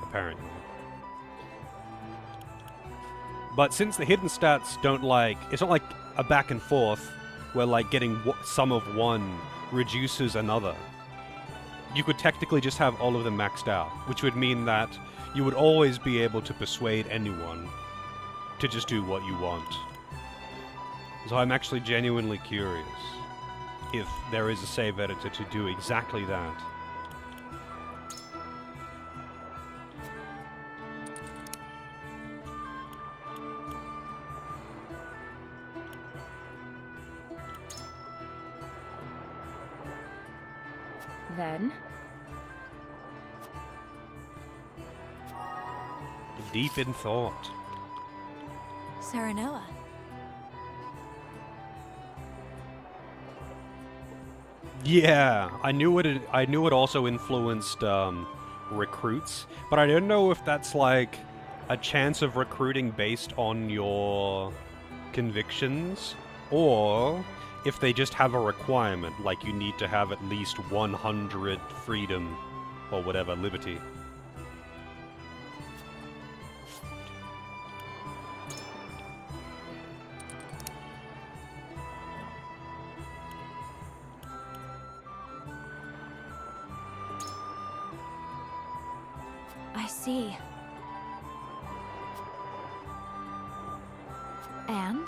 apparently. But since the hidden stats don't it's not like a back and forth where like getting some of one reduces another. You could technically just have all of them maxed out, which would mean that you would always be able to persuade anyone to just do what you want. So I'm actually genuinely curious if there is a save editor to do exactly that.
Then,
deep in thought.
Serenoa.
Yeah, I knew it also influenced recruits, but I don't know if that's like a chance of recruiting based on your convictions, or if they just have a requirement, like you need to have at least 100 freedom or whatever, liberty.
I see. And?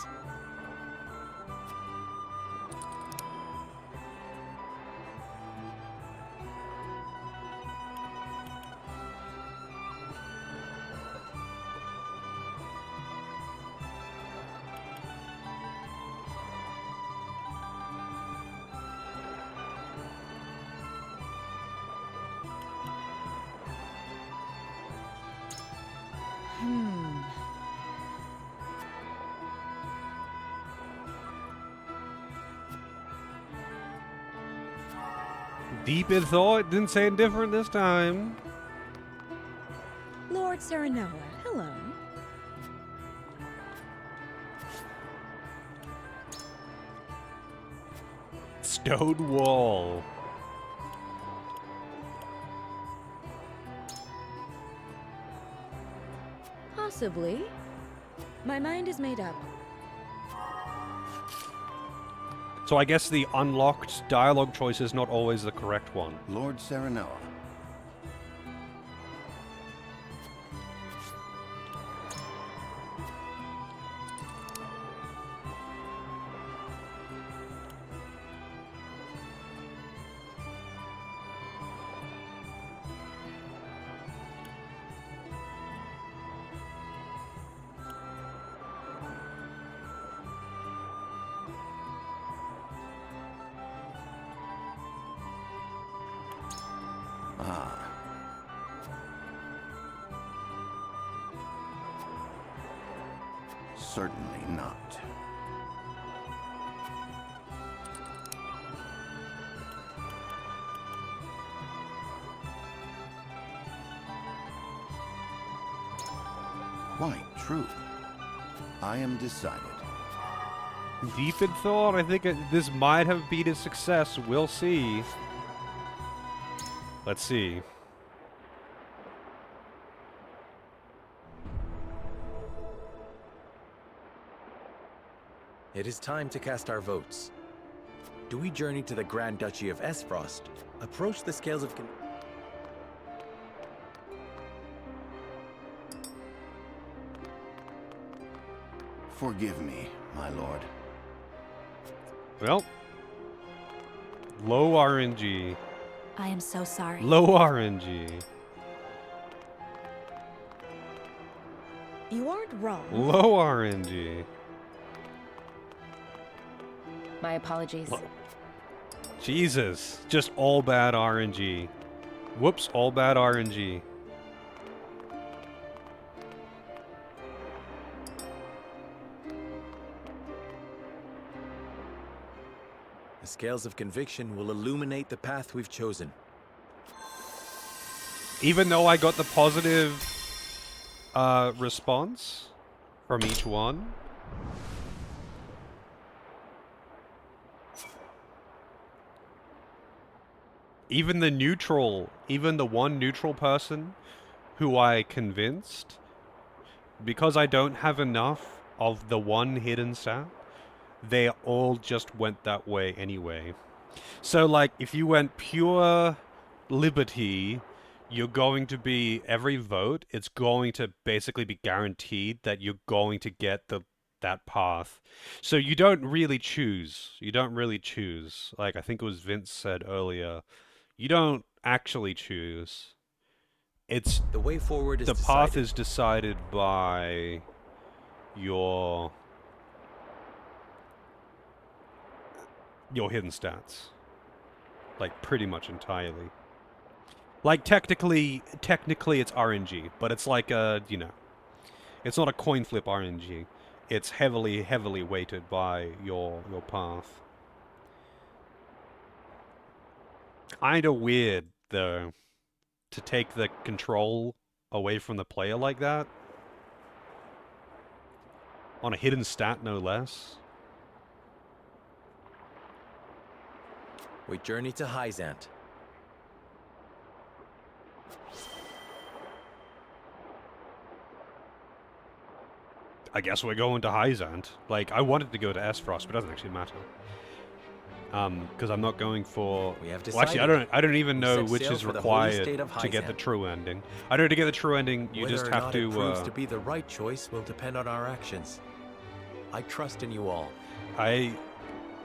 Deep in thought, didn't say indifferent this time.
Lord Serenoa, hello.
Stone wall.
Possibly. My mind is made up.
So I guess the unlocked dialogue choice is not always the correct one.
Lord Serenoa. Certainly not. Quite true. I am decided.
Deep in thought, I think this might have been a success. We'll see. Let's see.
It is time to cast our votes. Do we journey to the Grand Duchy of Esfrost, approach the scales of...
Forgive me, my lord.
Well, low RNG.
I am so sorry.
Low RNG.
You aren't wrong.
Low RNG.
My apologies.
Jesus. Just all bad RNG. Whoops, all bad RNG.
The scales of conviction will illuminate the path we've chosen.
Even though I got the positive response from each one. even the one neutral person who I convinced, because I don't have enough of the one hidden stat, they all just went that way anyway. So, like, if you went pure liberty, you're going to be, every vote, it's going to basically be guaranteed that you're going to get that path. So you don't really choose. You don't really choose. Like, I think it was Vince said earlier, you don't actually choose. It's
the way forward is
the path is decided by your hidden stats. Like, pretty much entirely. Like, technically it's RNG, but it's like a, you know, it's not a coin flip RNG. It's heavily weighted by your path. Kinda weird, though, to take the control away from the player like that. On a hidden stat, no less.
We journey to Hyzant.
I guess we're going to Hyzant. Like, I wanted to go to Esfrost, but it doesn't actually matter. Because I'm not going for...
We have
well, actually, I don't even know which is required to get the true ending. I know to get the true ending, you just have to...
Whether or not it proves to be the right choice will depend on our actions. I trust in you all.
I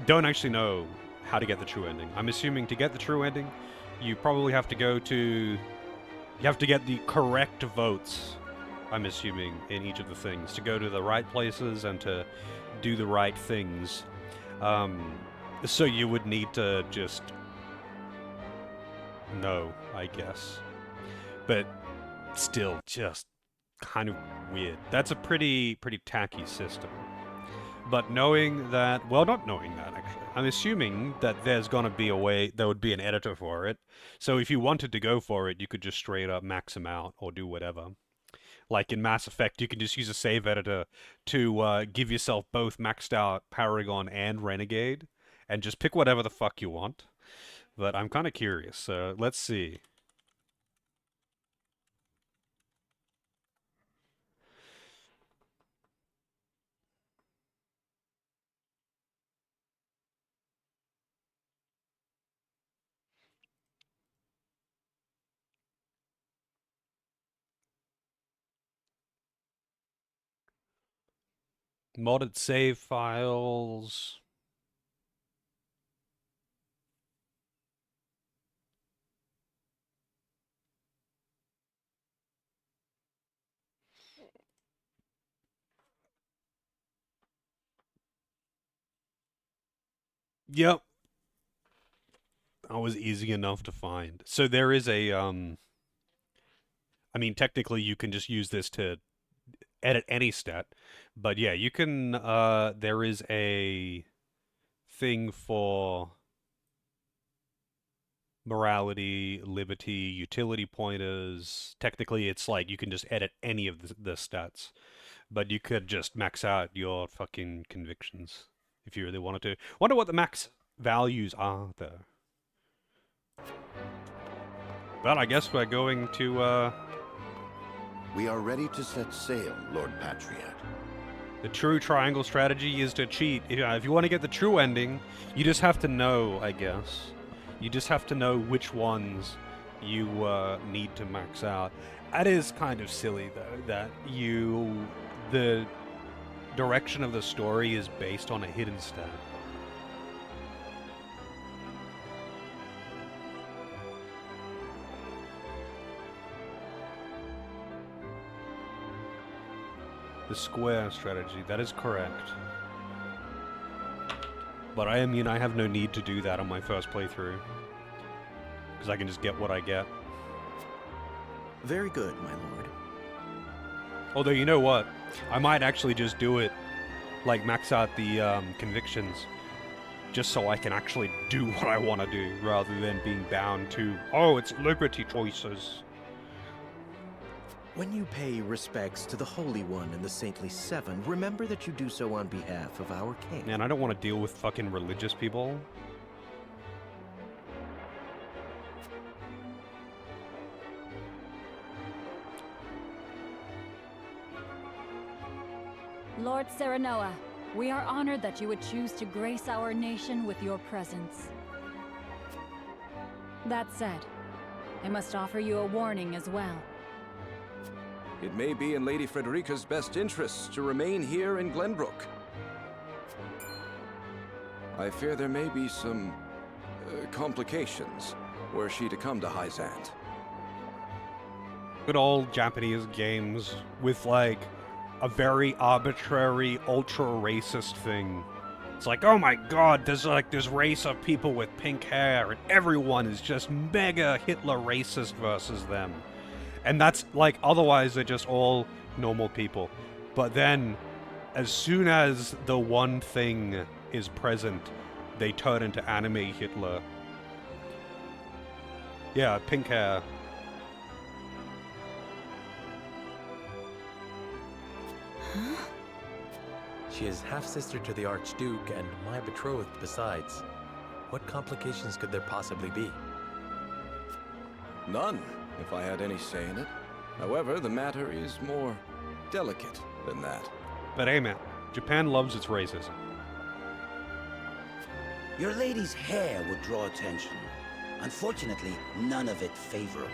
don't actually know how to get the true ending. I'm assuming to get the true ending, you probably have to go to... You have to get the correct votes, I'm assuming, in each of the things. To go to the right places and to do the right things. So you would need to just know, I guess. But still, just kind of weird. That's a pretty tacky system. But knowing that, well, not knowing that, actually. I'm assuming that there's gonna be a way, there would be an editor for it. So if you wanted to go for it, you could just straight up max them out or do whatever. Like in Mass Effect, you can just use a save editor to give yourself both maxed out Paragon and Renegade, and just pick whatever the fuck you want. But I'm kind of curious, so let's see. Modded save files. Yep. That was easy enough to find. So there is a, I mean, technically you can just use this to edit any stat. But yeah, you can, there is a thing for morality, liberty, utility pointers. Technically, it's like you can just edit any of the stats. But you could just max out your fucking convictions if you really wanted to. Wonder what the max values are, though. But I guess we're going to,
We are ready to set sail, Lord Patriot.
The true triangle strategy is to cheat. If you want to get the true ending, you just have to know, I guess. You just have to know which ones you need to max out. That is kind of silly, though, that the direction of the story is based on a hidden stat. The square strategy, that is correct. But I mean, I have no need to do that on my first playthrough. Because I can just get what I get.
Very good, my lord.
Although, you know what? I might actually just do it, like max out the convictions, just so I can actually do what I want to do, rather than being bound to, oh, it's liberty choices.
When you pay respects to the Holy One and the Saintly Seven, remember that you do so on behalf of our king.
Man, I don't want to deal with fucking religious people.
Lord Serenoa, we are honored that you would choose to grace our nation with your presence. That said, I must offer you a warning as well.
It may be in Lady Frederica's best interests to remain here in Glenbrook. I fear there may be some complications were she to come to Hyzant.
Good old Japanese games with like a very arbitrary, ultra-racist thing. It's like, oh my god, there's like this race of people with pink hair, and everyone is just mega Hitler racist versus them. And that's like, otherwise they're just all normal people. But then, as soon as the one thing is present, they turn into anime Hitler. Yeah, pink hair.
She is half-sister to the Archduke and my betrothed besides. What complications could there possibly be?
None, if I had any say in it. However, the matter is more delicate than that.
But hey man, Japan loves its racism.
Your lady's hair would draw attention. Unfortunately, none of it favorable.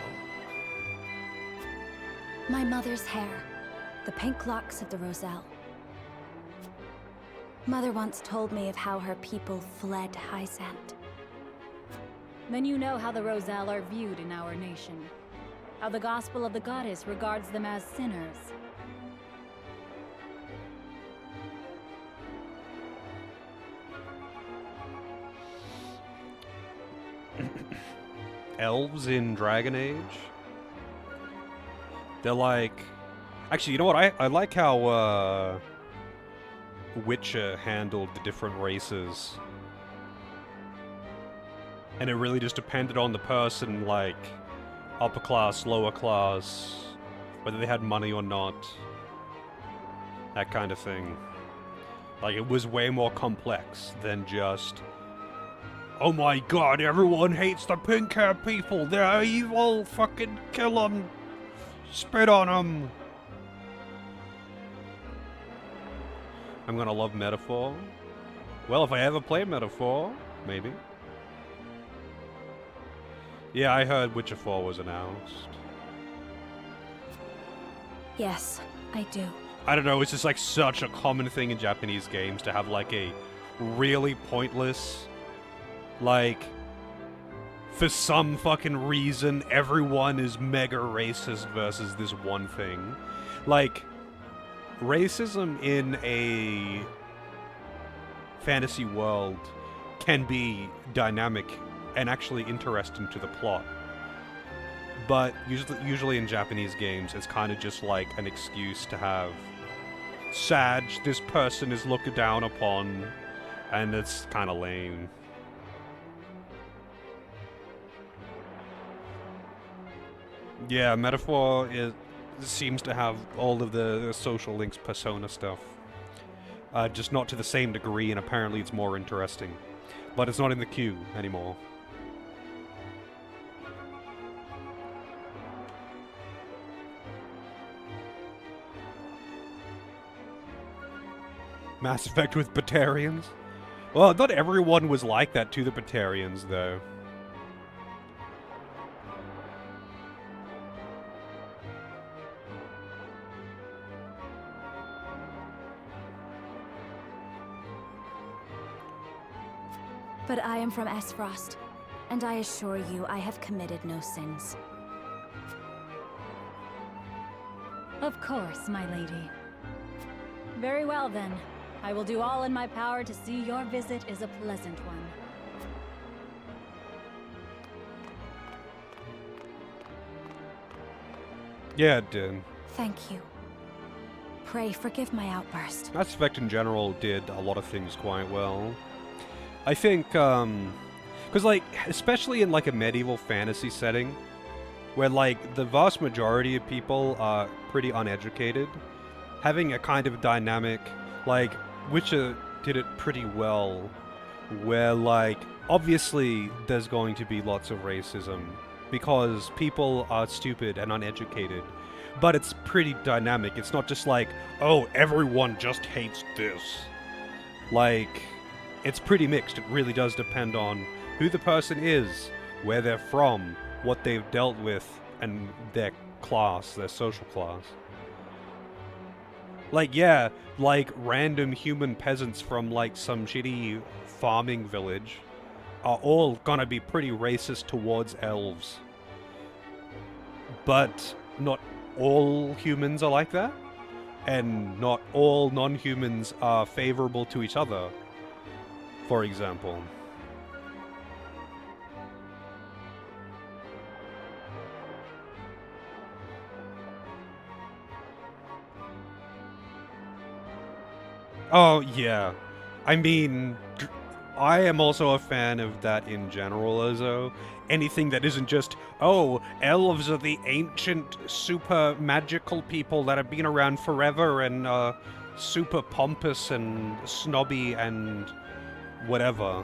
My mother's hair. The pink locks of the Roselle. Mother once told me of how her people fled Hyzant.
Then you know how the Roselle are viewed in our nation. How the Gospel of the Goddess regards them as sinners.
Elves in Dragon Age? They're like... Actually, you know what? I like how, Witcher handled the different races. And it really just depended on the person, like, upper class, lower class, whether they had money or not. That kind of thing. Like, it was way more complex than just... Oh my god, everyone hates the pink hair people! They're evil! Fucking kill them! Spit on them! I'm gonna love Metaphor. Well, if I ever play Metaphor, maybe. Yeah, I heard Witcher 4 was announced.
Yes, I do.
I don't know, it's just like such a common thing in Japanese games to have like a really pointless, like, for some fucking reason, everyone is mega racist versus this one thing. Like, racism in a fantasy world can be dynamic and actually interesting to the plot. But usually in Japanese games, it's kind of just like an excuse to have Sag, this person is looked down upon, and it's kind of lame. Yeah, Metaphor seems to have all of the social links persona stuff. Just not to the same degree, and apparently it's more interesting. But it's not in the queue anymore. Mass Effect with Batarians? Well, not everyone was like that to the Batarians, though.
But I am from Esfrost, and I assure you I have committed no sins.
Of course, my lady. Very well then. I will do all in my power to see your visit is a pleasant one.
Yeah, it did.
Thank you. Pray forgive my outburst.
Mass Effect in general did a lot of things quite well. I think, because, like, especially in, like, a medieval fantasy setting, where, like, the vast majority of people are pretty uneducated, having a kind of dynamic, like, Witcher did it pretty well, where, like, obviously there's going to be lots of racism, because people are stupid and uneducated. But it's pretty dynamic. It's not just like, oh, everyone just hates this. Like, it's pretty mixed. It really does depend on who the person is, where they're from, what they've dealt with, and their class, their social class. Like, yeah, like random human peasants from like some shitty farming village are all gonna be pretty racist towards elves. But not all humans are like that, and not all non-humans are favorable to each other, for example. Oh, yeah. I mean, I am also a fan of that in general, Ozo. Anything that isn't just, oh, elves are the ancient, super magical people that have been around forever and super pompous and snobby and whatever.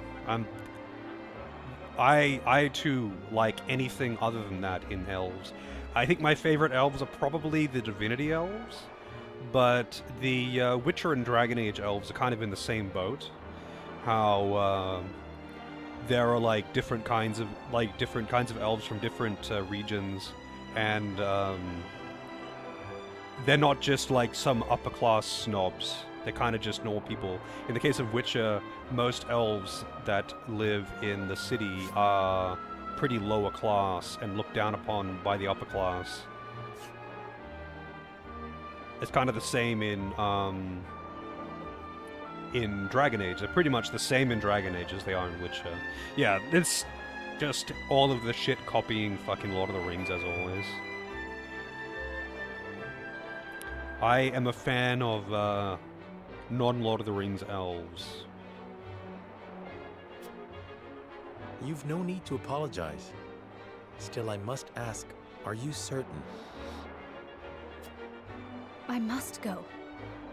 I too like anything other than that in elves. I think my favorite elves are probably the divinity elves. But the Witcher and Dragon Age elves are kind of in the same boat. How there are like different kinds of elves from different regions, and they're not just like some upper class snobs. They're kind of just normal people. In the case of Witcher, most elves that live in the city are pretty lower class and looked down upon by the upper class. It's kind of the same in Dragon Age. They're pretty much the same in Dragon Age as they are in Witcher. Yeah, it's just all of the shit copying fucking Lord of the Rings as always. I am a fan of non-Lord of the Rings elves.
You've no need to apologize. Still, I must ask, are you certain?
I must go.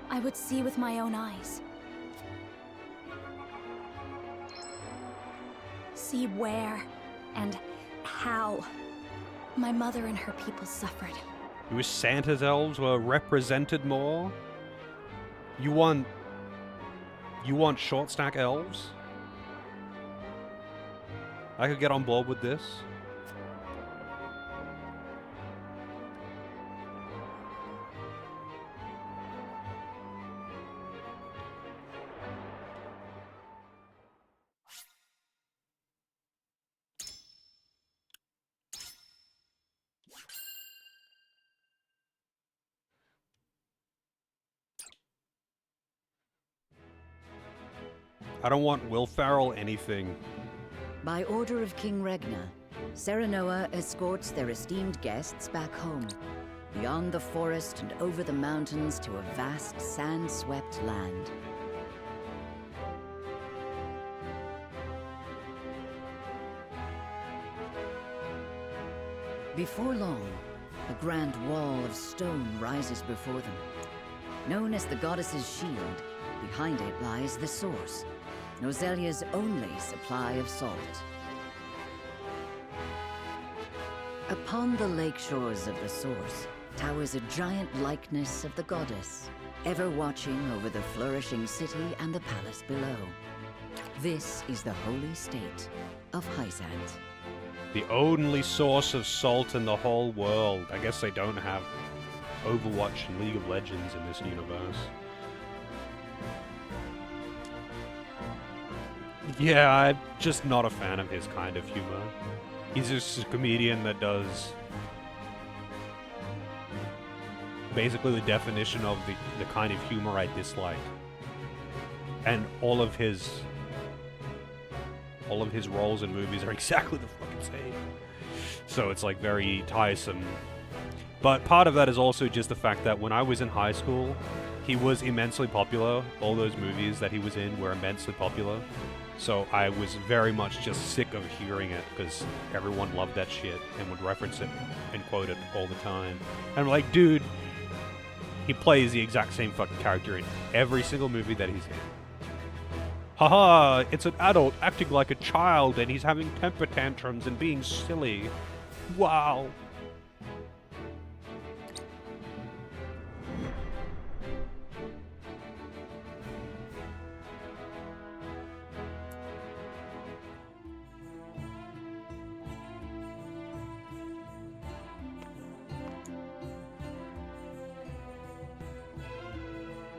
I would see with my own eyes. See where and how my mother and her people suffered.
You wish Santa's elves were represented more? You want short stack elves? I could get on board with this. I don't want Will Ferrell anything.
By order of King Regna, Serenoa escorts their esteemed guests back home, beyond the forest and over the mountains to a vast sand-swept land. Before long, a grand wall of stone rises before them. Known as the goddess's shield, behind it lies the source, Nozelia's only supply of salt. Upon the lake shores of the source towers a giant likeness of the goddess, ever watching over the flourishing city and the palace below. This is the holy state of Hyzant.
The only source of salt in the whole world. I guess they don't have Overwatch and League of Legends in this universe. Yeah, I'm just not a fan of his kind of humor. He's just a comedian that does basically the definition of the kind of humor I dislike. And all of his roles in movies are exactly the fucking same. So it's like very tiresome. But part of that is also just the fact that when I was in high school, he was immensely popular. All those movies that he was in were immensely popular. So I was very much just sick of hearing it because everyone loved that shit and would reference it and quote it all the time. And I'm like, dude, he plays the exact same fucking character in every single movie that he's in. Haha, it's an adult acting like a child and he's having temper tantrums and being silly. Wow.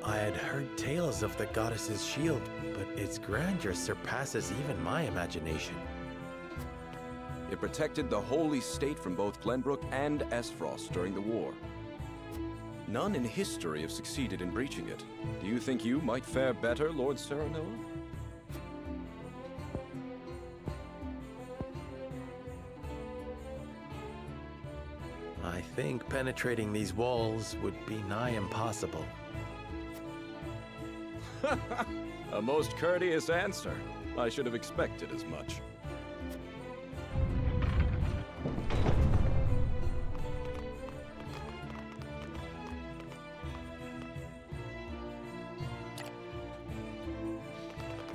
I had heard tales of the goddess's shield, but its grandeur surpasses even my imagination.
It protected the holy state from both Glenbrook and Esfrost during the war. None in history have succeeded in breaching it. Do you think you might fare better, Lord Serenilla?
I think penetrating these walls would be nigh impossible.
A most courteous answer. I should have expected as much.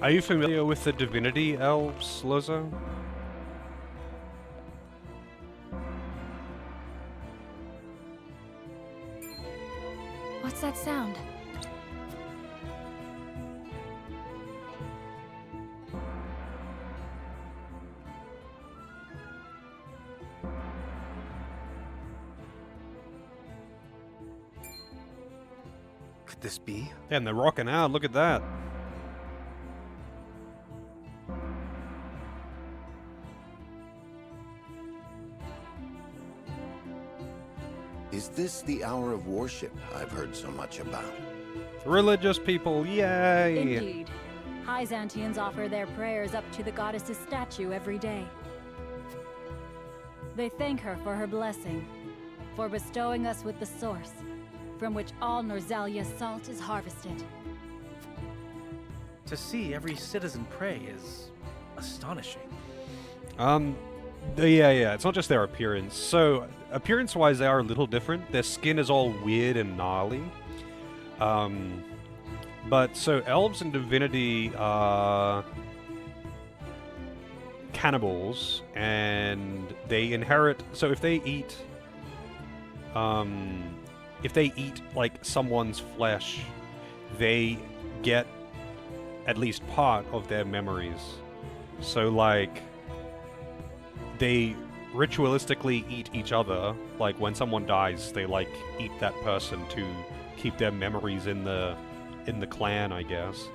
Are you familiar with the divinity elves, Lozo?
What's that sound?
Could this be?
And they're rocking out, look at that.
Is this the hour of worship I've heard so much about?
Religious people, yay!
Indeed. Hyzantians offer their prayers up to the goddess's statue every day. They thank her for her blessing, for bestowing us with the source, from which all Norzalia's salt is harvested.
To see every citizen pray is astonishing.
Yeah, it's not just their appearance. So, appearance-wise, they are a little different. Their skin is all weird and gnarly. But, so, elves and divinity are cannibals, and they inherit... So, if they eat, like, someone's flesh, they get at least part of their memories. So, like... they ritualistically eat each other. Like, when someone dies, they, like, eat that person to keep their memories in the clan, I guess.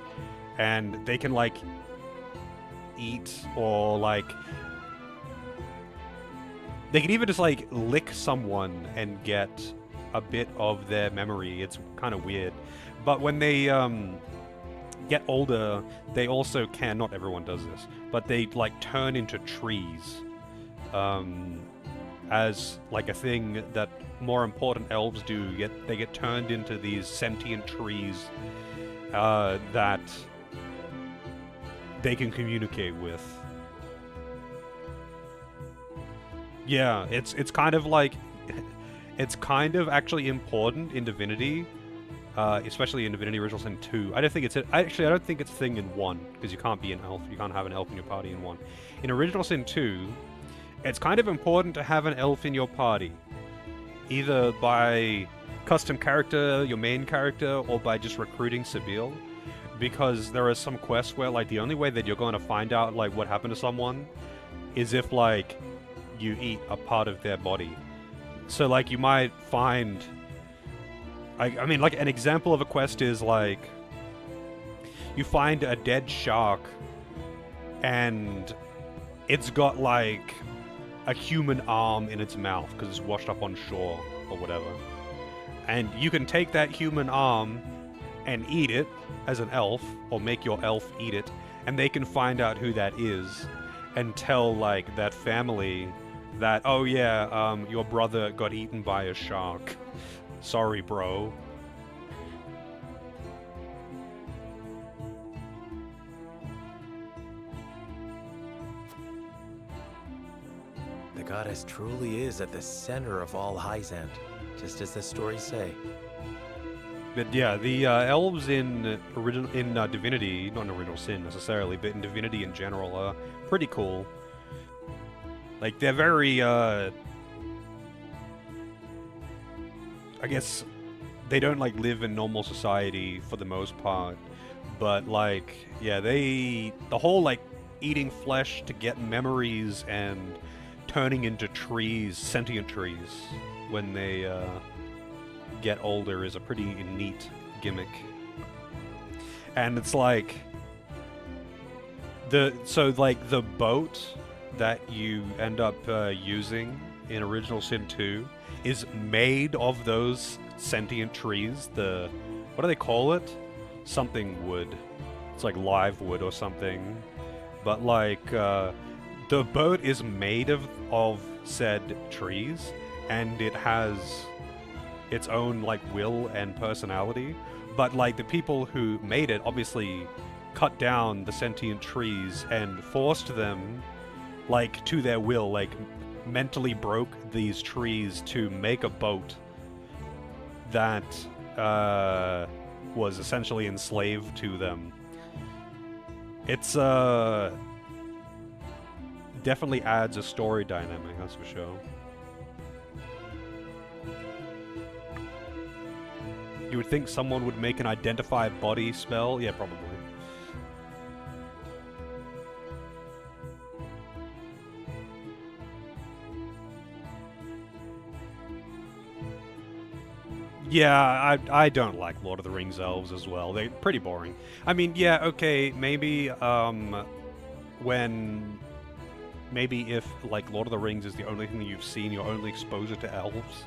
And they can, like, eat or, like... they can even just, like, lick someone and get a bit of their memory. It's kind of weird. But when they, get older, they also can... not everyone does this, but they, like, turn into trees. As like a thing that more important elves do. They get turned into these sentient trees that they can communicate with. Yeah, it's kind of like it's kind of actually important in Divinity, especially in Divinity Original Sin 2. I don't think it's I don't think it's a thing in 1, because you can't be an elf. You can't have an elf in your party in 1. In Original Sin 2, it's kind of important to have an elf in your party, either by custom character, your main character, or by just recruiting Sabille, because there are some quests where, like, the only way that you're going to find out, like, what happened to someone is if, like, you eat a part of their body. So, like, you might find... I mean, like, an example of a quest is, like, you find a dead shark, and it's got, like... a human arm in its mouth because it's washed up on shore or whatever. And you can take that human arm and eat it as an elf, or make your elf eat it, and they can find out who that is and tell, like, that family that, oh yeah, your brother got eaten by a shark. Sorry, bro.
The goddess truly is at the center of all Hyzant, just as the stories say.
But yeah, the elves in Divinity, not in Original Sin necessarily, but in Divinity in general, are pretty cool. Like, they're very I guess they don't like live in normal society for the most part, but like, yeah, the whole like eating flesh to get memories and turning into trees, sentient trees, when they get older is a pretty neat gimmick. And it's like the boat that you end up using in Original Sin 2 is made of those sentient trees. What do they call it? Something wood. It's like live wood or something. But like the boat is made of said trees, and it has its own like will and personality. But like the people who made it obviously cut down the sentient trees and forced them like to their will, like mentally broke these trees to make a boat that was essentially enslaved to them. It's definitely adds a story dynamic, that's for sure. You would think someone would make an identify body spell? Yeah, probably. Yeah, I don't like Lord of the Rings elves as well. They're pretty boring. I mean, yeah, okay, maybe if like Lord of the Rings is the only thing that you've seen, your only exposure to elves.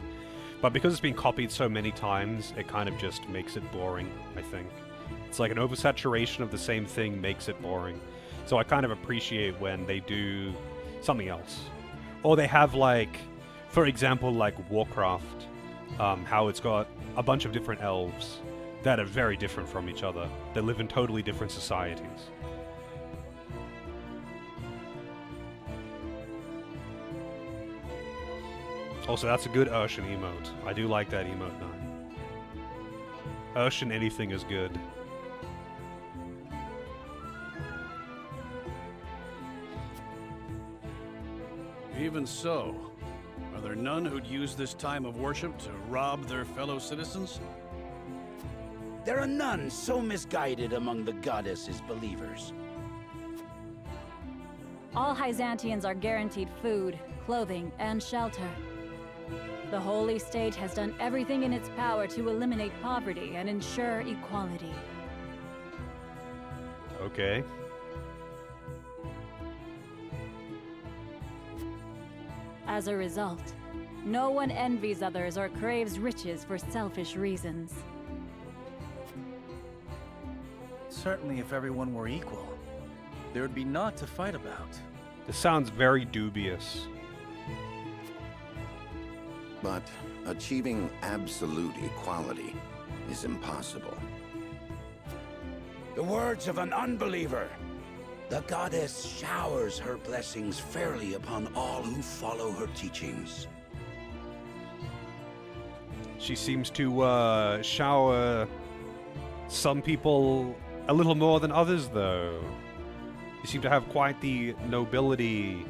But because it's been copied so many times, it kind of just makes it boring, I think. It's like an oversaturation of the same thing makes it boring. So I kind of appreciate when they do something else. Or they have like, for example, like Warcraft, how it's got a bunch of different elves that are very different from each other. They live in totally different societies. Also, that's a good Urshan emote. I do like that emote now. Urshan anything is good.
Even so, are there none who'd use this time of worship to rob their fellow citizens?
There are none so misguided among the goddess's believers.
All Hyzantians are guaranteed food, clothing, and shelter. The Holy State has done everything in its power to eliminate poverty and ensure equality.
Okay.
As a result, no one envies others or craves riches for selfish reasons.
Certainly if everyone were equal, there would be naught to fight about.
This sounds very dubious.
But achieving absolute equality is impossible.
The words of an unbeliever. The goddess showers her blessings fairly upon all who follow her teachings.
She seems to shower some people a little more than others, though. You seem to have quite the nobility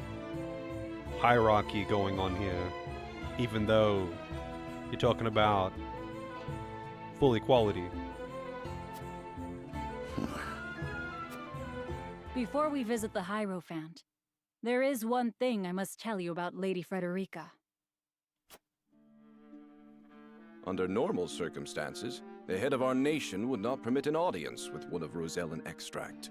hierarchy going on here, even though you're talking about full equality.
Before we visit the Hierophant, there is one thing I must tell you about Lady Frederica.
Under normal circumstances, the head of our nation would not permit an audience with one of Rosellan extract.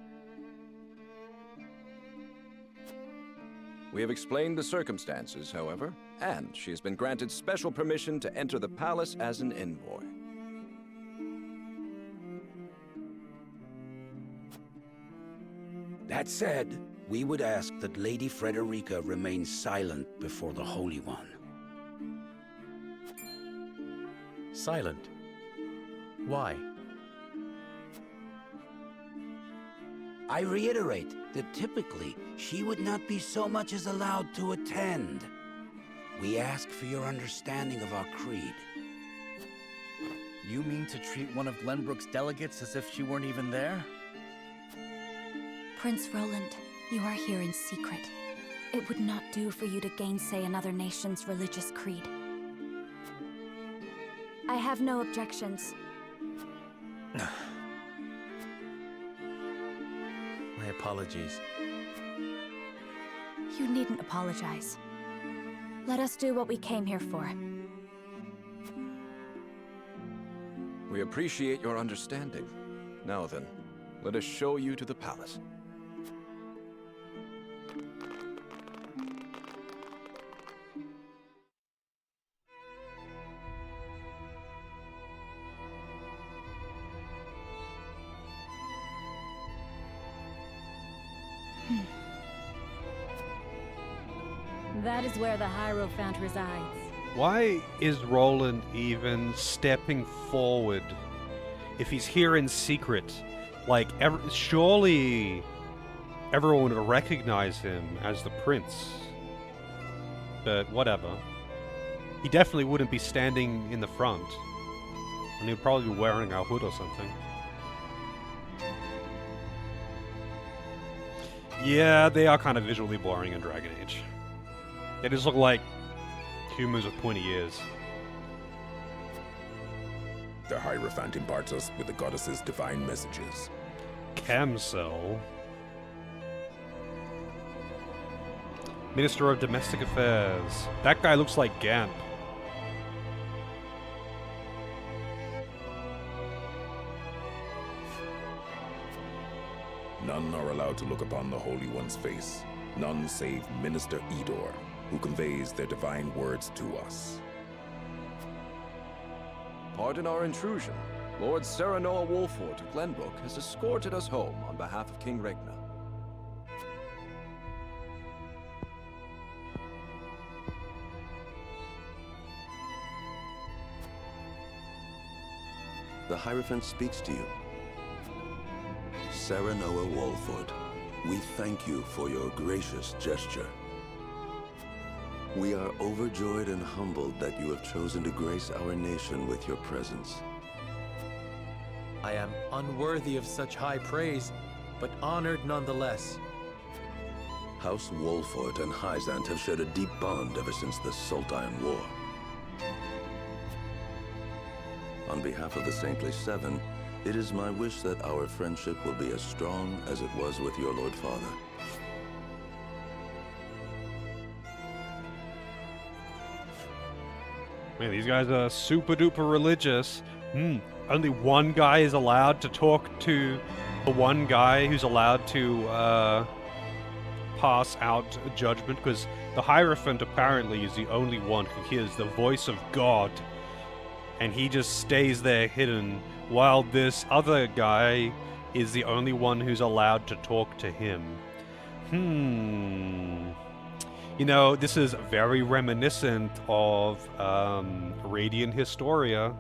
We have explained the circumstances, however, and she has been granted special permission to enter the palace as an envoy.
That said, we would ask that Lady Frederica remain silent before the Holy One.
Silent? Why?
I reiterate that typically, she would not be so much as allowed to attend. We ask for your understanding of our creed.
You mean to treat one of Glenbrook's delegates as if she weren't even there?
Prince Roland, you are here in secret. It would not do for you to gainsay another nation's religious creed. have no objections.
My apologies.
You needn't apologize. Let us do what we came here for.
We appreciate your understanding. Now then, let us show you to the palace.
That is where the Hierophant resides.
Why is Roland even stepping forward if he's here in secret? Like, surely everyone would recognize him as the prince. But whatever. He definitely wouldn't be standing in the front. And he'd probably be wearing a hood or something. Yeah, they are kind of visually boring in Dragon Age. They just look like humans with pointy ears.
The Hierophant imparts us with the goddess's divine messages.
Camcel. Minister of Domestic Affairs. That guy looks like Gamp.
None are allowed to look upon the Holy One's face. None save Minister Edor, who conveys their divine words to us.
Pardon our intrusion. Lord Serenoa Wolfort of Glenbrook has escorted us home on behalf of King Regna.
The Hierophant speaks to you. Serenoa Wolfort, we thank you for your gracious gesture. We are overjoyed and humbled that you have chosen to grace our nation with your presence.
I am unworthy of such high praise, but honored nonetheless.
House Wolfort and Hyzant have shared a deep bond ever since the Sultan War. On behalf of the Saintly Seven, it is my wish that our friendship will be as strong as it was with your Lord Father.
Man, these guys are super duper religious. Only one guy is allowed to talk to the one guy who's allowed to pass out judgment, because the Hierophant apparently is the only one who hears the voice of God, and he just stays there hidden, while this other guy is the only one who's allowed to talk to him. You know, this is very reminiscent of Radiant Historia.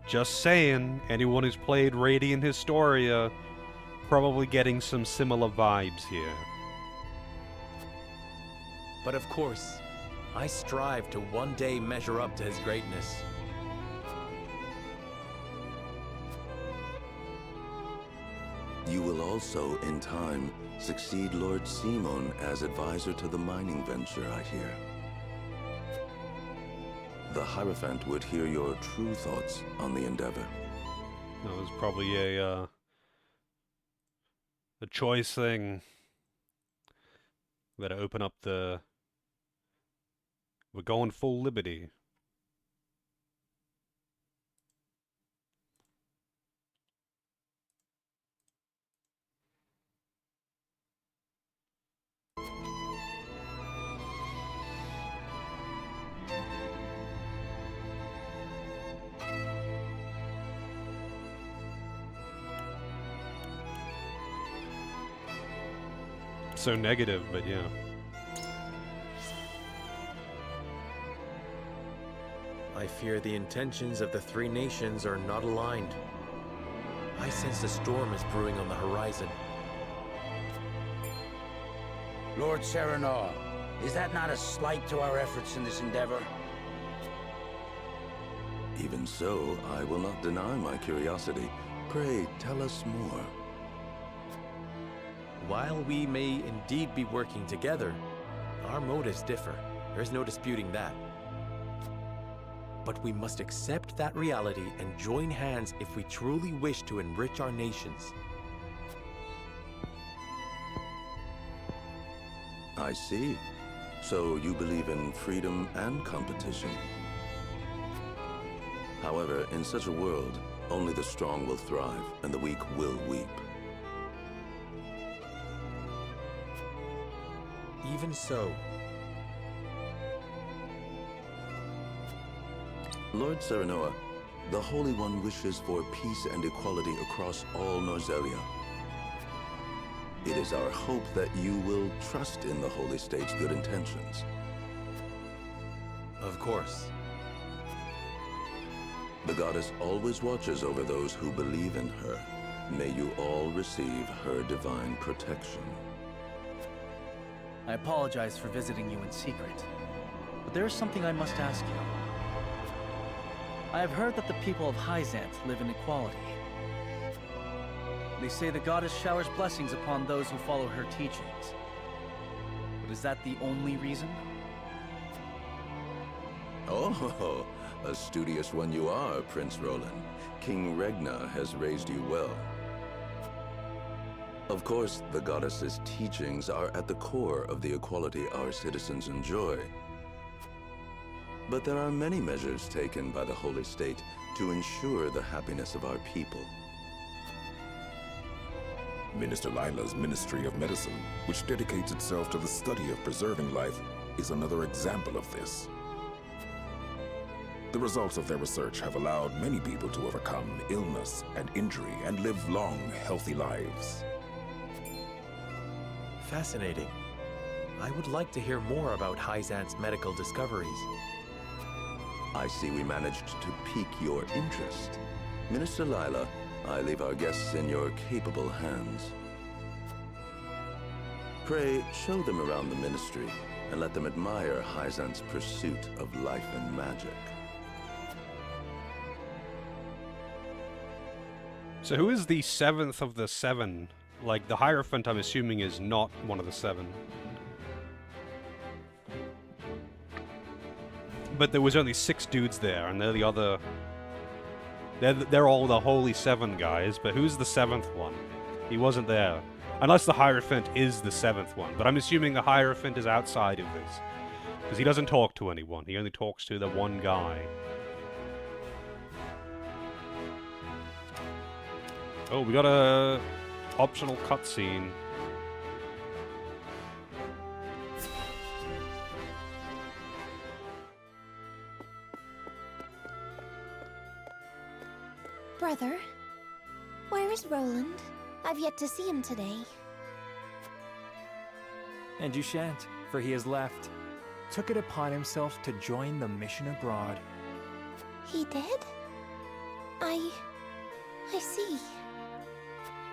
Just saying, anyone who's played Radiant Historia probably getting some similar vibes here.
But of course, I strive to one day measure up to his greatness.
You will also, in time, succeed Lord Simon as advisor to the mining venture, I hear. The Hierophant would hear your true thoughts on the endeavor.
That was probably a choice thing. Better open up the... We're going full liberty. So negative, but yeah.
I fear the intentions of the three nations are not aligned. I sense a storm is brewing on the horizon.
Lord Serenoa, is that not a slight to our efforts in this endeavor?
Even so, I will not deny my curiosity. Pray, tell us more.
While we may indeed be working together, our motives differ. There's no disputing that. But we must accept that reality and join hands if we truly wish to enrich our nations.
I see. So you believe in freedom and competition. However, in such a world, only the strong will thrive and the weak will weep.
Even so.
Lord Serenoa, the Holy One wishes for peace and equality across all Norzelia. It is our hope that you will trust in the Holy State's good intentions.
Of course.
The goddess always watches over those who believe in her. May you all receive her divine protection.
I apologize for visiting you in secret, but there is something I must ask you. I have heard that the people of Hyzanth live in equality. They say the goddess showers blessings upon those who follow her teachings. But is that the only reason?
Oh, a studious one you are, Prince Roland. King Regna has raised you well. Of course, the goddess's teachings are at the core of the equality our citizens enjoy. But there are many measures taken by the Holy State to ensure the happiness of our people.
Minister Lila's Ministry of Medicine, which dedicates itself to the study of preserving life, is another example of this. The results of their research have allowed many people to overcome illness and injury and live long, healthy lives.
Fascinating. I would like to hear more about Hyzanth's medical discoveries.
I see we managed to pique your interest. Minister Lila, I leave our guests in your capable hands. Pray, show them around the ministry and let them admire Hyzanth's pursuit of life and magic.
So who is the seventh of the seven? Like, the Hierophant, I'm assuming, is not one of the seven. But there was only 6 dudes there, and they're the other... They're all the Holy Seven guys, but who's the 7th one? He wasn't there. Unless the Hierophant is the 7th one, but I'm assuming the Hierophant is outside of this. Because he doesn't talk to anyone, he only talks to the one guy. Oh, we got a optional cutscene.
Brother, where is Roland? I've yet to see him today.
And you shan't, for he has left. Took it upon himself to join the mission abroad.
He did? I see.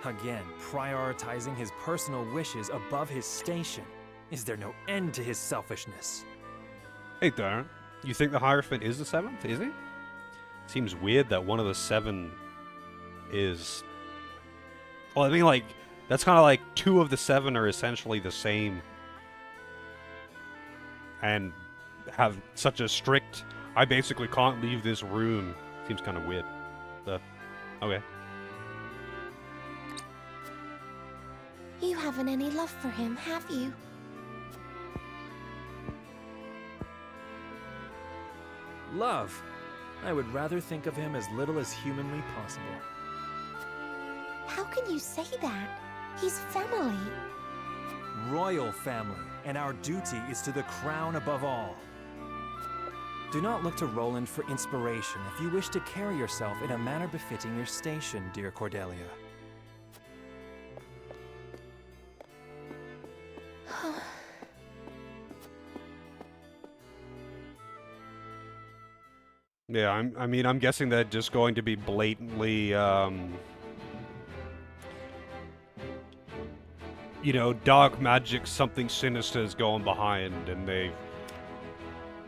Again, prioritizing his personal wishes above his station. Is there no end to his selfishness?
Hey, Darren. You think the Hierophant is the 7th, is he? Seems weird that one of the 7 is... Well, I mean, like, that's kind of like 2 of the 7 are essentially the same. And have such a strict, I basically can't leave this room. Seems kind of weird. But, okay.
You haven't any love for him, have you?
Love. I would rather think of him as little as humanly possible.
How can you say that? He's family.
Royal family, and our duty is to the crown above all. Do not look to Roland for inspiration if you wish to carry yourself in a manner befitting your station, dear Cordelia.
Yeah, I mean, I'm guessing they're just going to be blatantly, you know, dark magic, something sinister is going behind, and they've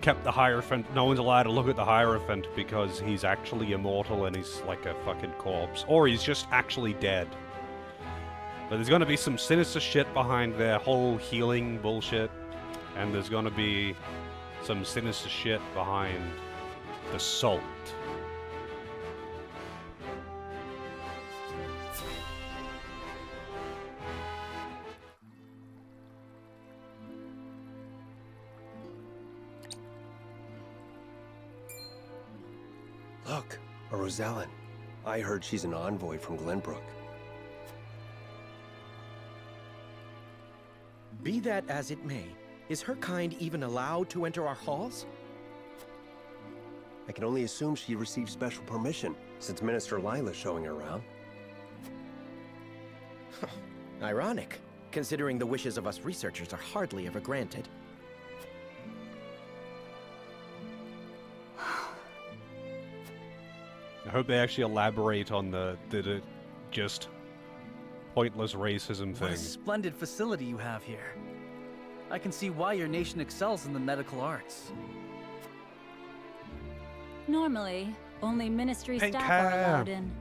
kept the Hierophant. No one's allowed to look at the Hierophant because he's actually immortal and he's like a fucking corpse. Or he's just actually dead. But there's gonna be some sinister shit behind their whole healing bullshit, and there's gonna be some sinister shit behind The salt.
Look, a Rosellan. I heard she's an envoy from Glenbrook.
Be that as it may, is her kind even allowed to enter our halls?
I can only assume she received special permission, since Minister Lila's showing her around.
Ironic, considering the wishes of us researchers are hardly ever granted.
I hope they actually elaborate on the just pointless racism
What a
thing.
splendid facility you have here. I can see why your nation excels in the medical arts.
Normally, only ministry
Pink
staff are
hair.
allowed in.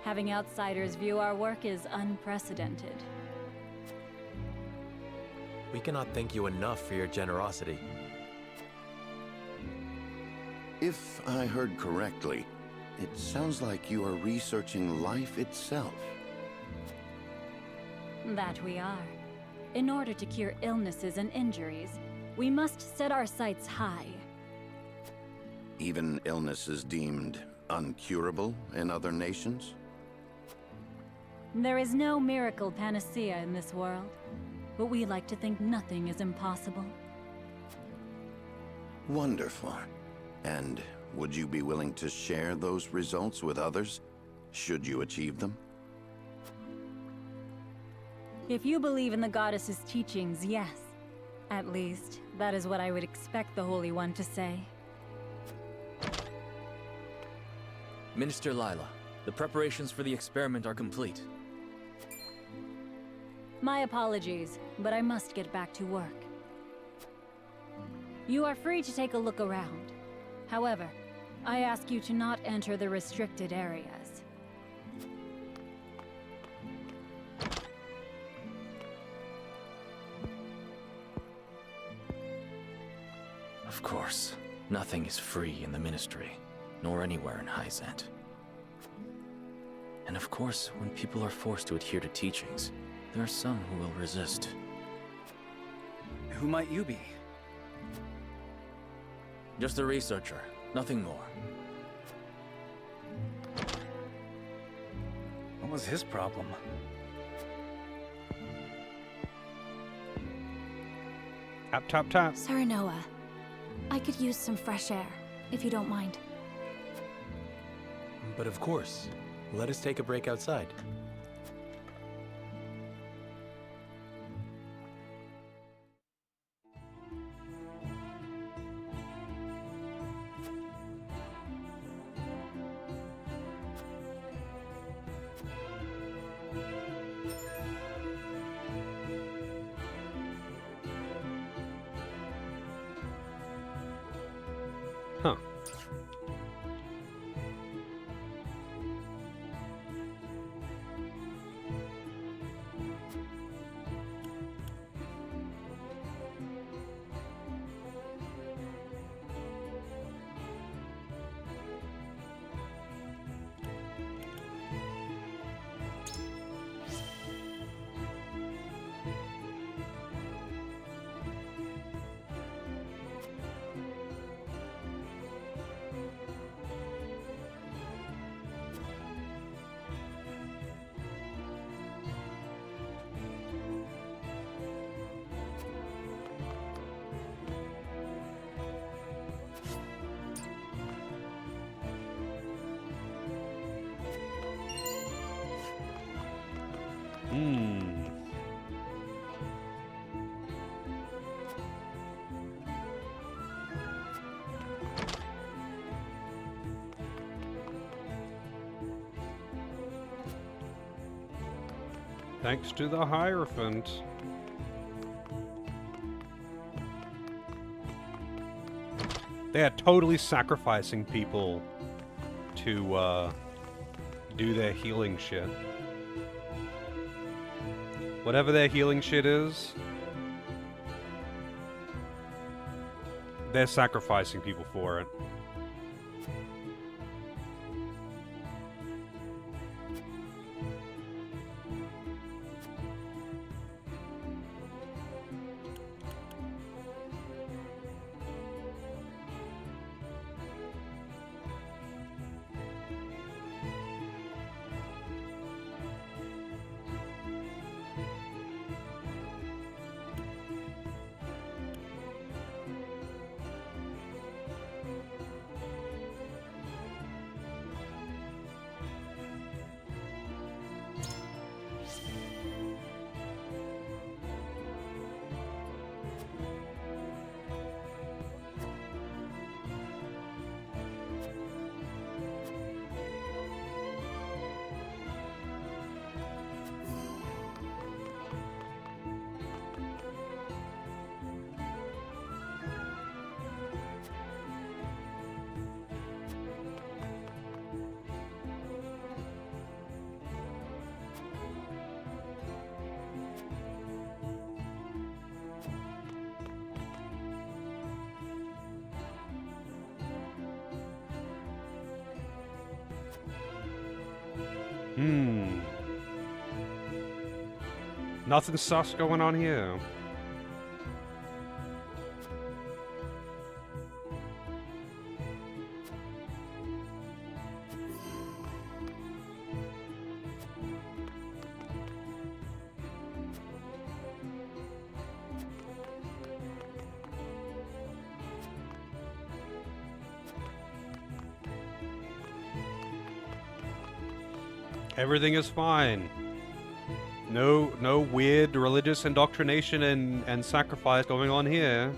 Having outsiders view our work is unprecedented.
We cannot thank you enough for your generosity.
If I heard correctly, it sounds like you are researching life itself.
That we are. In order to cure illnesses and injuries, we must set our sights high.
Even illnesses deemed uncurable in other nations?
There is no miracle panacea in this world, but we like to think nothing is impossible.
Wonderful. And would you be willing to share those results with others, should you achieve them?
If you believe in the goddess's teachings, yes. At least, that is what I would expect the Holy One to say.
Minister Lila, the preparations for the experiment are complete.
My apologies, but I must get back to work. You are free to take a look around. However, I ask you to not enter the restricted areas.
Of course, nothing is free in the Ministry, nor anywhere in Hyzant. And of course, when people are forced to adhere to teachings, there are some who will resist.
Who might you be?
Just a researcher, nothing more.
What was his problem?
Tap, tap, tap.
Saranoa, I could use some fresh air, if you don't mind.
But of course, let us take a break outside.
Huh. Thanks to the Hierophant. They are totally sacrificing people to do their healing shit. Whatever their healing shit is, they're sacrificing people for it. Nothing sus going on here. Everything is fine. No weird religious indoctrination and sacrifice going on here.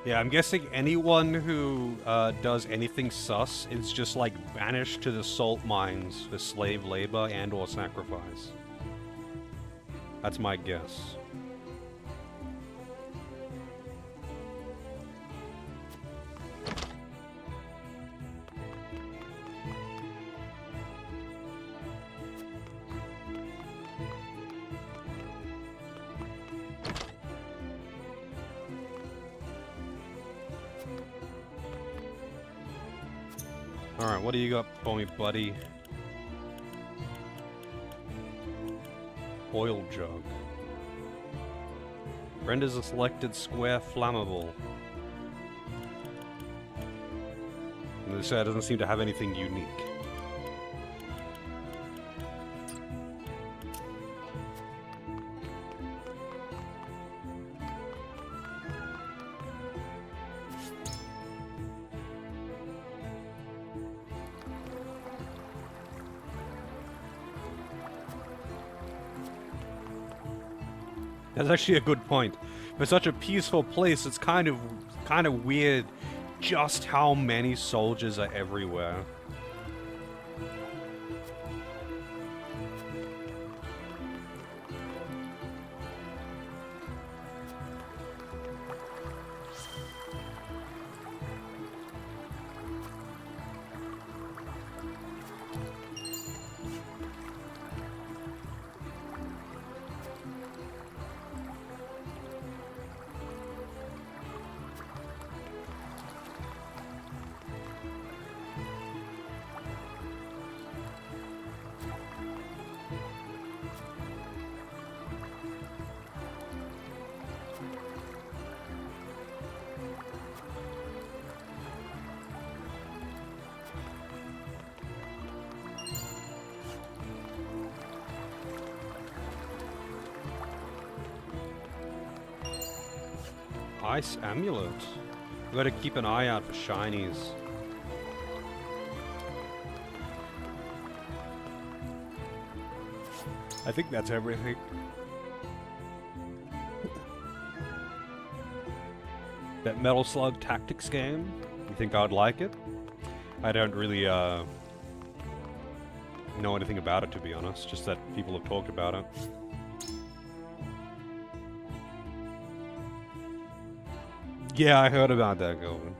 Yeah, I'm guessing anyone who does anything sus is just like banished to the salt mines for slave labor and or sacrifice. That's my guess. Alright, what do you got for me, buddy? Oil jug. Renders a selected square flammable. And this doesn't seem to have anything unique. That's actually a good point. For such a peaceful place, it's kind of weird just how many soldiers are everywhere. Ice amulet. We gotta keep an eye out for shinies. I think that's everything. That Metal Slug Tactics game, you think I'd like it? I don't really know anything about it, to be honest, just that people have talked about it. Yeah, I heard about that, Golden.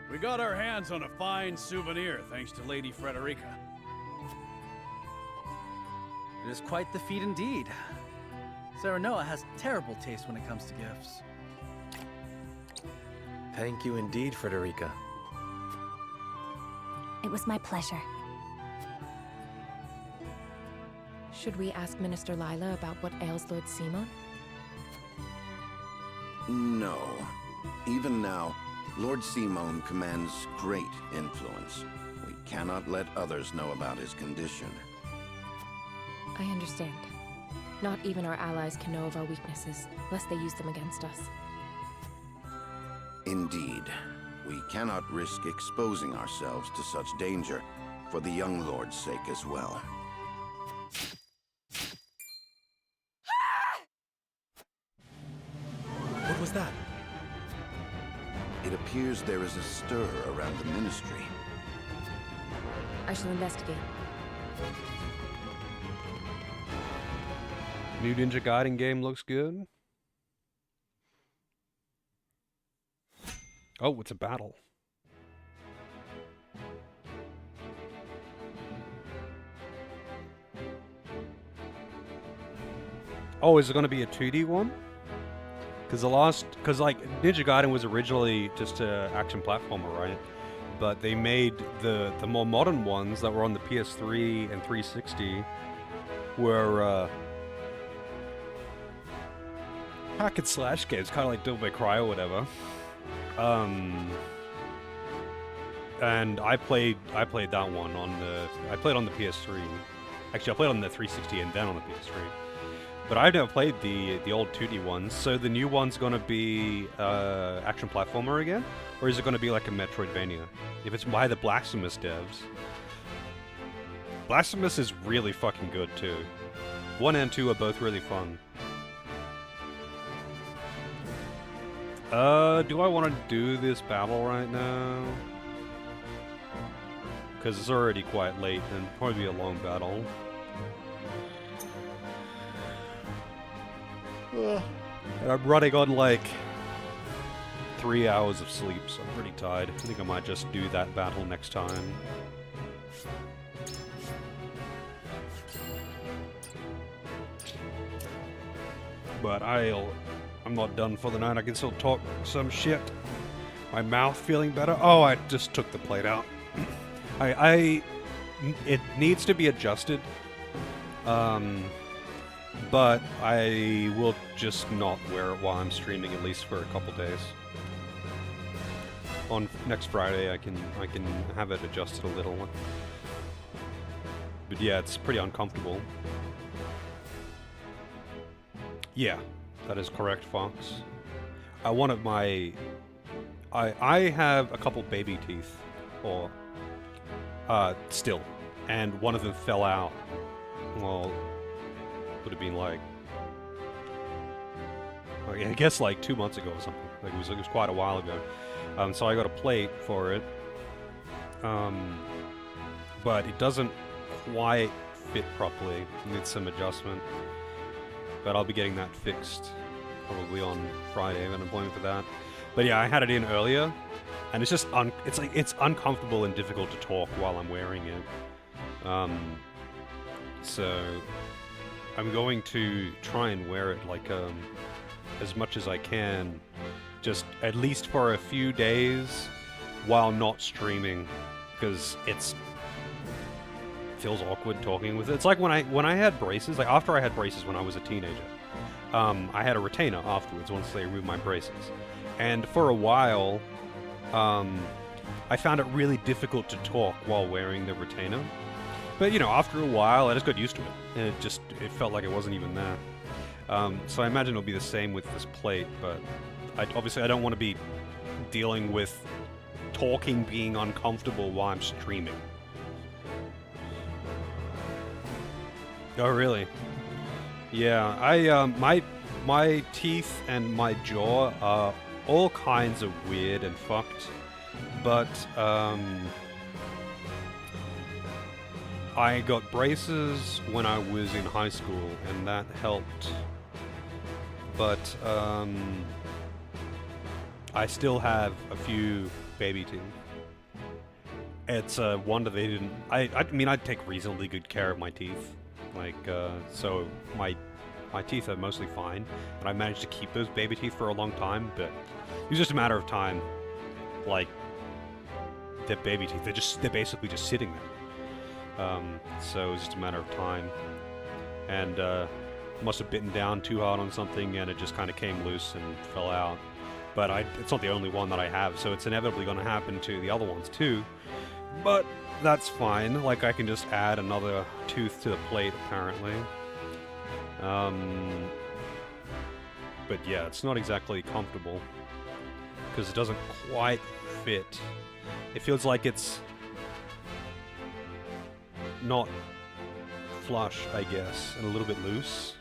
We got our hands on a fine souvenir, thanks to Lady Frederica.
It is quite the feat indeed. Serenoa has terrible taste when it comes to gifts.
Thank you indeed, Frederica.
It was my pleasure.
Should we ask Minister Lila about what ails Lord Simon?
No. Even now, Lord Simone commands great influence. We cannot let others know about his condition.
I understand. Not even our allies can know of our weaknesses, lest they use them against us.
Indeed. We cannot risk exposing ourselves to such danger, for the young lord's sake as well.
What was that?
It appears there is a stir around the Ministry.
I shall investigate.
New Ninja Gaiden game looks good. Oh, it's a battle. Oh, is it going to be a 2D one? Because like Ninja Gaiden was originally just an action platformer, right? But they made the more modern ones that were on the PS3 and 360 were hack and slash games, kind of like Devil May Cry or whatever. And I played that one on the PS3. Actually, I played on the 360 and then on the PS3. But I've never played the old 2D ones. So the new one's gonna be action platformer again, or is it gonna be like a Metroidvania? If it's by the Blasphemous devs. Blasphemous is really fucking good too. 1 and 2 are both really fun. Do I want to do this battle right now? Because it's already quite late and probably be a long battle. And I'm running on like 3 hours of sleep, so I'm pretty tired. I think I might just do that battle next time. But I'm not done for the night. I can still talk some shit. My mouth feeling better. Oh, I just took the plate out. It needs to be adjusted. But I will just not wear it while I'm streaming, at least for a couple days. On next Friday, I can have it adjusted a little. But yeah, it's pretty uncomfortable. Yeah, that is correct, Fox. One of my... I have a couple baby teeth, or... still. And one of them fell out. Well, would have been like... I guess like 2 months ago or something. Like it was quite a while ago. So I got a plate for it. But it doesn't quite fit properly. It needs some adjustment. But I'll be getting that fixed probably on Friday. I have an appointment for that. But yeah, I had it in earlier, and it's just it's uncomfortable and difficult to talk while I'm wearing it. So I'm going to try and wear it like as much as I can, just at least for a few days while not streaming, because feels awkward talking with it. It's like when I had braces, like after I had braces when I was a teenager, I had a retainer afterwards once they removed my braces. And for a while, I found it really difficult to talk while wearing the retainer. But, you know, after a while, I just got used to it. And it felt like it wasn't even there. So I imagine it'll be the same with this plate, but obviously I don't want to be dealing with talking being uncomfortable while I'm streaming. Oh, really? Yeah, my teeth and my jaw are all kinds of weird and fucked, but I got braces when I was in high school, and that helped. But I still have a few baby teeth. It's a wonder they didn't. I mean, I take reasonably good care of my teeth. Like, so my teeth are mostly fine, and I managed to keep those baby teeth for a long time, but it was just a matter of time. Like, they're baby teeth, they're basically just sitting there. So it was just a matter of time. And must have bitten down too hard on something and it just kind of came loose and fell out. But it's not the only one that I have, so it's inevitably going to happen to the other ones too. But that's fine. Like, I can just add another tooth to the plate, apparently. But yeah, it's not exactly comfortable because it doesn't quite fit. It feels like it's not flush, I guess, and a little bit loose.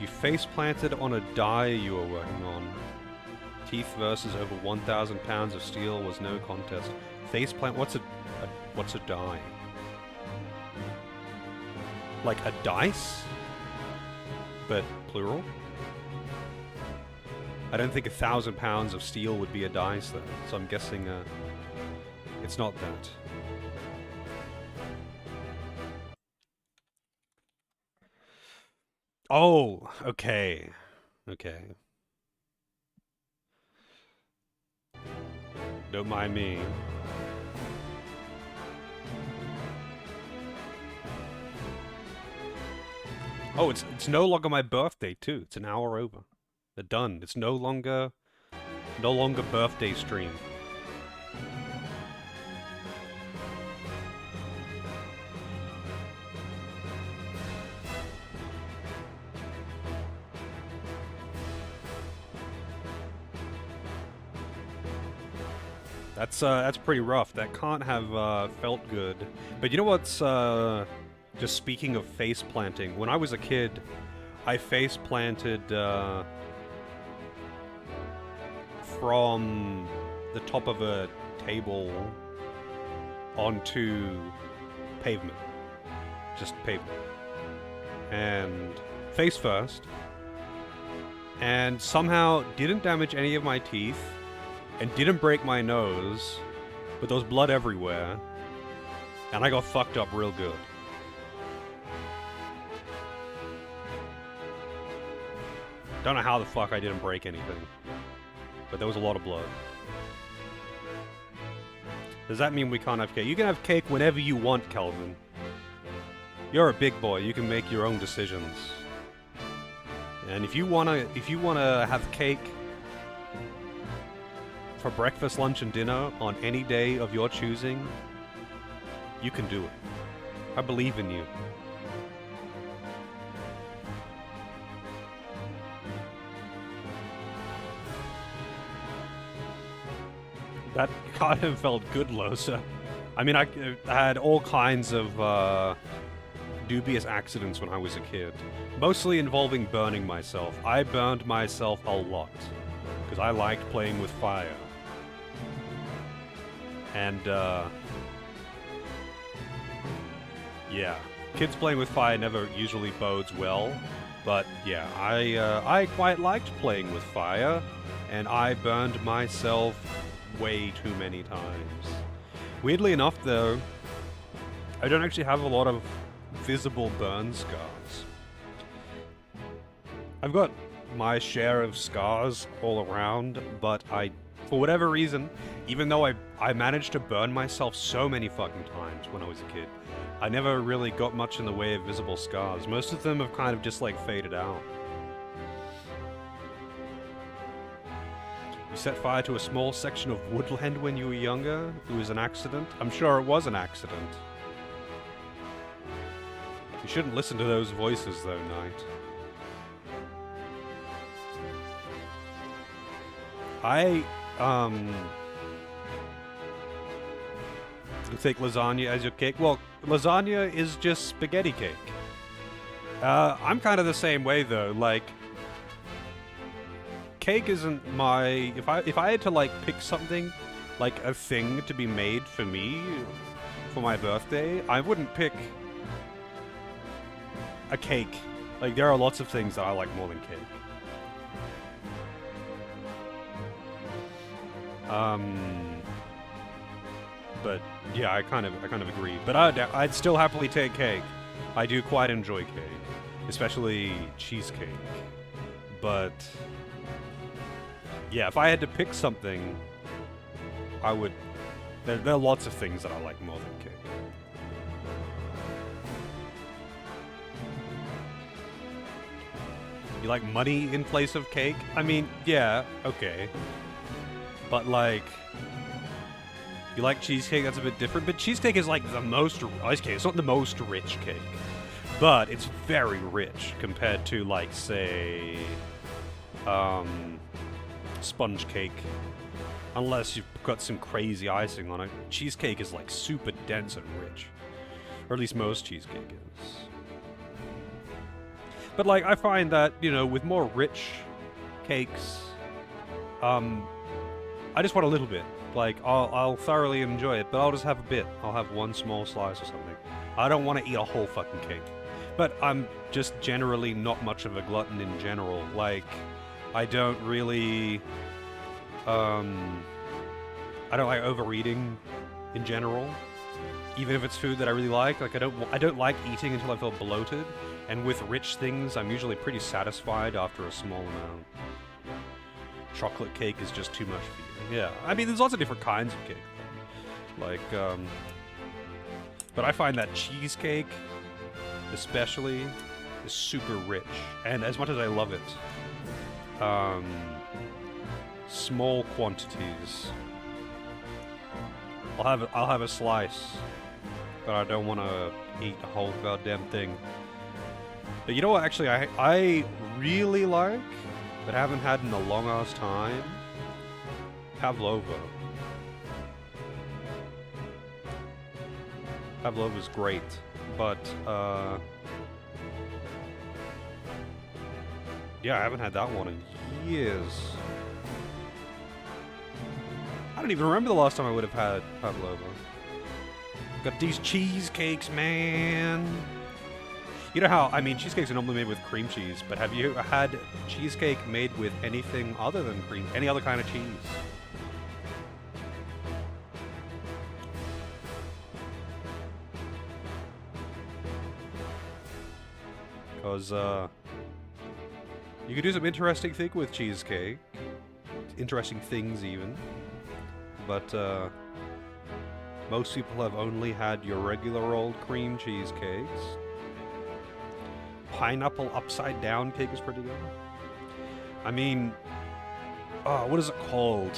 You face planted on a die you were working on. Teeth versus over 1,000 pounds of steel was no contest. Face plant. What's a die? Like a dice, but plural. I don't think 1,000 pounds of steel would be a dice though, so I'm guessing it's not that. Oh, okay. Okay. Don't mind me. Oh, it's no longer my birthday too. It's an hour over. They're done. It's no longer birthday stream. That's pretty rough. That can't have felt good. But you know what's just speaking of face planting, when I was a kid, I face planted from the top of a table onto pavement. Just pavement. And face first. And somehow didn't damage any of my teeth. And didn't break my nose. But there was blood everywhere. And I got fucked up real good. Don't know how the fuck I didn't break anything. But there was a lot of blood. Does that mean we can't have cake? You can have cake whenever you want, Kelvin. You're a big boy. You can make your own decisions. And if you wanna have cake for breakfast, lunch, and dinner on any day of your choosing, you can do it. I believe in you. That kind of felt good, Losa. I mean, I had all kinds of dubious accidents when I was a kid. Mostly involving burning myself. I burned myself a lot. Because I liked playing with fire. And, yeah. Kids playing with fire never usually bodes well. But, yeah, I quite liked playing with fire. And I burned myself way too many times. Weirdly enough, though, I don't actually have a lot of visible burn scars. I've got my share of scars all around, but for whatever reason, even though I managed to burn myself so many fucking times when I was a kid, I never really got much in the way of visible scars. Most of them have kind of just like faded out. You set fire to a small section of woodland when you were younger? It was an accident? I'm sure it was an accident. You shouldn't listen to those voices, though, Knight. You take lasagna as your cake? Well, lasagna is just spaghetti cake. I'm kind of the same way, though. Like, cake isn't my... If I had to, like, pick something, like a thing to be made for me for my birthday, I wouldn't pick a cake. Like, there are lots of things that I like more than cake. But yeah, I kind of agree. But I'd still happily take cake. I do quite enjoy cake, especially cheesecake. But yeah, if I had to pick something, I would. There are lots of things that I like more than cake. You like money in place of cake? I mean, yeah, okay. But like, you like cheesecake, that's a bit different. But cheesecake is like the most ice cake. It's not the most rich cake, but it's very rich compared to like, say, sponge cake. Unless you've got some crazy icing on it. Cheesecake is like super dense and rich. Or at least most cheesecake is. But like, I find that, you know, with more rich cakes, I just want a little bit. Like, I'll thoroughly enjoy it, but I'll just have a bit. I'll have one small slice or something. I don't want to eat a whole fucking cake. But I'm just generally not much of a glutton in general. Like, I don't really, I don't like overeating in general. Even if it's food that I really like I don't like eating until I feel bloated. And with rich things, I'm usually pretty satisfied after a small amount. Chocolate cake is just too much for you. Yeah, I mean, there's lots of different kinds of cake. Like, but I find that cheesecake, especially, is super rich. And as much as I love it, small quantities. I'll have a slice, but I don't want to eat the whole goddamn thing. But you know what, actually, I really like, but haven't had in a long-ass time, pavlova. Pavlova's great, but, yeah, I haven't had that one in years. I don't even remember the last time I would have had pavlova. Got these cheesecakes, man. You know how, I mean, cheesecakes are normally made with cream cheese, but have you had cheesecake made with anything other than cream, any other kind of cheese? Because, you could do some interesting thing with cheesecake. Interesting things, even. But, most people have only had your regular old cream cheesecakes. Pineapple upside down cake is pretty good. I mean, what is it called?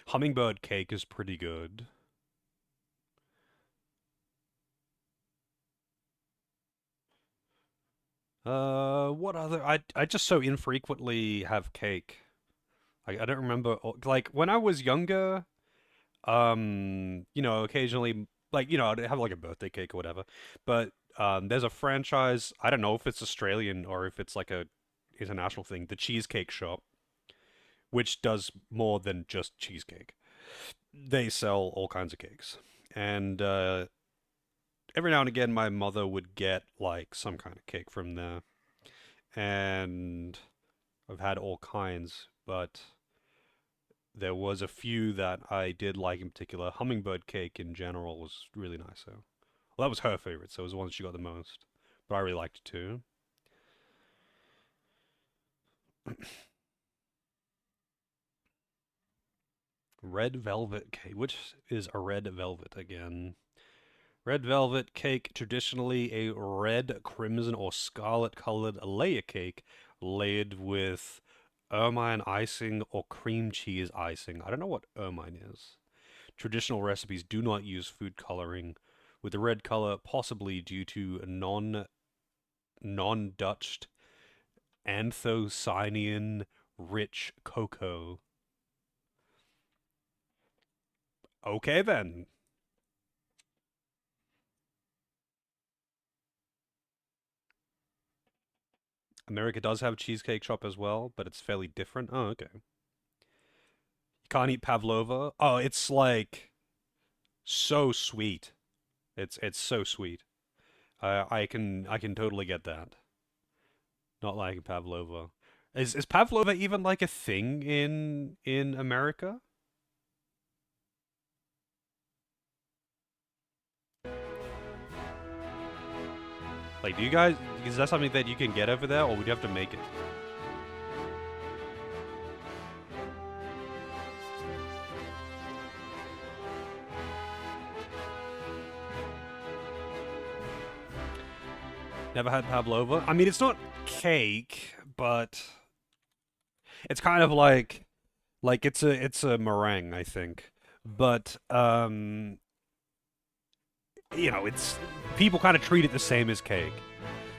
Hummingbird cake is pretty good. What other? I just so infrequently have cake. I don't remember. Like when I was younger. You know, occasionally, like, you know, I'd have like a birthday cake or whatever, but, there's a franchise, I don't know if it's Australian or if it's like a international thing, the Cheesecake Shop, which does more than just cheesecake. They sell all kinds of cakes, and, every now and again my mother would get, like, some kind of cake from there, and I've had all kinds, but there was a few that I did like in particular. Hummingbird cake in general was really nice. So, well, that was her favorite, so it was the one she got the most. But I really liked it too. Red velvet cake. Which is a red velvet again? Red velvet cake, traditionally a red, crimson, or scarlet colored layer cake layered with ermine icing or cream cheese icing. I don't know what ermine is. Traditional recipes do not use food coloring, with the red color possibly due to non-Dutched anthocyanin rich cocoa. Okay then. America does have a cheesecake shop as well, but it's fairly different. Oh, okay. You can't eat pavlova? Oh, it's like so sweet. It's so sweet. I can totally get that. Not like pavlova. Is pavlova even like a thing in America? Like, do you guys, is that something that you can get over there, or would you have to make it? Never had pavlova. I mean, it's not cake, but it's kind of like it's a meringue, I think. But you know, it's people kind of treat it the same as cake.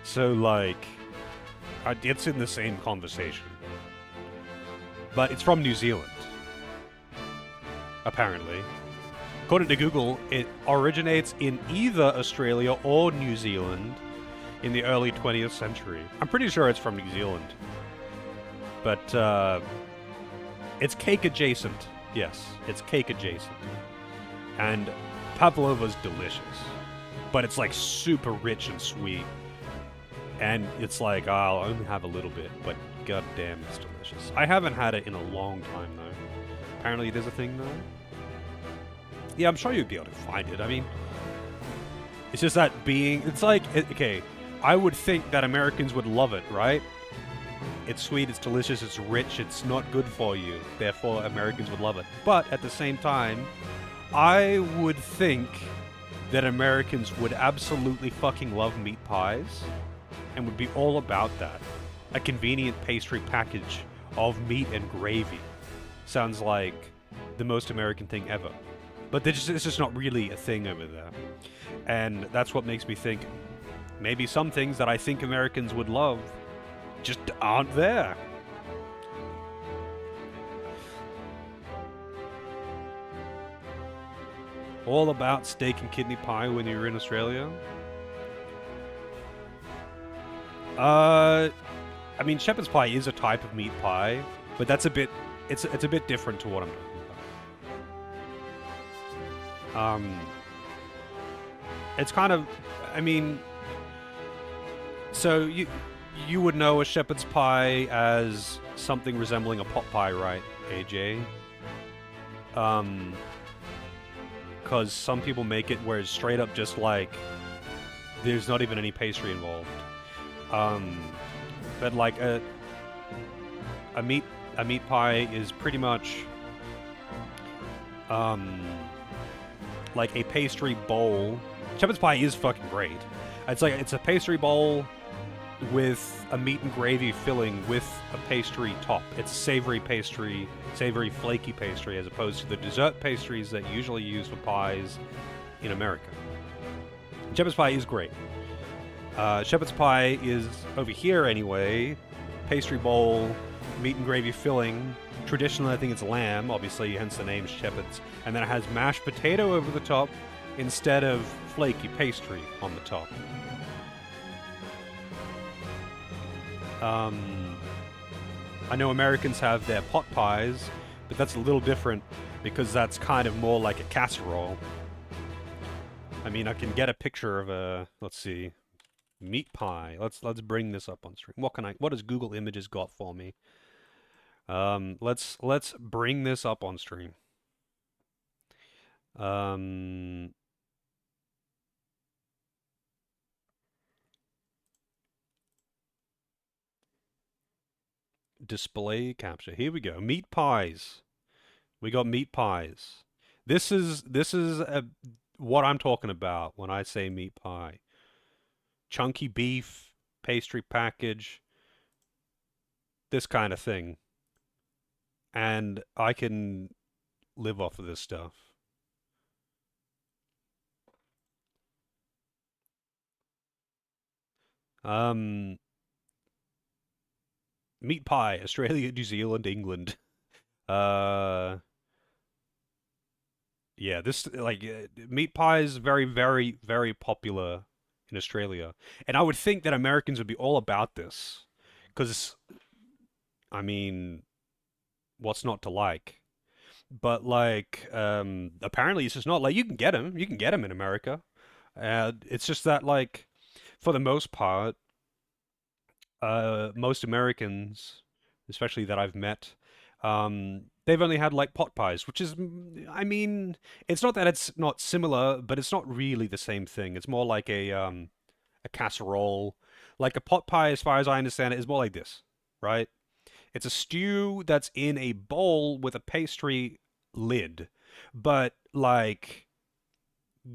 So like, it's in the same conversation. But it's from New Zealand, apparently. According to Google, it originates in either Australia or New Zealand in the early 20th century. I'm pretty sure it's from New Zealand. But it's cake adjacent. Yes, it's cake adjacent. And pavlova's delicious. But it's like super rich and sweet. And it's like, oh, I'll only have a little bit, but goddamn, it's delicious. I haven't had it in a long time, though. Apparently it is a thing, though. Yeah, I'm sure you'd be able to find it. I mean, it's just that it's like, okay, I would think that Americans would love it, right? It's sweet, it's delicious, it's rich, it's not good for you. Therefore, Americans would love it. But at the same time, I would think that Americans would absolutely fucking love meat pies and would be all about that. A convenient pastry package of meat and gravy sounds like the most American thing ever. But it's just not really a thing over there. And that's what makes me think maybe some things that I think Americans would love just aren't there. All about steak and kidney pie when you're in Australia. I mean, shepherd's pie is a type of meat pie, but that's a bit, it's a bit different to what I'm talking about. It's kind of, I mean, so you would know a shepherd's pie as something resembling a pot pie, right, AJ? Because some people make it where it's straight up just like there's not even any pastry involved. But like a meat pie is pretty much like a pastry bowl. Shepherd's pie is fucking great. It's a pastry bowl with a meat and gravy filling with a pastry top. It's a savory pastry, savory flaky pastry, as opposed to the dessert pastries that you usually use for pies in America. Shepherd's pie is great. Shepherd's pie is, over here anyway, pastry bowl, meat and gravy filling. Traditionally, I think it's lamb, obviously, hence the name Shepherd's. And then it has mashed potato over the top instead of flaky pastry on the top. I know Americans have their pot pies, but that's a little different because that's kind of more like a casserole. I mean, I can get a picture of a, let's see, meat pie. Let's bring this up on stream. What has Google Images got for me? Let's bring this up on stream. Display capture. Here we go. Meat pies. We got meat pies. This is what I'm talking about when I say meat pie. Chunky beef, pastry package, this kind of thing. And I can live off of this stuff. Meat pie, Australia, New Zealand, England. Yeah, this, like, meat pie is very, very, very popular in Australia. And I would think that Americans would be all about this. Because, I mean, what's not to like? But, like, apparently it's just not, like, you can get them. You can get them in America. It's just that, like, for the most part, most Americans, especially that I've met, they've only had like pot pies, which is, I mean, it's not that it's not similar, but it's not really the same thing. It's more like a casserole. Like a pot pie, as far as I understand it, is more like this, right? It's a stew that's in a bowl with a pastry lid, but like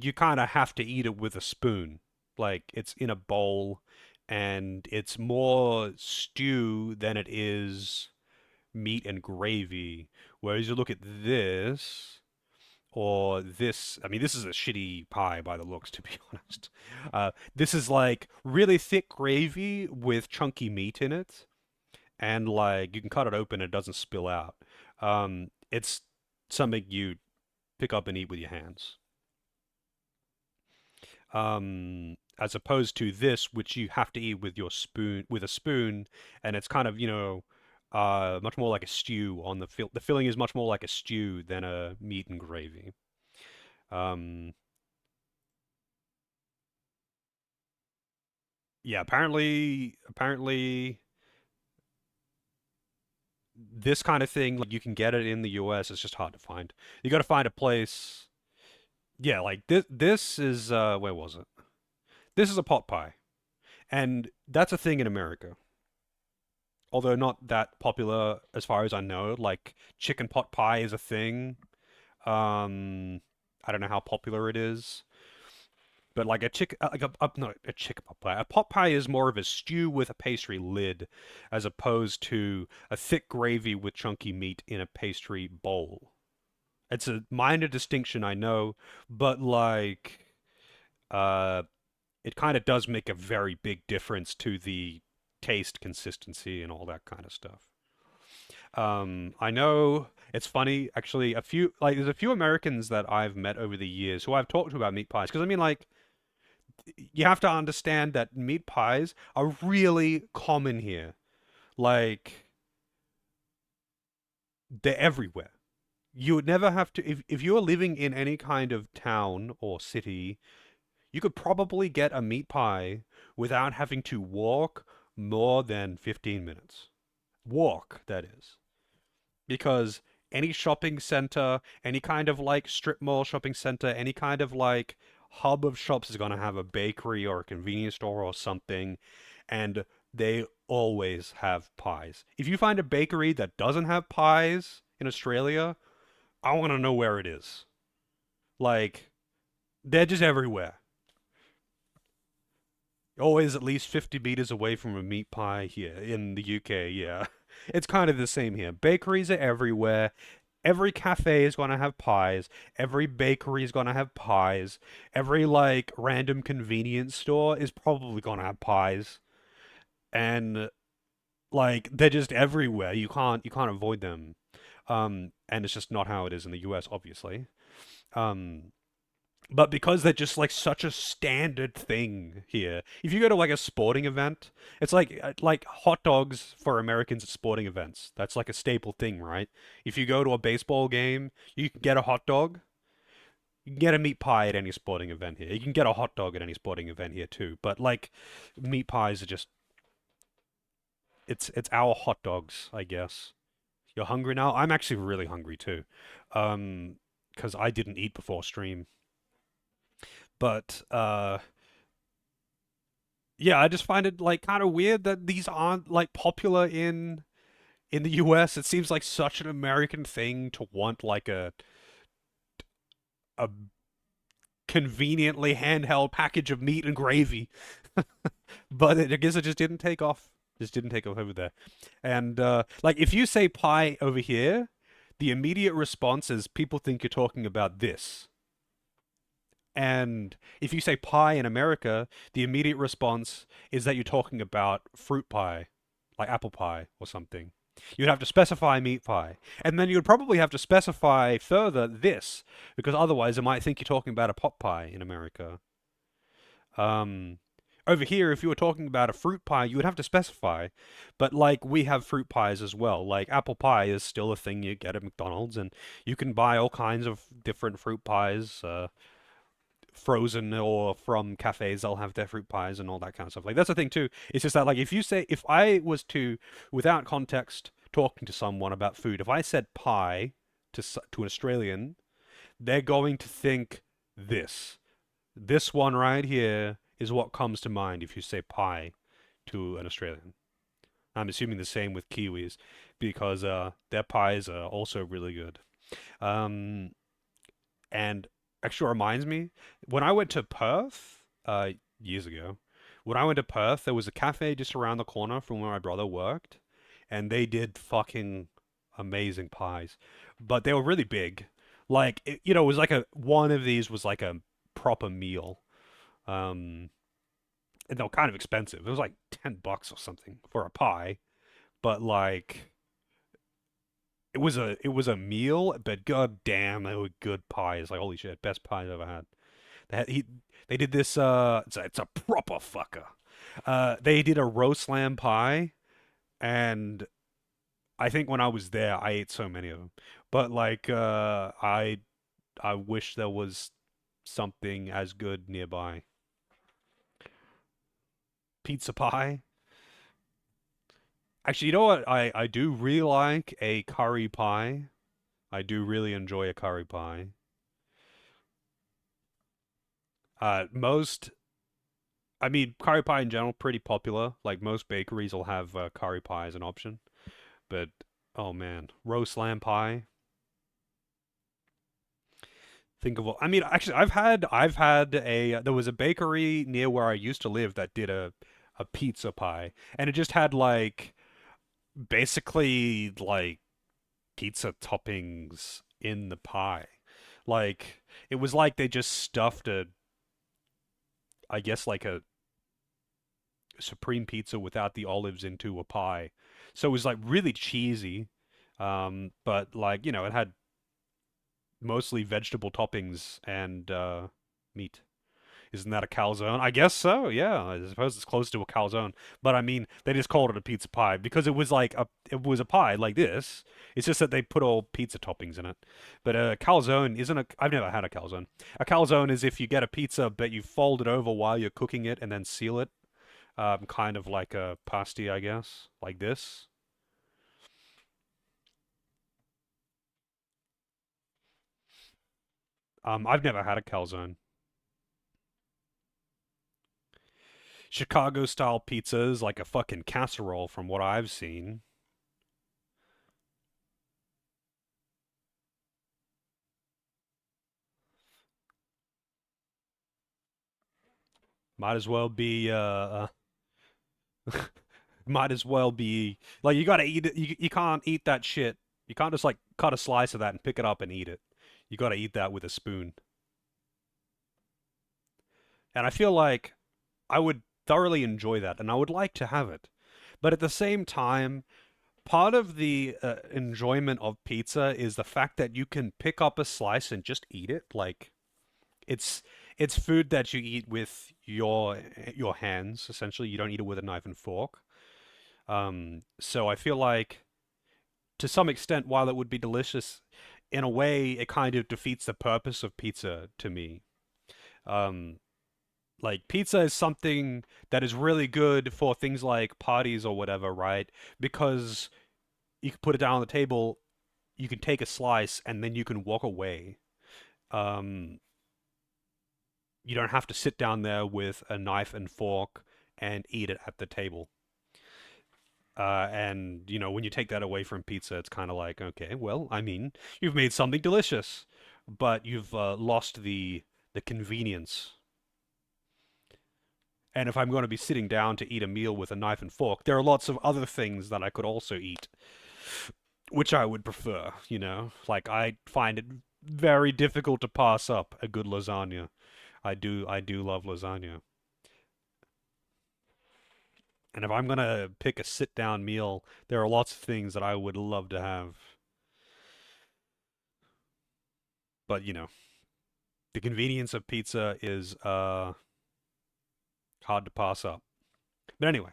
you kind of have to eat it with a spoon. Like it's in a bowl. and it's more stew than it is meat and gravy. Whereas you look at this, or this, I mean, this is a shitty pie by the looks, to be honest. This is like really thick gravy with chunky meat in it, and like you can cut it open and it doesn't spill out. It's something you pick up and eat with your hands. As opposed to this, which you have to eat with your spoon, with a spoon, and it's kind of, much more like a stew on the filling is much more like a stew than a meat and gravy. Yeah, apparently this kind of thing, like you can get it in the US, it's just hard to find. You got to find a place. Yeah, like this is where was it? This is a pot pie. And that's a thing in America. Although not that popular as far as I know. Like chicken pot pie is a thing. I don't know how popular it is. But like a chicken, not a chicken pot pie. A pot pie is more of a stew with a pastry lid, as opposed to a thick gravy with chunky meat in a pastry bowl. It's a minor distinction, I know, but like, it kind of does make a very big difference to the taste, consistency, and all that kind of stuff. I know it's funny, actually, there's a few Americans that I've met over the years who I've talked to about meat pies, because I mean, like, you have to understand that meat pies are really common here. Like, they're everywhere. You would never have to, if you're living in any kind of town or city, you could probably get a meat pie without having to walk more than 15 minutes. Walk, that is. Because any shopping center, any kind of like strip mall shopping center, any kind of like hub of shops is going to have a bakery or a convenience store or something, and they always have pies. If you find a bakery that doesn't have pies in Australia, I want to know where it is. Like, they're just everywhere. Always at least 50 meters away from a meat pie here in the UK, yeah. It's kind of the same here. Bakeries are everywhere. Every cafe is going to have pies. Every bakery is going to have pies. Every, like, random convenience store is probably going to have pies. And, like, they're just everywhere. You can't avoid them. And it's just not how it is in the US, obviously. But because they're just like such a standard thing here. If you go to like a sporting event, it's like hot dogs for Americans at sporting events. That's like a staple thing, right? If you go to a baseball game, you can get a hot dog. You can get a meat pie at any sporting event here. You can get a hot dog at any sporting event here too. But like meat pies are just it's our hot dogs, I guess. You're hungry now? I'm actually really hungry too. Because I didn't eat before stream. But, yeah, I just find it, like, kind of weird that these aren't, like, popular in the US. It seems like such an American thing to want, like, a conveniently handheld package of meat and gravy. But I guess it just didn't take off. Just didn't take off over there. And, like, if you say pie over here, the immediate response is people think you're talking about this. And if you say pie in America, the immediate response is that you're talking about fruit pie, like apple pie or something. You'd have to specify meat pie. And then you'd probably have to specify further this, because otherwise they might think you're talking about a pot pie in America. Over here, if you were talking about a fruit pie, you would have to specify. But, like, we have fruit pies as well. Like, apple pie is still a thing you get at McDonald's, and you can buy all kinds of different fruit pies, frozen or from cafes. They'll have their fruit pies and all that kind of stuff. Like, that's the thing too. It's just that, like, if I was to, without context, talking to someone about food, if I said pie to an Australian, they're going to think this one right here is what comes to mind if you say pie to an Australian. I'm assuming the same with Kiwis, because their pies are also really good. And actually reminds me, when I went to Perth years ago, when I went to Perth, there was a cafe just around the corner from where my brother worked, and they did fucking amazing pies. But they were really big. Like, it was like one of these was like a proper meal. And they were kind of expensive. It was like $10 or something for a pie. But like, it was a meal, but god damn, they were good pies. Like, holy shit, best pies I've ever had. They did this, it's a proper fucker. They did a roast lamb pie, and I think when I was there, I ate so many of them. But like, I wish there was something as good nearby. Pizza pie. Actually, you know what? I do really like a curry pie. I do really enjoy a curry pie. I mean, curry pie in general, pretty popular. Like, most bakeries will have curry pie as an option. But, oh man, roast lamb pie. Think of, I mean, actually, I've had there was a bakery near where I used to live that did a pizza pie. And it just had, like, basically, like, pizza toppings in the pie. Like, it was like they just stuffed I guess, like a supreme pizza without the olives into a pie. So it was, like, really cheesy. But, like, it had mostly vegetable toppings and meat. Isn't that a calzone? I guess so, yeah. I suppose it's close to a calzone. But I mean, they just called it a pizza pie because it was like it was a pie like this. It's just that they put all pizza toppings in it. But a calzone isn't I've never had a calzone. A calzone is if you get a pizza but you fold it over while you're cooking it and then seal it. Kind of like a pasty, I guess. Like this. I've never had a calzone. Chicago-style pizza is like a fucking casserole from what I've seen. Might as well be, might as well be, like, you gotta eat it, you can't eat that shit. You can't just, like, cut a slice of that and pick it up and eat it. You gotta eat that with a spoon. And I feel like I would thoroughly enjoy that, and I would like to have it. But at the same time, part of the enjoyment of pizza is the fact that you can pick up a slice and just eat it. Like, it's food that you eat with your hands, essentially. You don't eat it with a knife and fork. So I feel like, to some extent, while it would be delicious, in a way, it kind of defeats the purpose of pizza to me. Like, pizza is something that is really good for things like parties or whatever, right? Because you can put it down on the table, you can take a slice, and then you can walk away. You don't have to sit down there with a knife and fork and eat it at the table. And, when you take that away from pizza, it's kind of like, okay, well, I mean, you've made something delicious, but you've lost the convenience. And if I'm going to be sitting down to eat a meal with a knife and fork, there are lots of other things that I could also eat, which I would prefer, Like, I find it very difficult to pass up a good lasagna. I do love lasagna. And if I'm going to pick a sit-down meal, there are lots of things that I would love to have. But, the convenience of pizza is hard to pass up. But anyway,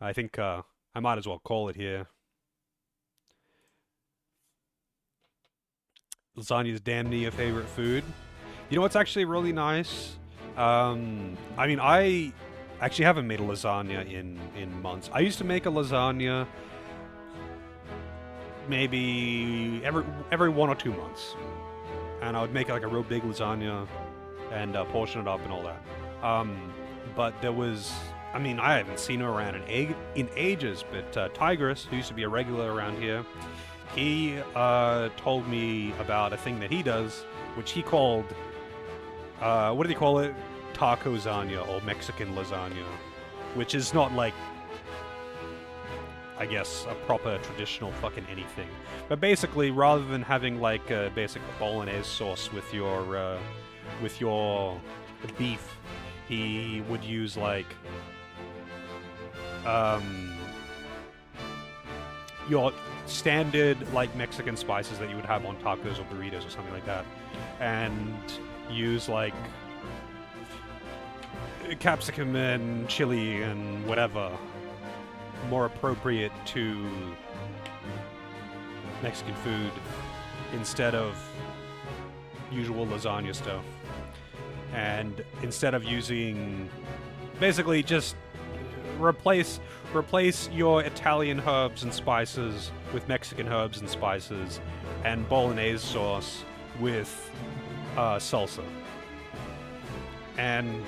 I think I might as well call it here. Lasagna is damn near your favorite food. You know what's actually really nice? I mean, I actually haven't made a lasagna in months. I used to make a lasagna maybe every 1 or 2 months. And I would make like a real big lasagna and portion it up and all that. But there was, I mean, I haven't seen her around in ages, but Tigress, who used to be a regular around here, he told me about a thing that he does, which he called, what did he call it? taco lasagna or Mexican lasagna, which is not like, I guess, a proper traditional fucking anything. But basically, rather than having like a basic bolognese sauce with your beef, he would use like your standard like Mexican spices that you would have on tacos or burritos or something like that, and use like capsicum and chili and whatever more appropriate to Mexican food instead of usual lasagna stuff. And instead of using, basically just replace your Italian herbs and spices with Mexican herbs and spices, and bolognese sauce with salsa. And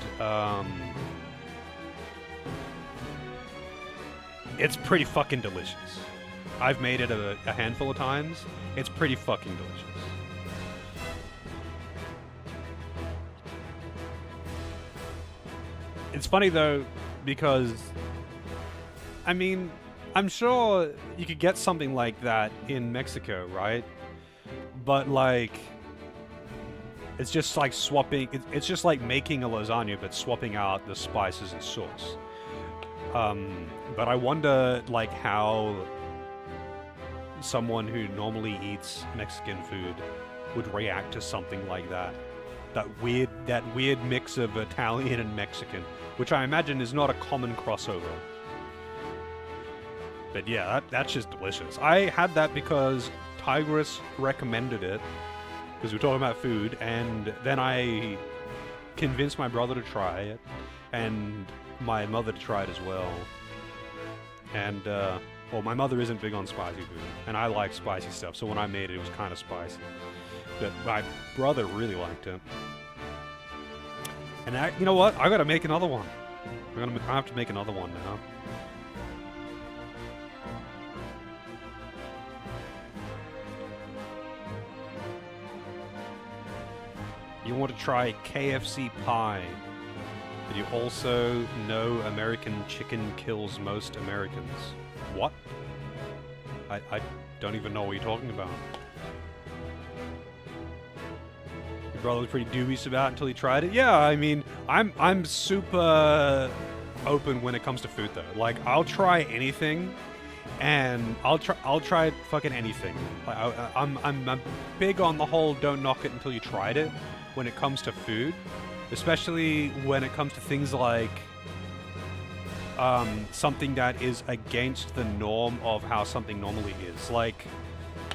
it's pretty fucking delicious. I've made it a handful of times. It's pretty fucking delicious. It's funny though, because I mean, I'm sure you could get something like that in Mexico, right? But like, it's just like swapping, it's just like making a lasagna but swapping out the spices and sauce. But I wonder like how someone who normally eats Mexican food would react to something like that. That weird mix of Italian and Mexican, which I imagine is not a common crossover. But yeah, that's just delicious. I had that because Tigris recommended it, because we were talking about food, and then I convinced my brother to try it, and my mother to try it as well. And, well, my mother isn't big on spicy food, and I like spicy stuff, so when I made it, it was kind of spicy. But my brother really liked it. And you know what? I gotta make another one. I have to make another one now. You want to try KFC pie, but you also know American chicken kills most Americans. What? I don't even know what you're talking about. Your brother was pretty dubious about it until he tried it. Yeah, I mean, I'm super open when it comes to food though. Like, I'll try anything, and I'll try fucking anything. I'm big on the whole don't knock it until you tried it when it comes to food, especially when it comes to things like something that is against the norm of how something normally is. Like,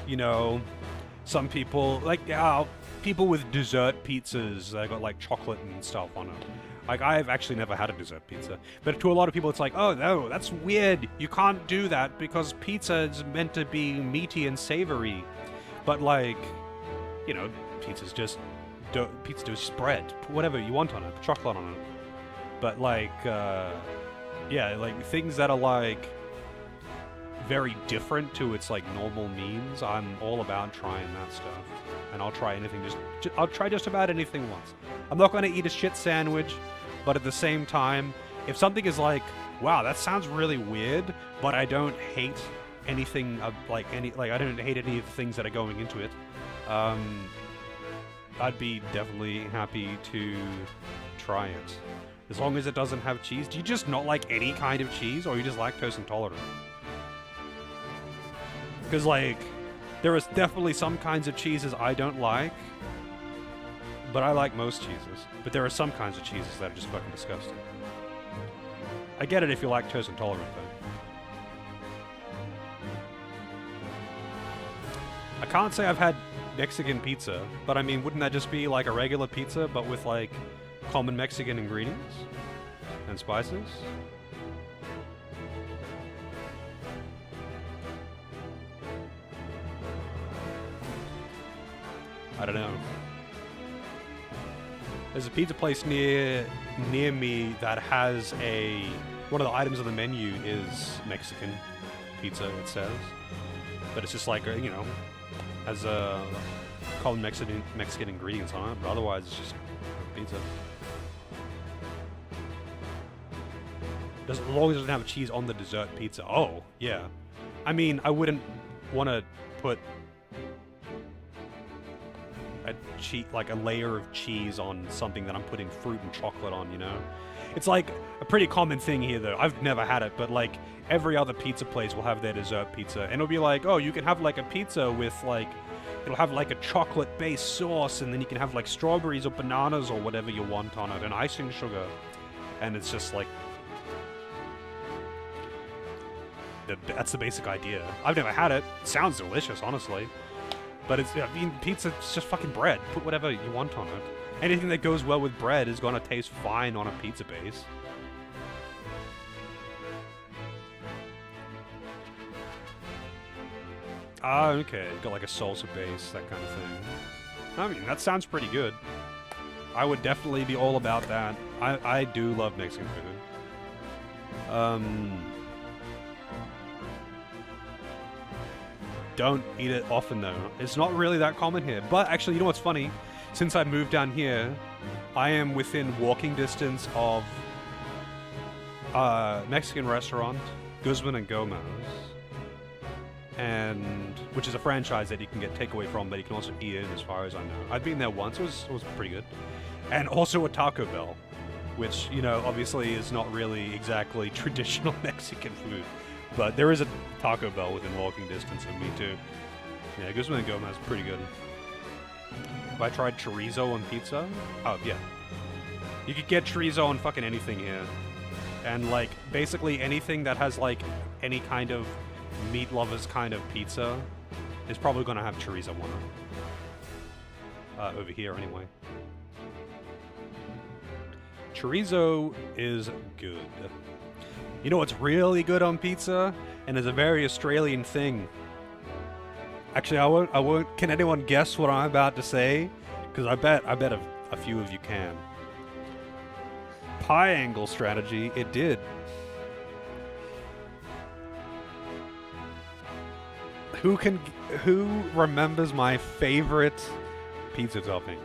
you know, some people, like, people with dessert pizzas that got like chocolate and stuff on it. Like, I've actually never had a dessert pizza, but to a lot of people it's like, oh no, that's weird, you can't do that because pizza is meant to be meaty and savory. But like, you know, pizza does spread, put whatever you want on it, put chocolate on it. But like, yeah, like things that are like very different to its like normal means, I'm all about trying that stuff. And I'll try anything, I'll try just about anything once. I'm not going to eat a shit sandwich, but at the same time, if something is like, wow, that sounds really weird, but I don't hate anything I don't hate any of the things that are going into it, I'd be definitely happy to try it. As long as it doesn't have cheese. Do you just not like any kind of cheese, or are you just lactose intolerant? Because, like, there is definitely some kinds of cheeses I don't like, but I like most cheeses. But there are some kinds of cheeses that are just fucking disgusting. I get it if you're lactose intolerant, though. I can't say I've had Mexican pizza, but I mean, wouldn't that just be like a regular pizza, but with like common Mexican ingredients and spices? I don't know. There's a pizza place near me that has one of the items on the menu is Mexican pizza, it says, but it's just like, you know, has common Mexican ingredients on it, but otherwise it's just pizza. As long as it doesn't have cheese on the dessert pizza. Oh, yeah. I mean, I wouldn't want to put a layer of cheese on something that I'm putting fruit and chocolate on, you know? It's like a pretty common thing here, though. I've never had it, but like every other pizza place will have their dessert pizza. And it'll be like, oh, you can have like a pizza with like, it'll have like a chocolate-based sauce, and then you can have like strawberries or bananas or whatever you want on it, and icing sugar. And it's just like, that's the basic idea. I've never had it. It sounds delicious, honestly. But it's, I mean, pizza is just fucking bread. Put whatever you want on it. Anything that goes well with bread is gonna taste fine on a pizza base. Ah, okay. Got like a salsa base, that kind of thing. I mean, that sounds pretty good. I would definitely be all about that. I do love Mexican food. Don't eat it often, though. It's not really that common here. But actually, you know what's funny? Since I moved down here, I am within walking distance of Mexican restaurant, Guzman and Gomez, and which is a franchise that you can get takeaway from, but you can also eat in, as far as I know. I've been there once. It was pretty good. And also a Taco Bell, which, you know, obviously is not really exactly traditional Mexican food. But there is a Taco Bell within walking distance of me, too. Yeah, Guzman and Gomez is pretty good. Have I tried chorizo on pizza? Oh, yeah. You could get chorizo on fucking anything here. And, like, basically anything that has, like, any kind of meat lovers kind of pizza is probably going to have chorizo on it. Over here, anyway. Chorizo is good. You know what's really good on pizza, and is a very Australian thing? Actually, I won't. Can anyone guess what I'm about to say? Because I bet a few of you can. Pie angle strategy. It did. Who remembers my favorite pizza topping?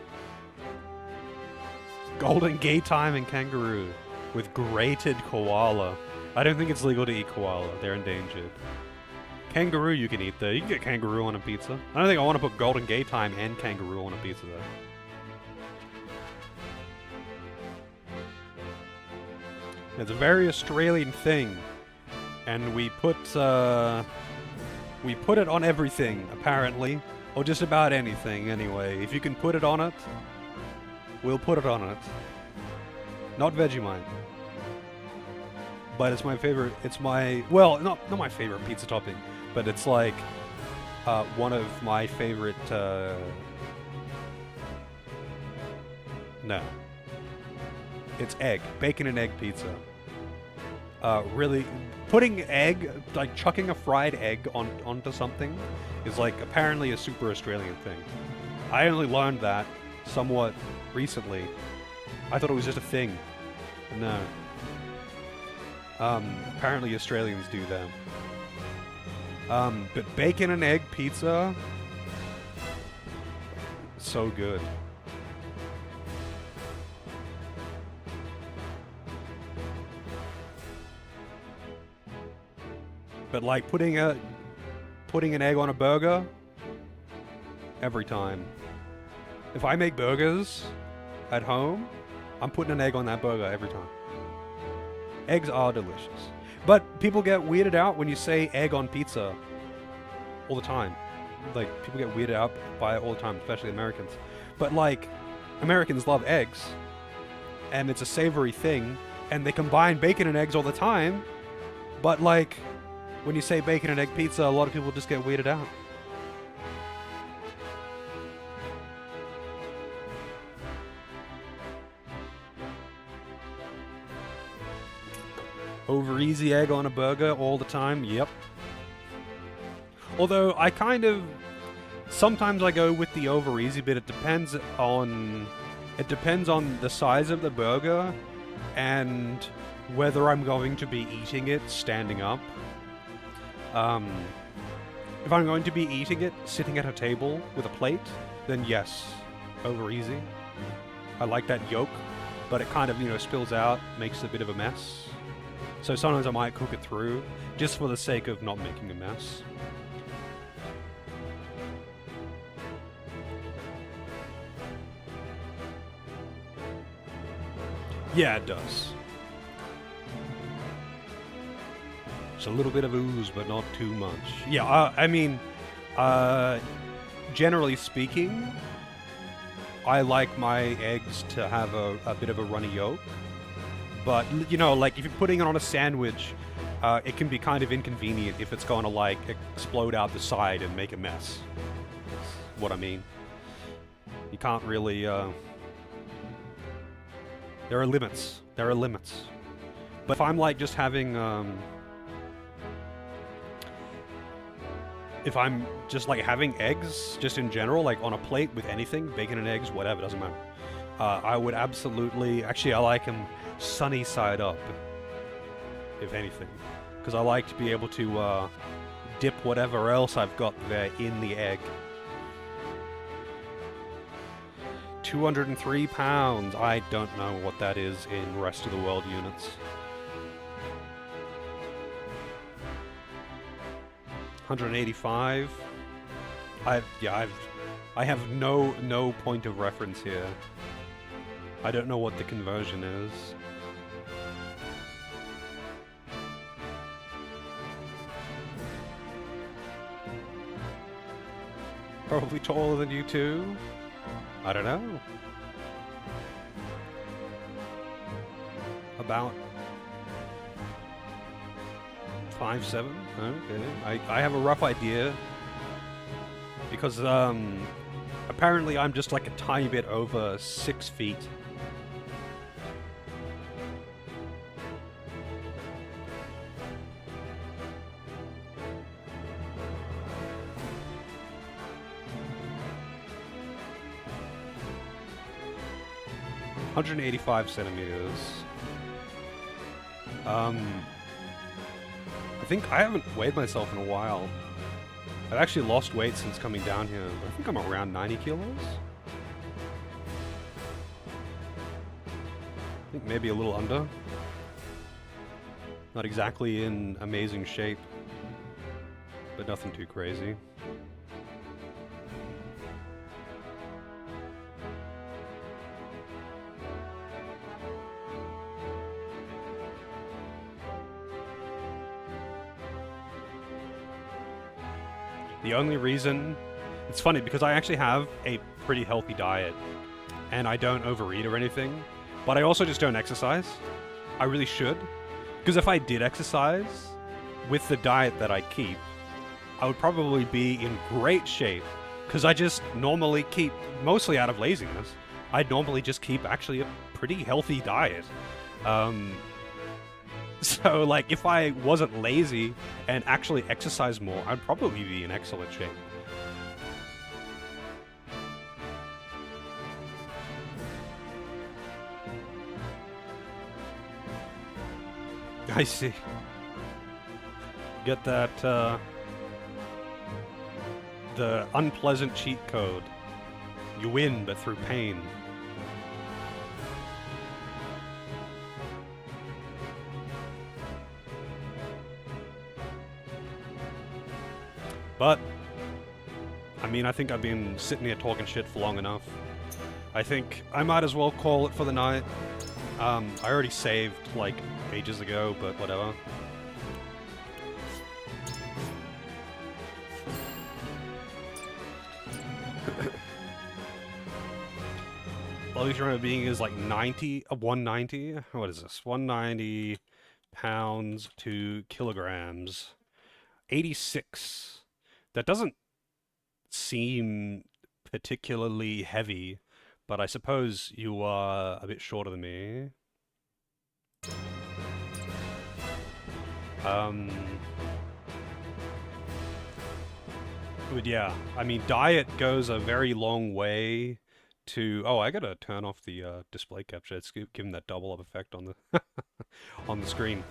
Golden Gay Time and Kangaroo with grated koala. I don't think it's legal to eat koala. They're endangered. Kangaroo you can eat, though. You can get kangaroo on a pizza. I don't think I want to put Golden Gay Time and kangaroo on a pizza, though. It's a very Australian thing. And we put it on everything, apparently. Or just about anything, anyway. If you can put it on it, we'll put it on it. Not Vegemite. But it's my favorite. It's my, well, not my favorite pizza topping, but it's like one of my favorite. No, it's egg, bacon and egg pizza. Really, putting egg, like chucking a fried egg onto something, is like apparently a super Australian thing. I only learned that somewhat recently. I thought it was just a thing. No. Apparently Australians do that. But bacon and egg pizza, so good. But like putting an egg on a burger, every time. If I make burgers at home, I'm putting an egg on that burger every time. Eggs are delicious. But people get weirded out when you say egg on pizza all the time. Like, people get weirded out by it all the time, especially Americans. But, like, Americans love eggs, and it's a savory thing, and they combine bacon and eggs all the time, but, like, when you say bacon and egg pizza, a lot of people just get weirded out. Over easy egg on a burger all the time, yep. Although I sometimes I go with the over easy, but it depends on the size of the burger and whether I'm going to be eating it standing up. If I'm going to be eating it sitting at a table with a plate, then yes, over easy. I like that yolk, but it kind of, spills out, makes a bit of a mess. So sometimes I might cook it through, just for the sake of not making a mess. Yeah, it does. It's a little bit of ooze, but not too much. Yeah, I mean, generally speaking, I like my eggs to have a bit of a runny yolk. But, you know, like, if you're putting it on a sandwich, it can be kind of inconvenient if it's going to, like, explode out the side and make a mess. That's what I mean. You can't really, there are limits. There are limits. But if I'm, like, just having, if I'm just, like, having eggs, just in general, like, on a plate with anything, bacon and eggs, whatever, doesn't matter. I would absolutely... Actually, I like them sunny side up, if anything. Because I like to be able to dip whatever else I've got there in the egg. 203 pounds. I don't know what that is in rest of the world units. 185. I have no point of reference here. I don't know what the conversion is. Probably taller than you two. I don't know. About 5'7". Okay. I have a rough idea. Because, apparently I'm just like a tiny bit over 6 feet. ...185 centimeters. I think I haven't weighed myself in a while. I've actually lost weight since coming down here, but I think I'm around 90 kilos? I think maybe a little under. Not exactly in amazing shape, but nothing too crazy. The only reason... It's funny, because I actually have a pretty healthy diet, and I don't overeat or anything, but I also just don't exercise. I really should. Because if I did exercise, with the diet that I keep, I would probably be in great shape, because I just normally keep, mostly out of laziness, I'd normally just keep actually a pretty healthy diet. So, like, if I wasn't lazy and actually exercised more, I'd probably be in excellent shape. I see. Get that, the unpleasant cheat code. You win, but through pain. But, I mean, I think I've been sitting here talking shit for long enough. I think I might as well call it for the night. I already saved, like, ages ago, but whatever. Lowest human being is like 190? What is this? 190 pounds to kilograms. 86. That doesn't seem particularly heavy, but I suppose you are a bit shorter than me. But yeah, I mean, diet goes a very long way to... Oh, I gotta turn off the display capture. It's giving that double up effect on the on the screen.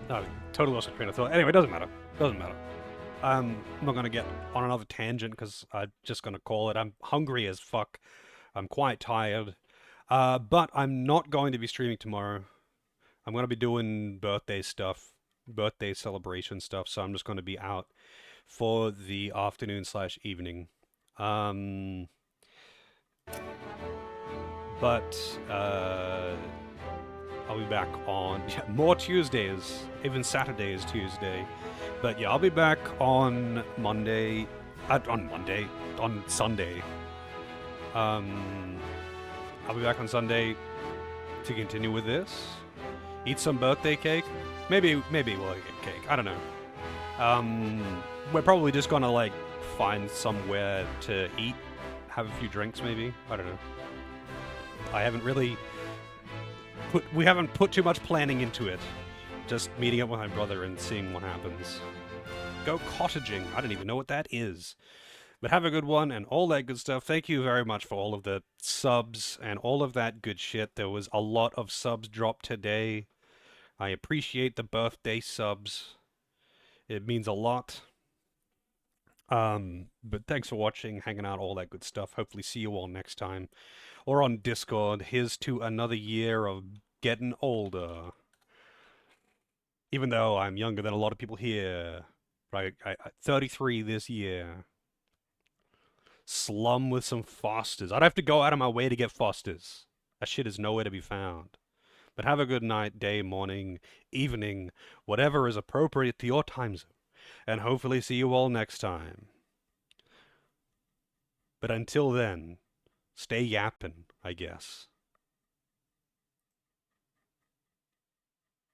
No, totally lost my train of thought. Anyway, it doesn't matter. Doesn't matter. I'm not going to get on another tangent because I'm just going to call it. I'm hungry as fuck. I'm quite tired. But I'm not going to be streaming tomorrow. I'm going to be doing birthday stuff, birthday celebration stuff, so I'm just going to be out for the afternoon/evening. But I'll be back on more Tuesdays, even Saturday is Tuesday. But yeah, I'll be back on Monday, on Sunday. I'll be back on Sunday to continue with this. Eat some birthday cake. Maybe we'll get cake. I don't know. We're probably just gonna like find somewhere to eat, have a few drinks maybe. I don't know. I haven't really we haven't put too much planning into it. Just meeting up with my brother and seeing what happens. Go cottaging. I don't even know what that is. But have a good one and all that good stuff. Thank you very much for all of the subs and all of that good shit. There was a lot of subs dropped today. I appreciate the birthday subs. It means a lot. But thanks for watching, hanging out, all that good stuff. Hopefully see you all next time. Or on Discord. Here's to another year of getting older. Even though I'm younger than a lot of people here. Right, 33 this year. Slum with some Fosters. I'd have to go out of my way to get Fosters. That shit is nowhere to be found. But have a good night, day, morning, evening, whatever is appropriate to your time zone. And hopefully see you all next time. But until then, stay yapping, I guess.